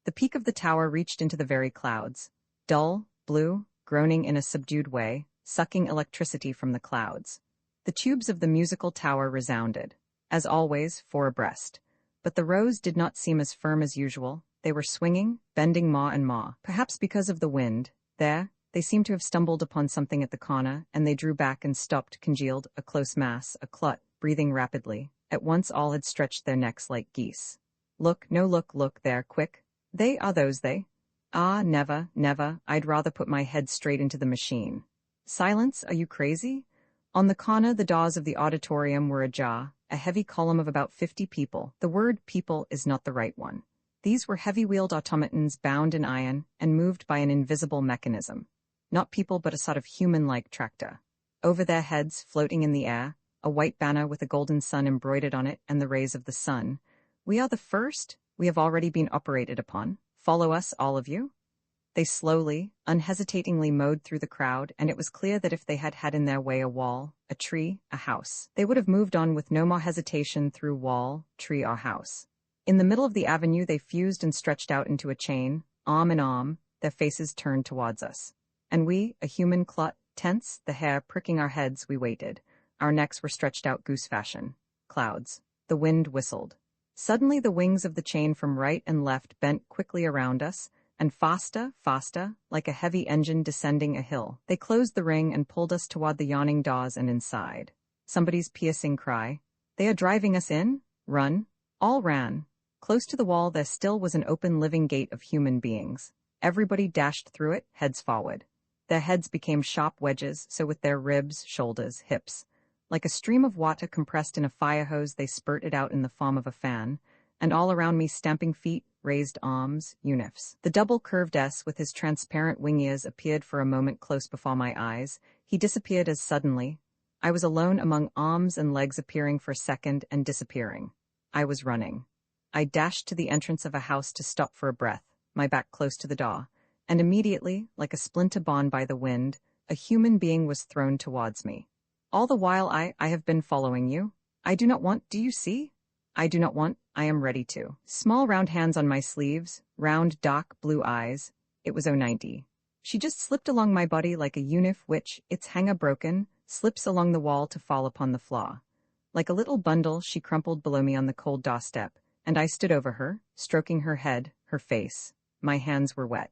[SPEAKER 1] The peak of the tower reached into the very clouds. Dull, blue, groaning in a subdued way, sucking electricity from the clouds. The tubes of the musical tower resounded, as always, 4 abreast. But the rows did not seem as firm as usual. They were swinging, bending maw and maw. Perhaps because of the wind. There, they seemed to have stumbled upon something at the corner, and they drew back and stopped, congealed, a close mass, a clot, breathing rapidly. At once all had stretched their necks like geese. Look, no look there, quick. They are those they? Ah, never, never, I'd rather put my head straight into the machine. Silence, are you crazy? On the corner the doors of the auditorium were ajar, a heavy column of about 50 people. The word people is not the right one. These were heavy-wheeled automatons bound in iron and moved by an invisible mechanism. Not people but a sort of human-like tractor. Over their heads, floating in the air, a white banner with a golden sun embroidered on it and the rays of the sun. We are the first. We have already been operated upon. Follow us, all of you. They slowly, unhesitatingly mowed through the crowd, and it was clear that if they had had in their way a wall, a tree, a house, they would have moved on with no more hesitation through wall, tree, or house. In the middle of the avenue they fused and stretched out into a chain, arm in arm, their faces turned towards us. And we, a human clot, tense, the hair pricking our heads, we waited. Our necks were stretched out goose fashion. Clouds. The wind whistled. Suddenly the wings of the chain from right and left bent quickly around us, and faster, faster, like a heavy engine descending a hill. They closed the ring and pulled us toward the yawning doors and inside. Somebody's piercing cry. They are driving us in? Run. All ran. Close to the wall there still was an open living gate of human beings. Everybody dashed through it, heads forward. Their heads became sharp wedges, so with their ribs, shoulders, hips. Like a stream of water compressed in a fire hose they spurted out in the form of a fan, and all around me stamping feet, raised arms, unifs. The double curved S with his transparent wing ears appeared for a moment close before my eyes. He disappeared as suddenly. I was alone among arms and legs appearing for a second and disappearing. I was running. I dashed to the entrance of a house to stop for a breath, my back close to the door, and immediately, like a splinter borne by the wind, a human being was thrown towards me. All the while I have been following you. I do not want, do you see? I do not want, I am ready to. Small round hands on my sleeves, round dark blue eyes. It was 090. She just slipped along my body like a unif which, its hanger broken, slips along the wall to fall upon the floor. Like a little bundle she crumpled below me on the cold doorstep, and I stood over her, stroking her head, her face. My hands were wet.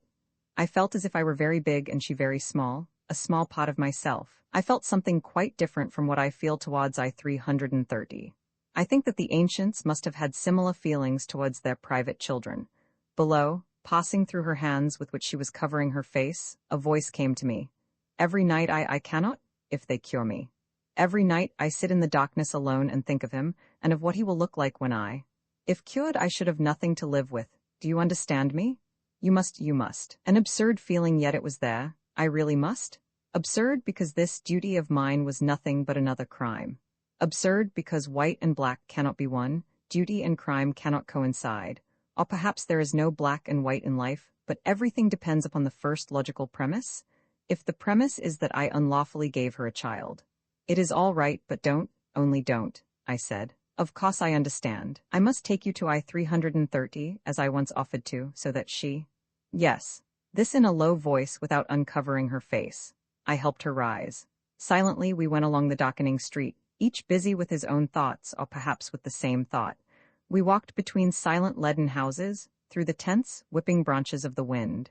[SPEAKER 1] I felt as if I were very big and she very small, a small part of myself. I felt something quite different from what I feel towards I-330. I think that the ancients must have had similar feelings towards their private children. Below, passing through her hands with which she was covering her face, a voice came to me. Every night I cannot, if they cure me. Every night I sit in the darkness alone and think of him, and of what he will look like when if cured I should have nothing to live with. Do you understand me? You must. An absurd feeling, yet it was there. I really must? Absurd because this duty of mine was nothing but another crime. Absurd because white and black cannot be one, duty and crime cannot coincide, or perhaps there is no black and white in life, but everything depends upon the first logical premise. If the premise is that I unlawfully gave her a child, it is all right, but only don't, I said. Of course I understand. I must take you to I-330, as I once offered to, so that she... Yes. This in a low voice without uncovering her face. I helped her rise. Silently we went along the darkening street, each busy with his own thoughts, or perhaps with the same thought. We walked between silent leaden houses, through the tense, whipping branches of the wind.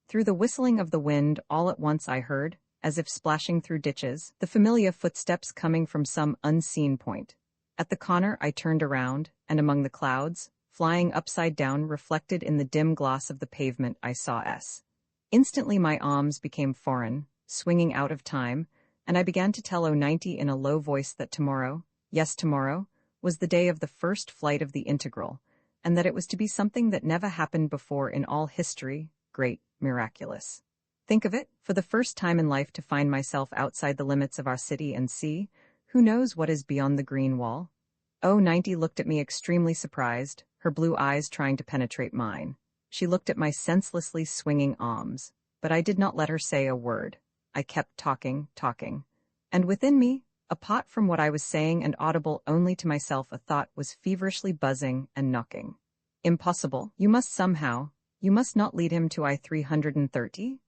[SPEAKER 1] Through the whistling of the wind, all at once I heard, as if splashing through ditches, the familiar footsteps coming from some unseen point. At the corner I turned around, and among the clouds, flying upside down reflected in the dim gloss of the pavement, I saw S. Instantly my arms became foreign, swinging out of time, and I began to tell O90 in a low voice that tomorrow, yes tomorrow, was the day of the first flight of the integral, and that it was to be something that never happened before in all history, great, miraculous. Think of it, for the first time in life to find myself outside the limits of our city and see, who knows what is beyond the green wall? O90 looked at me extremely surprised, her blue eyes trying to penetrate mine. She looked at my senselessly swinging arms, but I did not let her say a word. I kept talking. And within me, apart from what I was saying and audible only to myself, a thought was feverishly buzzing and knocking. Impossible. You must not lead him to I-330?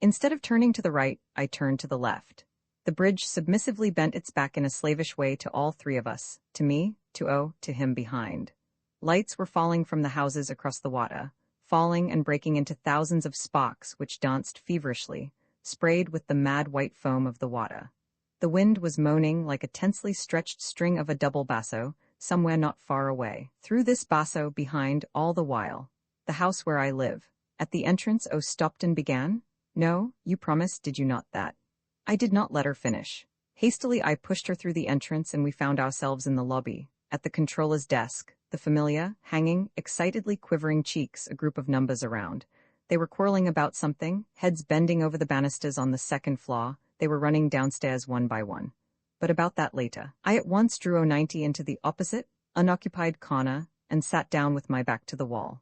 [SPEAKER 1] Instead of turning to the right, I turned to the left. The bridge submissively bent its back in a slavish way to all three of us, to me, to O, to him behind. Lights were falling from the houses across the water, falling and breaking into thousands of sparks which danced feverishly, sprayed with the mad white foam of the water. The wind was moaning like a tensely stretched string of a double basso, somewhere not far away. Through this basso behind all the while, the house where I live. At the entrance O stopped and began, "No, you promised, did you not, that?" I did not let her finish. Hastily I pushed her through the entrance and we found ourselves in the lobby. At the controller's desk, the familiar, hanging, excitedly quivering cheeks, a group of numbers around. They were quarreling about something, heads bending over the banisters on the second floor. They were running downstairs one by one. But about that later. I at once drew O90 into the opposite, unoccupied corner and sat down with my back to the wall.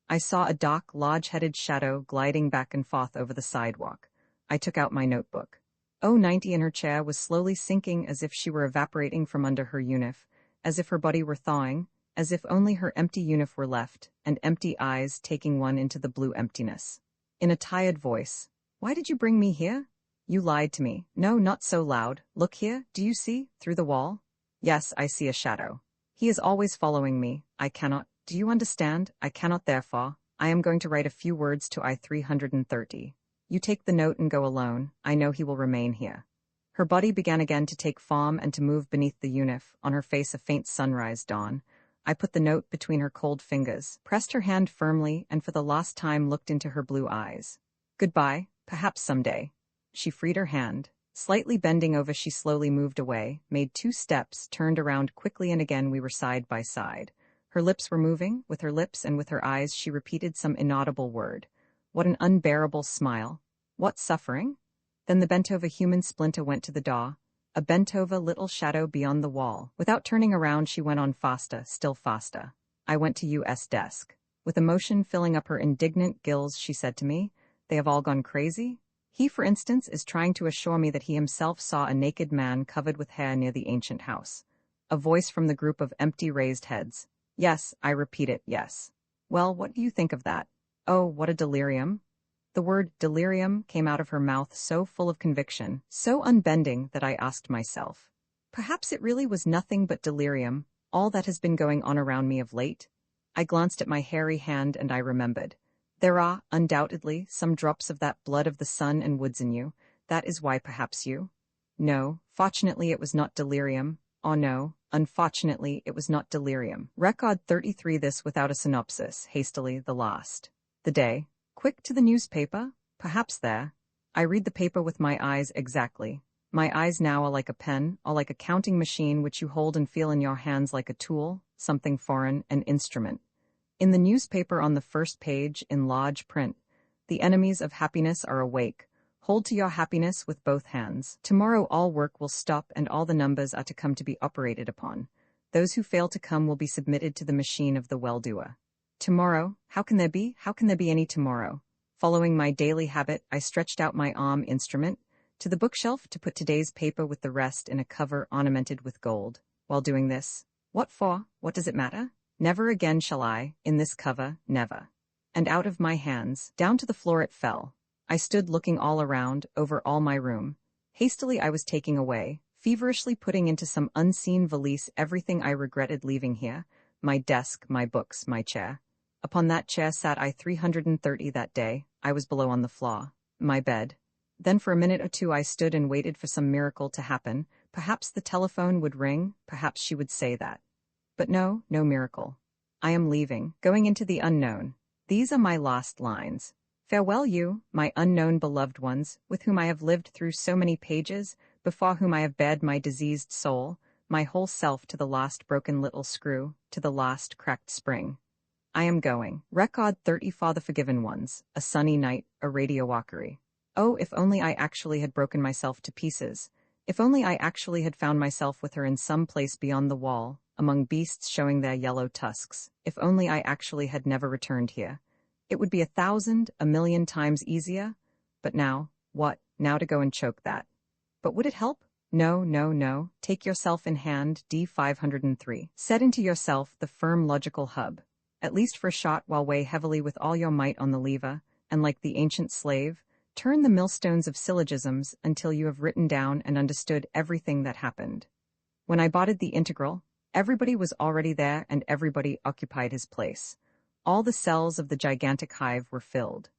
[SPEAKER 1] I saw a dark, large-headed shadow gliding back and forth over the sidewalk. I took out my notebook. O90 in her chair was slowly sinking as if she were evaporating from under her unif, as if her body were thawing, as if only her empty unif were left, and empty eyes taking one into the blue emptiness. In a tired voice, "Why did you bring me here? You lied to me." "No, not so loud. Look here, do you see, through the wall?" "Yes, I see a shadow. He is always following me. I cannot. Do you understand? I cannot, therefore. I am going to write a few words to I-330. You take the note and go alone. I know he will remain here." Her body began again to take form and to move beneath the unif, on her face a faint sunrise dawn. I put the note between her cold fingers, pressed her hand firmly, and for the last time looked into her blue eyes. "Goodbye, perhaps someday." She freed her hand. Slightly bending over, she slowly moved away, made 2 steps, turned around quickly, and again we were side by side. Her lips were moving. With her lips and with her eyes she repeated some inaudible word. What an unbearable smile. What suffering? Then the bent-over human splinter went to the door, a bent-over little shadow beyond the wall. Without turning around she went on faster, still faster. I went to U.S. desk. With emotion filling up her indignant gills she said to me, "They have all gone crazy? He, for instance, is trying to assure me that he himself saw a naked man covered with hair near the ancient house." A voice from the group of empty raised heads. "Yes, I repeat it, yes." "Well, what do you think of that?" "Oh, what a delirium." The word delirium came out of her mouth so full of conviction, so unbending, that I asked myself, perhaps it really was nothing but delirium, all that has been going on around me of late? I glanced at my hairy hand and I remembered. There are, undoubtedly, some drops of that blood of the sun and woods in you. That is why perhaps you... No, fortunately it was not delirium. Oh no, unfortunately it was not delirium. Record 33. This without a synopsis, hastily, the last. The day. Quick to the newspaper, perhaps there. I read the paper with my eyes exactly. My eyes now are like a pen, or like a counting machine which you hold and feel in your hands like a tool, something foreign, an instrument. In the newspaper on the first page, in large print, "The enemies of happiness are awake. Hold to your happiness with both hands. Tomorrow all work will stop and all the numbers are to come to be operated upon. Those who fail to come will be submitted to the machine of the well-doer. Tomorrow, how can there be any tomorrow? Following my daily habit, I stretched out my arm instrument to the bookshelf to put today's paper with the rest in a cover ornamented with gold. While doing this, what for? What does it matter? Never again shall I, in this cover, never. And out of my hands, down to the floor it fell. I stood looking all around, over all my room. Hastily I was taking away, feverishly putting into some unseen valise everything I regretted leaving here, my desk, my books, my chair. Upon that chair sat I 330 that day. I was below on the floor. My bed. Then for a minute or two I stood and waited for some miracle to happen. Perhaps the telephone would ring, perhaps she would say that. But no, no miracle. I am leaving, going into the unknown. These are my last lines. Farewell you, my unknown beloved ones, with whom I have lived through so many pages, before whom I have bared my diseased soul, my whole self to the last broken little screw, to the last cracked spring. I am going. Record 30 for the forgiven ones, a sunny night, a radio walkery. Oh, if only I actually had broken myself to pieces. If only I actually had found myself with her in some place beyond the wall, among beasts showing their yellow tusks. If only I actually had never returned here. It would be 1,000, 1,000,000 times easier. But now, what? Now to go and choke that. But would it help? No, no, no. Take yourself in hand, D503. Set into yourself the firm logical hub. At least for a shot while weigh heavily with all your might on the lever, and like the ancient slave, turn the millstones of syllogisms until you have written down and understood everything that happened. When I botted the integral, everybody was already there and everybody occupied his place. All the cells of the gigantic hive were filled.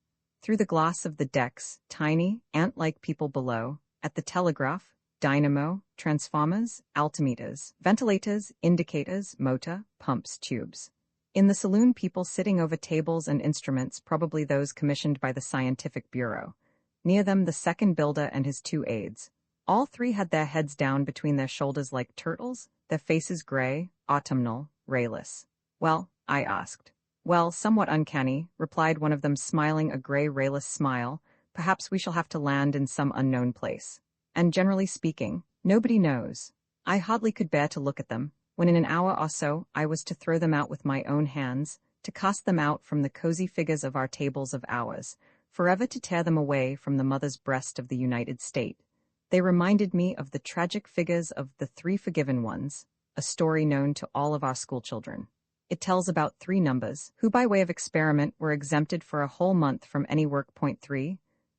[SPEAKER 1] Through the glass of the decks, tiny, ant-like people below, at the telegraph, dynamo, transformers, altimeters, ventilators, indicators, motor, pumps, tubes. In the saloon, people sitting over tables and instruments, probably those commissioned by the Scientific Bureau. Near them, the second builder and his 2 aides. All 3 had their heads down between their shoulders like turtles, their faces gray, autumnal, rayless. Well, I asked. Well, somewhat uncanny, replied one of them, smiling a gray, rayless smile. Perhaps we shall have to land in some unknown place. And generally speaking, nobody knows. I hardly could bear to look at them, when in an hour or so I was to throw them out with my own hands, to cast them out from the cozy figures of our tables of hours, forever to tear them away from the mother's breast of the United States. They reminded me of the tragic figures of the 3 forgiven ones, a story known to all of our schoolchildren. It tells about 3 numbers, who by way of experiment were exempted for a whole month from any work. 3.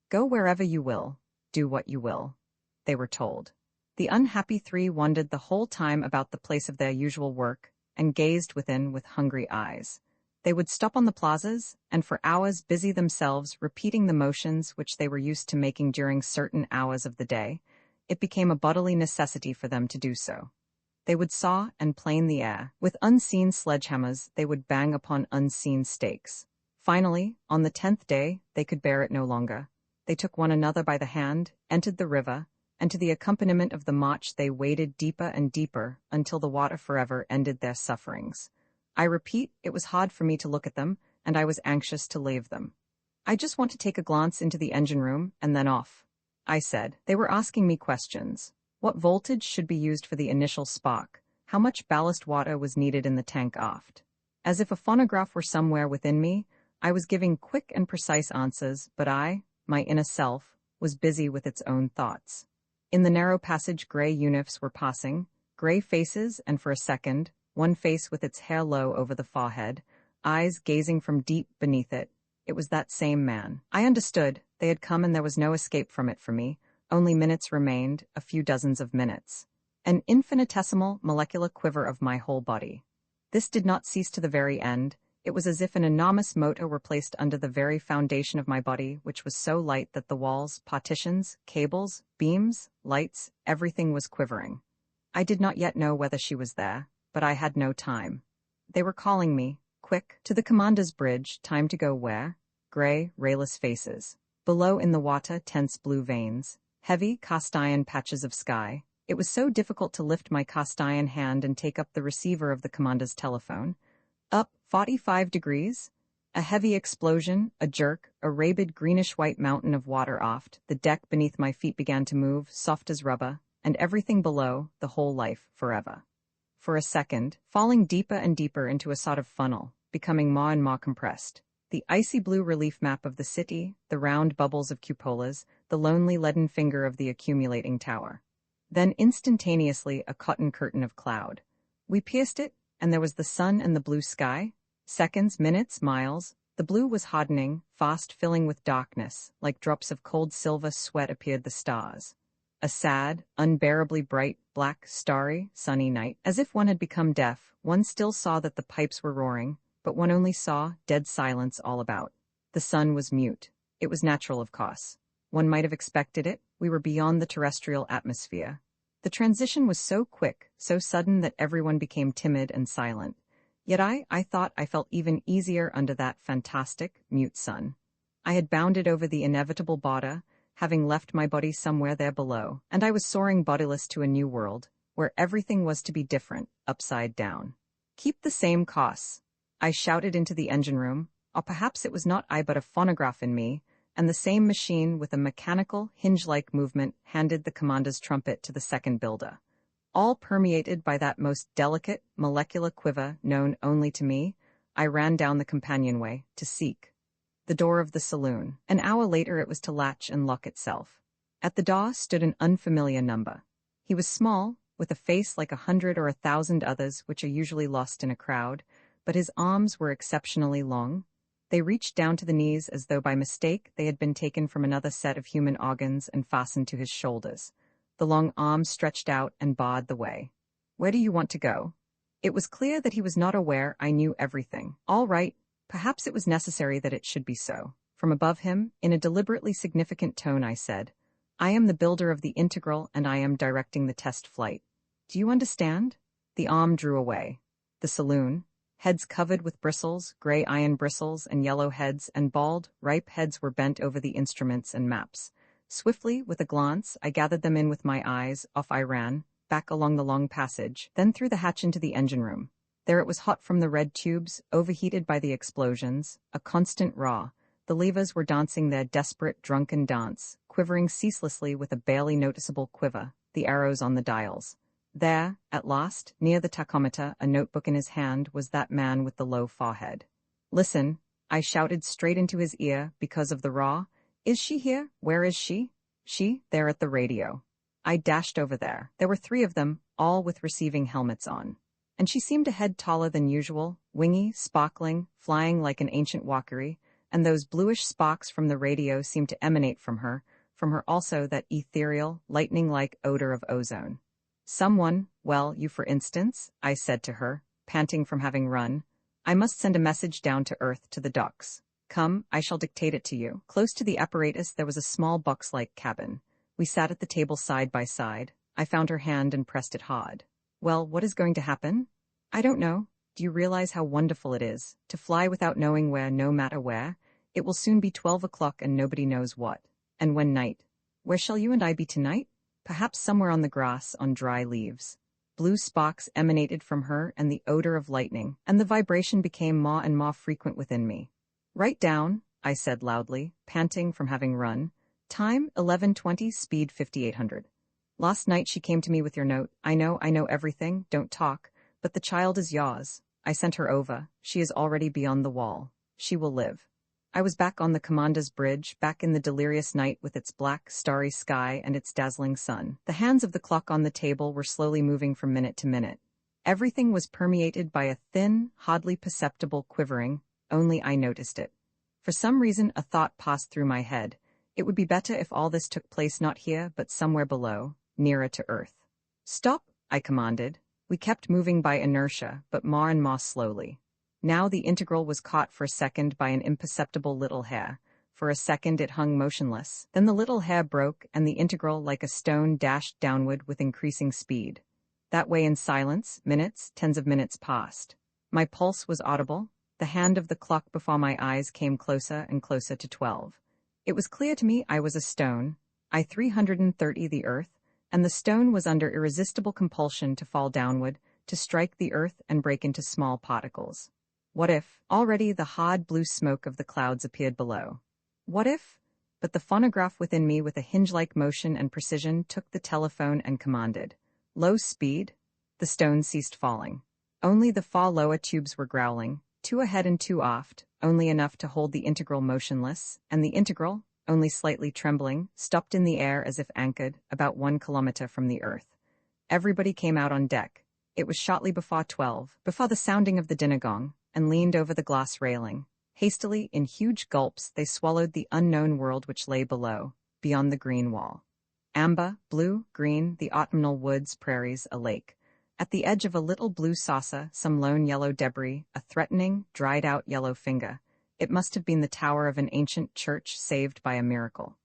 [SPEAKER 1] Go wherever you will, do what you will, they were told. The unhappy 3 wandered the whole time about the place of their usual work, and gazed within with hungry eyes. They would stop on the plazas, and for hours busy themselves repeating the motions which they were used to making during certain hours of the day. It became a bodily necessity for them to do so. They would saw and plane the air. With unseen sledgehammers they would bang upon unseen stakes. Finally, on the 10th day, they could bear it no longer. They took one another by the hand, entered the river, and to the accompaniment of the march they waded deeper and deeper until the water forever ended their sufferings. I repeat, it was hard for me to look at them, and I was anxious to leave them. I just want to take a glance into the engine room, and then off, I said. They were asking me questions. What voltage should be used for the initial spark? How much ballast water was needed in the tank aft? As if a phonograph were somewhere within me, I was giving quick and precise answers, but I, my inner self, was busy with its own thoughts. In the narrow passage gray youths were passing, gray faces, and for a second, one face with its hair low over the forehead, eyes gazing from deep beneath it. It was that same man. I understood. They had come and there was no escape from it for me. Only minutes remained, a few dozens of minutes. An infinitesimal molecular quiver of my whole body. This did not cease to the very end. It was as if an enormous motor were placed under the very foundation of my body, which was so light that the walls, partitions, cables, beams, lights, everything was quivering. I did not yet know whether she was there, but I had no time. They were calling me, quick, to the commander's bridge, time to go where? Gray, rayless faces. Below in the water, tense blue veins. Heavy, cast-iron patches of sky. It was so difficult to lift my cast-iron hand and take up the receiver of the commander's telephone. Up, 45 degrees. A heavy explosion, a jerk, a rabid greenish-white mountain of water aft. The deck beneath my feet began to move, soft as rubber, and everything below, the whole life, forever. for a second, falling deeper and deeper into a sort of funnel, becoming more and more compressed. The icy blue relief map of the city, the round bubbles of cupolas, the lonely leaden finger of the accumulating tower. Then instantaneously a cotton curtain of cloud. We pierced it, and there was the sun and the blue sky. Seconds, minutes, miles. The blue was hardening, fast filling with darkness, like drops of cold silver sweat appeared the stars. A sad, unbearably bright, black, starry, sunny night. As if one had become deaf, one still saw that the pipes were roaring, but one only saw dead silence all about. The sun was mute. It was natural, of course. One might have expected it. We were beyond the terrestrial atmosphere. The transition was so quick, so sudden that everyone became timid and silent. Yet I thought I felt even easier under that fantastic, mute sun. I had bounded over the inevitable border, having left my body somewhere there below, and I was soaring bodiless to a new world, where everything was to be different, upside down. Keep the same course, I shouted into the engine room, or perhaps it was not I but a phonograph in me, and the same machine with a mechanical, hinge-like movement handed the commander's trumpet to the second builder. All permeated by that most delicate, molecular quiver known only to me, I ran down the companionway to seek the door of the saloon. An hour later it was to latch and lock itself. At the door stood an unfamiliar number. He was small, with a face like 100 or 1,000 others which are usually lost in a crowd, but his arms were exceptionally long. They reached down to the knees as though by mistake they had been taken from another set of human organs and fastened to his shoulders. The long arms stretched out and barred the way. "Where do you want to go?" It was clear that he was not aware I knew everything. All right, perhaps it was necessary that it should be so. From above him, in a deliberately significant tone, I said, "I am the builder of the integral and I am directing the test flight. Do you understand?" The arm drew away. The saloon, heads covered with bristles, gray iron bristles and yellow heads, and bald, ripe heads were bent over the instruments and maps. Swiftly, with a glance, I gathered them in with my eyes. Off I ran, back along the long passage, then through the hatch into the engine room. There it was hot from the red tubes, overheated by the explosions, a constant raw. The levers were dancing their desperate, drunken dance, quivering ceaselessly with a barely noticeable quiver, the arrows on the dials. There, at last, near the tachometer, a notebook in his hand, was that man with the low forehead. "Listen," I shouted straight into his ear because of the raw. "Is she here? Where is she?" "She, there at the radio." I dashed over there. There were 3 of them, all with receiving helmets on. And she seemed a head taller than usual, wingy, sparkling, flying like an ancient walkery, and those bluish sparks from the radio seemed to emanate from her also that ethereal, lightning-like odor of ozone. "Someone, well, you for instance," I said to her, panting from having run. "I must send a message down to Earth to the docks. Come, I shall dictate it to you." Close to the apparatus there was a small box-like cabin. We sat at the table side by side. I found her hand and pressed it hard. "Well, what is going to happen?" "I don't know. Do you realize how wonderful it is, to fly without knowing where, no matter where? It will soon be 12 o'clock and nobody knows what. And when night. Where shall you and I be tonight? Perhaps somewhere on the grass, on dry leaves." Blue sparks emanated from her and the odor of lightning, and the vibration became more and more frequent within me. "Write down," I said loudly, panting from having run. "Time 11:20, speed 5800. Last night she came to me with your note. I know everything, don't talk, but the child is yours. I sent her over. She is already beyond the wall. She will live." I was back on the commander's bridge, back in the delirious night with its black, starry sky and its dazzling sun. The hands of the clock on the table were slowly moving from minute to minute. Everything was permeated by a thin, hardly perceptible quivering, only I noticed it. For some reason a thought passed through my head. It would be better if all this took place not here but somewhere below, nearer to Earth. "Stop," I commanded. We kept moving by inertia, but more and more slowly. Now the integral was caught for a second by an imperceptible little hair. For a second it hung motionless. Then the little hair broke, and the integral, like a stone, dashed downward with increasing speed. That way in silence, minutes, tens of minutes passed. My pulse was audible. The hand of the clock before my eyes came closer and closer to 12. It was clear to me I was a stone. I 330 the earth, and the stone was under irresistible compulsion to fall downward, to strike the earth and break into small particles. What if? Already the hard blue smoke of the clouds appeared below. What if? But the phonograph within me with a hinge-like motion and precision took the telephone and commanded. "Low speed." The stones ceased falling. Only the far lower tubes were growling, two ahead and two aft, only enough to hold the integral motionless, and the integral, only slightly trembling, stopped in the air as if anchored, about 1 kilometer from the earth. Everybody came out on deck. It was shortly before 12, before the sounding of the dinner gong, and leaned over the glass railing. Hastily, in huge gulps, they swallowed the unknown world which lay below, beyond the green wall. Amber, blue, green, the autumnal woods, prairies, a lake. At the edge of a little blue saucer, some lone yellow debris, a threatening, dried-out yellow finger. It must have been the tower of an ancient church saved by a miracle.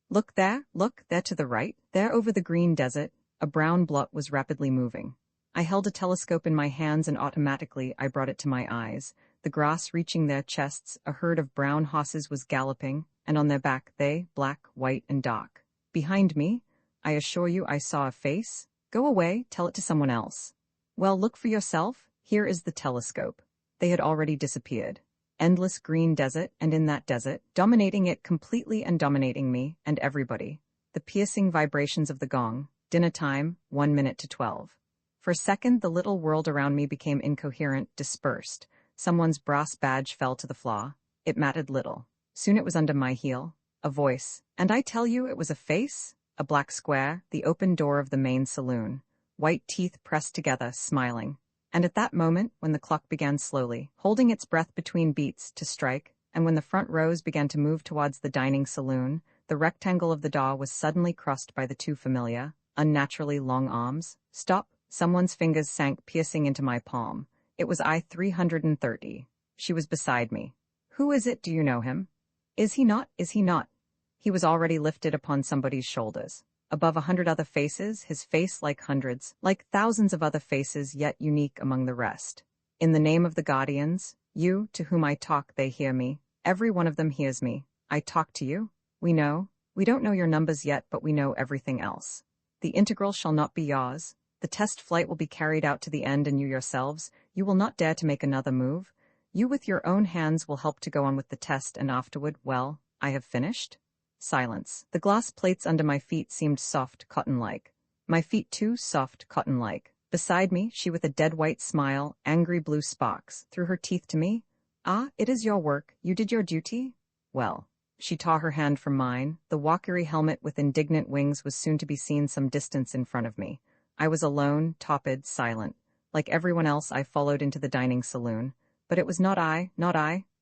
[SPEAKER 1] Look there to the right, there over the green desert, a brown blot was rapidly moving. I held a telescope in my hands and automatically I brought it to my eyes. The grass reaching their chests, a herd of brown horses was galloping, and on their back they, black, white, and dark. Behind me, I assure you I saw a face. Go away, tell it to someone else. Well, look for yourself, here is the telescope. They had already disappeared. Endless green desert, and in that desert, dominating it completely and dominating me, and everybody. The piercing vibrations of the gong, dinner time, 1 minute to 12. For a second, the little world around me became incoherent, dispersed. Someone's brass badge fell to the floor. It mattered little. Soon it was under my heel. A voice. And I tell you it was a face? A black square, the open door of the main saloon. White teeth pressed together, smiling. And at that moment, when the clock began slowly, holding its breath between beats, to strike, and when the front rows began to move towards the dining saloon, the rectangle of the door was suddenly crossed by the two familiar, unnaturally long arms. Stop! Someone's fingers sank piercing into my palm. It was I 330. She was beside me. Who is it? Do you know him? Is he not? Is he not? He was already lifted upon somebody's shoulders. Above 100 other faces, his face like hundreds, like thousands of other faces yet unique among the rest. In the name of the guardians, you, to whom I talk, they hear me. Every one of them hears me. I talk to you. We know. We don't know your numbers yet, but we know everything else. The integral shall not be yours. The test flight will be carried out to the end, and you yourselves, you will not dare to make another move. You with your own hands will help to go on with the test, and afterward, well, I have finished? Silence. The glass plates under my feet seemed soft, cotton-like. My feet too, soft, cotton-like. Beside me, she with a dead white smile, angry blue sparks, through her teeth to me. Ah, it is your work. You did your duty? Well. She tore her hand from mine. The Walkyrie helmet with indignant wings was soon to be seen some distance in front of me. I was alone, topid, silent. Like everyone else, I followed into the dining saloon. But it was not I.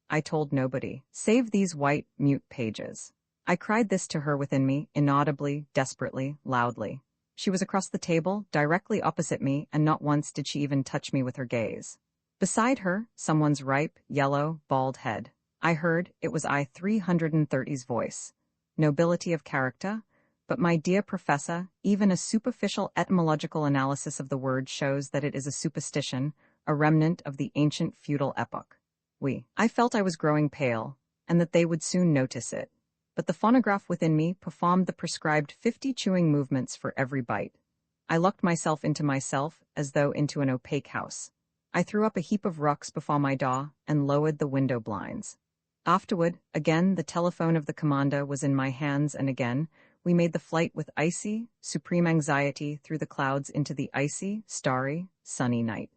[SPEAKER 1] I told nobody. Save these white, mute pages. I cried this to her within me, inaudibly, desperately, loudly. She was across the table, directly opposite me, and not once did she even touch me with her gaze. Beside her, someone's ripe, yellow, bald head. I heard, it was I 330's voice. Nobility of character? But my dear professor, even a superficial etymological analysis of the word shows that it is a superstition, a remnant of the ancient feudal epoch. I felt I was growing pale, and that they would soon notice it. But the phonograph within me performed the prescribed 50 chewing movements for every bite. I locked myself into myself, as though into an opaque house. I threw up a heap of rocks before my door, and lowered the window blinds. Afterward, again the telephone of the commander was in my hands, and again, we made the flight with icy, supreme anxiety through the clouds into the icy, starry, sunny night.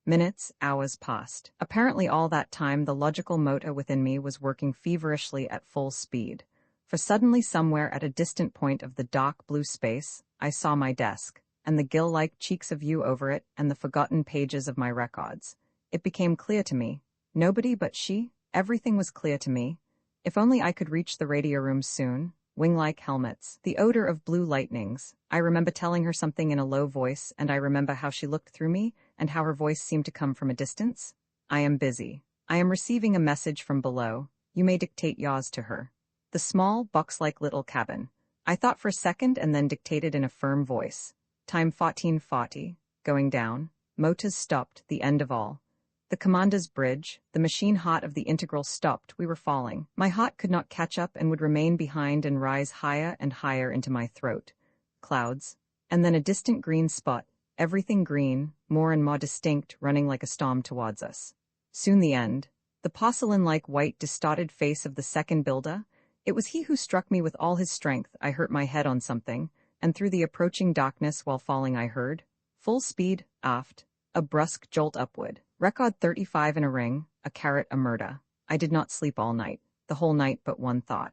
[SPEAKER 1] Minutes, hours passed. Apparently all that time the logical motor within me was working feverishly at full speed. For suddenly somewhere at a distant point of the dark blue space, I saw my desk, and the gill-like cheeks of you over it, and the forgotten pages of my records. It became clear to me. Nobody but she. Everything was clear to me. If only I could reach the radio room soon. Wing-like helmets, the odor of blue lightnings. I remember telling her something in a low voice, and I remember how she looked through me, and how her voice seemed to come from a distance. I am busy. I am receiving a message from below. You may dictate yours to her. The small, box-like little cabin. I thought for a second and then dictated in a firm voice. Time 1440. Going down. Motors stopped, the end of all. The commander's bridge, the machine heart of the integral stopped, we were falling. My heart could not catch up and would remain behind and rise higher and higher into my throat. Clouds. And then a distant green spot, everything green, more and more distinct, running like a storm towards us. Soon the end. The porcelain-like white distorted face of the second builder. It was he who struck me with all his strength. I hurt my head on something, and through the approaching darkness while falling I heard. Full speed, aft, a brusque jolt upward. Record 35 in a ring, a carat a murder. I did not sleep all night, the whole night but one thought.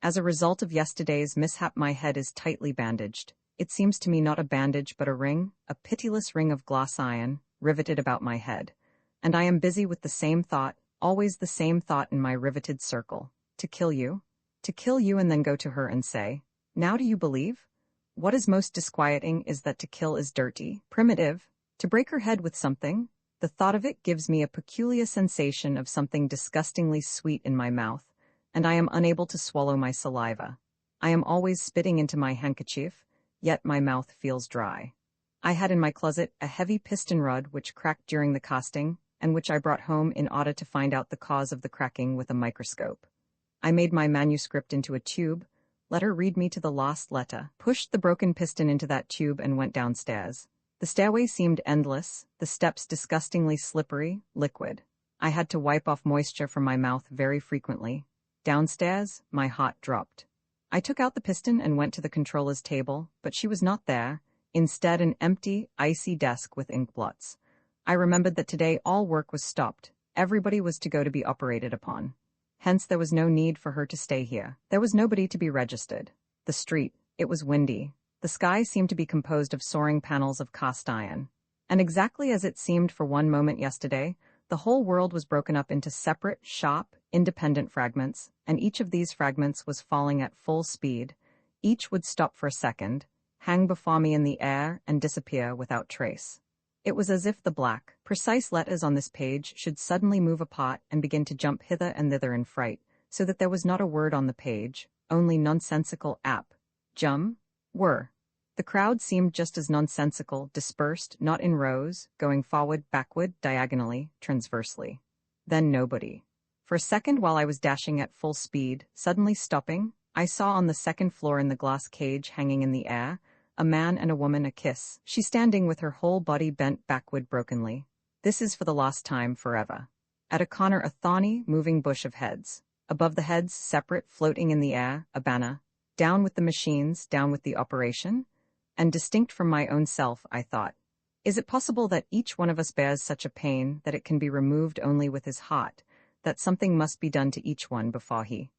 [SPEAKER 1] As a result of yesterday's mishap, my head is tightly bandaged. It seems to me not a bandage but a ring, a pitiless ring of glass iron, riveted about my head. And I am busy with the same thought, always the same thought in my riveted circle. To kill you? To kill you and then go to her and say, "Now do you believe?" What is most disquieting is that to kill is dirty, primitive. To break her head with something, the thought of it gives me a peculiar sensation of something disgustingly sweet in my mouth, and I am unable to swallow my saliva. I am always spitting into my handkerchief, yet my mouth feels dry. I had in my closet a heavy piston rod which cracked during the casting, and which I brought home in order to find out the cause of the cracking with a microscope. I made my manuscript into a tube, let her read me to the last letter, pushed the broken piston into that tube and went downstairs. The stairway seemed endless, the steps disgustingly slippery, liquid. I had to wipe off moisture from my mouth very frequently. Downstairs, my heart dropped. I took out the piston and went to the controller's table, but she was not there. Instead, an empty, icy desk with ink blots. I remembered that today all work was stopped. Everybody was to go to be operated upon. Hence there was no need for her to stay here. There was nobody to be registered. The street, it was windy. The sky seemed to be composed of soaring panels of cast iron. And exactly as it seemed for one moment yesterday, the whole world was broken up into separate, sharp, independent fragments, and each of these fragments was falling at full speed. Each would stop for a second, hang before me in the air, and disappear without trace. It was as if the black, precise letters on this page should suddenly move apart and begin to jump hither and thither in fright, so that there was not a word on the page, only nonsensical ap, jum, were. The crowd seemed just as nonsensical, dispersed, not in rows, going forward, backward, diagonally, transversely. Then nobody. For a second while I was dashing at full speed, suddenly stopping, I saw on the second floor in the glass cage hanging in the air, a man and a woman a kiss, she standing with her whole body bent backward brokenly. This is for the last time, forever. At a corner a thorny, moving bush of heads. Above the heads, separate, floating in the air, a banner. Down with the machines, down with the operation. And distinct from my own self, I thought. Is it possible that each one of us bears such a pain that it can be removed only with his heart, that something must be done to each one before he...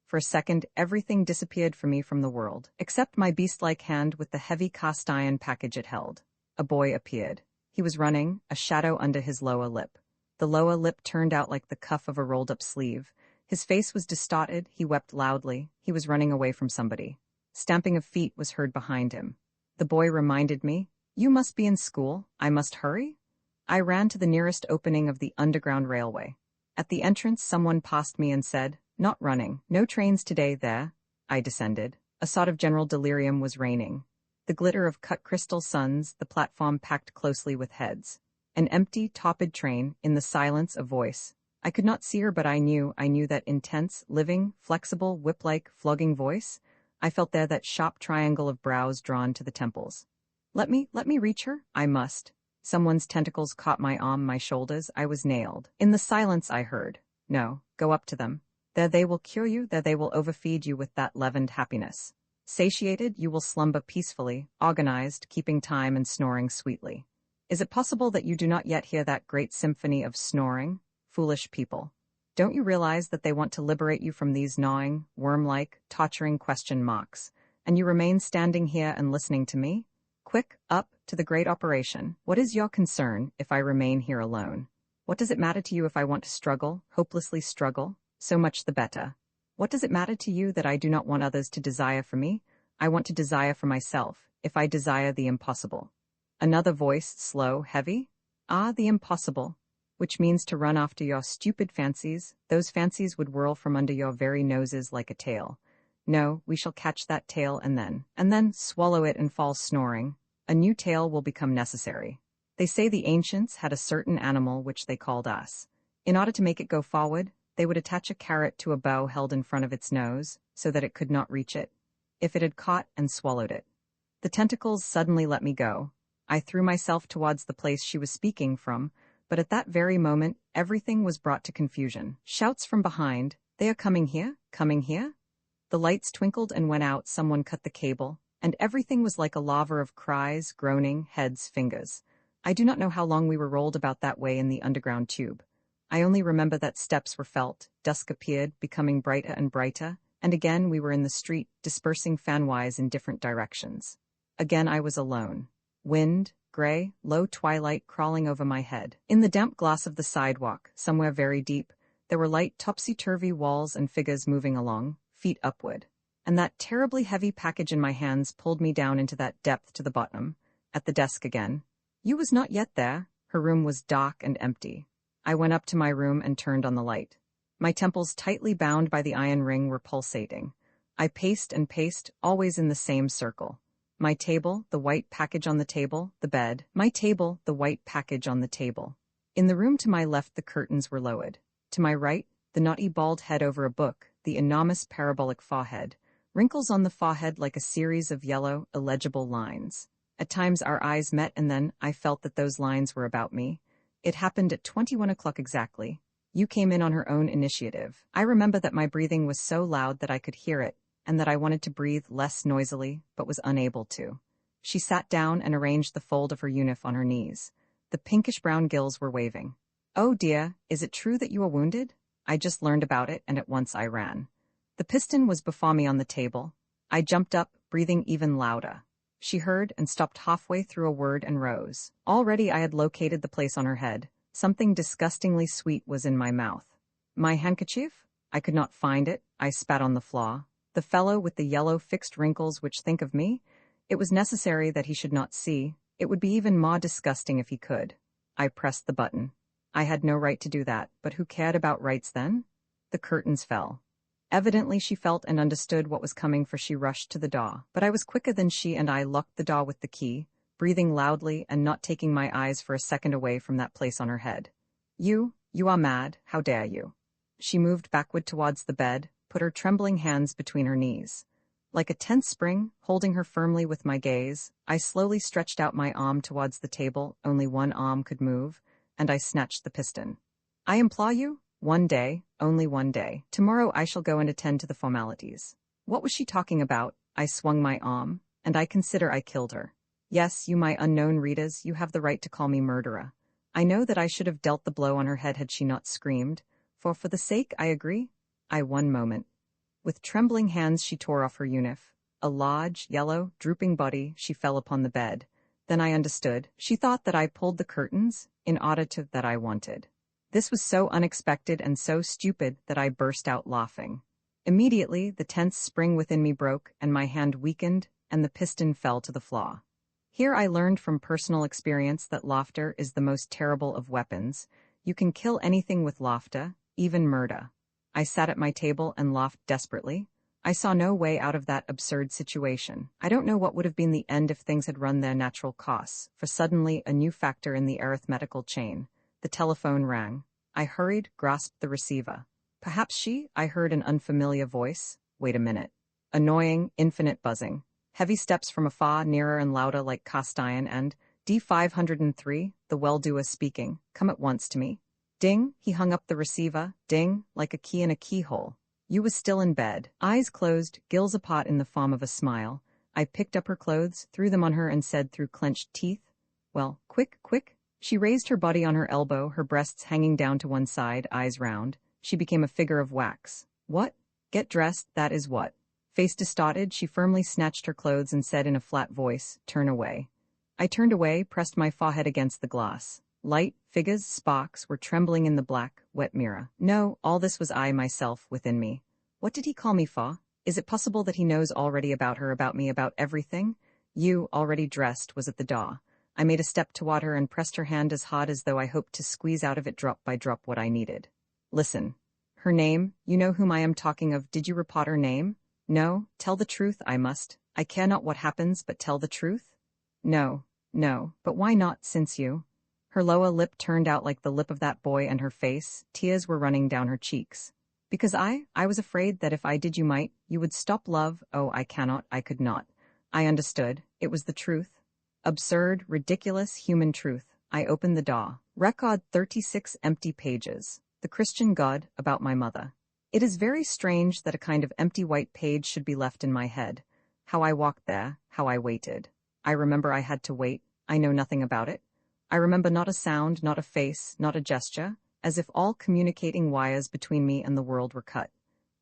[SPEAKER 1] For a second, everything disappeared for me from the world, except my beast-like hand with the heavy cast-iron package it held. A boy appeared. He was running, a shadow under his lower lip. The lower lip turned out like the cuff of a rolled-up sleeve. His face was distorted, he wept loudly, he was running away from somebody. Stamping of feet was heard behind him. The boy reminded me, "You must be in school, I must hurry?" I ran to the nearest opening of the underground railway. At the entrance someone passed me and said, "Not running, no trains today there." I descended. A sort of general delirium was reigning. The glitter of cut crystal suns, the platform packed closely with heads. An empty, topped train, in the silence a voice. I could not see her but I knew that intense, living, flexible, whip-like, flogging voice. I felt there that sharp triangle of brows drawn to the temples. Let me reach her? I must. Someone's tentacles caught my arm, my shoulders, I was nailed. In the silence I heard, "No, go up to them. There they will cure you, there they will overfeed you with that leavened happiness. Satiated, you will slumber peacefully, organized, keeping time and snoring sweetly. Is it possible that you do not yet hear that great symphony of snoring? Foolish people. Don't you realize that they want to liberate you from these gnawing, worm-like, torturing question marks, and you remain standing here and listening to me? Quick, up, to the great operation. What is your concern, if I remain here alone? What does it matter to you if I want to struggle, hopelessly struggle? So much the better. What does it matter to you that I do not want others to desire for me? I want to desire for myself, if I desire the impossible." Another voice, slow, heavy. "Ah, the impossible. Which means to run after your stupid fancies. Those fancies would whirl from under your very noses like a tail. No, we shall catch that tail and then swallow it and fall snoring. A new tail will become necessary. They say the ancients had a certain animal which they called us. In order to make it go forward, they would attach a carrot to a bow held in front of its nose, so that it could not reach it, if it had caught and swallowed it. The tentacles suddenly let me go. I threw myself towards the place she was speaking from, but at that very moment, everything was brought to confusion. Shouts from behind, "They are coming here, coming here." The lights twinkled and went out, someone cut the cable, and everything was like a lava of cries, groaning, heads, fingers. I do not know how long we were rolled about that way in the underground tube. I only remember that steps were felt, dusk appeared, becoming brighter and brighter, and again we were in the street, dispersing fanwise in different directions. Again I was alone. Wind, gray, low twilight crawling over my head. In the damp glass of the sidewalk, somewhere very deep, there were light topsy-turvy walls and figures moving along, feet upward. And that terribly heavy package in my hands pulled me down into that depth to the bottom, at the desk again. You was not yet there. Her room was dark and empty. I went up to my room and turned on the light. My temples, tightly bound by the iron ring, were pulsating. I paced and paced, always in the same circle. My table, the white package on the table, the bed. My table, the white package on the table. In the room to my left the curtains were lowered. To my right, the knotty bald head over a book, the enormous parabolic forehead. Wrinkles on the forehead like a series of yellow, illegible lines. At times our eyes met and then I felt that those lines were about me. It happened at 21 o'clock exactly. You came in on her own initiative. I remember that my breathing was so loud that I could hear it, and that I wanted to breathe less noisily, but was unable to. She sat down and arranged the fold of her uniform on her knees. The pinkish-brown gills were waving. "Oh dear, is it true that you are wounded?" I just learned about it, and at once I ran. The piston was before me on the table. I jumped up, breathing even louder. She heard and stopped halfway through a word and rose. Already I had located the place on her head. Something disgustingly sweet was in my mouth. My handkerchief? I could not find it. I spat on the floor. The fellow with the yellow fixed wrinkles which think of me? It was necessary that he should not see. It would be even more disgusting if he could. I pressed the button. I had no right to do that, but who cared about rights then? The curtains fell. Evidently she felt and understood what was coming, for she rushed to the door. But I was quicker than she, and I locked the door with the key, breathing loudly and not taking my eyes for a second away from that place on her head. You are mad, how dare you?" She moved backward towards the bed, put her trembling hands between her knees. Like a tense spring, holding her firmly with my gaze, I slowly stretched out my arm towards the table. Only one arm could move, and I snatched the piston. "I implore you, one day, only one day. Tomorrow I shall go and attend to the formalities." What was she talking about? I swung my arm, and I consider I killed her. Yes, you, my unknown readers, you have the right to call me murderer. I know that I should have dealt the blow on her head had she not screamed, for the sake, I agree. One moment. With trembling hands she tore off her uniform. A large, yellow, drooping body, she fell upon the bed. Then I understood. She thought that I pulled the curtains, in order to that I wanted. This was so unexpected and so stupid that I burst out laughing. Immediately, the tense spring within me broke, and my hand weakened, and the piston fell to the floor. Here I learned from personal experience that laughter is the most terrible of weapons. You can kill anything with laughter, even murder. I sat at my table and laughed desperately. I saw no way out of that absurd situation. I don't know what would have been the end if things had run their natural course, for suddenly a new factor in the arithmetical chain. The telephone rang. I hurried, grasped the receiver. Perhaps I heard an unfamiliar voice. Wait a minute. Annoying, infinite buzzing. Heavy steps from afar, nearer and louder like cast iron, and D503, the well-doer speaking. "Come at once to me." Ding, he hung up the receiver. Ding, like a key in a keyhole. You was still in bed. Eyes closed, gills apart in the form of a smile. I picked up her clothes, threw them on her, and said through clenched teeth, "Well, quick, quick." She raised her body on her elbow, her breasts hanging down to one side, eyes round. She became a figure of wax. "What? Get dressed, that is what." Face distorted, she firmly snatched her clothes and said in a flat voice, "Turn away." I turned away, pressed my forehead against the glass. Light, figures, sparks were trembling in the black, wet mirror. No, all this was I myself within me. What did he call me for? Is it possible that he knows already about her, about me, about everything? You, already dressed, was at the door. I made a step toward her and pressed her hand as hard as though I hoped to squeeze out of it drop by drop what I needed. "Listen. Her name, you know whom I am talking of. Did you report her name? No, tell the truth, I must. I care not what happens, but tell the truth?" No, but why not, since you... Her lower lip turned out like the lip of that boy, and her face, tears were running down her cheeks. "Because I was afraid that if I did you would stop love. Oh, I could not. I understood. It was the truth. Absurd, ridiculous, human truth. I opened the door. Record 36 empty pages. The Christian God, about my mother. It is very strange that a kind of empty white page should be left in my head. How I walked there, how I waited. I remember I had to wait. I know nothing about it. I remember not a sound, not a face, not a gesture, as if all communicating wires between me and the world were cut.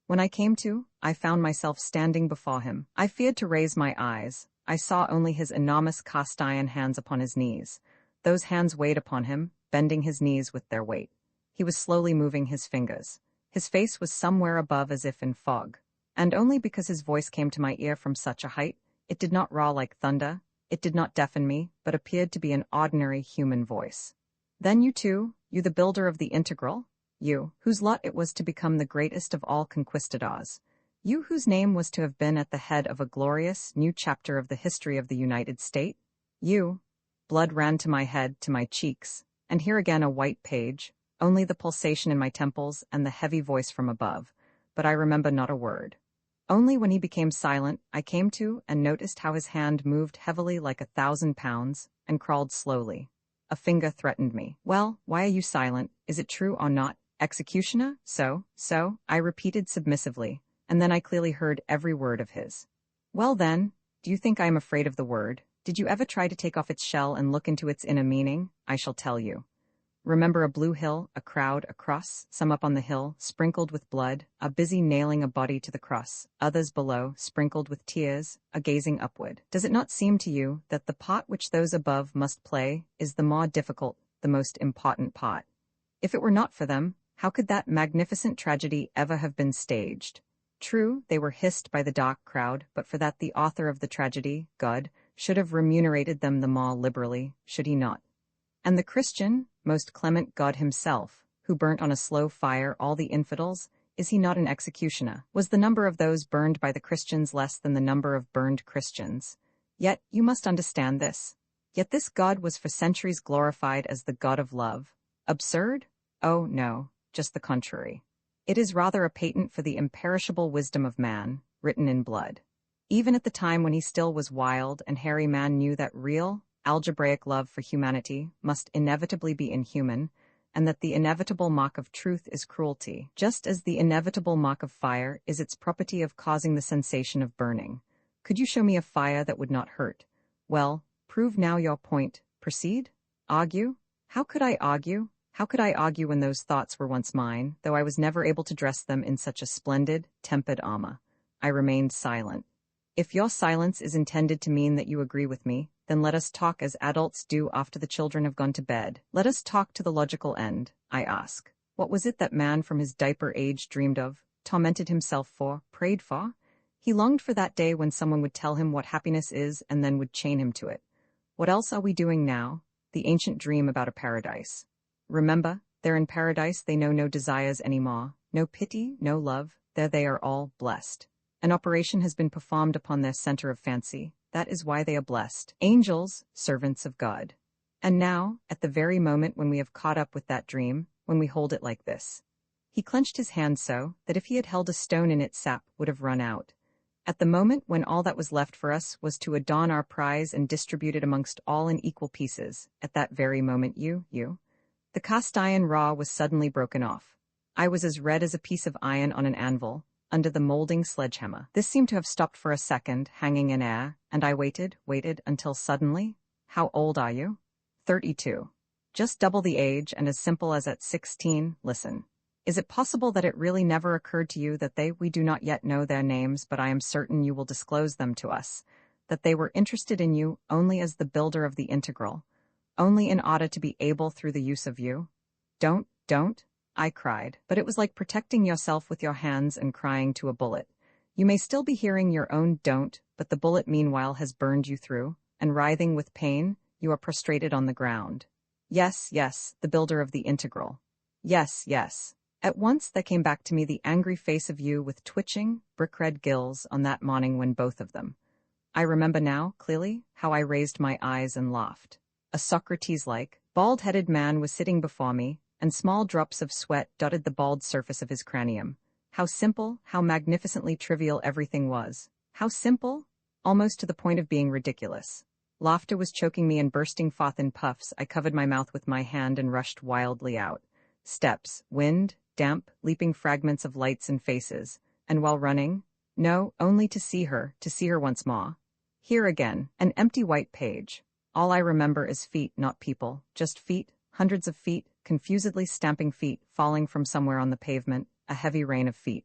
[SPEAKER 1] When I came to, I found myself standing before him. I feared to raise my eyes. I saw only his enormous cast-iron hands upon his knees. Those hands weighed upon him, bending his knees with their weight. He was slowly moving his fingers. His face was somewhere above as if in fog. And only because his voice came to my ear from such a height, it did not roar like thunder, it did not deafen me, but appeared to be an ordinary human voice. Then you too, you the builder of the integral, you, whose lot it was to become the greatest of all conquistadors, you whose name was to have been at the head of a glorious, new chapter of the history of the United States, you. Blood ran to my head, to my cheeks, and here again a white page, only the pulsation in my temples and the heavy voice from above, but I remember not a word. Only when he became silent, I came to and noticed how his hand moved heavily like 1,000 pounds, and crawled slowly. A finger threatened me. Well, why are you silent? Is it true or not? Executioner? So, I repeated submissively, and then I clearly heard every word of his. Well then, do you think I am afraid of the word? Did you ever try to take off its shell and look into its inner meaning? I shall tell you. Remember a blue hill, a crowd, a cross, some up on the hill, sprinkled with blood, a busy nailing a body to the cross, others below, sprinkled with tears, a gazing upward. Does it not seem to you that the part which those above must play is the more difficult, the most important part? If it were not for them, how could that magnificent tragedy ever have been staged? True, they were hissed by the dark crowd, but for that the author of the tragedy, God, should have remunerated them the more liberally, should he not? And the Christian, most clement God himself, who burnt on a slow fire all the infidels, is he not an executioner? Was the number of those burned by the Christians less than the number of burned Christians? Yet, you must understand this. Yet this God was for centuries glorified as the God of love. Absurd? Oh, no, just the contrary. It is rather a patent for the imperishable wisdom of man, written in blood. Even at the time when he still was wild and hairy, man knew that real, algebraic love for humanity must inevitably be inhuman, and that the inevitable mock of truth is cruelty, just as the inevitable mock of fire is its property of causing the sensation of burning. Could you show me a fire that would not hurt? Well, prove now your point. Proceed? Argue? How could I argue? How could I argue when those thoughts were once mine, though I was never able to dress them in such a splendid, tempered armor? I remained silent. If your silence is intended to mean that you agree with me, then let us talk as adults do after the children have gone to bed. Let us talk to the logical end, I ask. What was it that man from his diaper age dreamed of, tormented himself for, prayed for? He longed for that day when someone would tell him what happiness is and then would chain him to it. What else are we doing now? The ancient dream about a paradise. Remember, there in paradise they know no desires anymore, no pity, no love, there they are all blessed. An operation has been performed upon their center of fancy. That is why they are blessed. Angels, servants of God. And now, at the very moment when we have caught up with that dream, when we hold it like this. He clenched his hand so that if he had held a stone in it, sap would have run out. At the moment when all that was left for us was to adorn our prize and distribute it amongst all in equal pieces, at that very moment the cast iron raw was suddenly broken off. I was as red as a piece of iron on an anvil, under the molding sledgehammer. This seemed to have stopped for a second, hanging in air, and I waited until suddenly. How old are you? 32. Just double the age and as simple as at 16. Listen. Is it possible that it really never occurred to you that we do not yet know their names, but I am certain you will disclose them to us, that they were interested in you only as the builder of the integral, only in order to be able through the use of you? Don't, I cried, but it was like protecting yourself with your hands and crying to a bullet. You may still be hearing your own don't, but the bullet meanwhile has burned you through, and writhing with pain, you are prostrated on the ground. Yes, the builder of the integral. Yes. At once there came back to me the angry face of you with twitching, brick-red gills on that morning when both of them. I remember now, clearly, how I raised my eyes and laughed. A Socrates-like, bald-headed man was sitting before me, and small drops of sweat dotted the bald surface of his cranium. How simple, how magnificently trivial everything was. How simple, almost to the point of being ridiculous. Laughter was choking me and bursting forth in puffs. I covered my mouth with my hand and rushed wildly out. Steps, wind, damp, leaping fragments of lights and faces. And while running, no, only to see her once more. Here again, an empty white page. All I remember is feet, not people, just feet, hundreds of feet, confusedly stamping feet falling from somewhere on the pavement, a heavy rain of feet.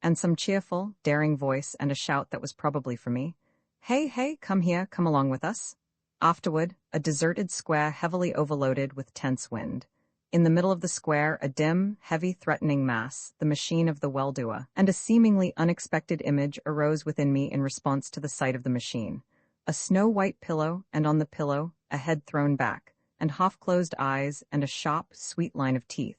[SPEAKER 1] And some cheerful, daring voice and a shout that was probably for me. Hey, hey, come here, come along with us. Afterward, a deserted square heavily overloaded with tense wind. In the middle of the square, a dim, heavy, threatening mass, the machine of the well-doer, and a seemingly unexpected image arose within me in response to the sight of the machine. A snow-white pillow, and on the pillow, a head thrown back, and half-closed eyes, and a sharp, sweet line of teeth.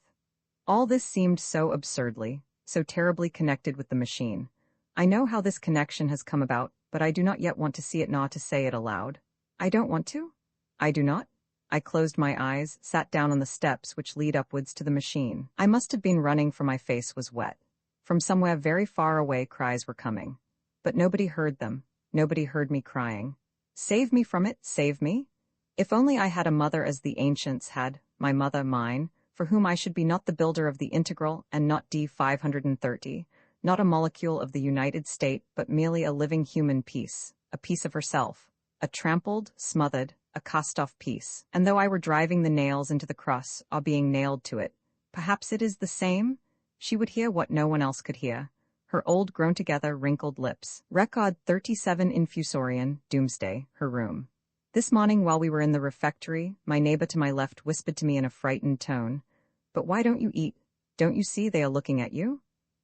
[SPEAKER 1] All this seemed so absurdly, so terribly connected with the machine. I know how this connection has come about, but I do not yet want to see it, nor to say it aloud. I don't want to? I do not? I closed my eyes, sat down on the steps which lead upwards to the machine. I must have been running, for my face was wet. From somewhere very far away cries were coming. But nobody heard them. Nobody heard me crying. Save me from it, save me. If only I had a mother as the ancients had, my mother, mine, for whom I should be not the builder of the integral and not D530, not a molecule of the United State, but merely a living human piece, a piece of herself, a trampled, smothered, a cast-off piece. And though I were driving the nails into the cross, or being nailed to it, perhaps it is the same? She would hear what no one else could hear. Her old, grown-together, wrinkled lips. Record 37 Infusorian, Doomsday, her room. This morning while we were in the refectory, my neighbor to my left whispered to me in a frightened tone, "But why don't you eat? Don't you see they are looking at you?"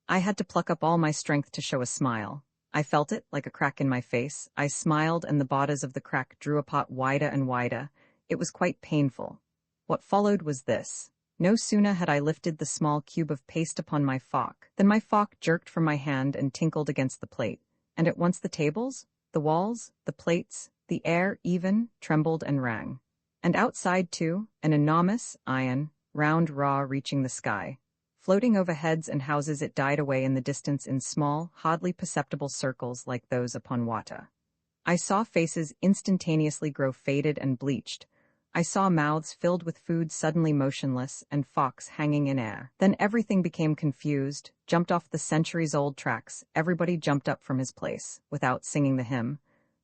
[SPEAKER 1] I had to pluck up all my strength to show a smile. I felt it, like a crack in my face. I smiled, and the borders of the crack drew apart wider and wider. It was quite painful. What followed was this. No sooner had I lifted the small cube of paste upon my fork, than my fork jerked from my hand and tinkled against the plate, and at once the tables, the walls, the plates, the air even, trembled and rang. And outside, too, an enormous, iron, round raw reaching the sky. Floating over heads and houses, it died away in the distance in small, hardly perceptible circles like those upon water. I saw faces instantaneously grow faded and bleached. I saw mouths filled with food suddenly motionless and forks hanging in air. Then everything became confused, jumped off the centuries-old tracks. Everybody jumped up from his place, without singing the hymn,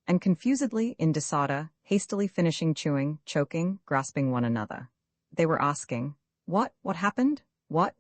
[SPEAKER 1] and confusedly, in disorder, hastily finishing chewing, choking, grasping one another. They were asking, "What happened? What?"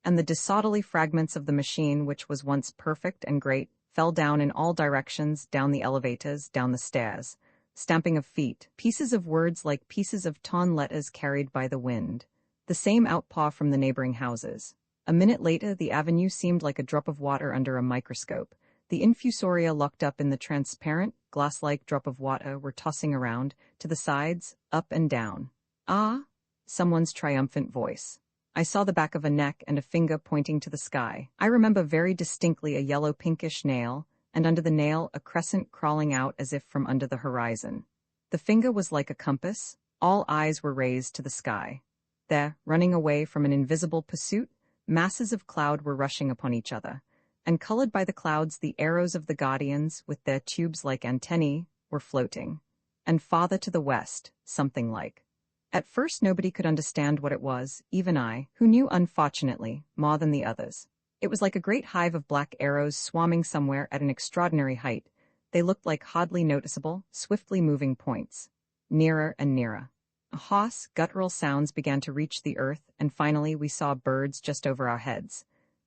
[SPEAKER 1] And the disorderly fragments of the machine, which was once perfect and great, fell down in all directions, down the elevators, down the stairs. Stamping of feet, pieces of words like pieces of torn letters carried by the wind. The same outpour from the neighboring houses. A minute later, the avenue seemed like a drop of water under a microscope. The infusoria locked up in the transparent, glass-like drop of water were tossing around, to the sides, up and down. "Ah!" Someone's triumphant voice. I saw the back of a neck and a finger pointing to the sky. I remember very distinctly a yellow-pinkish nail, and under the nail a crescent crawling out as if from under the horizon. The finger was like a compass. All eyes were raised to the sky. There, running away from an invisible pursuit, masses of cloud were rushing upon each other, and colored by the clouds the arrows of the guardians, with their tubes like antennae, were floating. And farther to the west, something like. At first nobody could understand what it was, even I, who knew unfortunately, more than the others. It was like a great hive of black arrows swarming somewhere at an extraordinary height. They looked like hardly noticeable, swiftly moving points. Nearer and nearer. Hoarse, guttural sounds began to reach the earth, and finally we saw birds just over our heads.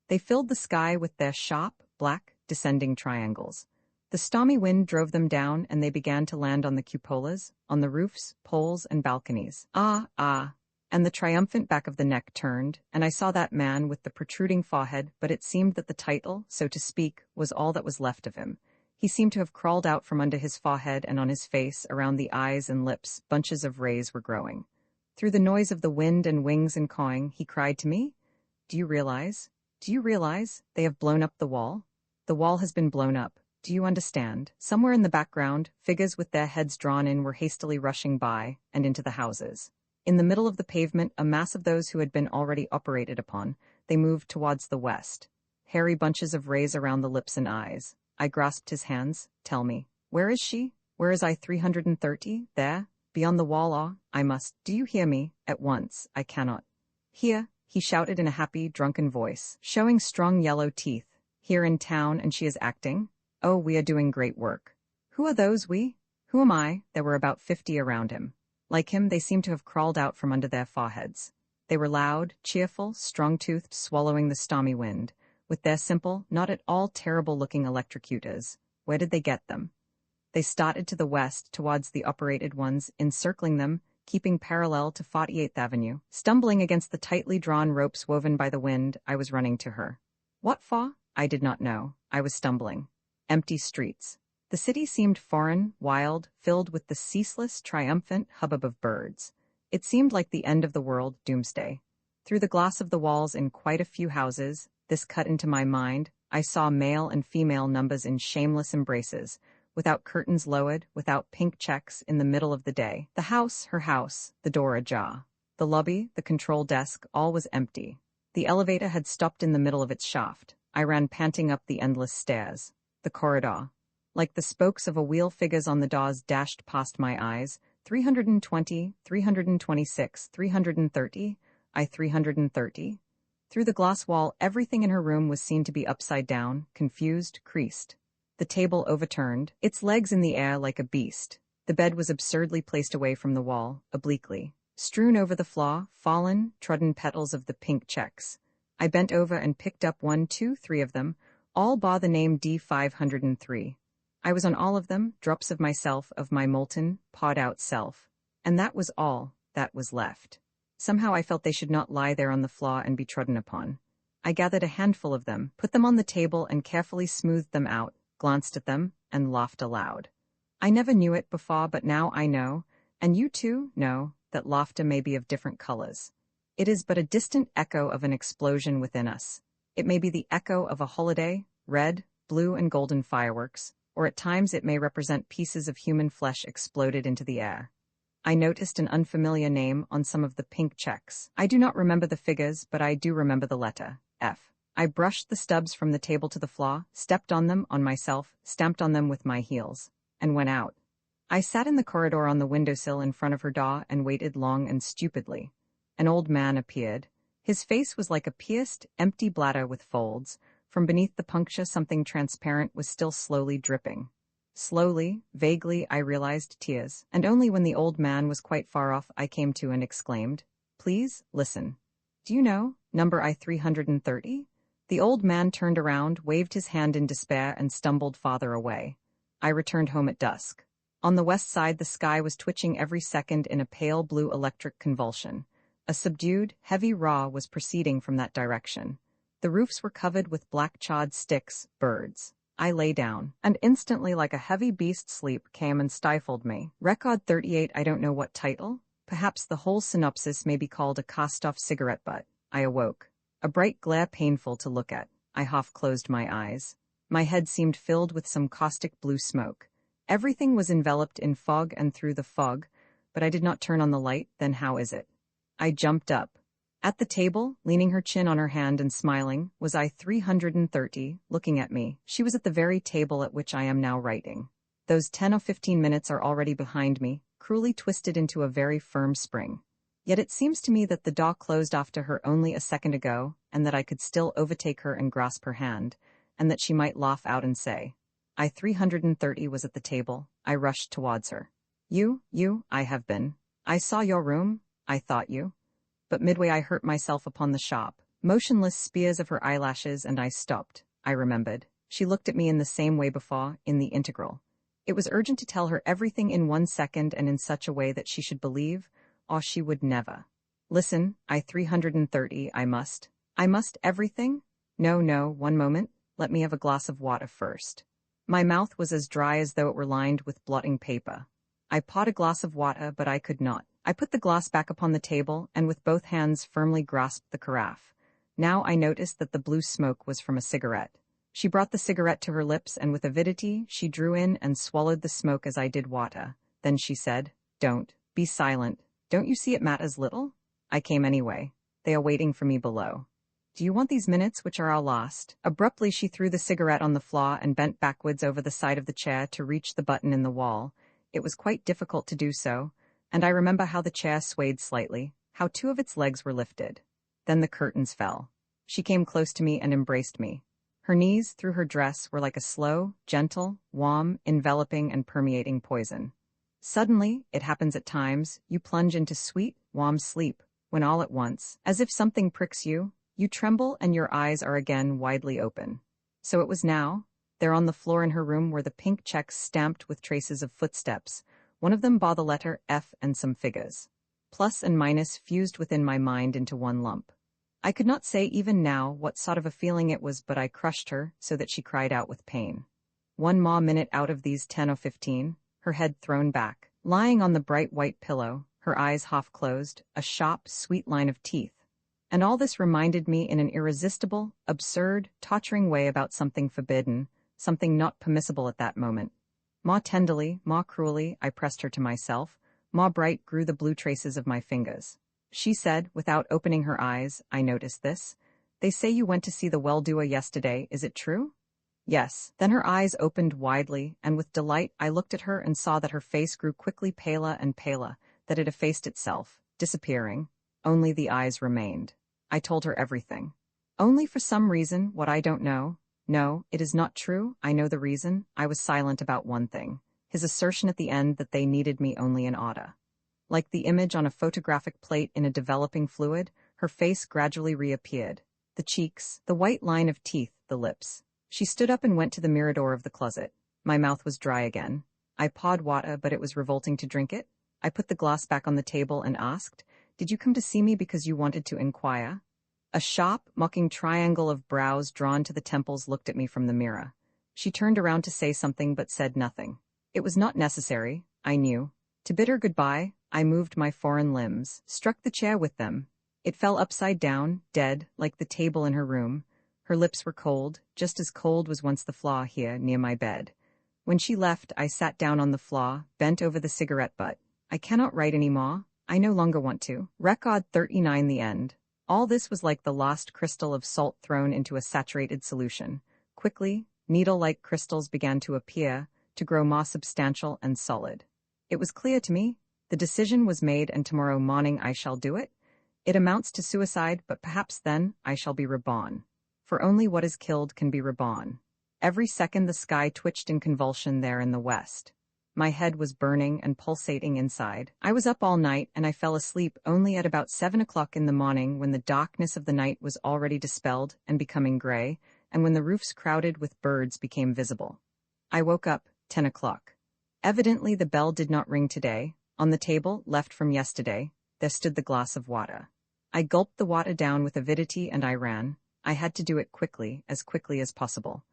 [SPEAKER 1] They filled the sky with their sharp, black, descending triangles. The stormy wind drove them down, and they began to land on the cupolas, on the roofs, poles, and balconies. Ah, ah! And the triumphant back of the neck turned, and I saw that man with the protruding forehead, but it seemed that the title, so to speak, was all that was left of him. He seemed to have crawled out from under his forehead, and on his face, around the eyes and lips, bunches of rays were growing. Through the noise of the wind and wings and cawing, he cried to me, Do you realize? They have blown up the wall? The wall has been blown up. Do you understand?" Somewhere in the background, figures with their heads drawn in were hastily rushing by, and into the houses. In the middle of the pavement, a mass of those who had been already operated upon, they moved towards the west. Hairy bunches of rays around the lips and eyes. I grasped his hands. "Tell me, where is she? Where is I-330? There? Beyond the wall, I must. Do you hear me? At once. I cannot." "Here," he shouted in a happy, drunken voice, showing strong yellow teeth. "Here in town, and she is acting? Oh, we are doing great work." "Who are those we? Who am I? There were about 50 around him. Like him, they seemed to have crawled out from under their foreheads. They were loud, cheerful, strong-toothed, swallowing the stormy wind, with their simple, not at all terrible-looking electrocutors. Where did they get them? They started to the west, towards the operated ones, encircling them, keeping parallel to 48th Avenue. Stumbling against the tightly drawn ropes woven by the wind, I was running to her. What for? I did not know. I was stumbling. Empty streets. The city seemed foreign, wild, filled with the ceaseless, triumphant hubbub of birds. It seemed like the end of the world, doomsday. Through the glass of the walls in quite a few houses, this cut into my mind, I saw male and female numbers in shameless embraces, without curtains lowered, without pink checks, in the middle of the day. The house, her house, the door ajar. The lobby, the control desk, all was empty. The elevator had stopped in the middle of its shaft. I ran panting up the endless stairs. The corridor. Like the spokes of a wheel, figures on the doors dashed past my eyes. 320, 326, 330, 330. Through the glass wall, everything in her room was seen to be upside down, confused, creased. The table overturned, its legs in the air like a beast. The bed was absurdly placed away from the wall, obliquely. Strewn over the floor, fallen, trodden petals of the pink checks. I bent over and picked up 1, 2, 3 of them, all bar the name D503. I was on all of them, drops of myself, of my molten, pawed-out self. And that was all that was left. Somehow I felt they should not lie there on the floor and be trodden upon. I gathered a handful of them, put them on the table and carefully smoothed them out, glanced at them, and laughed aloud. I never knew it before, but now I know, and you too know, that laughter may be of different colors. It is but a distant echo of an explosion within us. It may be the echo of a holiday, red, blue, and golden fireworks, or at times it may represent pieces of human flesh exploded into the air. I noticed an unfamiliar name on some of the pink checks. I do not remember the figures, but I do remember the letter, F. I brushed the stubs from the table to the floor, stepped on them, on myself, stamped on them with my heels, and went out. I sat in the corridor on the windowsill in front of her door and waited long and stupidly. An old man appeared. His face was like a pierced, empty bladder with folds. From beneath the puncture something transparent was still slowly dripping. Slowly, vaguely, I realized tears, and only when the old man was quite far off I came to and exclaimed, "Please, listen. Do you know, number I-330? The old man turned around, waved his hand in despair, and stumbled farther away. I returned home at dusk. On the west side the sky was twitching every second in a pale blue electric convulsion. A subdued, heavy raw was proceeding from that direction. The roofs were covered with black chawed sticks, birds. I lay down, and instantly like a heavy beast sleep came and stifled me. Record 38, I don't know what title. Perhaps the whole synopsis may be called a cast-off cigarette butt. I awoke. A bright glare painful to look at. I half-closed my eyes. My head seemed filled with some caustic blue smoke. Everything was enveloped in fog and through the fog, but I did not turn on the light. Then how is it? I jumped up. At the table, leaning her chin on her hand and smiling, was I-330, looking at me. She was at the very table at which I am now writing. Those 10 or 15 minutes are already behind me, cruelly twisted into a very firm spring. Yet it seems to me that the door closed after her only a second ago, and that I could still overtake her and grasp her hand, and that she might laugh out and say, I-330 was at the table. I rushed towards her. You, I have been. I saw your room, I thought you. But midway I hurt myself upon the shop, motionless spears of her eyelashes, and I stopped. I remembered. She looked at me in the same way before, in the integral. It was urgent to tell her everything in 1 second and in such a way that she should believe, or she would never. Listen, I-330, I must everything? No, 1 moment, let me have a glass of water first. My mouth was as dry as though it were lined with blotting paper. I poured a glass of water, but I could not. I put the glass back upon the table and with both hands firmly grasped the carafe. Now I noticed that the blue smoke was from a cigarette. She brought the cigarette to her lips and with avidity she drew in and swallowed the smoke as I did water. Then she said, "Don't. Be silent. Don't you see it matters little? I came anyway. They are waiting for me below. Do you want these minutes which are all lost?" Abruptly she threw the cigarette on the floor and bent backwards over the side of the chair to reach the button in the wall. It was quite difficult to do so, and I remember how the chair swayed slightly, how 2 of its legs were lifted. Then the curtains fell. She came close to me and embraced me. Her knees, through her dress, were like a slow, gentle, warm, enveloping and permeating poison. Suddenly, it happens at times, you plunge into sweet, warm sleep, when all at once, as if something pricks you, you tremble and your eyes are again widely open. So it was now. There on the floor in her room were the pink checks stamped with traces of footsteps. One of them bore the letter F and some figures. Plus and minus fused within my mind into one lump. I could not say even now what sort of a feeling it was, but I crushed her so that she cried out with pain. One more minute out of these 10 or 15, her head thrown back, lying on the bright white pillow, her eyes half closed, a sharp, sweet line of teeth. And all this reminded me in an irresistible, absurd, torturing way about something forbidden, something not permissible at that moment. More tenderly, more cruelly, I pressed her to myself, more bright grew the blue traces of my fingers. She said, without opening her eyes, I noticed this, "They say you went to see the well-doer yesterday, is it true?" Yes. Then her eyes opened widely, and with delight I looked at her and saw that her face grew quickly paler and paler, that it effaced itself, disappearing. Only the eyes remained. I told her everything. Only for some reason, what I don't know. No, it is not true, I know the reason. I was silent about one thing. His assertion at the end that they needed me only in order. Like the image on a photographic plate in a developing fluid, her face gradually reappeared. The cheeks, the white line of teeth, the lips. She stood up and went to the mirador of the closet. My mouth was dry again. I pawed water, but it was revolting to drink it. I put the glass back on the table and asked, "Did you come to see me because you wanted to inquire?" A sharp, mocking triangle of brows drawn to the temples looked at me from the mirror. She turned around to say something but said nothing. It was not necessary, I knew. To bid her goodbye, I moved my foreign limbs, struck the chair with them. It fell upside down, dead, like the table in her room. Her lips were cold, just as cold was once the floor here near my bed. When she left, I sat down on the floor, bent over the cigarette butt. I cannot write any more. I no longer want to. Record 39, the end. All this was like the lost crystal of salt thrown into a saturated solution. Quickly, needle-like crystals began to appear, to grow more substantial and solid. It was clear to me. The decision was made, and tomorrow morning I shall do it. It amounts to suicide, but perhaps then I shall be reborn. For only what is killed can be reborn. Every second the sky twitched in convulsion there in the west. My head was burning and pulsating inside. I was up all night, and I fell asleep only at about 7 o'clock in the morning, when the darkness of the night was already dispelled and becoming gray, and when the roofs crowded with birds became visible. I woke up, 10 o'clock. Evidently the bell did not ring today. On the table, left from yesterday, there stood the glass of water. I gulped the water down with avidity and I ran. I had to do it quickly as possible.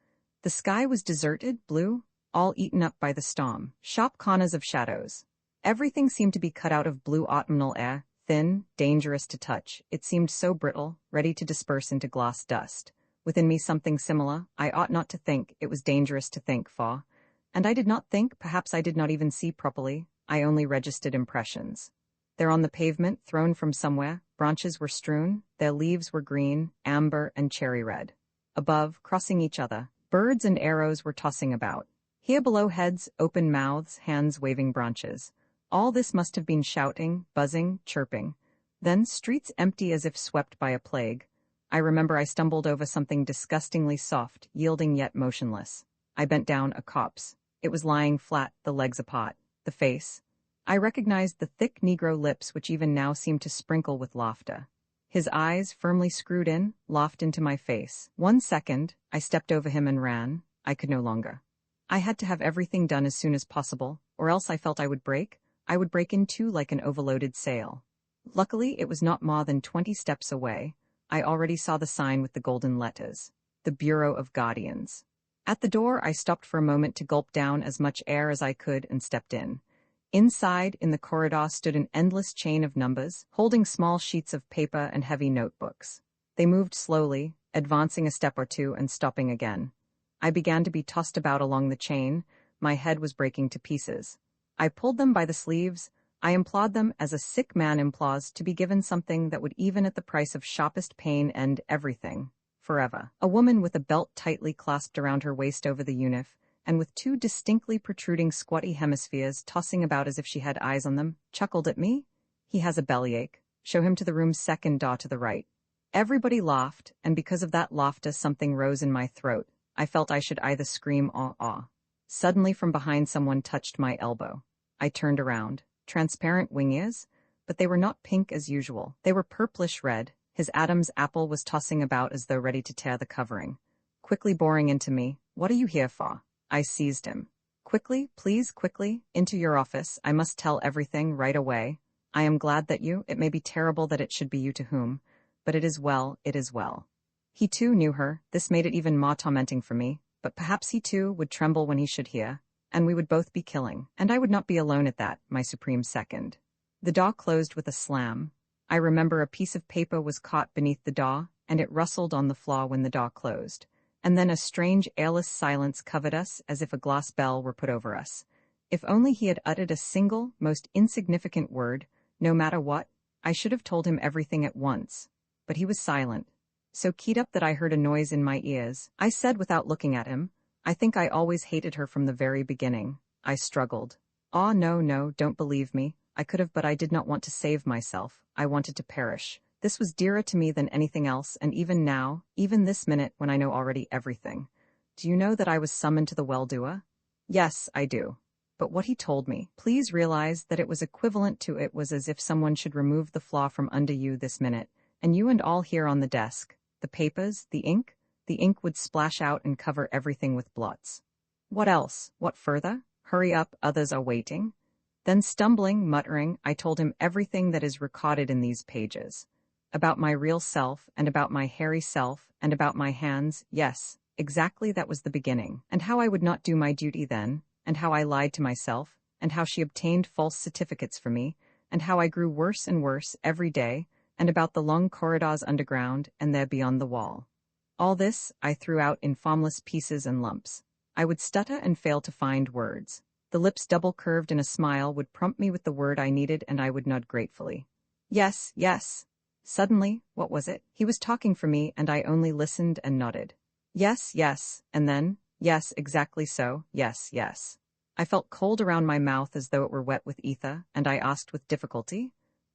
[SPEAKER 1] The sky was deserted, blue, all eaten up by the storm, sharp corners of shadows. Everything seemed to be cut out of blue autumnal air, thin, dangerous to touch. It seemed so brittle, ready to disperse into glass dust. Within me something similar. I ought not to think, it was dangerous to think, for. And I did not think, perhaps I did not even see properly. I only registered impressions. There on the pavement, thrown from somewhere, branches were strewn, their leaves were green, amber, and cherry red. Above, crossing each other, birds and arrows were tossing about. Here below heads, open mouths, hands waving branches. All this must have been shouting, buzzing, chirping. Then streets empty as if swept by a plague. I remember I stumbled over something disgustingly soft, yielding yet motionless. I bent down a corpse. It was lying flat, the legs apart. The face. I recognized the thick Negro lips which even now seemed to sprinkle with laughter. His eyes, firmly screwed in, laughed into my face. 1 second, I stepped over him and ran. I could no longer. I had to have everything done as soon as possible, or else I felt I would break. I would break in two like an overloaded sail. Luckily, it was not more than 20 steps away. I already saw the sign with the golden letters. The Bureau of Guardians. At the door, I stopped for a moment to gulp down as much air as I could and stepped in. Inside, in the corridor, stood an endless chain of numbers, holding small sheets of paper and heavy notebooks. They moved slowly, advancing a step or two and stopping again. I began to be tossed about along the chain. My head was breaking to pieces. I pulled them by the sleeves. I implored them, as a sick man implores, to be given something that would, even at the price of sharpest pain, end everything. Forever. A woman with a belt tightly clasped around her waist over the unif, and with two distinctly protruding squatty hemispheres tossing about as if she had eyes on them, chuckled at me. "He has a bellyache. Show him to the room's second door to the right." Everybody laughed, and because of that laughter something rose in my throat. I felt I should either scream or awe. Suddenly from behind someone touched my elbow. I turned around. Transparent wing ears? But they were not pink as usual. They were purplish red. His Adam's apple was tossing about as though ready to tear the covering. Quickly boring into me. What are you here for? I seized him. Quickly, please, quickly, into your office. I must tell everything right away. I am glad that it may be terrible that it should be you to whom, but it is well, it is well. He too knew her. This made it even more tormenting for me, but perhaps he too would tremble when he should hear, and we would both be killing, and I would not be alone at that, my supreme second. The door closed with a slam. I remember a piece of paper was caught beneath the door, and it rustled on the floor when the door closed. And then a strange, airless silence covered us as if a glass bell were put over us. If only he had uttered a single, most insignificant word, no matter what, I should have told him everything at once. But he was silent. So keyed up that I heard a noise in my ears. I said without looking at him, I think I always hated her from the very beginning. I struggled. Oh, no, don't believe me. I could have, but I did not want to save myself. I wanted to perish. This was dearer to me than anything else, and even now, even this minute when I know already everything. Do you know that I was summoned to the well-doer? Yes, I do. But what he told me, please realize that it was equivalent to it was as if someone should remove the flaw from under you this minute, and you and all here on the desk, the papers, the ink would splash out and cover everything with blots. What else? What further? Hurry up, others are waiting. Then stumbling, muttering, I told him everything that is recorded in these pages. About my real self, and about my hairy self, and about my hands, yes, exactly that was the beginning, and how I would not do my duty then, and how I lied to myself, and how she obtained false certificates for me, and how I grew worse and worse every day, and about the long corridors underground, and there beyond the wall. All this I threw out in formless pieces and lumps. I would stutter and fail to find words. The lips double-curved in a smile would prompt me with the word I needed, and I would nod gratefully. Yes, yes. Suddenly, what was it? He was talking for me, and I only listened and nodded. Yes, yes, and then, yes, exactly so, yes, yes. I felt cold around my mouth as though it were wet with ether, and I asked with difficulty,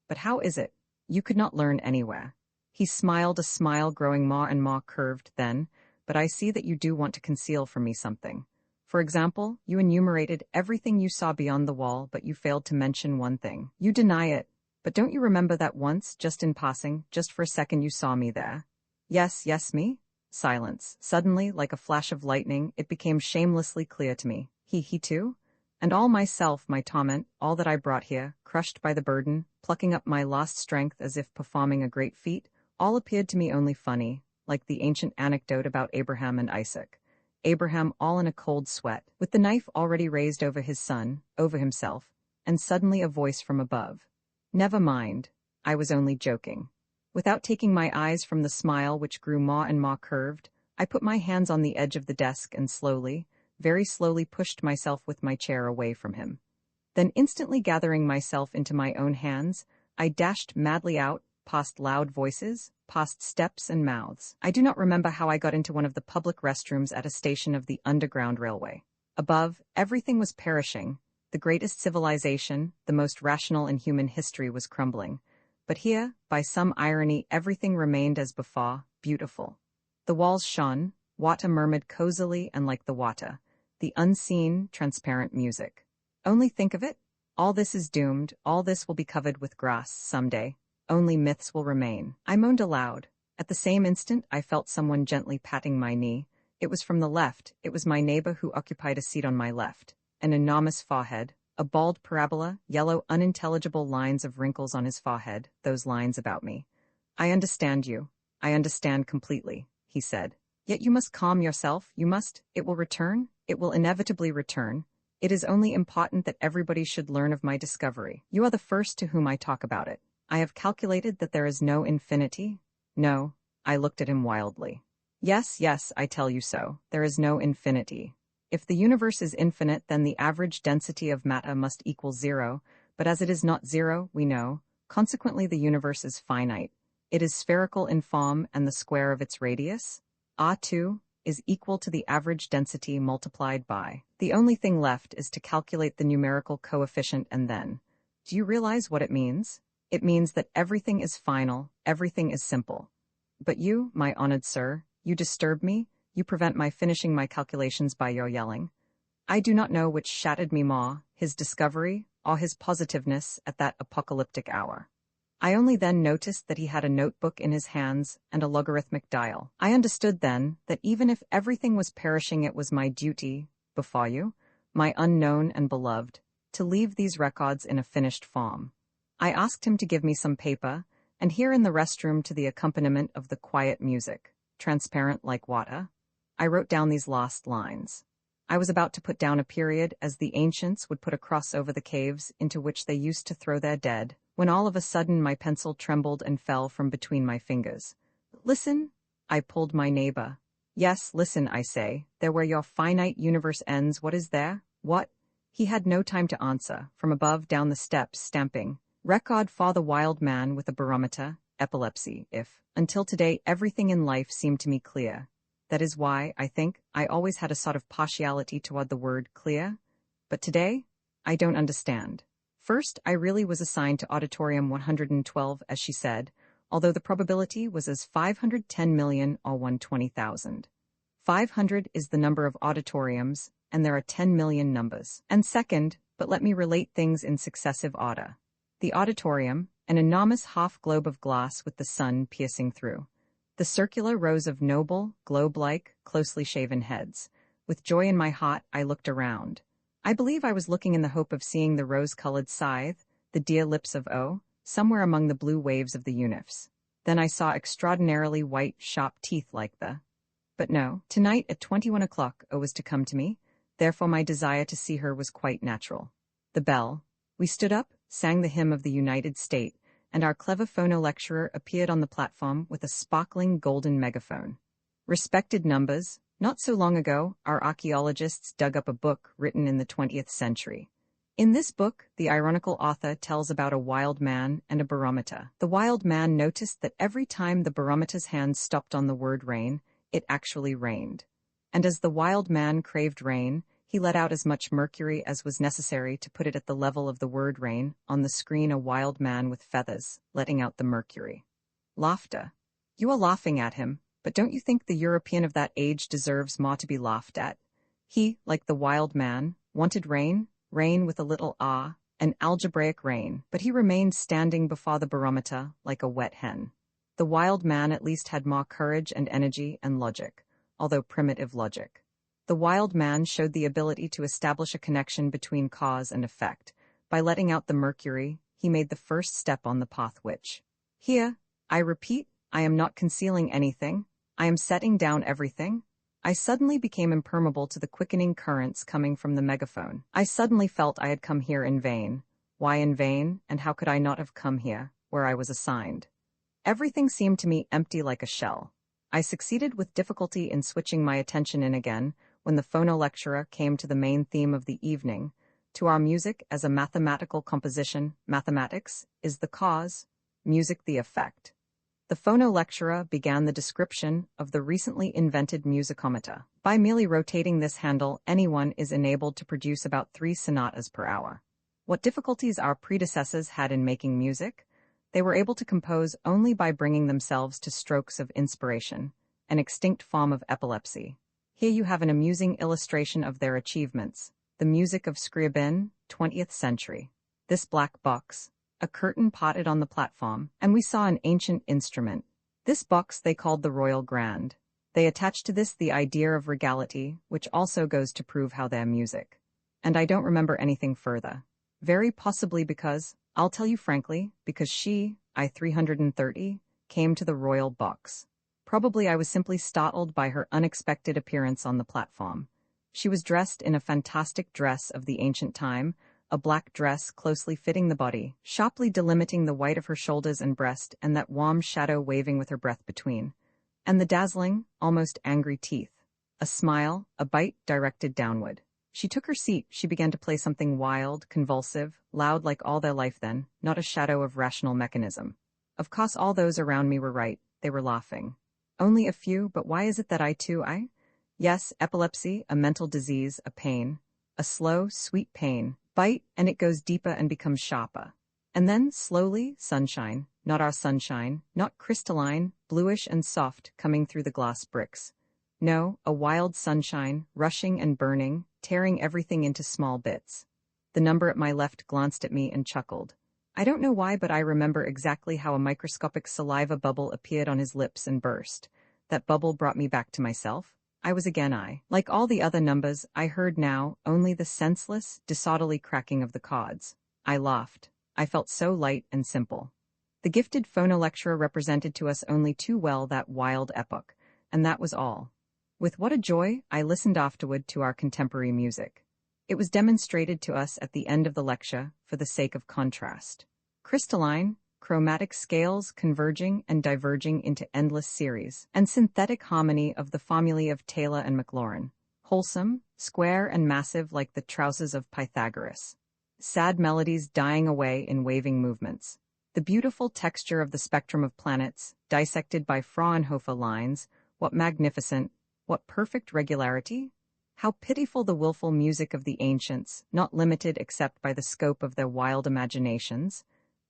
[SPEAKER 1] but how is it? You could not learn anywhere. He smiled, a smile growing more and more curved then, but I see that you do want to conceal from me something. For example, you enumerated everything you saw beyond the wall, but you failed to mention one thing. You deny it. But don't you remember that once, just in passing, just for a second you saw me there? Yes, me? Silence. Suddenly, like a flash of lightning, it became shamelessly clear to me. He too? And all myself, my torment, all that I brought here, crushed by the burden, plucking up my lost strength as if performing a great feat, all appeared to me only funny, like the ancient anecdote about Abraham and Isaac. Abraham all in a cold sweat, with the knife already raised over his son, over himself, and suddenly a voice from above. Never mind, I was only joking. Without taking my eyes from the smile which grew more and more curved, I put my hands on the edge of the desk and slowly, very slowly pushed myself with my chair away from him. Then instantly gathering myself into my own hands, I dashed madly out, past loud voices, past steps and mouths. I do not remember how I got into one of the public restrooms at a station of the Underground Railway. Above, everything was perishing. The greatest civilization, the most rational in human history was crumbling. But here, by some irony, everything remained as before, beautiful. The walls shone, water murmured cozily and like the water, the unseen, transparent music. Only think of it. All this is doomed, all this will be covered with grass someday. Only myths will remain. I moaned aloud. At the same instant, I felt someone gently patting my knee. It was from the left. It was my neighbor who occupied a seat on my left. An enormous forehead, a bald parabola, yellow unintelligible lines of wrinkles on his forehead, those lines about me. I understand you. I understand completely, he said. Yet you must calm yourself, you must. It will return. It will inevitably return. It is only important that everybody should learn of my discovery. You are the first to whom I talk about it. I have calculated that there is no infinity. No, I looked at him wildly. Yes, I tell you so. There is no infinity. If the universe is infinite, then the average density of matter must equal 0, but as it is not 0, we know, consequently the universe is finite. It is spherical in form, and the square of its radius, A2, is equal to the average density multiplied by. The only thing left is to calculate the numerical coefficient, and then. Do you realize what it means? It means that everything is final, everything is simple. But you, my honored sir, you disturb me. You prevent my finishing my calculations by your yelling. I do not know which shattered me more, his discovery, awe his positiveness at that apocalyptic hour. I only then noticed that he had a notebook in his hands and a logarithmic dial. I understood then that even if everything was perishing, it was my duty, before you, my unknown and beloved, to leave these records in a finished form. I asked him to give me some paper, and here in the restroom, to the accompaniment of the quiet music, transparent like water, I wrote down these last lines. I was about to put down a period, as the ancients would put a cross over the caves into which they used to throw their dead, when all of a sudden my pencil trembled and fell from between my fingers. Listen, I pulled my neighbor. Yes, listen, I say, there where your finite universe ends, what is there? What? He had no time to answer, from above down the steps, stamping. Record for the wild man with a barometer, epilepsy, if, until today, everything in life seemed to me clear. That is why, I think, I always had a sort of partiality toward the word clear. But today, I don't understand. First, I really was assigned to Auditorium 112, as she said, although the probability was as 510 million or 120,000. 500 is the number of auditoriums, and there are 10 million numbers. And second, but let me relate things in successive order. The auditorium, an enormous half-globe of glass with the sun piercing through. The circular rows of noble, globe-like, closely shaven heads. With joy in my heart, I looked around. I believe I was looking in the hope of seeing the rose-colored scythe, the dear lips of O, somewhere among the blue waves of the unifs. Then I saw extraordinarily white, sharp teeth like the... But no, tonight at 21 o'clock O was to come to me, therefore my desire to see her was quite natural. The bell. We stood up, sang the hymn of the United States, and our clever phono-lecturer appeared on the platform with a sparkling golden megaphone. Respected numbers, not so long ago, our archaeologists dug up a book written in the 20th century. In this book, the ironical author tells about a wild man and a barometer. The wild man noticed that every time the barometer's hand stopped on the word rain, it actually rained. And as the wild man craved rain, he let out as much mercury as was necessary to put it at the level of the word rain, on the screen a wild man with feathers, letting out the mercury. Laughter. You are laughing at him, but don't you think the European of that age deserves more to be laughed at? He, like the wild man, wanted rain, rain with a little ah, an algebraic rain, but he remained standing before the barometer like a wet hen. The wild man at least had more courage and energy and logic, although primitive logic. The wild man showed the ability to establish a connection between cause and effect. By letting out the mercury, he made the first step on the path which. Here, I repeat, I am not concealing anything. I am setting down everything. I suddenly became impermeable to the quickening currents coming from the megaphone. I suddenly felt I had come here in vain. Why in vain, and how could I not have come here, where I was assigned? Everything seemed to me empty like a shell. I succeeded with difficulty in switching my attention in again, when the phono-lecturer came to the main theme of the evening, to our music as a mathematical composition. Mathematics is the cause, music the effect. The phono-lecturer began the description of the recently invented musicometer. By merely rotating this handle, anyone is enabled to produce about 3 sonatas per hour. What difficulties our predecessors had in making music? They were able to compose only by bringing themselves to strokes of inspiration, an extinct form of epilepsy. Here you have an amusing illustration of their achievements. The music of Scriabin, 20th century. This black box, a curtain potted on the platform, and we saw an ancient instrument. This box they called the Royal Grand. They attached to this the idea of regality, which also goes to prove how their music. And I don't remember anything further. Very possibly because, I'll tell you frankly, because she, I 330, came to the royal box. Probably I was simply startled by her unexpected appearance on the platform. She was dressed in a fantastic dress of the ancient time, a black dress closely fitting the body, sharply delimiting the white of her shoulders and breast, and that warm shadow waving with her breath between. And the dazzling, almost angry teeth. A smile, a bite directed downward. She took her seat. She began to play something wild, convulsive, loud like all their life then, not a shadow of rational mechanism. Of course all those around me were right. They were laughing. Only a few, but why is it that I too, Yes, epilepsy, a mental disease, a pain. A slow, sweet pain. Bite, and it goes deeper and becomes sharper. And then, slowly, sunshine, not our sunshine, not crystalline, bluish and soft, coming through the glass bricks. No, a wild sunshine, rushing and burning, tearing everything into small bits. The number at my left glanced at me and chuckled. I don't know why, but I remember exactly how a microscopic saliva bubble appeared on his lips and burst. That bubble brought me back to myself. I was again I. Like all the other numbers, I heard now only the senseless, disorderly cracking of the cards. I laughed. I felt so light and simple. The gifted phonolecturer represented to us only too well that wild epoch, and that was all. With what a joy I listened afterward to our contemporary music. It was demonstrated to us at the end of the lecture for the sake of contrast. Crystalline, chromatic scales converging and diverging into endless series, and synthetic harmony of the formulae of Taylor and Maclaurin. Wholesome, square and massive like the trousers of Pythagoras. Sad melodies dying away in waving movements. The beautiful texture of the spectrum of planets, dissected by Fraunhofer lines, what magnificent, what perfect regularity? How pitiful the willful music of the ancients, not limited except by the scope of their wild imaginations.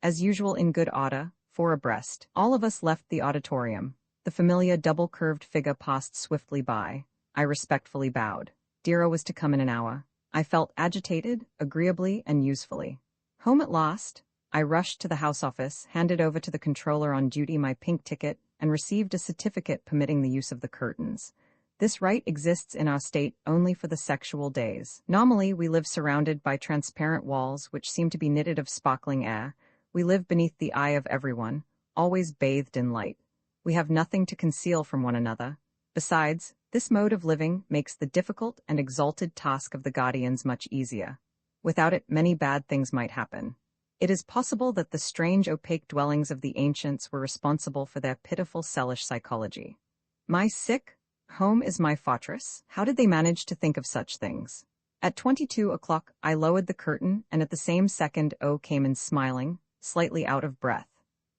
[SPEAKER 1] As usual in good order, four abreast, all of us left the auditorium. The familiar double-curved figure passed swiftly by. I respectfully bowed. Dero was to come in an hour. I felt agitated, agreeably and usefully. Home at last, I rushed to the house office, handed over to the controller on duty my pink ticket, and received a certificate permitting the use of the curtains. This right exists in our state only for the sexual days. Normally, we live surrounded by transparent walls which seem to be knitted of sparkling air. We live beneath the eye of everyone, always bathed in light. We have nothing to conceal from one another. Besides, this mode of living makes the difficult and exalted task of the guardians much easier. Without it, many bad things might happen. It is possible that the strange opaque dwellings of the ancients were responsible for their pitiful selfish psychology. My sick home is my fortress. How did they manage to think of such things? At 22 o'clock, I lowered the curtain, and at the same second O came in smiling, slightly out of breath.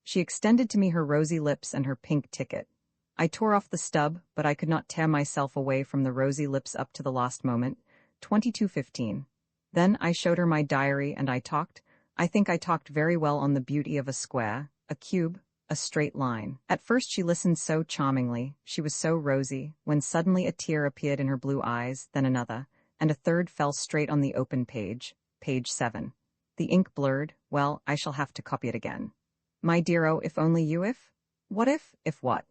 [SPEAKER 1] She extended to me her rosy lips and her pink ticket. I tore off the stub, but I could not tear myself away from the rosy lips up to the last moment. 22:15. Then I showed her my diary and I think I talked very well on the beauty of a square, a cube, a straight line. At first she listened so charmingly, she was so rosy, when suddenly a tear appeared in her blue eyes, then another, and a third fell straight on the open page, page 7. The ink blurred. Well, I shall have to copy it again. My dearo, if only you What if what?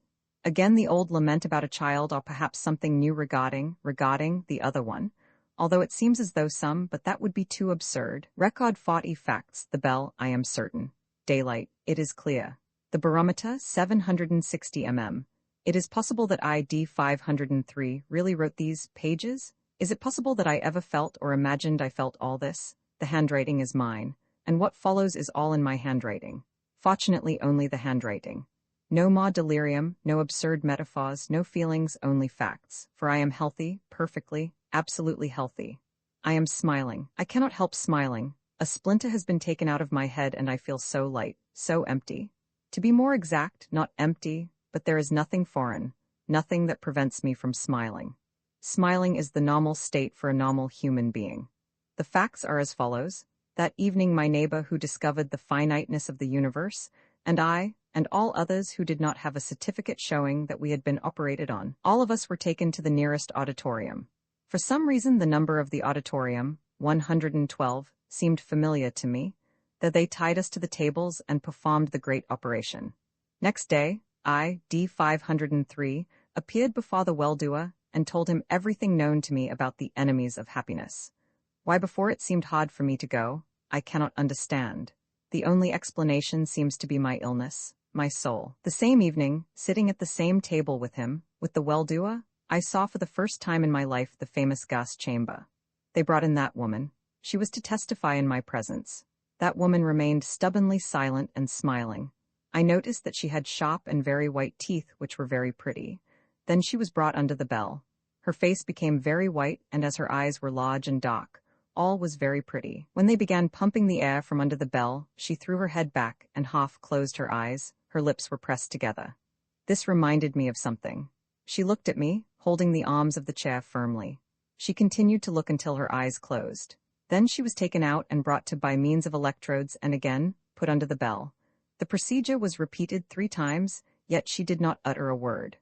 [SPEAKER 1] Again the old lament about a child, or perhaps something new regarding the other one. Although it seems as though but that would be too absurd. Record 40 facts, the bell, I am certain. Daylight, it is clear. The barometer, 760 mm. It is possible that I, D 503, really wrote these pages? Is it possible that I ever felt or imagined I felt all this? The handwriting is mine, and what follows is all in my handwriting. Fortunately, only the handwriting. No more delirium, no absurd metaphors, no feelings, only facts, for I am healthy, perfectly, absolutely healthy. I am smiling. I cannot help smiling. A splinter has been taken out of my head and I feel so light, so empty. To be more exact, not empty, but there is nothing foreign, nothing that prevents me from smiling. Smiling is the normal state for a normal human being. The facts are as follows. That evening my neighbor who discovered the finiteness of the universe, and I, and all others who did not have a certificate showing that we had been operated on, all of us were taken to the nearest auditorium. For some reason the number of the auditorium, 112, seemed familiar to me, that they tied us to the tables and performed the great operation. Next day, I, D 503, appeared before the well-doer and told him everything known to me about the enemies of happiness. Why before it seemed hard for me to go, I cannot understand. The only explanation seems to be my illness, my soul. The same evening, sitting at the same table with him, with the well-doer, I saw for the first time in my life the famous gas chamber. They brought in that woman. She was to testify in my presence. That woman remained stubbornly silent and smiling. I noticed that she had sharp and very white teeth which were very pretty. Then she was brought under the bell. Her face became very white, and as her eyes were large and dark, all was very pretty. When they began pumping the air from under the bell, she threw her head back and half closed her eyes. Her lips were pressed together. This reminded me of something. She looked at me, holding the arms of the chair firmly. She continued to look until her eyes closed. Then she was taken out and brought to by means of electrodes and again put under the bell. The procedure was repeated 3 times, yet she did not utter a word.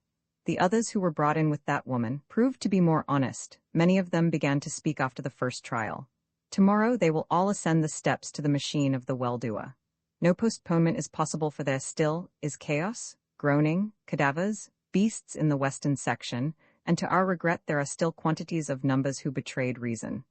[SPEAKER 1] The others who were brought in with that woman proved to be more honest. Many of them began to speak after the first trial. Tomorrow they will all ascend the steps to the machine of the well-doer. No postponement is possible, for there still is chaos, groaning, cadavers, beasts in the western section, and to our regret there are still quantities of numbers who betrayed reason.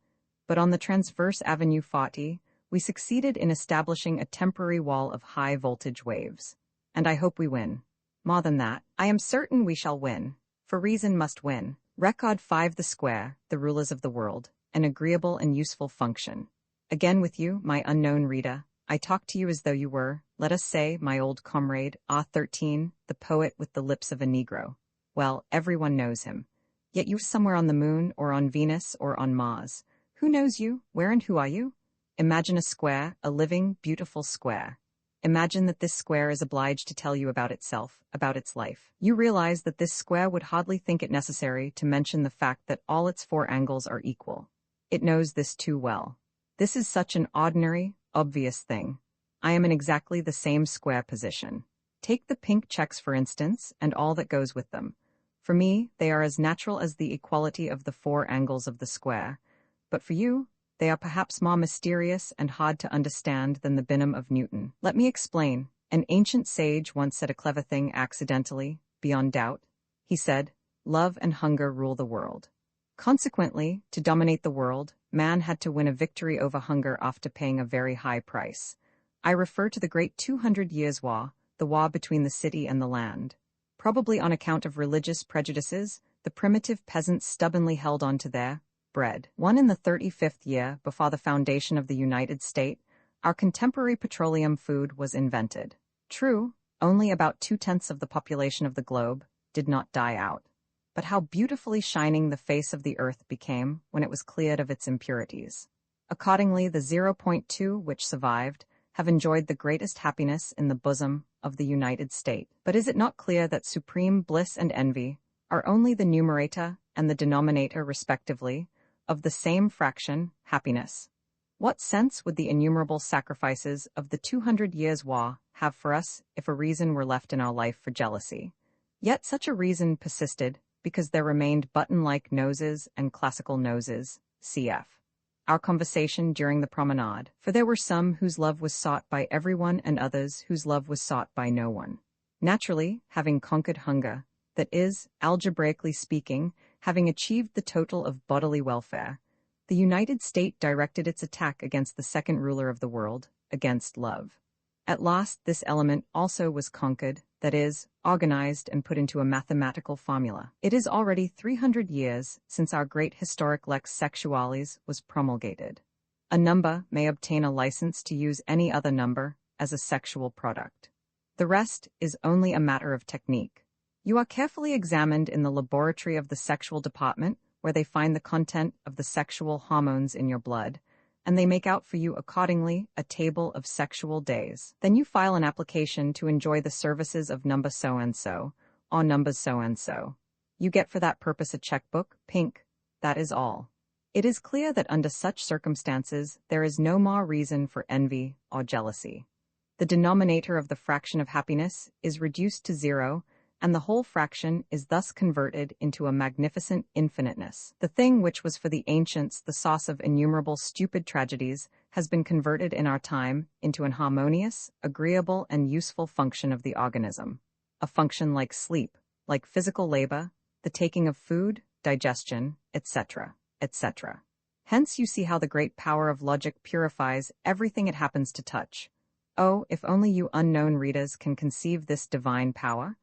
[SPEAKER 1] But on the transverse Avenue 40, we succeeded in establishing a temporary wall of high-voltage waves. And I hope we win. More than that, I am certain we shall win, for reason must win. Record 5 the square, the rulers of the world, an agreeable and useful function. Again with you, my unknown reader, I talk to you as though you were, let us say, my old comrade, R13, the poet with the lips of a Negro. Well, everyone knows him. Yet you're somewhere on the moon, or on Venus, or on Mars. Who knows you? Where and who are you? Imagine a square, a living, beautiful square. Imagine that this square is obliged to tell you about itself, about its life. You realize that this square would hardly think it necessary to mention the fact that all its 4 angles are equal. It knows this too well. This is such an ordinary, obvious thing. I am in exactly the same square position. Take the pink checks, for instance, and all that goes with them. For me, they are as natural as the equality of the 4 angles of the square. But for you, they are perhaps more mysterious and hard to understand than the binôme of Newton. Let me explain. An ancient sage once said a clever thing accidentally, beyond doubt. He said, "Love and hunger rule the world." Consequently, to dominate the world, man had to win a victory over hunger after paying a very high price. I refer to the great 200 Years' War, the war between the city and the land. Probably on account of religious prejudices, the primitive peasants stubbornly held on to their bread. Won in the 35th year before the foundation of the United States, our contemporary petroleum food was invented. True, only about 2/10 of the population of the globe did not die out. But how beautifully shining the face of the earth became when it was cleared of its impurities. Accordingly, the 0.2 which survived have enjoyed the greatest happiness in the bosom of the United States. But is it not clear that supreme bliss and envy are only the numerator and the denominator, respectively, of the same fraction, happiness? What sense would the innumerable sacrifices of the 200 Years' War have for us if a reason were left in our life for jealousy? Yet such a reason persisted, because there remained button-like noses and classical noses, cf. our conversation during the promenade, for there were some whose love was sought by everyone and others whose love was sought by no one. Naturally, having conquered hunger, that is, algebraically speaking, having achieved the total of bodily welfare, the United States directed its attack against the second ruler of the world, against love. At last, this element also was conquered, that is, organized and put into a mathematical formula. It is already 300 years since our great historic lex sexualis was promulgated. A number may obtain a license to use any other number as a sexual product. The rest is only a matter of technique. You are carefully examined in the laboratory of the sexual department, where they find the content of the sexual hormones in your blood, and they make out for you accordingly a table of sexual days. Then you file an application to enjoy the services of number so-and-so, or numbers so-and-so. You get for that purpose a checkbook, pink, that is all. It is clear that under such circumstances there is no more reason for envy or jealousy. The denominator of the fraction of happiness is reduced to 0, and the whole fraction is thus converted into a magnificent infiniteness. The thing which was for the ancients the source of innumerable stupid tragedies has been converted in our time into an harmonious, agreeable, and useful function of the organism. A function like sleep, like physical labor, the taking of food, digestion, etc., etc. Hence you see how the great power of logic purifies everything it happens to touch. Oh, if only you unknown readers can conceive this divine power!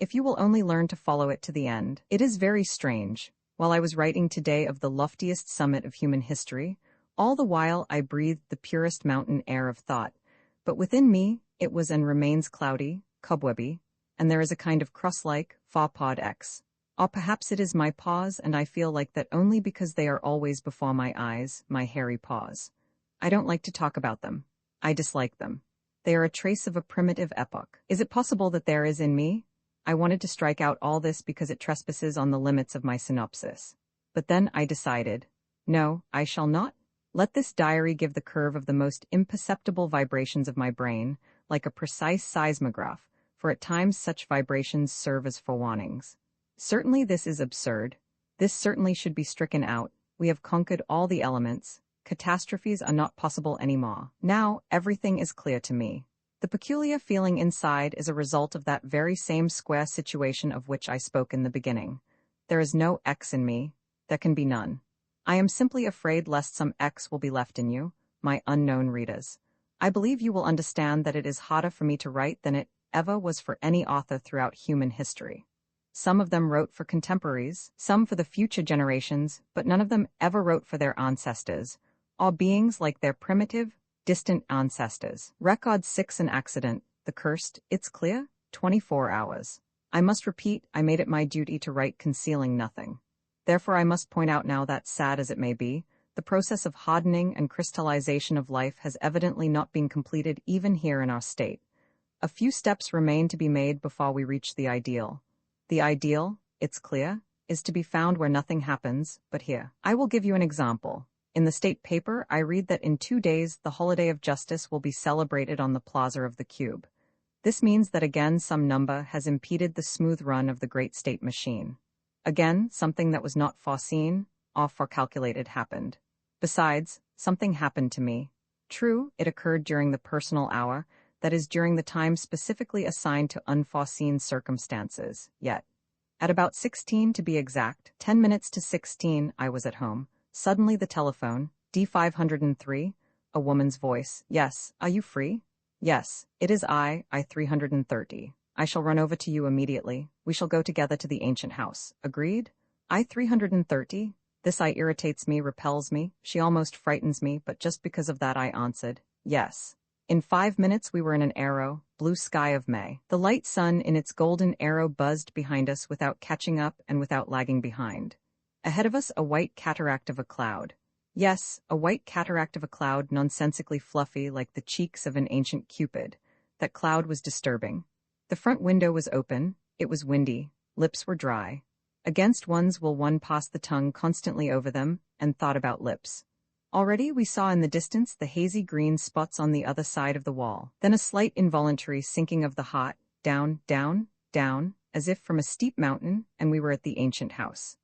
[SPEAKER 1] If you will only learn to follow it to the end. It is very strange. While I was writing today of the loftiest summit of human history, all the while I breathed the purest mountain air of thought, but within me it was and remains cloudy, cobwebby, and there is a kind of crust-like, faux-pod X. Or perhaps it is my paws, and I feel like that only because they are always before my eyes, my hairy paws. I don't like to talk about them. I dislike them. They are a trace of a primitive epoch. Is it possible that there is in me? I wanted to strike out all this because it trespasses on the limits of my synopsis. But then I decided, no, I shall not. Let this diary give the curve of the most imperceptible vibrations of my brain, like a precise seismograph, for at times such vibrations serve as forewarnings. Certainly this is absurd. This certainly should be stricken out. We have conquered all the elements. Catastrophes are not possible anymore. Now, everything is clear to me. The peculiar feeling inside is a result of that very same square situation of which I spoke in the beginning. There is no X in me. There can be none. I am simply afraid lest some X will be left in you, my unknown readers. I believe you will understand that it is harder for me to write than it ever was for any author throughout human history. Some of them wrote for contemporaries, some for the future generations, but none of them ever wrote for their ancestors, all beings like their primitive, distant ancestors. Record 6 an accident, the cursed, it's clear, 24 hours. I must repeat, I made it my duty to write concealing nothing. Therefore I must point out now that, sad as it may be, the process of hardening and crystallization of life has evidently not been completed even here in our state. A few steps remain to be made before we reach the ideal. The ideal, it's clear, is to be found where nothing happens, but here. I will give you an example. In the state paper, I read that in 2 days the holiday of justice will be celebrated on the Plaza of the Cube. This means that again some number has impeded the smooth run of the great state machine. Again, something that was not foreseen or forecalculated happened. Besides, something happened to me. True, it occurred during the personal hour, that is during the time specifically assigned to unforeseen circumstances, yet. At about 16 to be exact, 10 minutes to 16, I was at home. Suddenly the telephone, D503, a woman's voice. Yes, are you free? Yes, it is I330. I shall run over to you immediately. We shall go together to the ancient house. Agreed? I330? This I irritates me, repels me. She almost frightens me, but just because of that I answered, yes. In 5 minutes we were in an arrow, blue sky of May. The light sun in its golden arrow buzzed behind us without catching up and without lagging behind. Ahead of us a white cataract of a cloud. Yes, a white cataract of a cloud nonsensically fluffy like the cheeks of an ancient Cupid. That cloud was disturbing. The front window was open, it was windy, lips were dry. Against one's will one pass the tongue constantly over them, and thought about lips. Already we saw in the distance the hazy green spots on the other side of the wall. Then a slight involuntary sinking of the heart, down, down, down, as if from a steep mountain, and we were at the ancient house.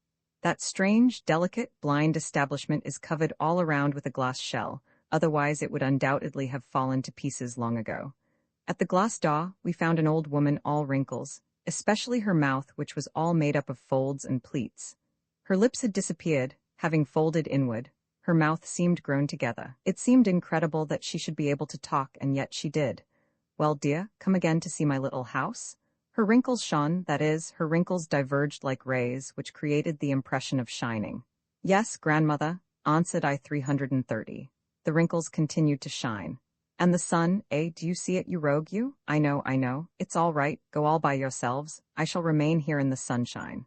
[SPEAKER 1] That strange, delicate, blind establishment is covered all around with a glass shell, otherwise it would undoubtedly have fallen to pieces long ago. At the glass door, we found an old woman all wrinkles, especially her mouth, which was all made up of folds and pleats. Her lips had disappeared, having folded inward. Her mouth seemed grown together. It seemed incredible that she should be able to talk, and yet she did. Well, dear, come again to see my little house? Her wrinkles shone, that is, her wrinkles diverged like rays, which created the impression of shining. Yes, grandmother, answered I330. The wrinkles continued to shine. And the sun, do you see it, you rogue, you? I know. It's all right, go all by yourselves. I shall remain here in the sunshine.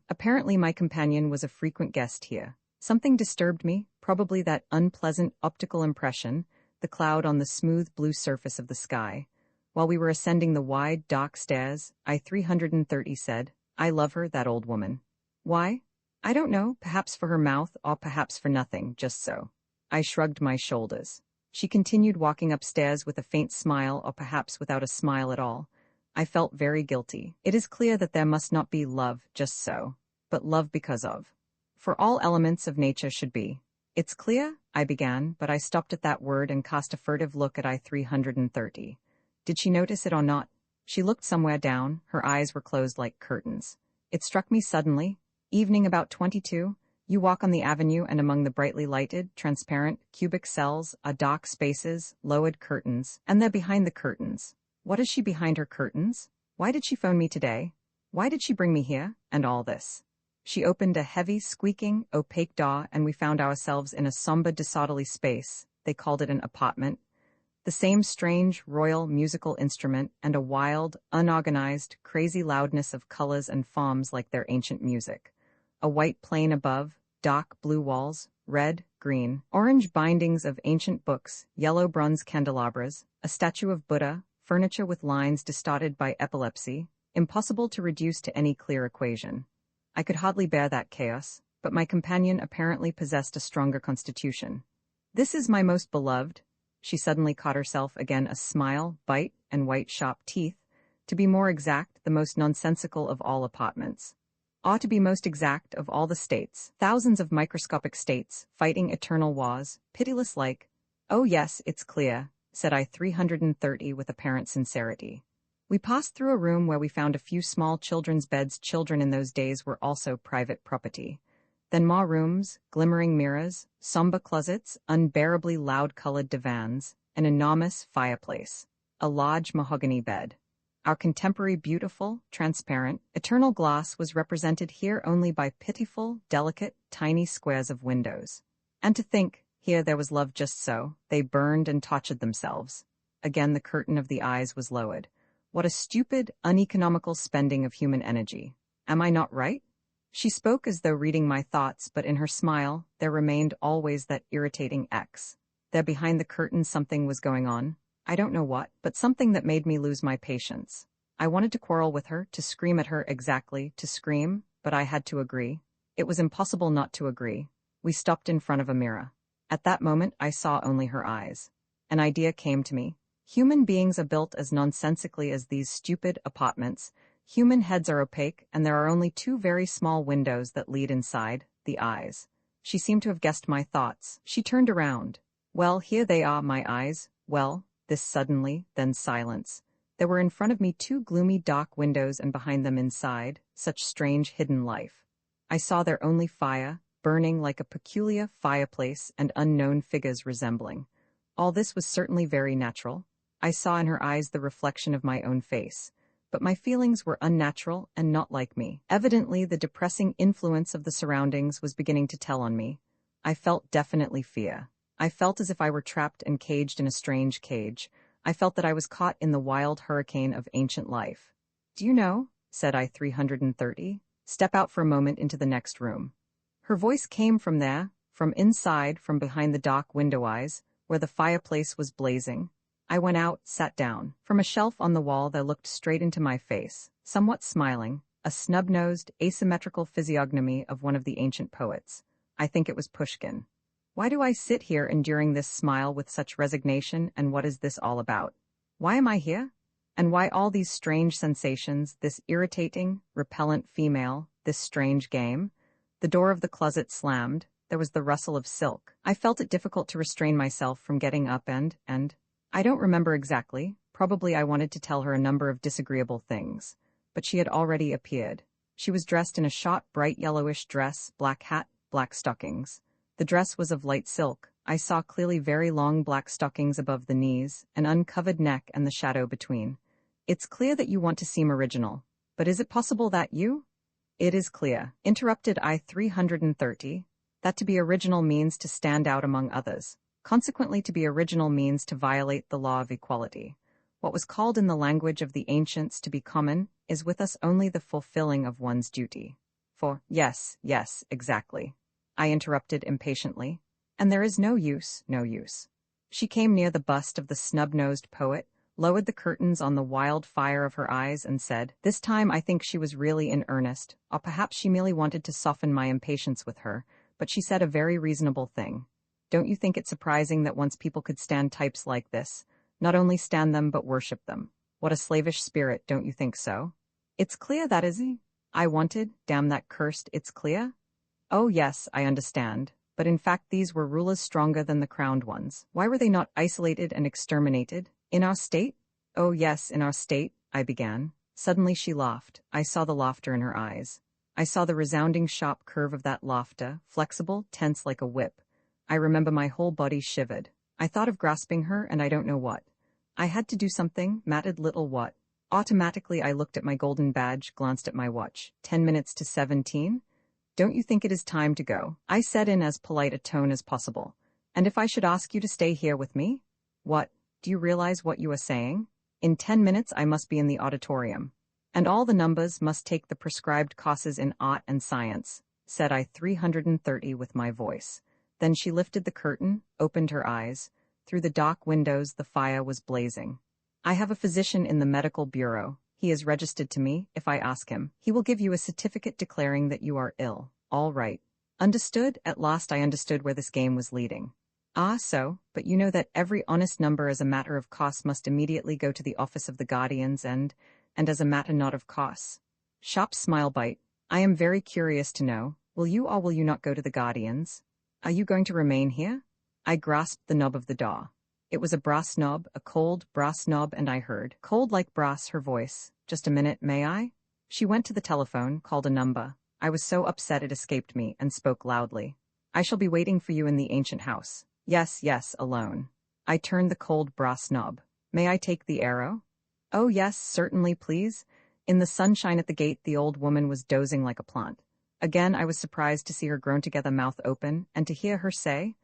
[SPEAKER 1] Apparently my companion was a frequent guest here. Something disturbed me, probably that unpleasant optical impression, the cloud on the smooth blue surface of the sky. While we were ascending the wide, dark stairs, I330 said, I love her, that old woman. Why? I don't know, perhaps for her mouth, or perhaps for nothing, just so. I shrugged my shoulders. She continued walking upstairs with a faint smile, or perhaps without a smile at all. I felt very guilty. It is clear that there must not be love, just so, but love because of. For all elements of nature should be. It's clear, I began, but I stopped at that word and cast a furtive look at I330. Did she notice it or not? She looked somewhere down, her eyes were closed like curtains. It struck me suddenly, evening about 22, you walk on the avenue and among the brightly lighted, transparent, cubic cells are dark spaces, lowered curtains, and they're behind the curtains. What is she behind her curtains? Why did she phone me today? Why did she bring me here? And all this. She opened a heavy, squeaking, opaque door, and we found ourselves in a somber, disorderly space. They called it an apartment. The same strange, royal, musical instrument, and a wild, unorganized, crazy loudness of colors and forms like their ancient music. A white plane above, dark blue walls, red, green, orange bindings of ancient books, yellow bronze candelabras, a statue of Buddha, furniture with lines distorted by epilepsy, impossible to reduce to any clear equation. I could hardly bear that chaos, but my companion apparently possessed a stronger constitution. This is my most beloved. She suddenly caught herself again, a smile, bite, and white sharp teeth, to be more exact, the most nonsensical of all apartments. Ought to be most exact of all the states, thousands of microscopic states, fighting eternal wars, pitiless like. Oh yes, it's clear, said I 330 with apparent sincerity. We passed through a room where we found a few small children's beds. Children in those days were also private property. Then more rooms, glimmering mirrors, somber closets, unbearably loud-colored divans, an enormous fireplace, a large mahogany bed. Our contemporary beautiful, transparent, eternal glass was represented here only by pitiful, delicate, tiny squares of windows. And to think, here there was love just so, they burned and tortured themselves. Again the curtain of the eyes was lowered. What a stupid, uneconomical spending of human energy. Am I not right? She spoke as though reading my thoughts, but in her smile, there remained always that irritating X. There behind the curtain something was going on. I don't know what, but something that made me lose my patience. I wanted to quarrel with her, to scream at her exactly, to scream, but I had to agree. It was impossible not to agree. We stopped in front of a mirror. At that moment, I saw only her eyes. An idea came to me. Human beings are built as nonsensically as these stupid apartments. Human heads are opaque, and there are only two very small windows that lead inside, the eyes. She seemed to have guessed my thoughts. She turned around. Well, here they are, my eyes. Well, this suddenly, then silence. There were in front of me two gloomy dark windows, and behind them inside, such strange hidden life. I saw there only fire, burning like a peculiar fireplace, and unknown figures resembling. All this was certainly very natural. I saw in her eyes the reflection of my own face. But my feelings were unnatural and not like me. Evidently, the depressing influence of the surroundings was beginning to tell on me. I felt definitely fear. I felt as if I were trapped and caged in a strange cage. I felt that I was caught in the wild hurricane of ancient life. Do you know, said I 330, step out for a moment into the next room. Her voice came from there, from inside, from behind the dark window eyes, where the fireplace was blazing. I went out, sat down. From a shelf on the wall there looked straight into my face, somewhat smiling, a snub-nosed, asymmetrical physiognomy of one of the ancient poets. I think it was Pushkin. Why do I sit here enduring this smile with such resignation, and what is this all about? Why am I here? And why all these strange sensations, this irritating, repellent female, this strange game? The door of the closet slammed. There was the rustle of silk. I felt it difficult to restrain myself from getting up and I don't remember exactly. Probably I wanted to tell her a number of disagreeable things. But she had already appeared. She was dressed in a short, bright yellowish dress, black hat, black stockings. The dress was of light silk. I saw clearly very long black stockings above the knees, an uncovered neck and the shadow between. It's clear that you want to seem original. But is it possible that you? It is clear, interrupted I 330, that to be original means to stand out among others. Consequently, to be original means to violate the law of equality. What was called in the language of the ancients to be common is with us only the fulfilling of one's duty. For, yes, exactly, I interrupted impatiently. And there is no use. She came near the bust of the snub-nosed poet, lowered the curtains on the wild fire of her eyes, and said, this time I think she was really in earnest, or perhaps she merely wanted to soften my impatience with her, but she said a very reasonable thing. Don't you think it surprising that once people could stand types like this, not only stand them but worship them? What a slavish spirit, don't you think so? It's clear that is he? I wanted, damn that cursed, it's clear? Oh yes, I understand, but in fact these were rulers stronger than the crowned ones. Why were they not isolated and exterminated? In our state? Oh yes, in our state, I began. Suddenly she laughed. I saw the laughter in her eyes. I saw the resounding sharp curve of that laughter, flexible, tense like a whip. I remember my whole body shivered. I thought of grasping her, and I don't know what. I had to do something, matted little what. Automatically I looked at my golden badge, glanced at my watch. 10 minutes to 17? Don't you think it is time to go? I said in as polite a tone as possible. And if I should ask you to stay here with me? What? Do you realize what you are saying? In 10 minutes I must be in the auditorium. And all the numbers must take the prescribed courses in art and science, said I 330 with my voice. Then she lifted the curtain, opened her eyes. Through the dark windows the fire was blazing. I have a physician in the medical bureau. He is registered to me. If I ask him, he will give you a certificate declaring that you are ill. All right. Understood? At last I understood where this game was leading. Ah, so, but you know that every honest number as a matter of course must immediately go to the office of the guardians and as a matter not of course. Sharp smile bite. I am very curious to know, will you or will you not go to the Guardians? Are you going to remain here? I grasped the knob of the door. It was a brass knob, a cold brass knob, and I heard, cold like brass, her voice. Just a minute, may I? She went to the telephone, called a number. I was so upset it escaped me, and spoke loudly. I shall be waiting for you in the ancient house. Yes, yes, alone. I turned the cold brass knob. May I take the arrow? Oh yes, certainly, please. In the sunshine at the gate the old woman was dozing like a plant. Again I was surprised to see her grown together, mouth open, and to hear her say,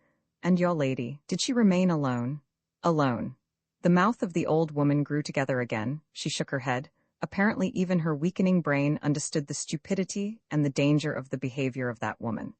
[SPEAKER 1] "And your lady, did she remain alone?" Alone. The mouth of the old woman grew together again. She shook her head. Apparently even her weakening brain understood the stupidity and the danger of the behavior of that woman.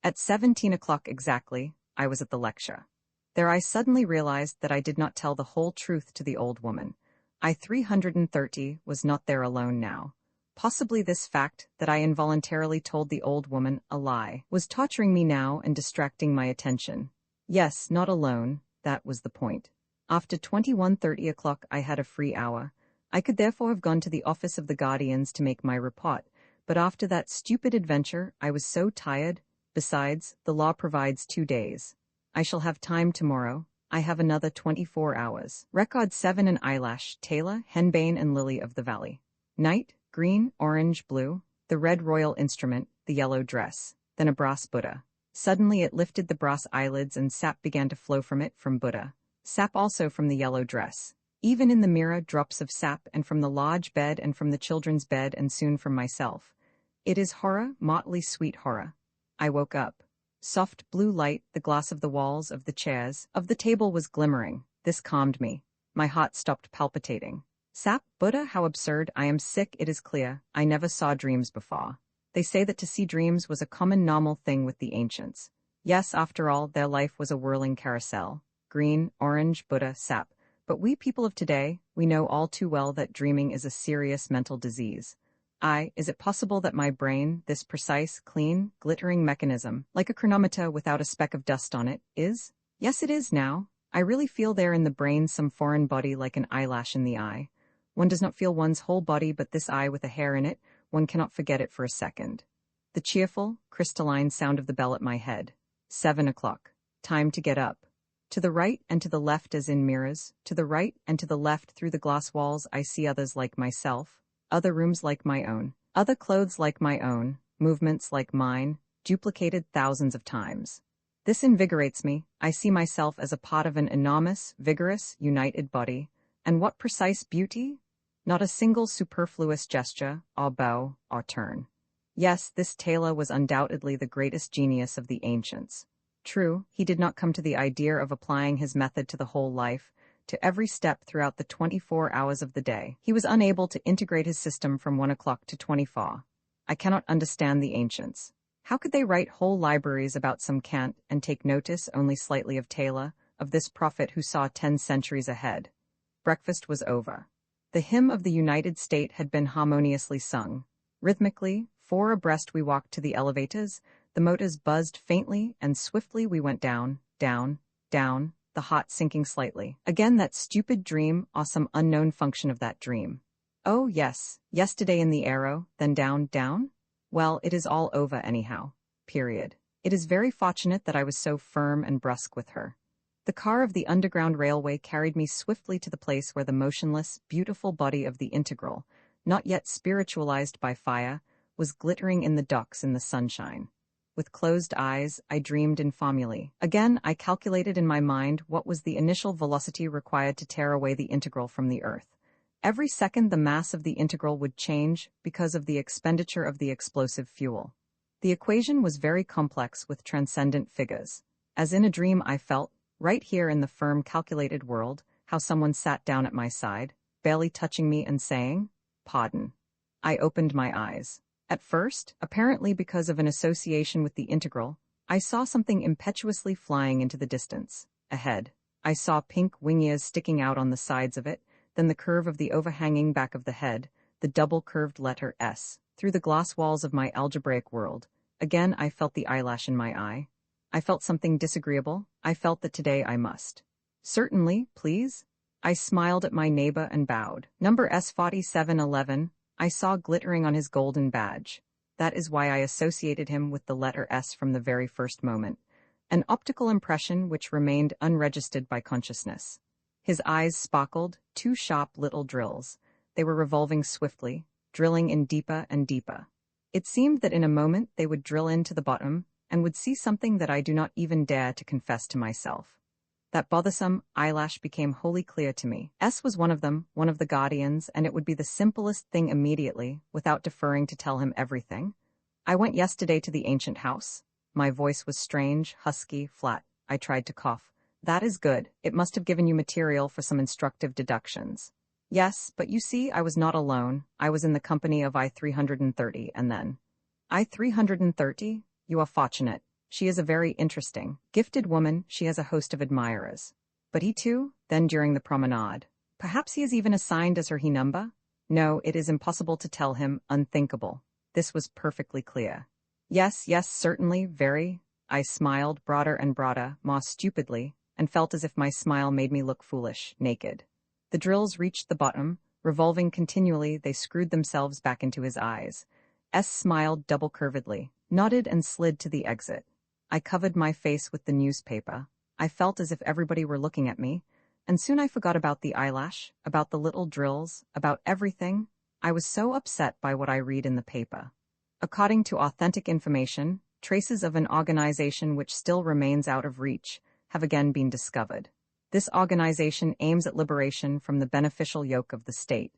[SPEAKER 1] At 17 o'clock exactly, I was at the lecture. There I suddenly realized that I did not tell the whole truth to the old woman. I 330 was not there alone now. Possibly this fact, that I involuntarily told the old woman a lie, was torturing me now and distracting my attention. Yes, not alone, that was the point. After 21:30 o'clock I had a free hour. I could therefore have gone to the office of the Guardians to make my report, but after that stupid adventure I was so tired. Besides, the law provides 2 days. I shall have time tomorrow. I have another 24 hours. Record 7 an eyelash, Taylor, Henbane and Lily of the Valley. Night, green, orange, blue, the red royal instrument, the yellow dress, then a brass Buddha. Suddenly it lifted the brass eyelids and sap began to flow from it, from Buddha. Sap also from the yellow dress. Even in the mirror drops of sap, and from the lodge bed and from the children's bed, and soon from myself. It is horror, motley sweet horror. I woke up. Soft blue light, the glass of the walls, of the chairs, of the table was glimmering. This calmed me. My heart stopped palpitating. Sap, Buddha, how absurd. I am sick, it is clear. I never saw dreams before. They say that to see dreams was a common normal thing with the ancients. Yes, after all, their life was a whirling carousel. Green, orange, Buddha, sap. But we people of today, we know all too well that dreaming is a serious mental disease. Is it possible that my brain, this precise, clean, glittering mechanism, like a chronometer without a speck of dust on it, is? Yes, it is now. I really feel there in the brain some foreign body like an eyelash in the eye. One does not feel one's whole body but this eye with a hair in it, one cannot forget it for a second. The cheerful, crystalline sound of the bell at my head. 7 o'clock. Time to get up. To the right and to the left as in mirrors, to the right and to the left through the glass walls I see others like myself, other rooms like my own, other clothes like my own, movements like mine, duplicated thousands of times. This invigorates me. I see myself as a part of an enormous, vigorous, united body. And what precise beauty? Not a single superfluous gesture, or bow, or turn. Yes, this Taylor was undoubtedly the greatest genius of the ancients. True, he did not come to the idea of applying his method to the whole life, to every step throughout the 24 hours of the day. He was unable to integrate his system from 1 o'clock to 24. I cannot understand the ancients. How could they write whole libraries about some cant and take notice only slightly of Taylor, of this prophet who saw 10 centuries ahead? Breakfast was over. The hymn of the United States had been harmoniously sung. Rhythmically, 4 abreast we walked to the elevators, the motors buzzed faintly, and swiftly we went down, down, down, the heart sinking slightly. Again that stupid dream, or some unknown function of that dream. Oh yes, yesterday in the Arrow, then down, down? Well, it is all over anyhow. Period. It is very fortunate that I was so firm and brusque with her. The car of the Underground Railway carried me swiftly to the place where the motionless, beautiful body of the Integral, not yet spiritualized by fire, was glittering in the docks in the sunshine. With closed eyes, I dreamed in formulae. Again, I calculated in my mind what was the initial velocity required to tear away the Integral from the Earth. Every second the mass of the Integral would change because of the expenditure of the explosive fuel. The equation was very complex with transcendent figures. As in a dream I felt, right here in the firm calculated world, how someone sat down at my side, barely touching me and saying, "Pardon." I opened my eyes. At first, apparently because of an association with the Integral, I saw something impetuously flying into the distance. Ahead, I saw pink wing ears sticking out on the sides of it, then the curve of the overhanging back of the head, the double-curved letter S, through the glass walls of my algebraic world. Again I felt the eyelash in my eye. I felt something disagreeable. I felt that today I must. Certainly, please. I smiled at my neighbor and bowed. Number S4711, I saw glittering on his golden badge. That is why I associated him with the letter S from the very first moment. An optical impression which remained unregistered by consciousness. His eyes sparkled, two sharp little drills. They were revolving swiftly, drilling in deeper and deeper. It seemed that in a moment they would drill into the bottom, and would see something that I do not even dare to confess to myself. That bothersome eyelash became wholly clear to me. S was one of them, one of the guardians, and it would be the simplest thing immediately, without deferring to tell him everything. I went yesterday to the ancient house. My voice was strange, husky, flat. I tried to cough. That is good. It must have given you material for some instructive deductions. Yes, but you see, I was not alone. I was in the company of I-330, and then. I-330? You are fortunate. She is a very interesting, gifted woman. She has a host of admirers. But he too? Then during the promenade. Perhaps he is even assigned as her he number? No, it is impossible to tell him, unthinkable. This was perfectly clear. Yes, certainly, very. I smiled broader and broader, more stupidly, and felt as if my smile made me look foolish, naked. The drills reached the bottom. Revolving continually, they screwed themselves back into his eyes. S smiled double-curvedly, nodded and slid to the exit. I covered my face with the newspaper. I felt as if everybody were looking at me, and soon I forgot about the eyelash, about the little drills, about everything. I was so upset by what I read in the paper. According to authentic information, traces of an organization which still remains out of reach have again been discovered. This organization aims at liberation from the beneficial yoke of the state.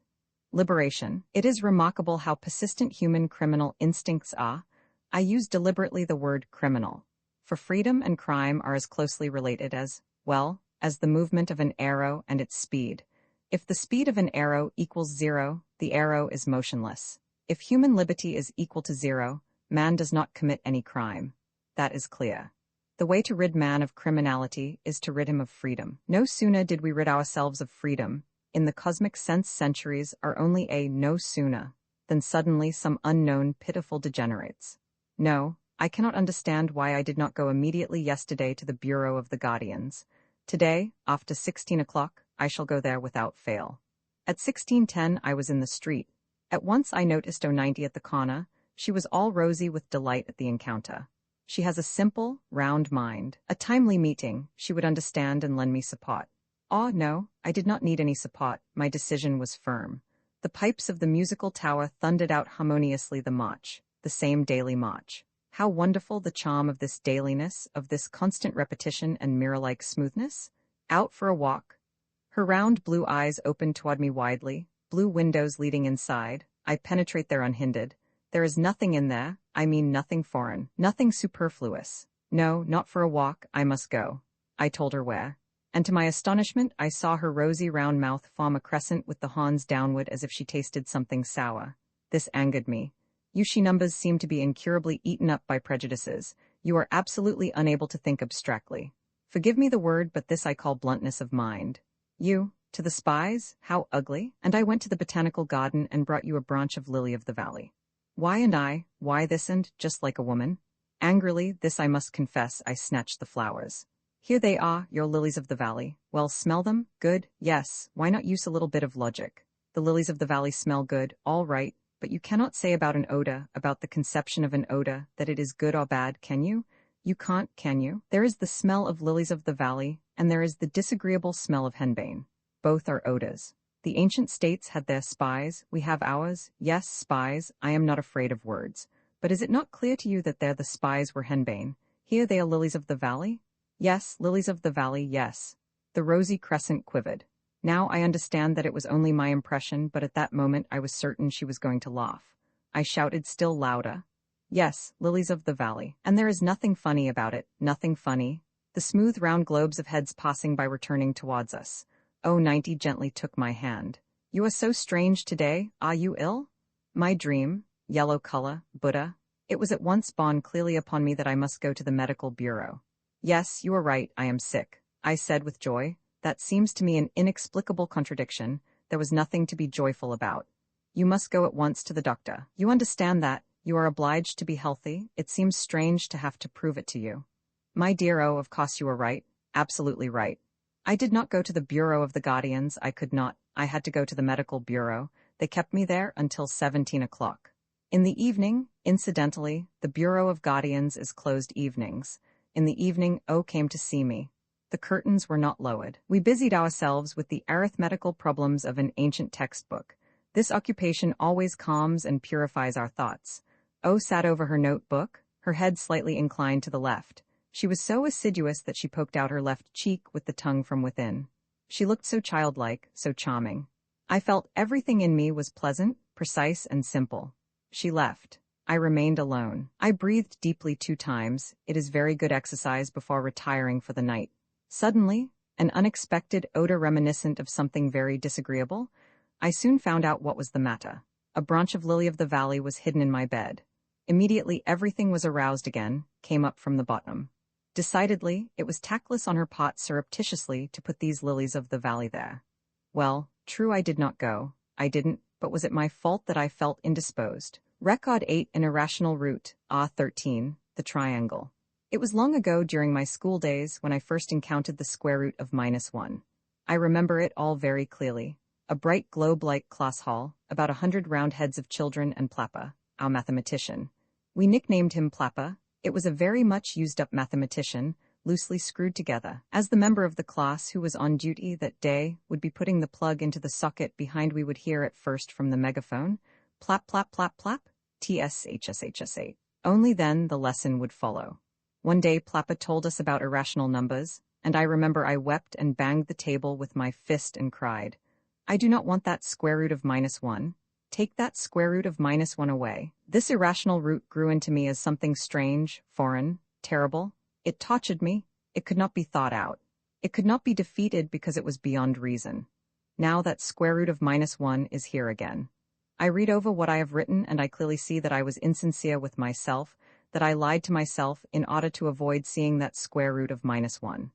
[SPEAKER 1] Liberation. It is remarkable how persistent human criminal instincts are. I use deliberately the word criminal. For freedom and crime are as closely related as, well, as the movement of an arrow and its speed. If the speed of an arrow equals 0, the arrow is motionless. If human liberty is equal to 0, man does not commit any crime. That is clear. The way to rid man of criminality is to rid him of freedom. No sooner did we rid ourselves of freedom, in the cosmic sense centuries are only a no sooner, than suddenly some unknown pitiful degenerates. No, I cannot understand why I did not go immediately yesterday to the Bureau of the Guardians. Today, after 16 o'clock, I shall go there without fail. At 16:10 I was in the street. At once I noticed 090 at the corner. She was all rosy with delight at the encounter. She has a simple, round mind. A timely meeting, she would understand and lend me support. No, I did not need any support. My decision was firm. The pipes of the musical tower thundered out harmoniously the march, the same daily march. How wonderful the charm of this dailiness, of this constant repetition and mirror-like smoothness? Out for a walk. Her round blue eyes opened toward me widely, blue windows leading inside. I penetrate there unhindered. There is nothing in there, I mean nothing foreign, nothing superfluous. No, not for a walk, I must go. I told her where. And to my astonishment, I saw her rosy round mouth form a crescent with the horns downward as if she tasted something sour. This angered me. You she-numbers seem to be incurably eaten up by prejudices. You are absolutely unable to think abstractly. Forgive me the word, but this I call bluntness of mind. You, to the spies? How ugly! And I went to the botanical garden and brought you a branch of lily of the valley. Why and I, why this and, just like a woman? Angrily, this I must confess, I snatched the flowers. Here they are, your lilies of the valley. Well, smell them? Good? Yes. Why not use a little bit of logic? The lilies of the valley smell good, all right, but you cannot say about an odor, about the conception of an odor, that it is good or bad, can you? You can't, can you? There is the smell of lilies of the valley, and there is the disagreeable smell of henbane. Both are odors. The ancient states had their spies, we have ours. Yes, spies, I am not afraid of words. But is it not clear to you that there the spies were henbane? Here they are lilies of the valley? Yes, lilies of the valley, yes. The rosy crescent quivered. Now I understand that it was only my impression, but at that moment I was certain she was going to laugh. I shouted still louder. Yes, lilies of the valley. And there is nothing funny about it, nothing funny. The smooth round globes of heads passing by returning towards us. 090 gently took my hand. You are so strange today, are you ill? My dream, yellow color, Buddha. It was at once borne clearly upon me that I must go to the medical bureau. Yes, you are right, I am sick, I said with joy. That seems to me an inexplicable contradiction. There was nothing to be joyful about. You must go at once to the doctor. You understand that. You are obliged to be healthy. It seems strange to have to prove it to you. My dear, of course you are right. Absolutely right. I did not go to the Bureau of the Guardians. I could not. I had to go to the medical bureau. They kept me there until 17 o'clock. In the evening, incidentally, the Bureau of Guardians is closed evenings. In the evening, O came to see me. The curtains were not lowered. We busied ourselves with the arithmetical problems of an ancient textbook. This occupation always calms and purifies our thoughts. O sat over her notebook, her head slightly inclined to the left. She was so assiduous that she poked out her left cheek with the tongue from within. She looked so childlike, so charming. I felt everything in me was pleasant, precise, and simple. She left. I remained alone. I breathed deeply 2 times. It is very good exercise before retiring for the night. Suddenly, an unexpected odor reminiscent of something very disagreeable. I soon found out what was the matter. A branch of lily of the valley was hidden in my bed. Immediately everything was aroused again, came up from the bottom. Decidedly, it was tactless on her part surreptitiously to put these lilies of the valley there. Well, true I did not go. I didn't, but was it my fault that I felt indisposed? Record 8 An irrational root, A13, the triangle. It was long ago during my school days when I first encountered the square root of -1. I remember it all very clearly. A bright globe-like class hall, about 100 round heads of children and Plappa, our mathematician. We nicknamed him Plappa. It was a very much used-up mathematician, loosely screwed together. As the member of the class who was on duty that day would be putting the plug into the socket behind, we would hear at first from the megaphone, plap, plap, plap, plap, TSHSHS8. Only then the lesson would follow. One day Plappa told us about irrational numbers, and I remember I wept and banged the table with my fist and cried, I do not want that square root of -1. Take that square root of -1 away. This irrational root grew into me as something strange, foreign, terrible. It tortured me. It could not be thought out. It could not be defeated because it was beyond reason. Now that square root of -1 is here again. I read over what I have written and I clearly see that I was insincere with myself, that I lied to myself in order to avoid seeing that square root of -1.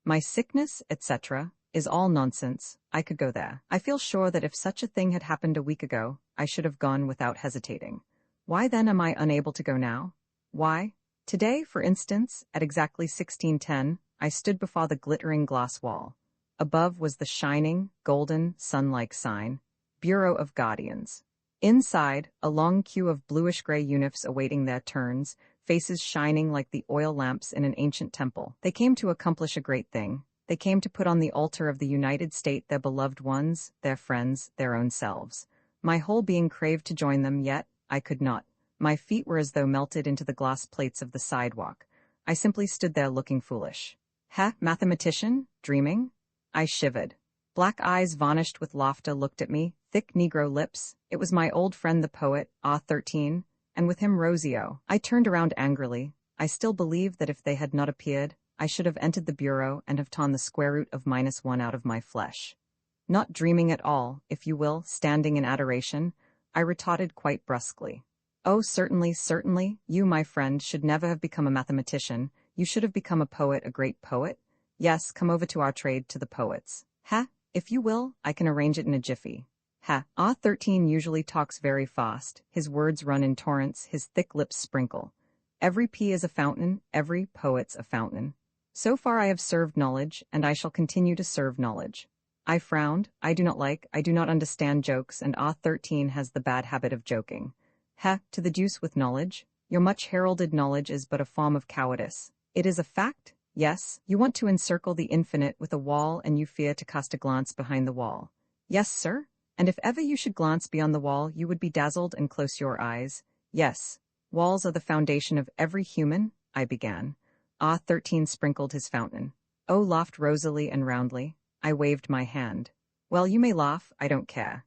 [SPEAKER 1] My sickness, etc., is all nonsense. I could go there. I feel sure that if such a thing had happened a week ago, I should have gone without hesitating. Why then am I unable to go now? Why? Today, for instance, at exactly 16:10, I stood before the glittering glass wall. Above was the shining, golden, sun-like sign, Bureau of Guardians. Inside, a long queue of bluish-gray eunuchs awaiting their turns, faces shining like the oil lamps in an ancient temple. They came to accomplish a great thing. They came to put on the altar of the United States their beloved ones, their friends, their own selves. My whole being craved to join them, yet I could not. My feet were as though melted into the glass plates of the sidewalk. I simply stood there looking foolish. Mathematician? Dreaming? I shivered. Black eyes varnished with laughter looked at me, thick Negro lips. It was my old friend the poet, A13, and with him Rosio. I turned around angrily. I still believe that if they had not appeared, I should have entered the bureau and have torn the square root of -1 out of my flesh. Not dreaming at all, if you will, standing in adoration, I retorted quite brusquely. Oh, certainly, certainly, you, my friend, should never have become a mathematician. You should have become a poet, a great poet. Yes, come over to our trade, to the poets. If you will, I can arrange it in a jiffy. A13 usually talks very fast. His words run in torrents, his thick lips sprinkle. Every P is a fountain, every poet's a fountain. So far I have served knowledge, and I shall continue to serve knowledge. I frowned. I do not understand jokes, and A13 has the bad habit of joking. To the deuce with knowledge. Your much heralded knowledge is but a form of cowardice. It is a fact, yes. You want to encircle the infinite with a wall, and you fear to cast a glance behind the wall. Yes, sir. And if ever you should glance beyond the wall, you would be dazzled and close your eyes. Yes. Walls are the foundation of every human, I began. A13 sprinkled his fountain. O laughed rosily and roundly. I waved my hand. Well, you may laugh, I don't care.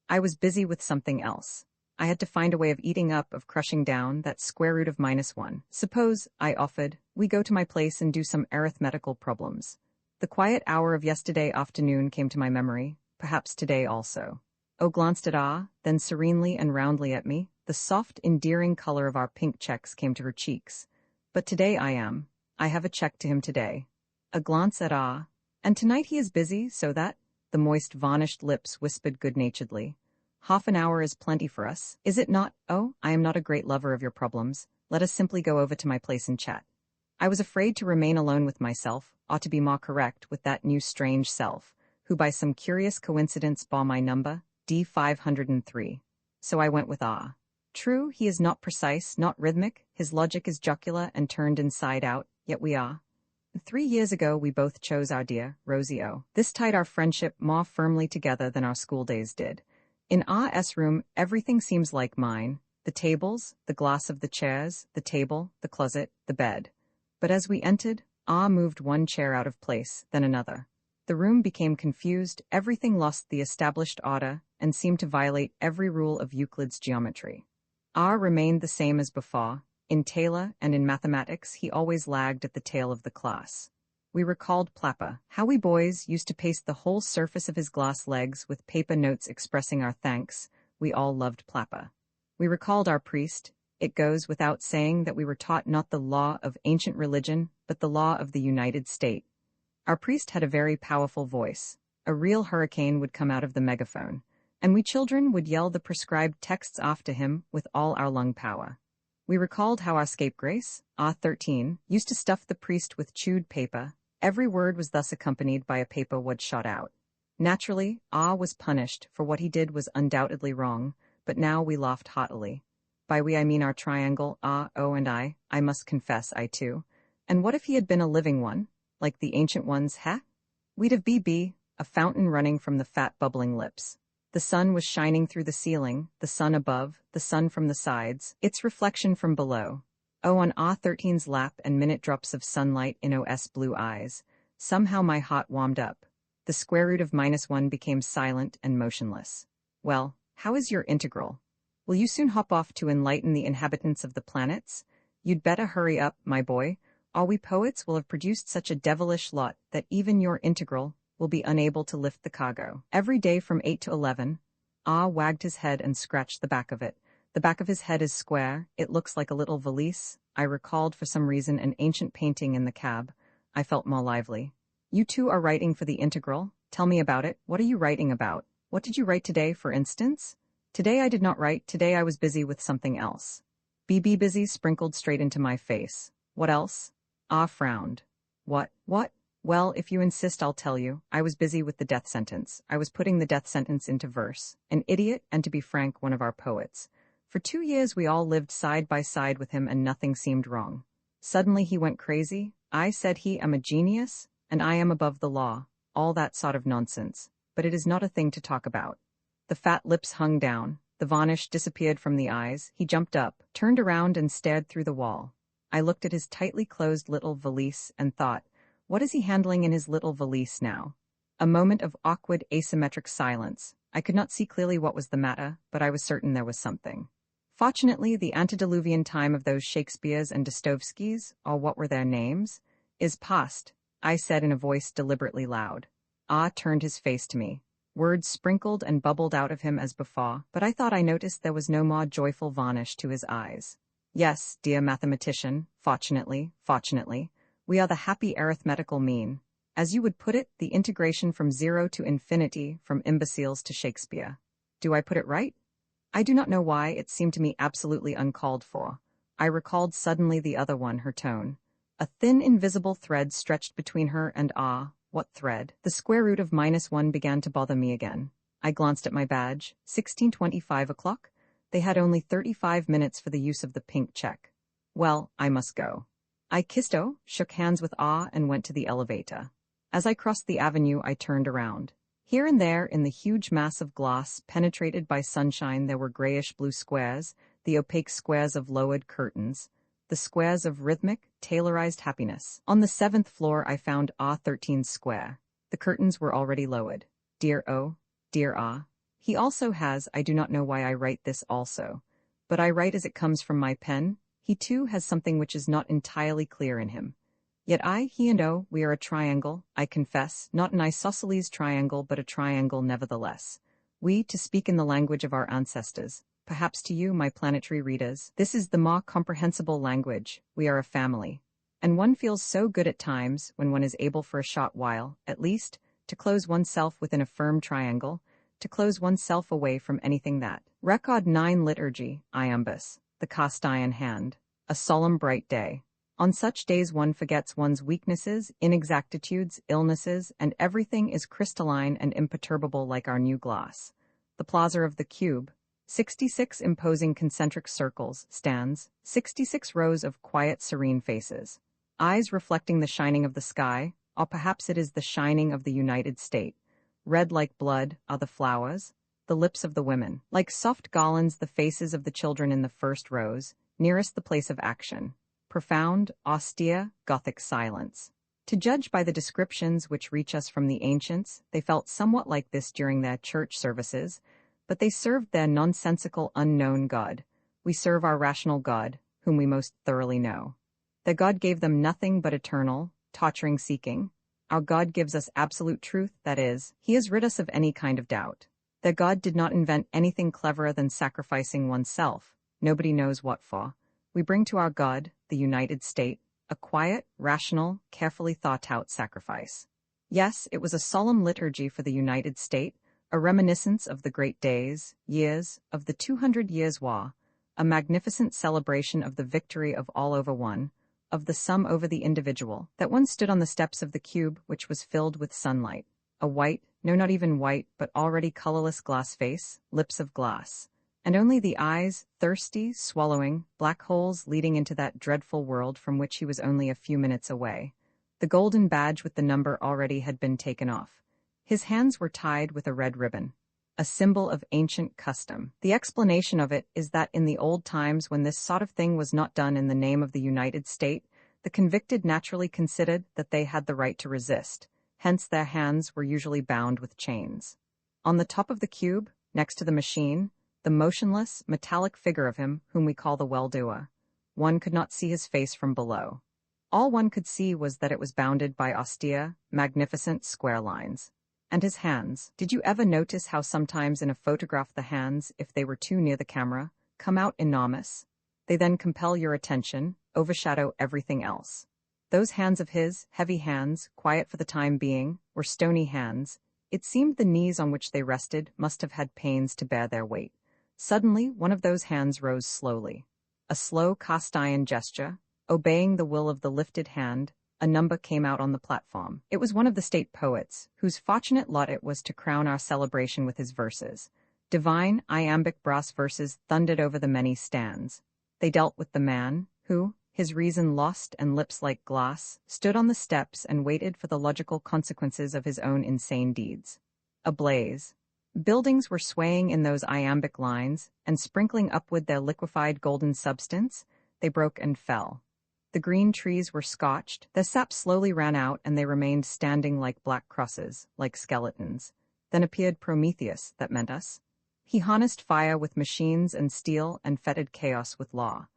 [SPEAKER 1] I was busy with something else. I had to find a way of eating up, of crushing down, that square root of -1. Suppose, I offered, we go to my place and do some arithmetical problems. The quiet hour of yesterday afternoon came to my memory, perhaps today also. O glanced at A, then serenely and roundly at me. The soft, endearing color of our pink checks came to her cheeks. But today I have a check to him today. A glance at A. And tonight he is busy, so that, the moist varnished lips whispered good-naturedly. Half an hour is plenty for us, is it not? Oh, I am not a great lover of your problems. Let us simply go over to my place and chat. I was afraid to remain alone with myself, ought to be more correct, with that new strange self, who by some curious coincidence bore my number, D503. So I went with A. True, he is not precise, not rhythmic, his logic is jocular and turned inside out, yet we are. 3 years ago we both chose our dear, Rosie O. This tied our friendship more firmly together than our school days did. In our S-room, everything seems like mine. The tables, the glass of the chairs, the table, the closet, the bed. But as we entered, Ah moved one chair out of place, then another. The room became confused, everything lost the established order, and seemed to violate every rule of Euclid's geometry. Ah remained the same as before. In Taylor and in mathematics, he always lagged at the tail of the class. We recalled Plapper, how we boys used to paste the whole surface of his glass legs with paper notes expressing our thanks. We all loved Plapper. We recalled our priest. It goes without saying that we were taught not the law of ancient religion, but the law of the United States. Our priest had a very powerful voice. A real hurricane would come out of the megaphone, and we children would yell the prescribed texts after him with all our lung power. We recalled how our scapegrace, Ah-13, used to stuff the priest with chewed paper. Every word was thus accompanied by a paper wad shot out. Naturally, Ah was punished, for what he did was undoubtedly wrong, but now we laughed heartily. By we I mean our triangle, Ah, O and I must confess, I too. And what if he had been a living one, like the ancient ones, ha? We'd have BB, a fountain running from the fat bubbling lips. The sun was shining through the ceiling, the sun above, the sun from the sides, its reflection from below. Oh, on Ah-13's lap and minute drops of sunlight in Os blue eyes. Somehow my heart warmed up. The square root of -1 became silent and motionless. Well, how is your integral? Will you soon hop off to enlighten the inhabitants of the planets? You'd better hurry up, my boy, or we poets will have produced such a devilish lot that even your integral will be unable to lift the cargo. Every day from 8 to 11, Ah wagged his head and scratched the back of it. The back of his head is square, it looks like a little valise. I recalled for some reason an ancient painting in the cab. I felt more lively. You two are writing for the integral? Tell me about it. What are you writing about? What did you write today, for instance? Today I did not write, today I was busy with something else. BB busy sprinkled straight into my face. What else? Ah frowned. What? Well, if you insist I'll tell you. I was busy with the death sentence. I was putting the death sentence into verse. An idiot, and to be frank, one of our poets. For 2 years we all lived side by side with him and nothing seemed wrong. Suddenly he went crazy. I said he am a genius, and I am above the law. All that sort of nonsense. But it is not a thing to talk about. The fat lips hung down. The varnish disappeared from the eyes. He jumped up, turned around and stared through the wall. I looked at his tightly closed little valise and thought, what is he handling in his little valise now? A moment of awkward asymmetric silence. I could not see clearly what was the matter, but I was certain there was something. Fortunately, the antediluvian time of those Shakespeares and Dostoevskys, or what were their names, is past, I said in a voice deliberately loud. Ah turned his face to me. Words sprinkled and bubbled out of him as before, but I thought I noticed there was no more joyful varnish to his eyes. Yes, dear mathematician, fortunately, we are the happy arithmetical mean. As you would put it, the integration from 0 to infinity, from imbeciles to Shakespeare. Do I put it right? I do not know why, it seemed to me absolutely uncalled for. I recalled suddenly the other one, her tone. A thin invisible thread stretched between her and Ah. What thread? The square root of -1 began to bother me again. I glanced at my badge. 16:25 o'clock? They had only 35 minutes for the use of the pink check. Well, I must go. I kissed O, shook hands with Ah, and went to the elevator. As I crossed the avenue, I turned around. Here and there, in the huge mass of glass penetrated by sunshine, there were grayish-blue squares, the opaque squares of lowered curtains, the squares of rhythmic, tailorized happiness. On the 7th floor, I found Ah-13's square. The curtains were already lowered. Dear O, dear Ah. He also has, I do not know why I write this also, but I write as it comes from my pen. He too has something which is not entirely clear in him. Yet he and O, we are a triangle, I confess, not an isosceles triangle but a triangle nevertheless. We, to speak in the language of our ancestors, perhaps to you, my planetary readers, this is the more comprehensible language. We are a family. And one feels so good at times, when one is able for a short while, at least, to close oneself within a firm triangle, to close oneself away from anything that. Record 9 Liturgy, Iambus, the cast iron hand. A solemn bright day. On such days one forgets one's weaknesses, inexactitudes, illnesses, and everything is crystalline and imperturbable like our new glass. The plaza of the cube. 66 imposing concentric circles, stands, 66 rows of quiet, serene faces. Eyes reflecting the shining of the sky, or perhaps it is the shining of the United States. Red like blood are the flowers, the lips of the women. Like soft garlands, the faces of the children in the first rows, nearest the place of action. Profound, austere, Gothic silence. To judge by the descriptions which reach us from the ancients, they felt somewhat like this during their church services, but they served their nonsensical unknown God. We serve our rational God, whom we most thoroughly know. Their God gave them nothing but eternal, torturing seeking. Our God gives us absolute truth, that is, He has rid us of any kind of doubt. Their God did not invent anything cleverer than sacrificing oneself, nobody knows what for. We bring to our God, the United States, a quiet, rational, carefully thought-out sacrifice. Yes, it was a solemn liturgy for the United States, a reminiscence of the great days, years, of the 200 Years' War, a magnificent celebration of the victory of all over one, of the sum over the individual. That one stood on the steps of the cube which was filled with sunlight, a white, no not even white, but already colorless glass face, lips of glass, and only the eyes, thirsty, swallowing, black holes leading into that dreadful world from which he was only a few minutes away. The golden badge with the number already had been taken off. His hands were tied with a red ribbon, a symbol of ancient custom. The explanation of it is that in the old times when this sort of thing was not done in the name of the United States, the convicted naturally considered that they had the right to resist, hence their hands were usually bound with chains. On the top of the cube, next to the machine, the motionless, metallic figure of him whom we call the well-doer. One could not see his face from below. All one could see was that it was bounded by austere, magnificent square lines. And his hands. Did you ever notice how sometimes in a photograph the hands, if they were too near the camera, come out enormous? They then compel your attention, overshadow everything else. Those hands of his, heavy hands, quiet for the time being, were stony hands. It seemed the knees on which they rested must have had pains to bear their weight. Suddenly, one of those hands rose slowly. A slow cast-iron gesture, obeying the will of the lifted hand, a number came out on the platform. It was one of the state poets, whose fortunate lot it was to crown our celebration with his verses. Divine, iambic brass verses thundered over the many stands. They dealt with the man, who, his reason lost and lips like glass, stood on the steps and waited for the logical consequences of his own insane deeds. Ablaze. Buildings were swaying in those iambic lines, and sprinkling upward their liquefied golden substance, they broke and fell. The green trees were scorched, their sap slowly ran out, and they remained standing like black crosses, like skeletons. Then appeared Prometheus, that meant us. He harnessed fire with machines and steel and fettered chaos with law.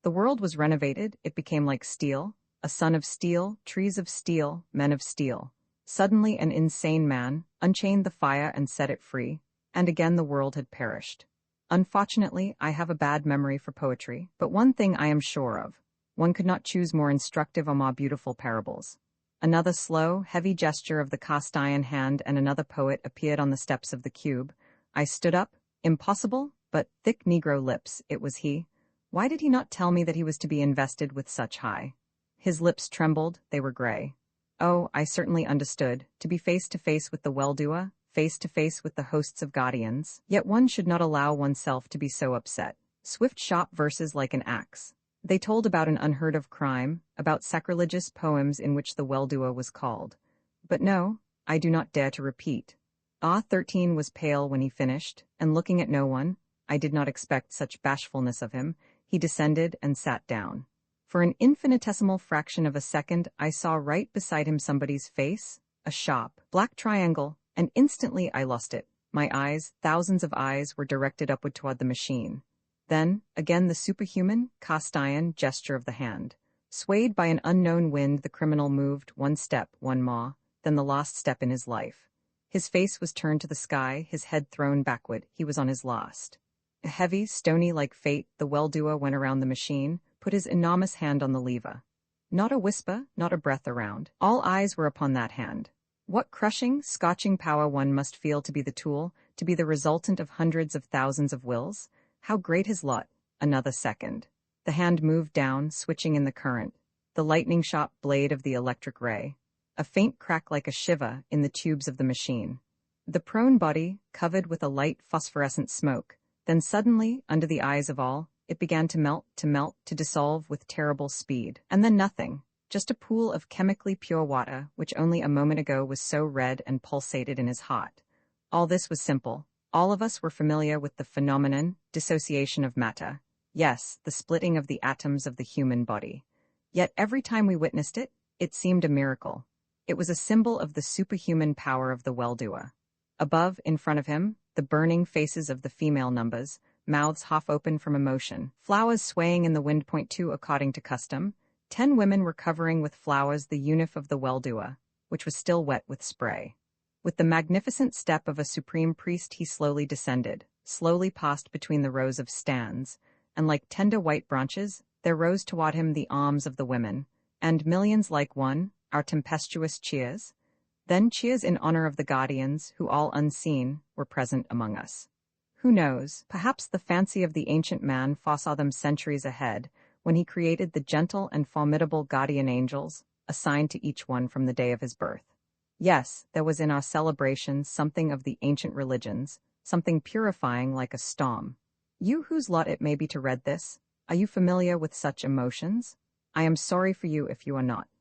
[SPEAKER 1] The world was renovated, it became like steel, a sun of steel, trees of steel, men of steel. Suddenly an insane man unchained the fire and set it free, and again the world had perished. Unfortunately, I have a bad memory for poetry, but one thing I am sure of. One could not choose more instructive or more beautiful parables. Another slow, heavy gesture of the cast-iron hand and another poet appeared on the steps of the cube. I stood up. Impossible, but thick Negro lips, it was he. Why did he not tell me that he was to be invested with such high? His lips trembled, they were gray. Oh, I certainly understood, to be face to face with the well-doer, face to face with the hosts of guardians. Yet one should not allow oneself to be so upset. Swift sharp verses like an axe. They told about an unheard-of crime, about sacrilegious poems in which the well-doer was called. But no, I do not dare to repeat. Ah, 13 was pale when he finished, and looking at no one, I did not expect such bashfulness of him, he descended and sat down. For an infinitesimal fraction of a second I saw right beside him somebody's face, a sharp, black triangle, and instantly I lost it. My eyes, thousands of eyes, were directed upward toward the machine. Then, again the superhuman, cast-iron gesture of the hand. Swayed by an unknown wind, the criminal moved one step, one more, then the last step in his life. His face was turned to the sky, his head thrown backward. He was on his last. Heavy, stony like fate, the well-doer went around the machine, put his enormous hand on the lever. Not a whisper, not a breath around. All eyes were upon that hand. What crushing, scorching power one must feel to be the tool, to be the resultant of hundreds of thousands of wills. How great his lot! Another second. The hand moved down, switching in the current. The lightning-shot blade of the electric ray. A faint crack like a shiver in the tubes of the machine. The prone body, covered with a light phosphorescent smoke, Then suddenly, under the eyes of all, it began to melt, to dissolve with terrible speed. And then nothing, just a pool of chemically pure water, which only a moment ago was so red and pulsated in his heart. All this was simple. All of us were familiar with the phenomenon, dissociation of matter. Yes, the splitting of the atoms of the human body. Yet every time we witnessed it, it seemed a miracle. It was a symbol of the superhuman power of the well-doer. Above, in front of him, the burning faces of the female numbers, mouths half open from emotion, flowers swaying in the wind. 2 According to custom, 10 women were covering with flowers the uniform of the well-doer, which was still wet with spray. With the magnificent step of a supreme priest he slowly descended, slowly passed between the rows of stands, and like tender white branches, there rose toward him the arms of the women, and millions like one, our tempestuous cheers, then cheers in honor of the guardians, who all unseen, were present among us. Who knows, perhaps the fancy of the ancient man foresaw them centuries ahead, when he created the gentle and formidable guardian angels, assigned to each one from the day of his birth. Yes, there was in our celebrations something of the ancient religions, something purifying like a storm. You whose lot it may be to read this, are you familiar with such emotions? I am sorry for you if you are not.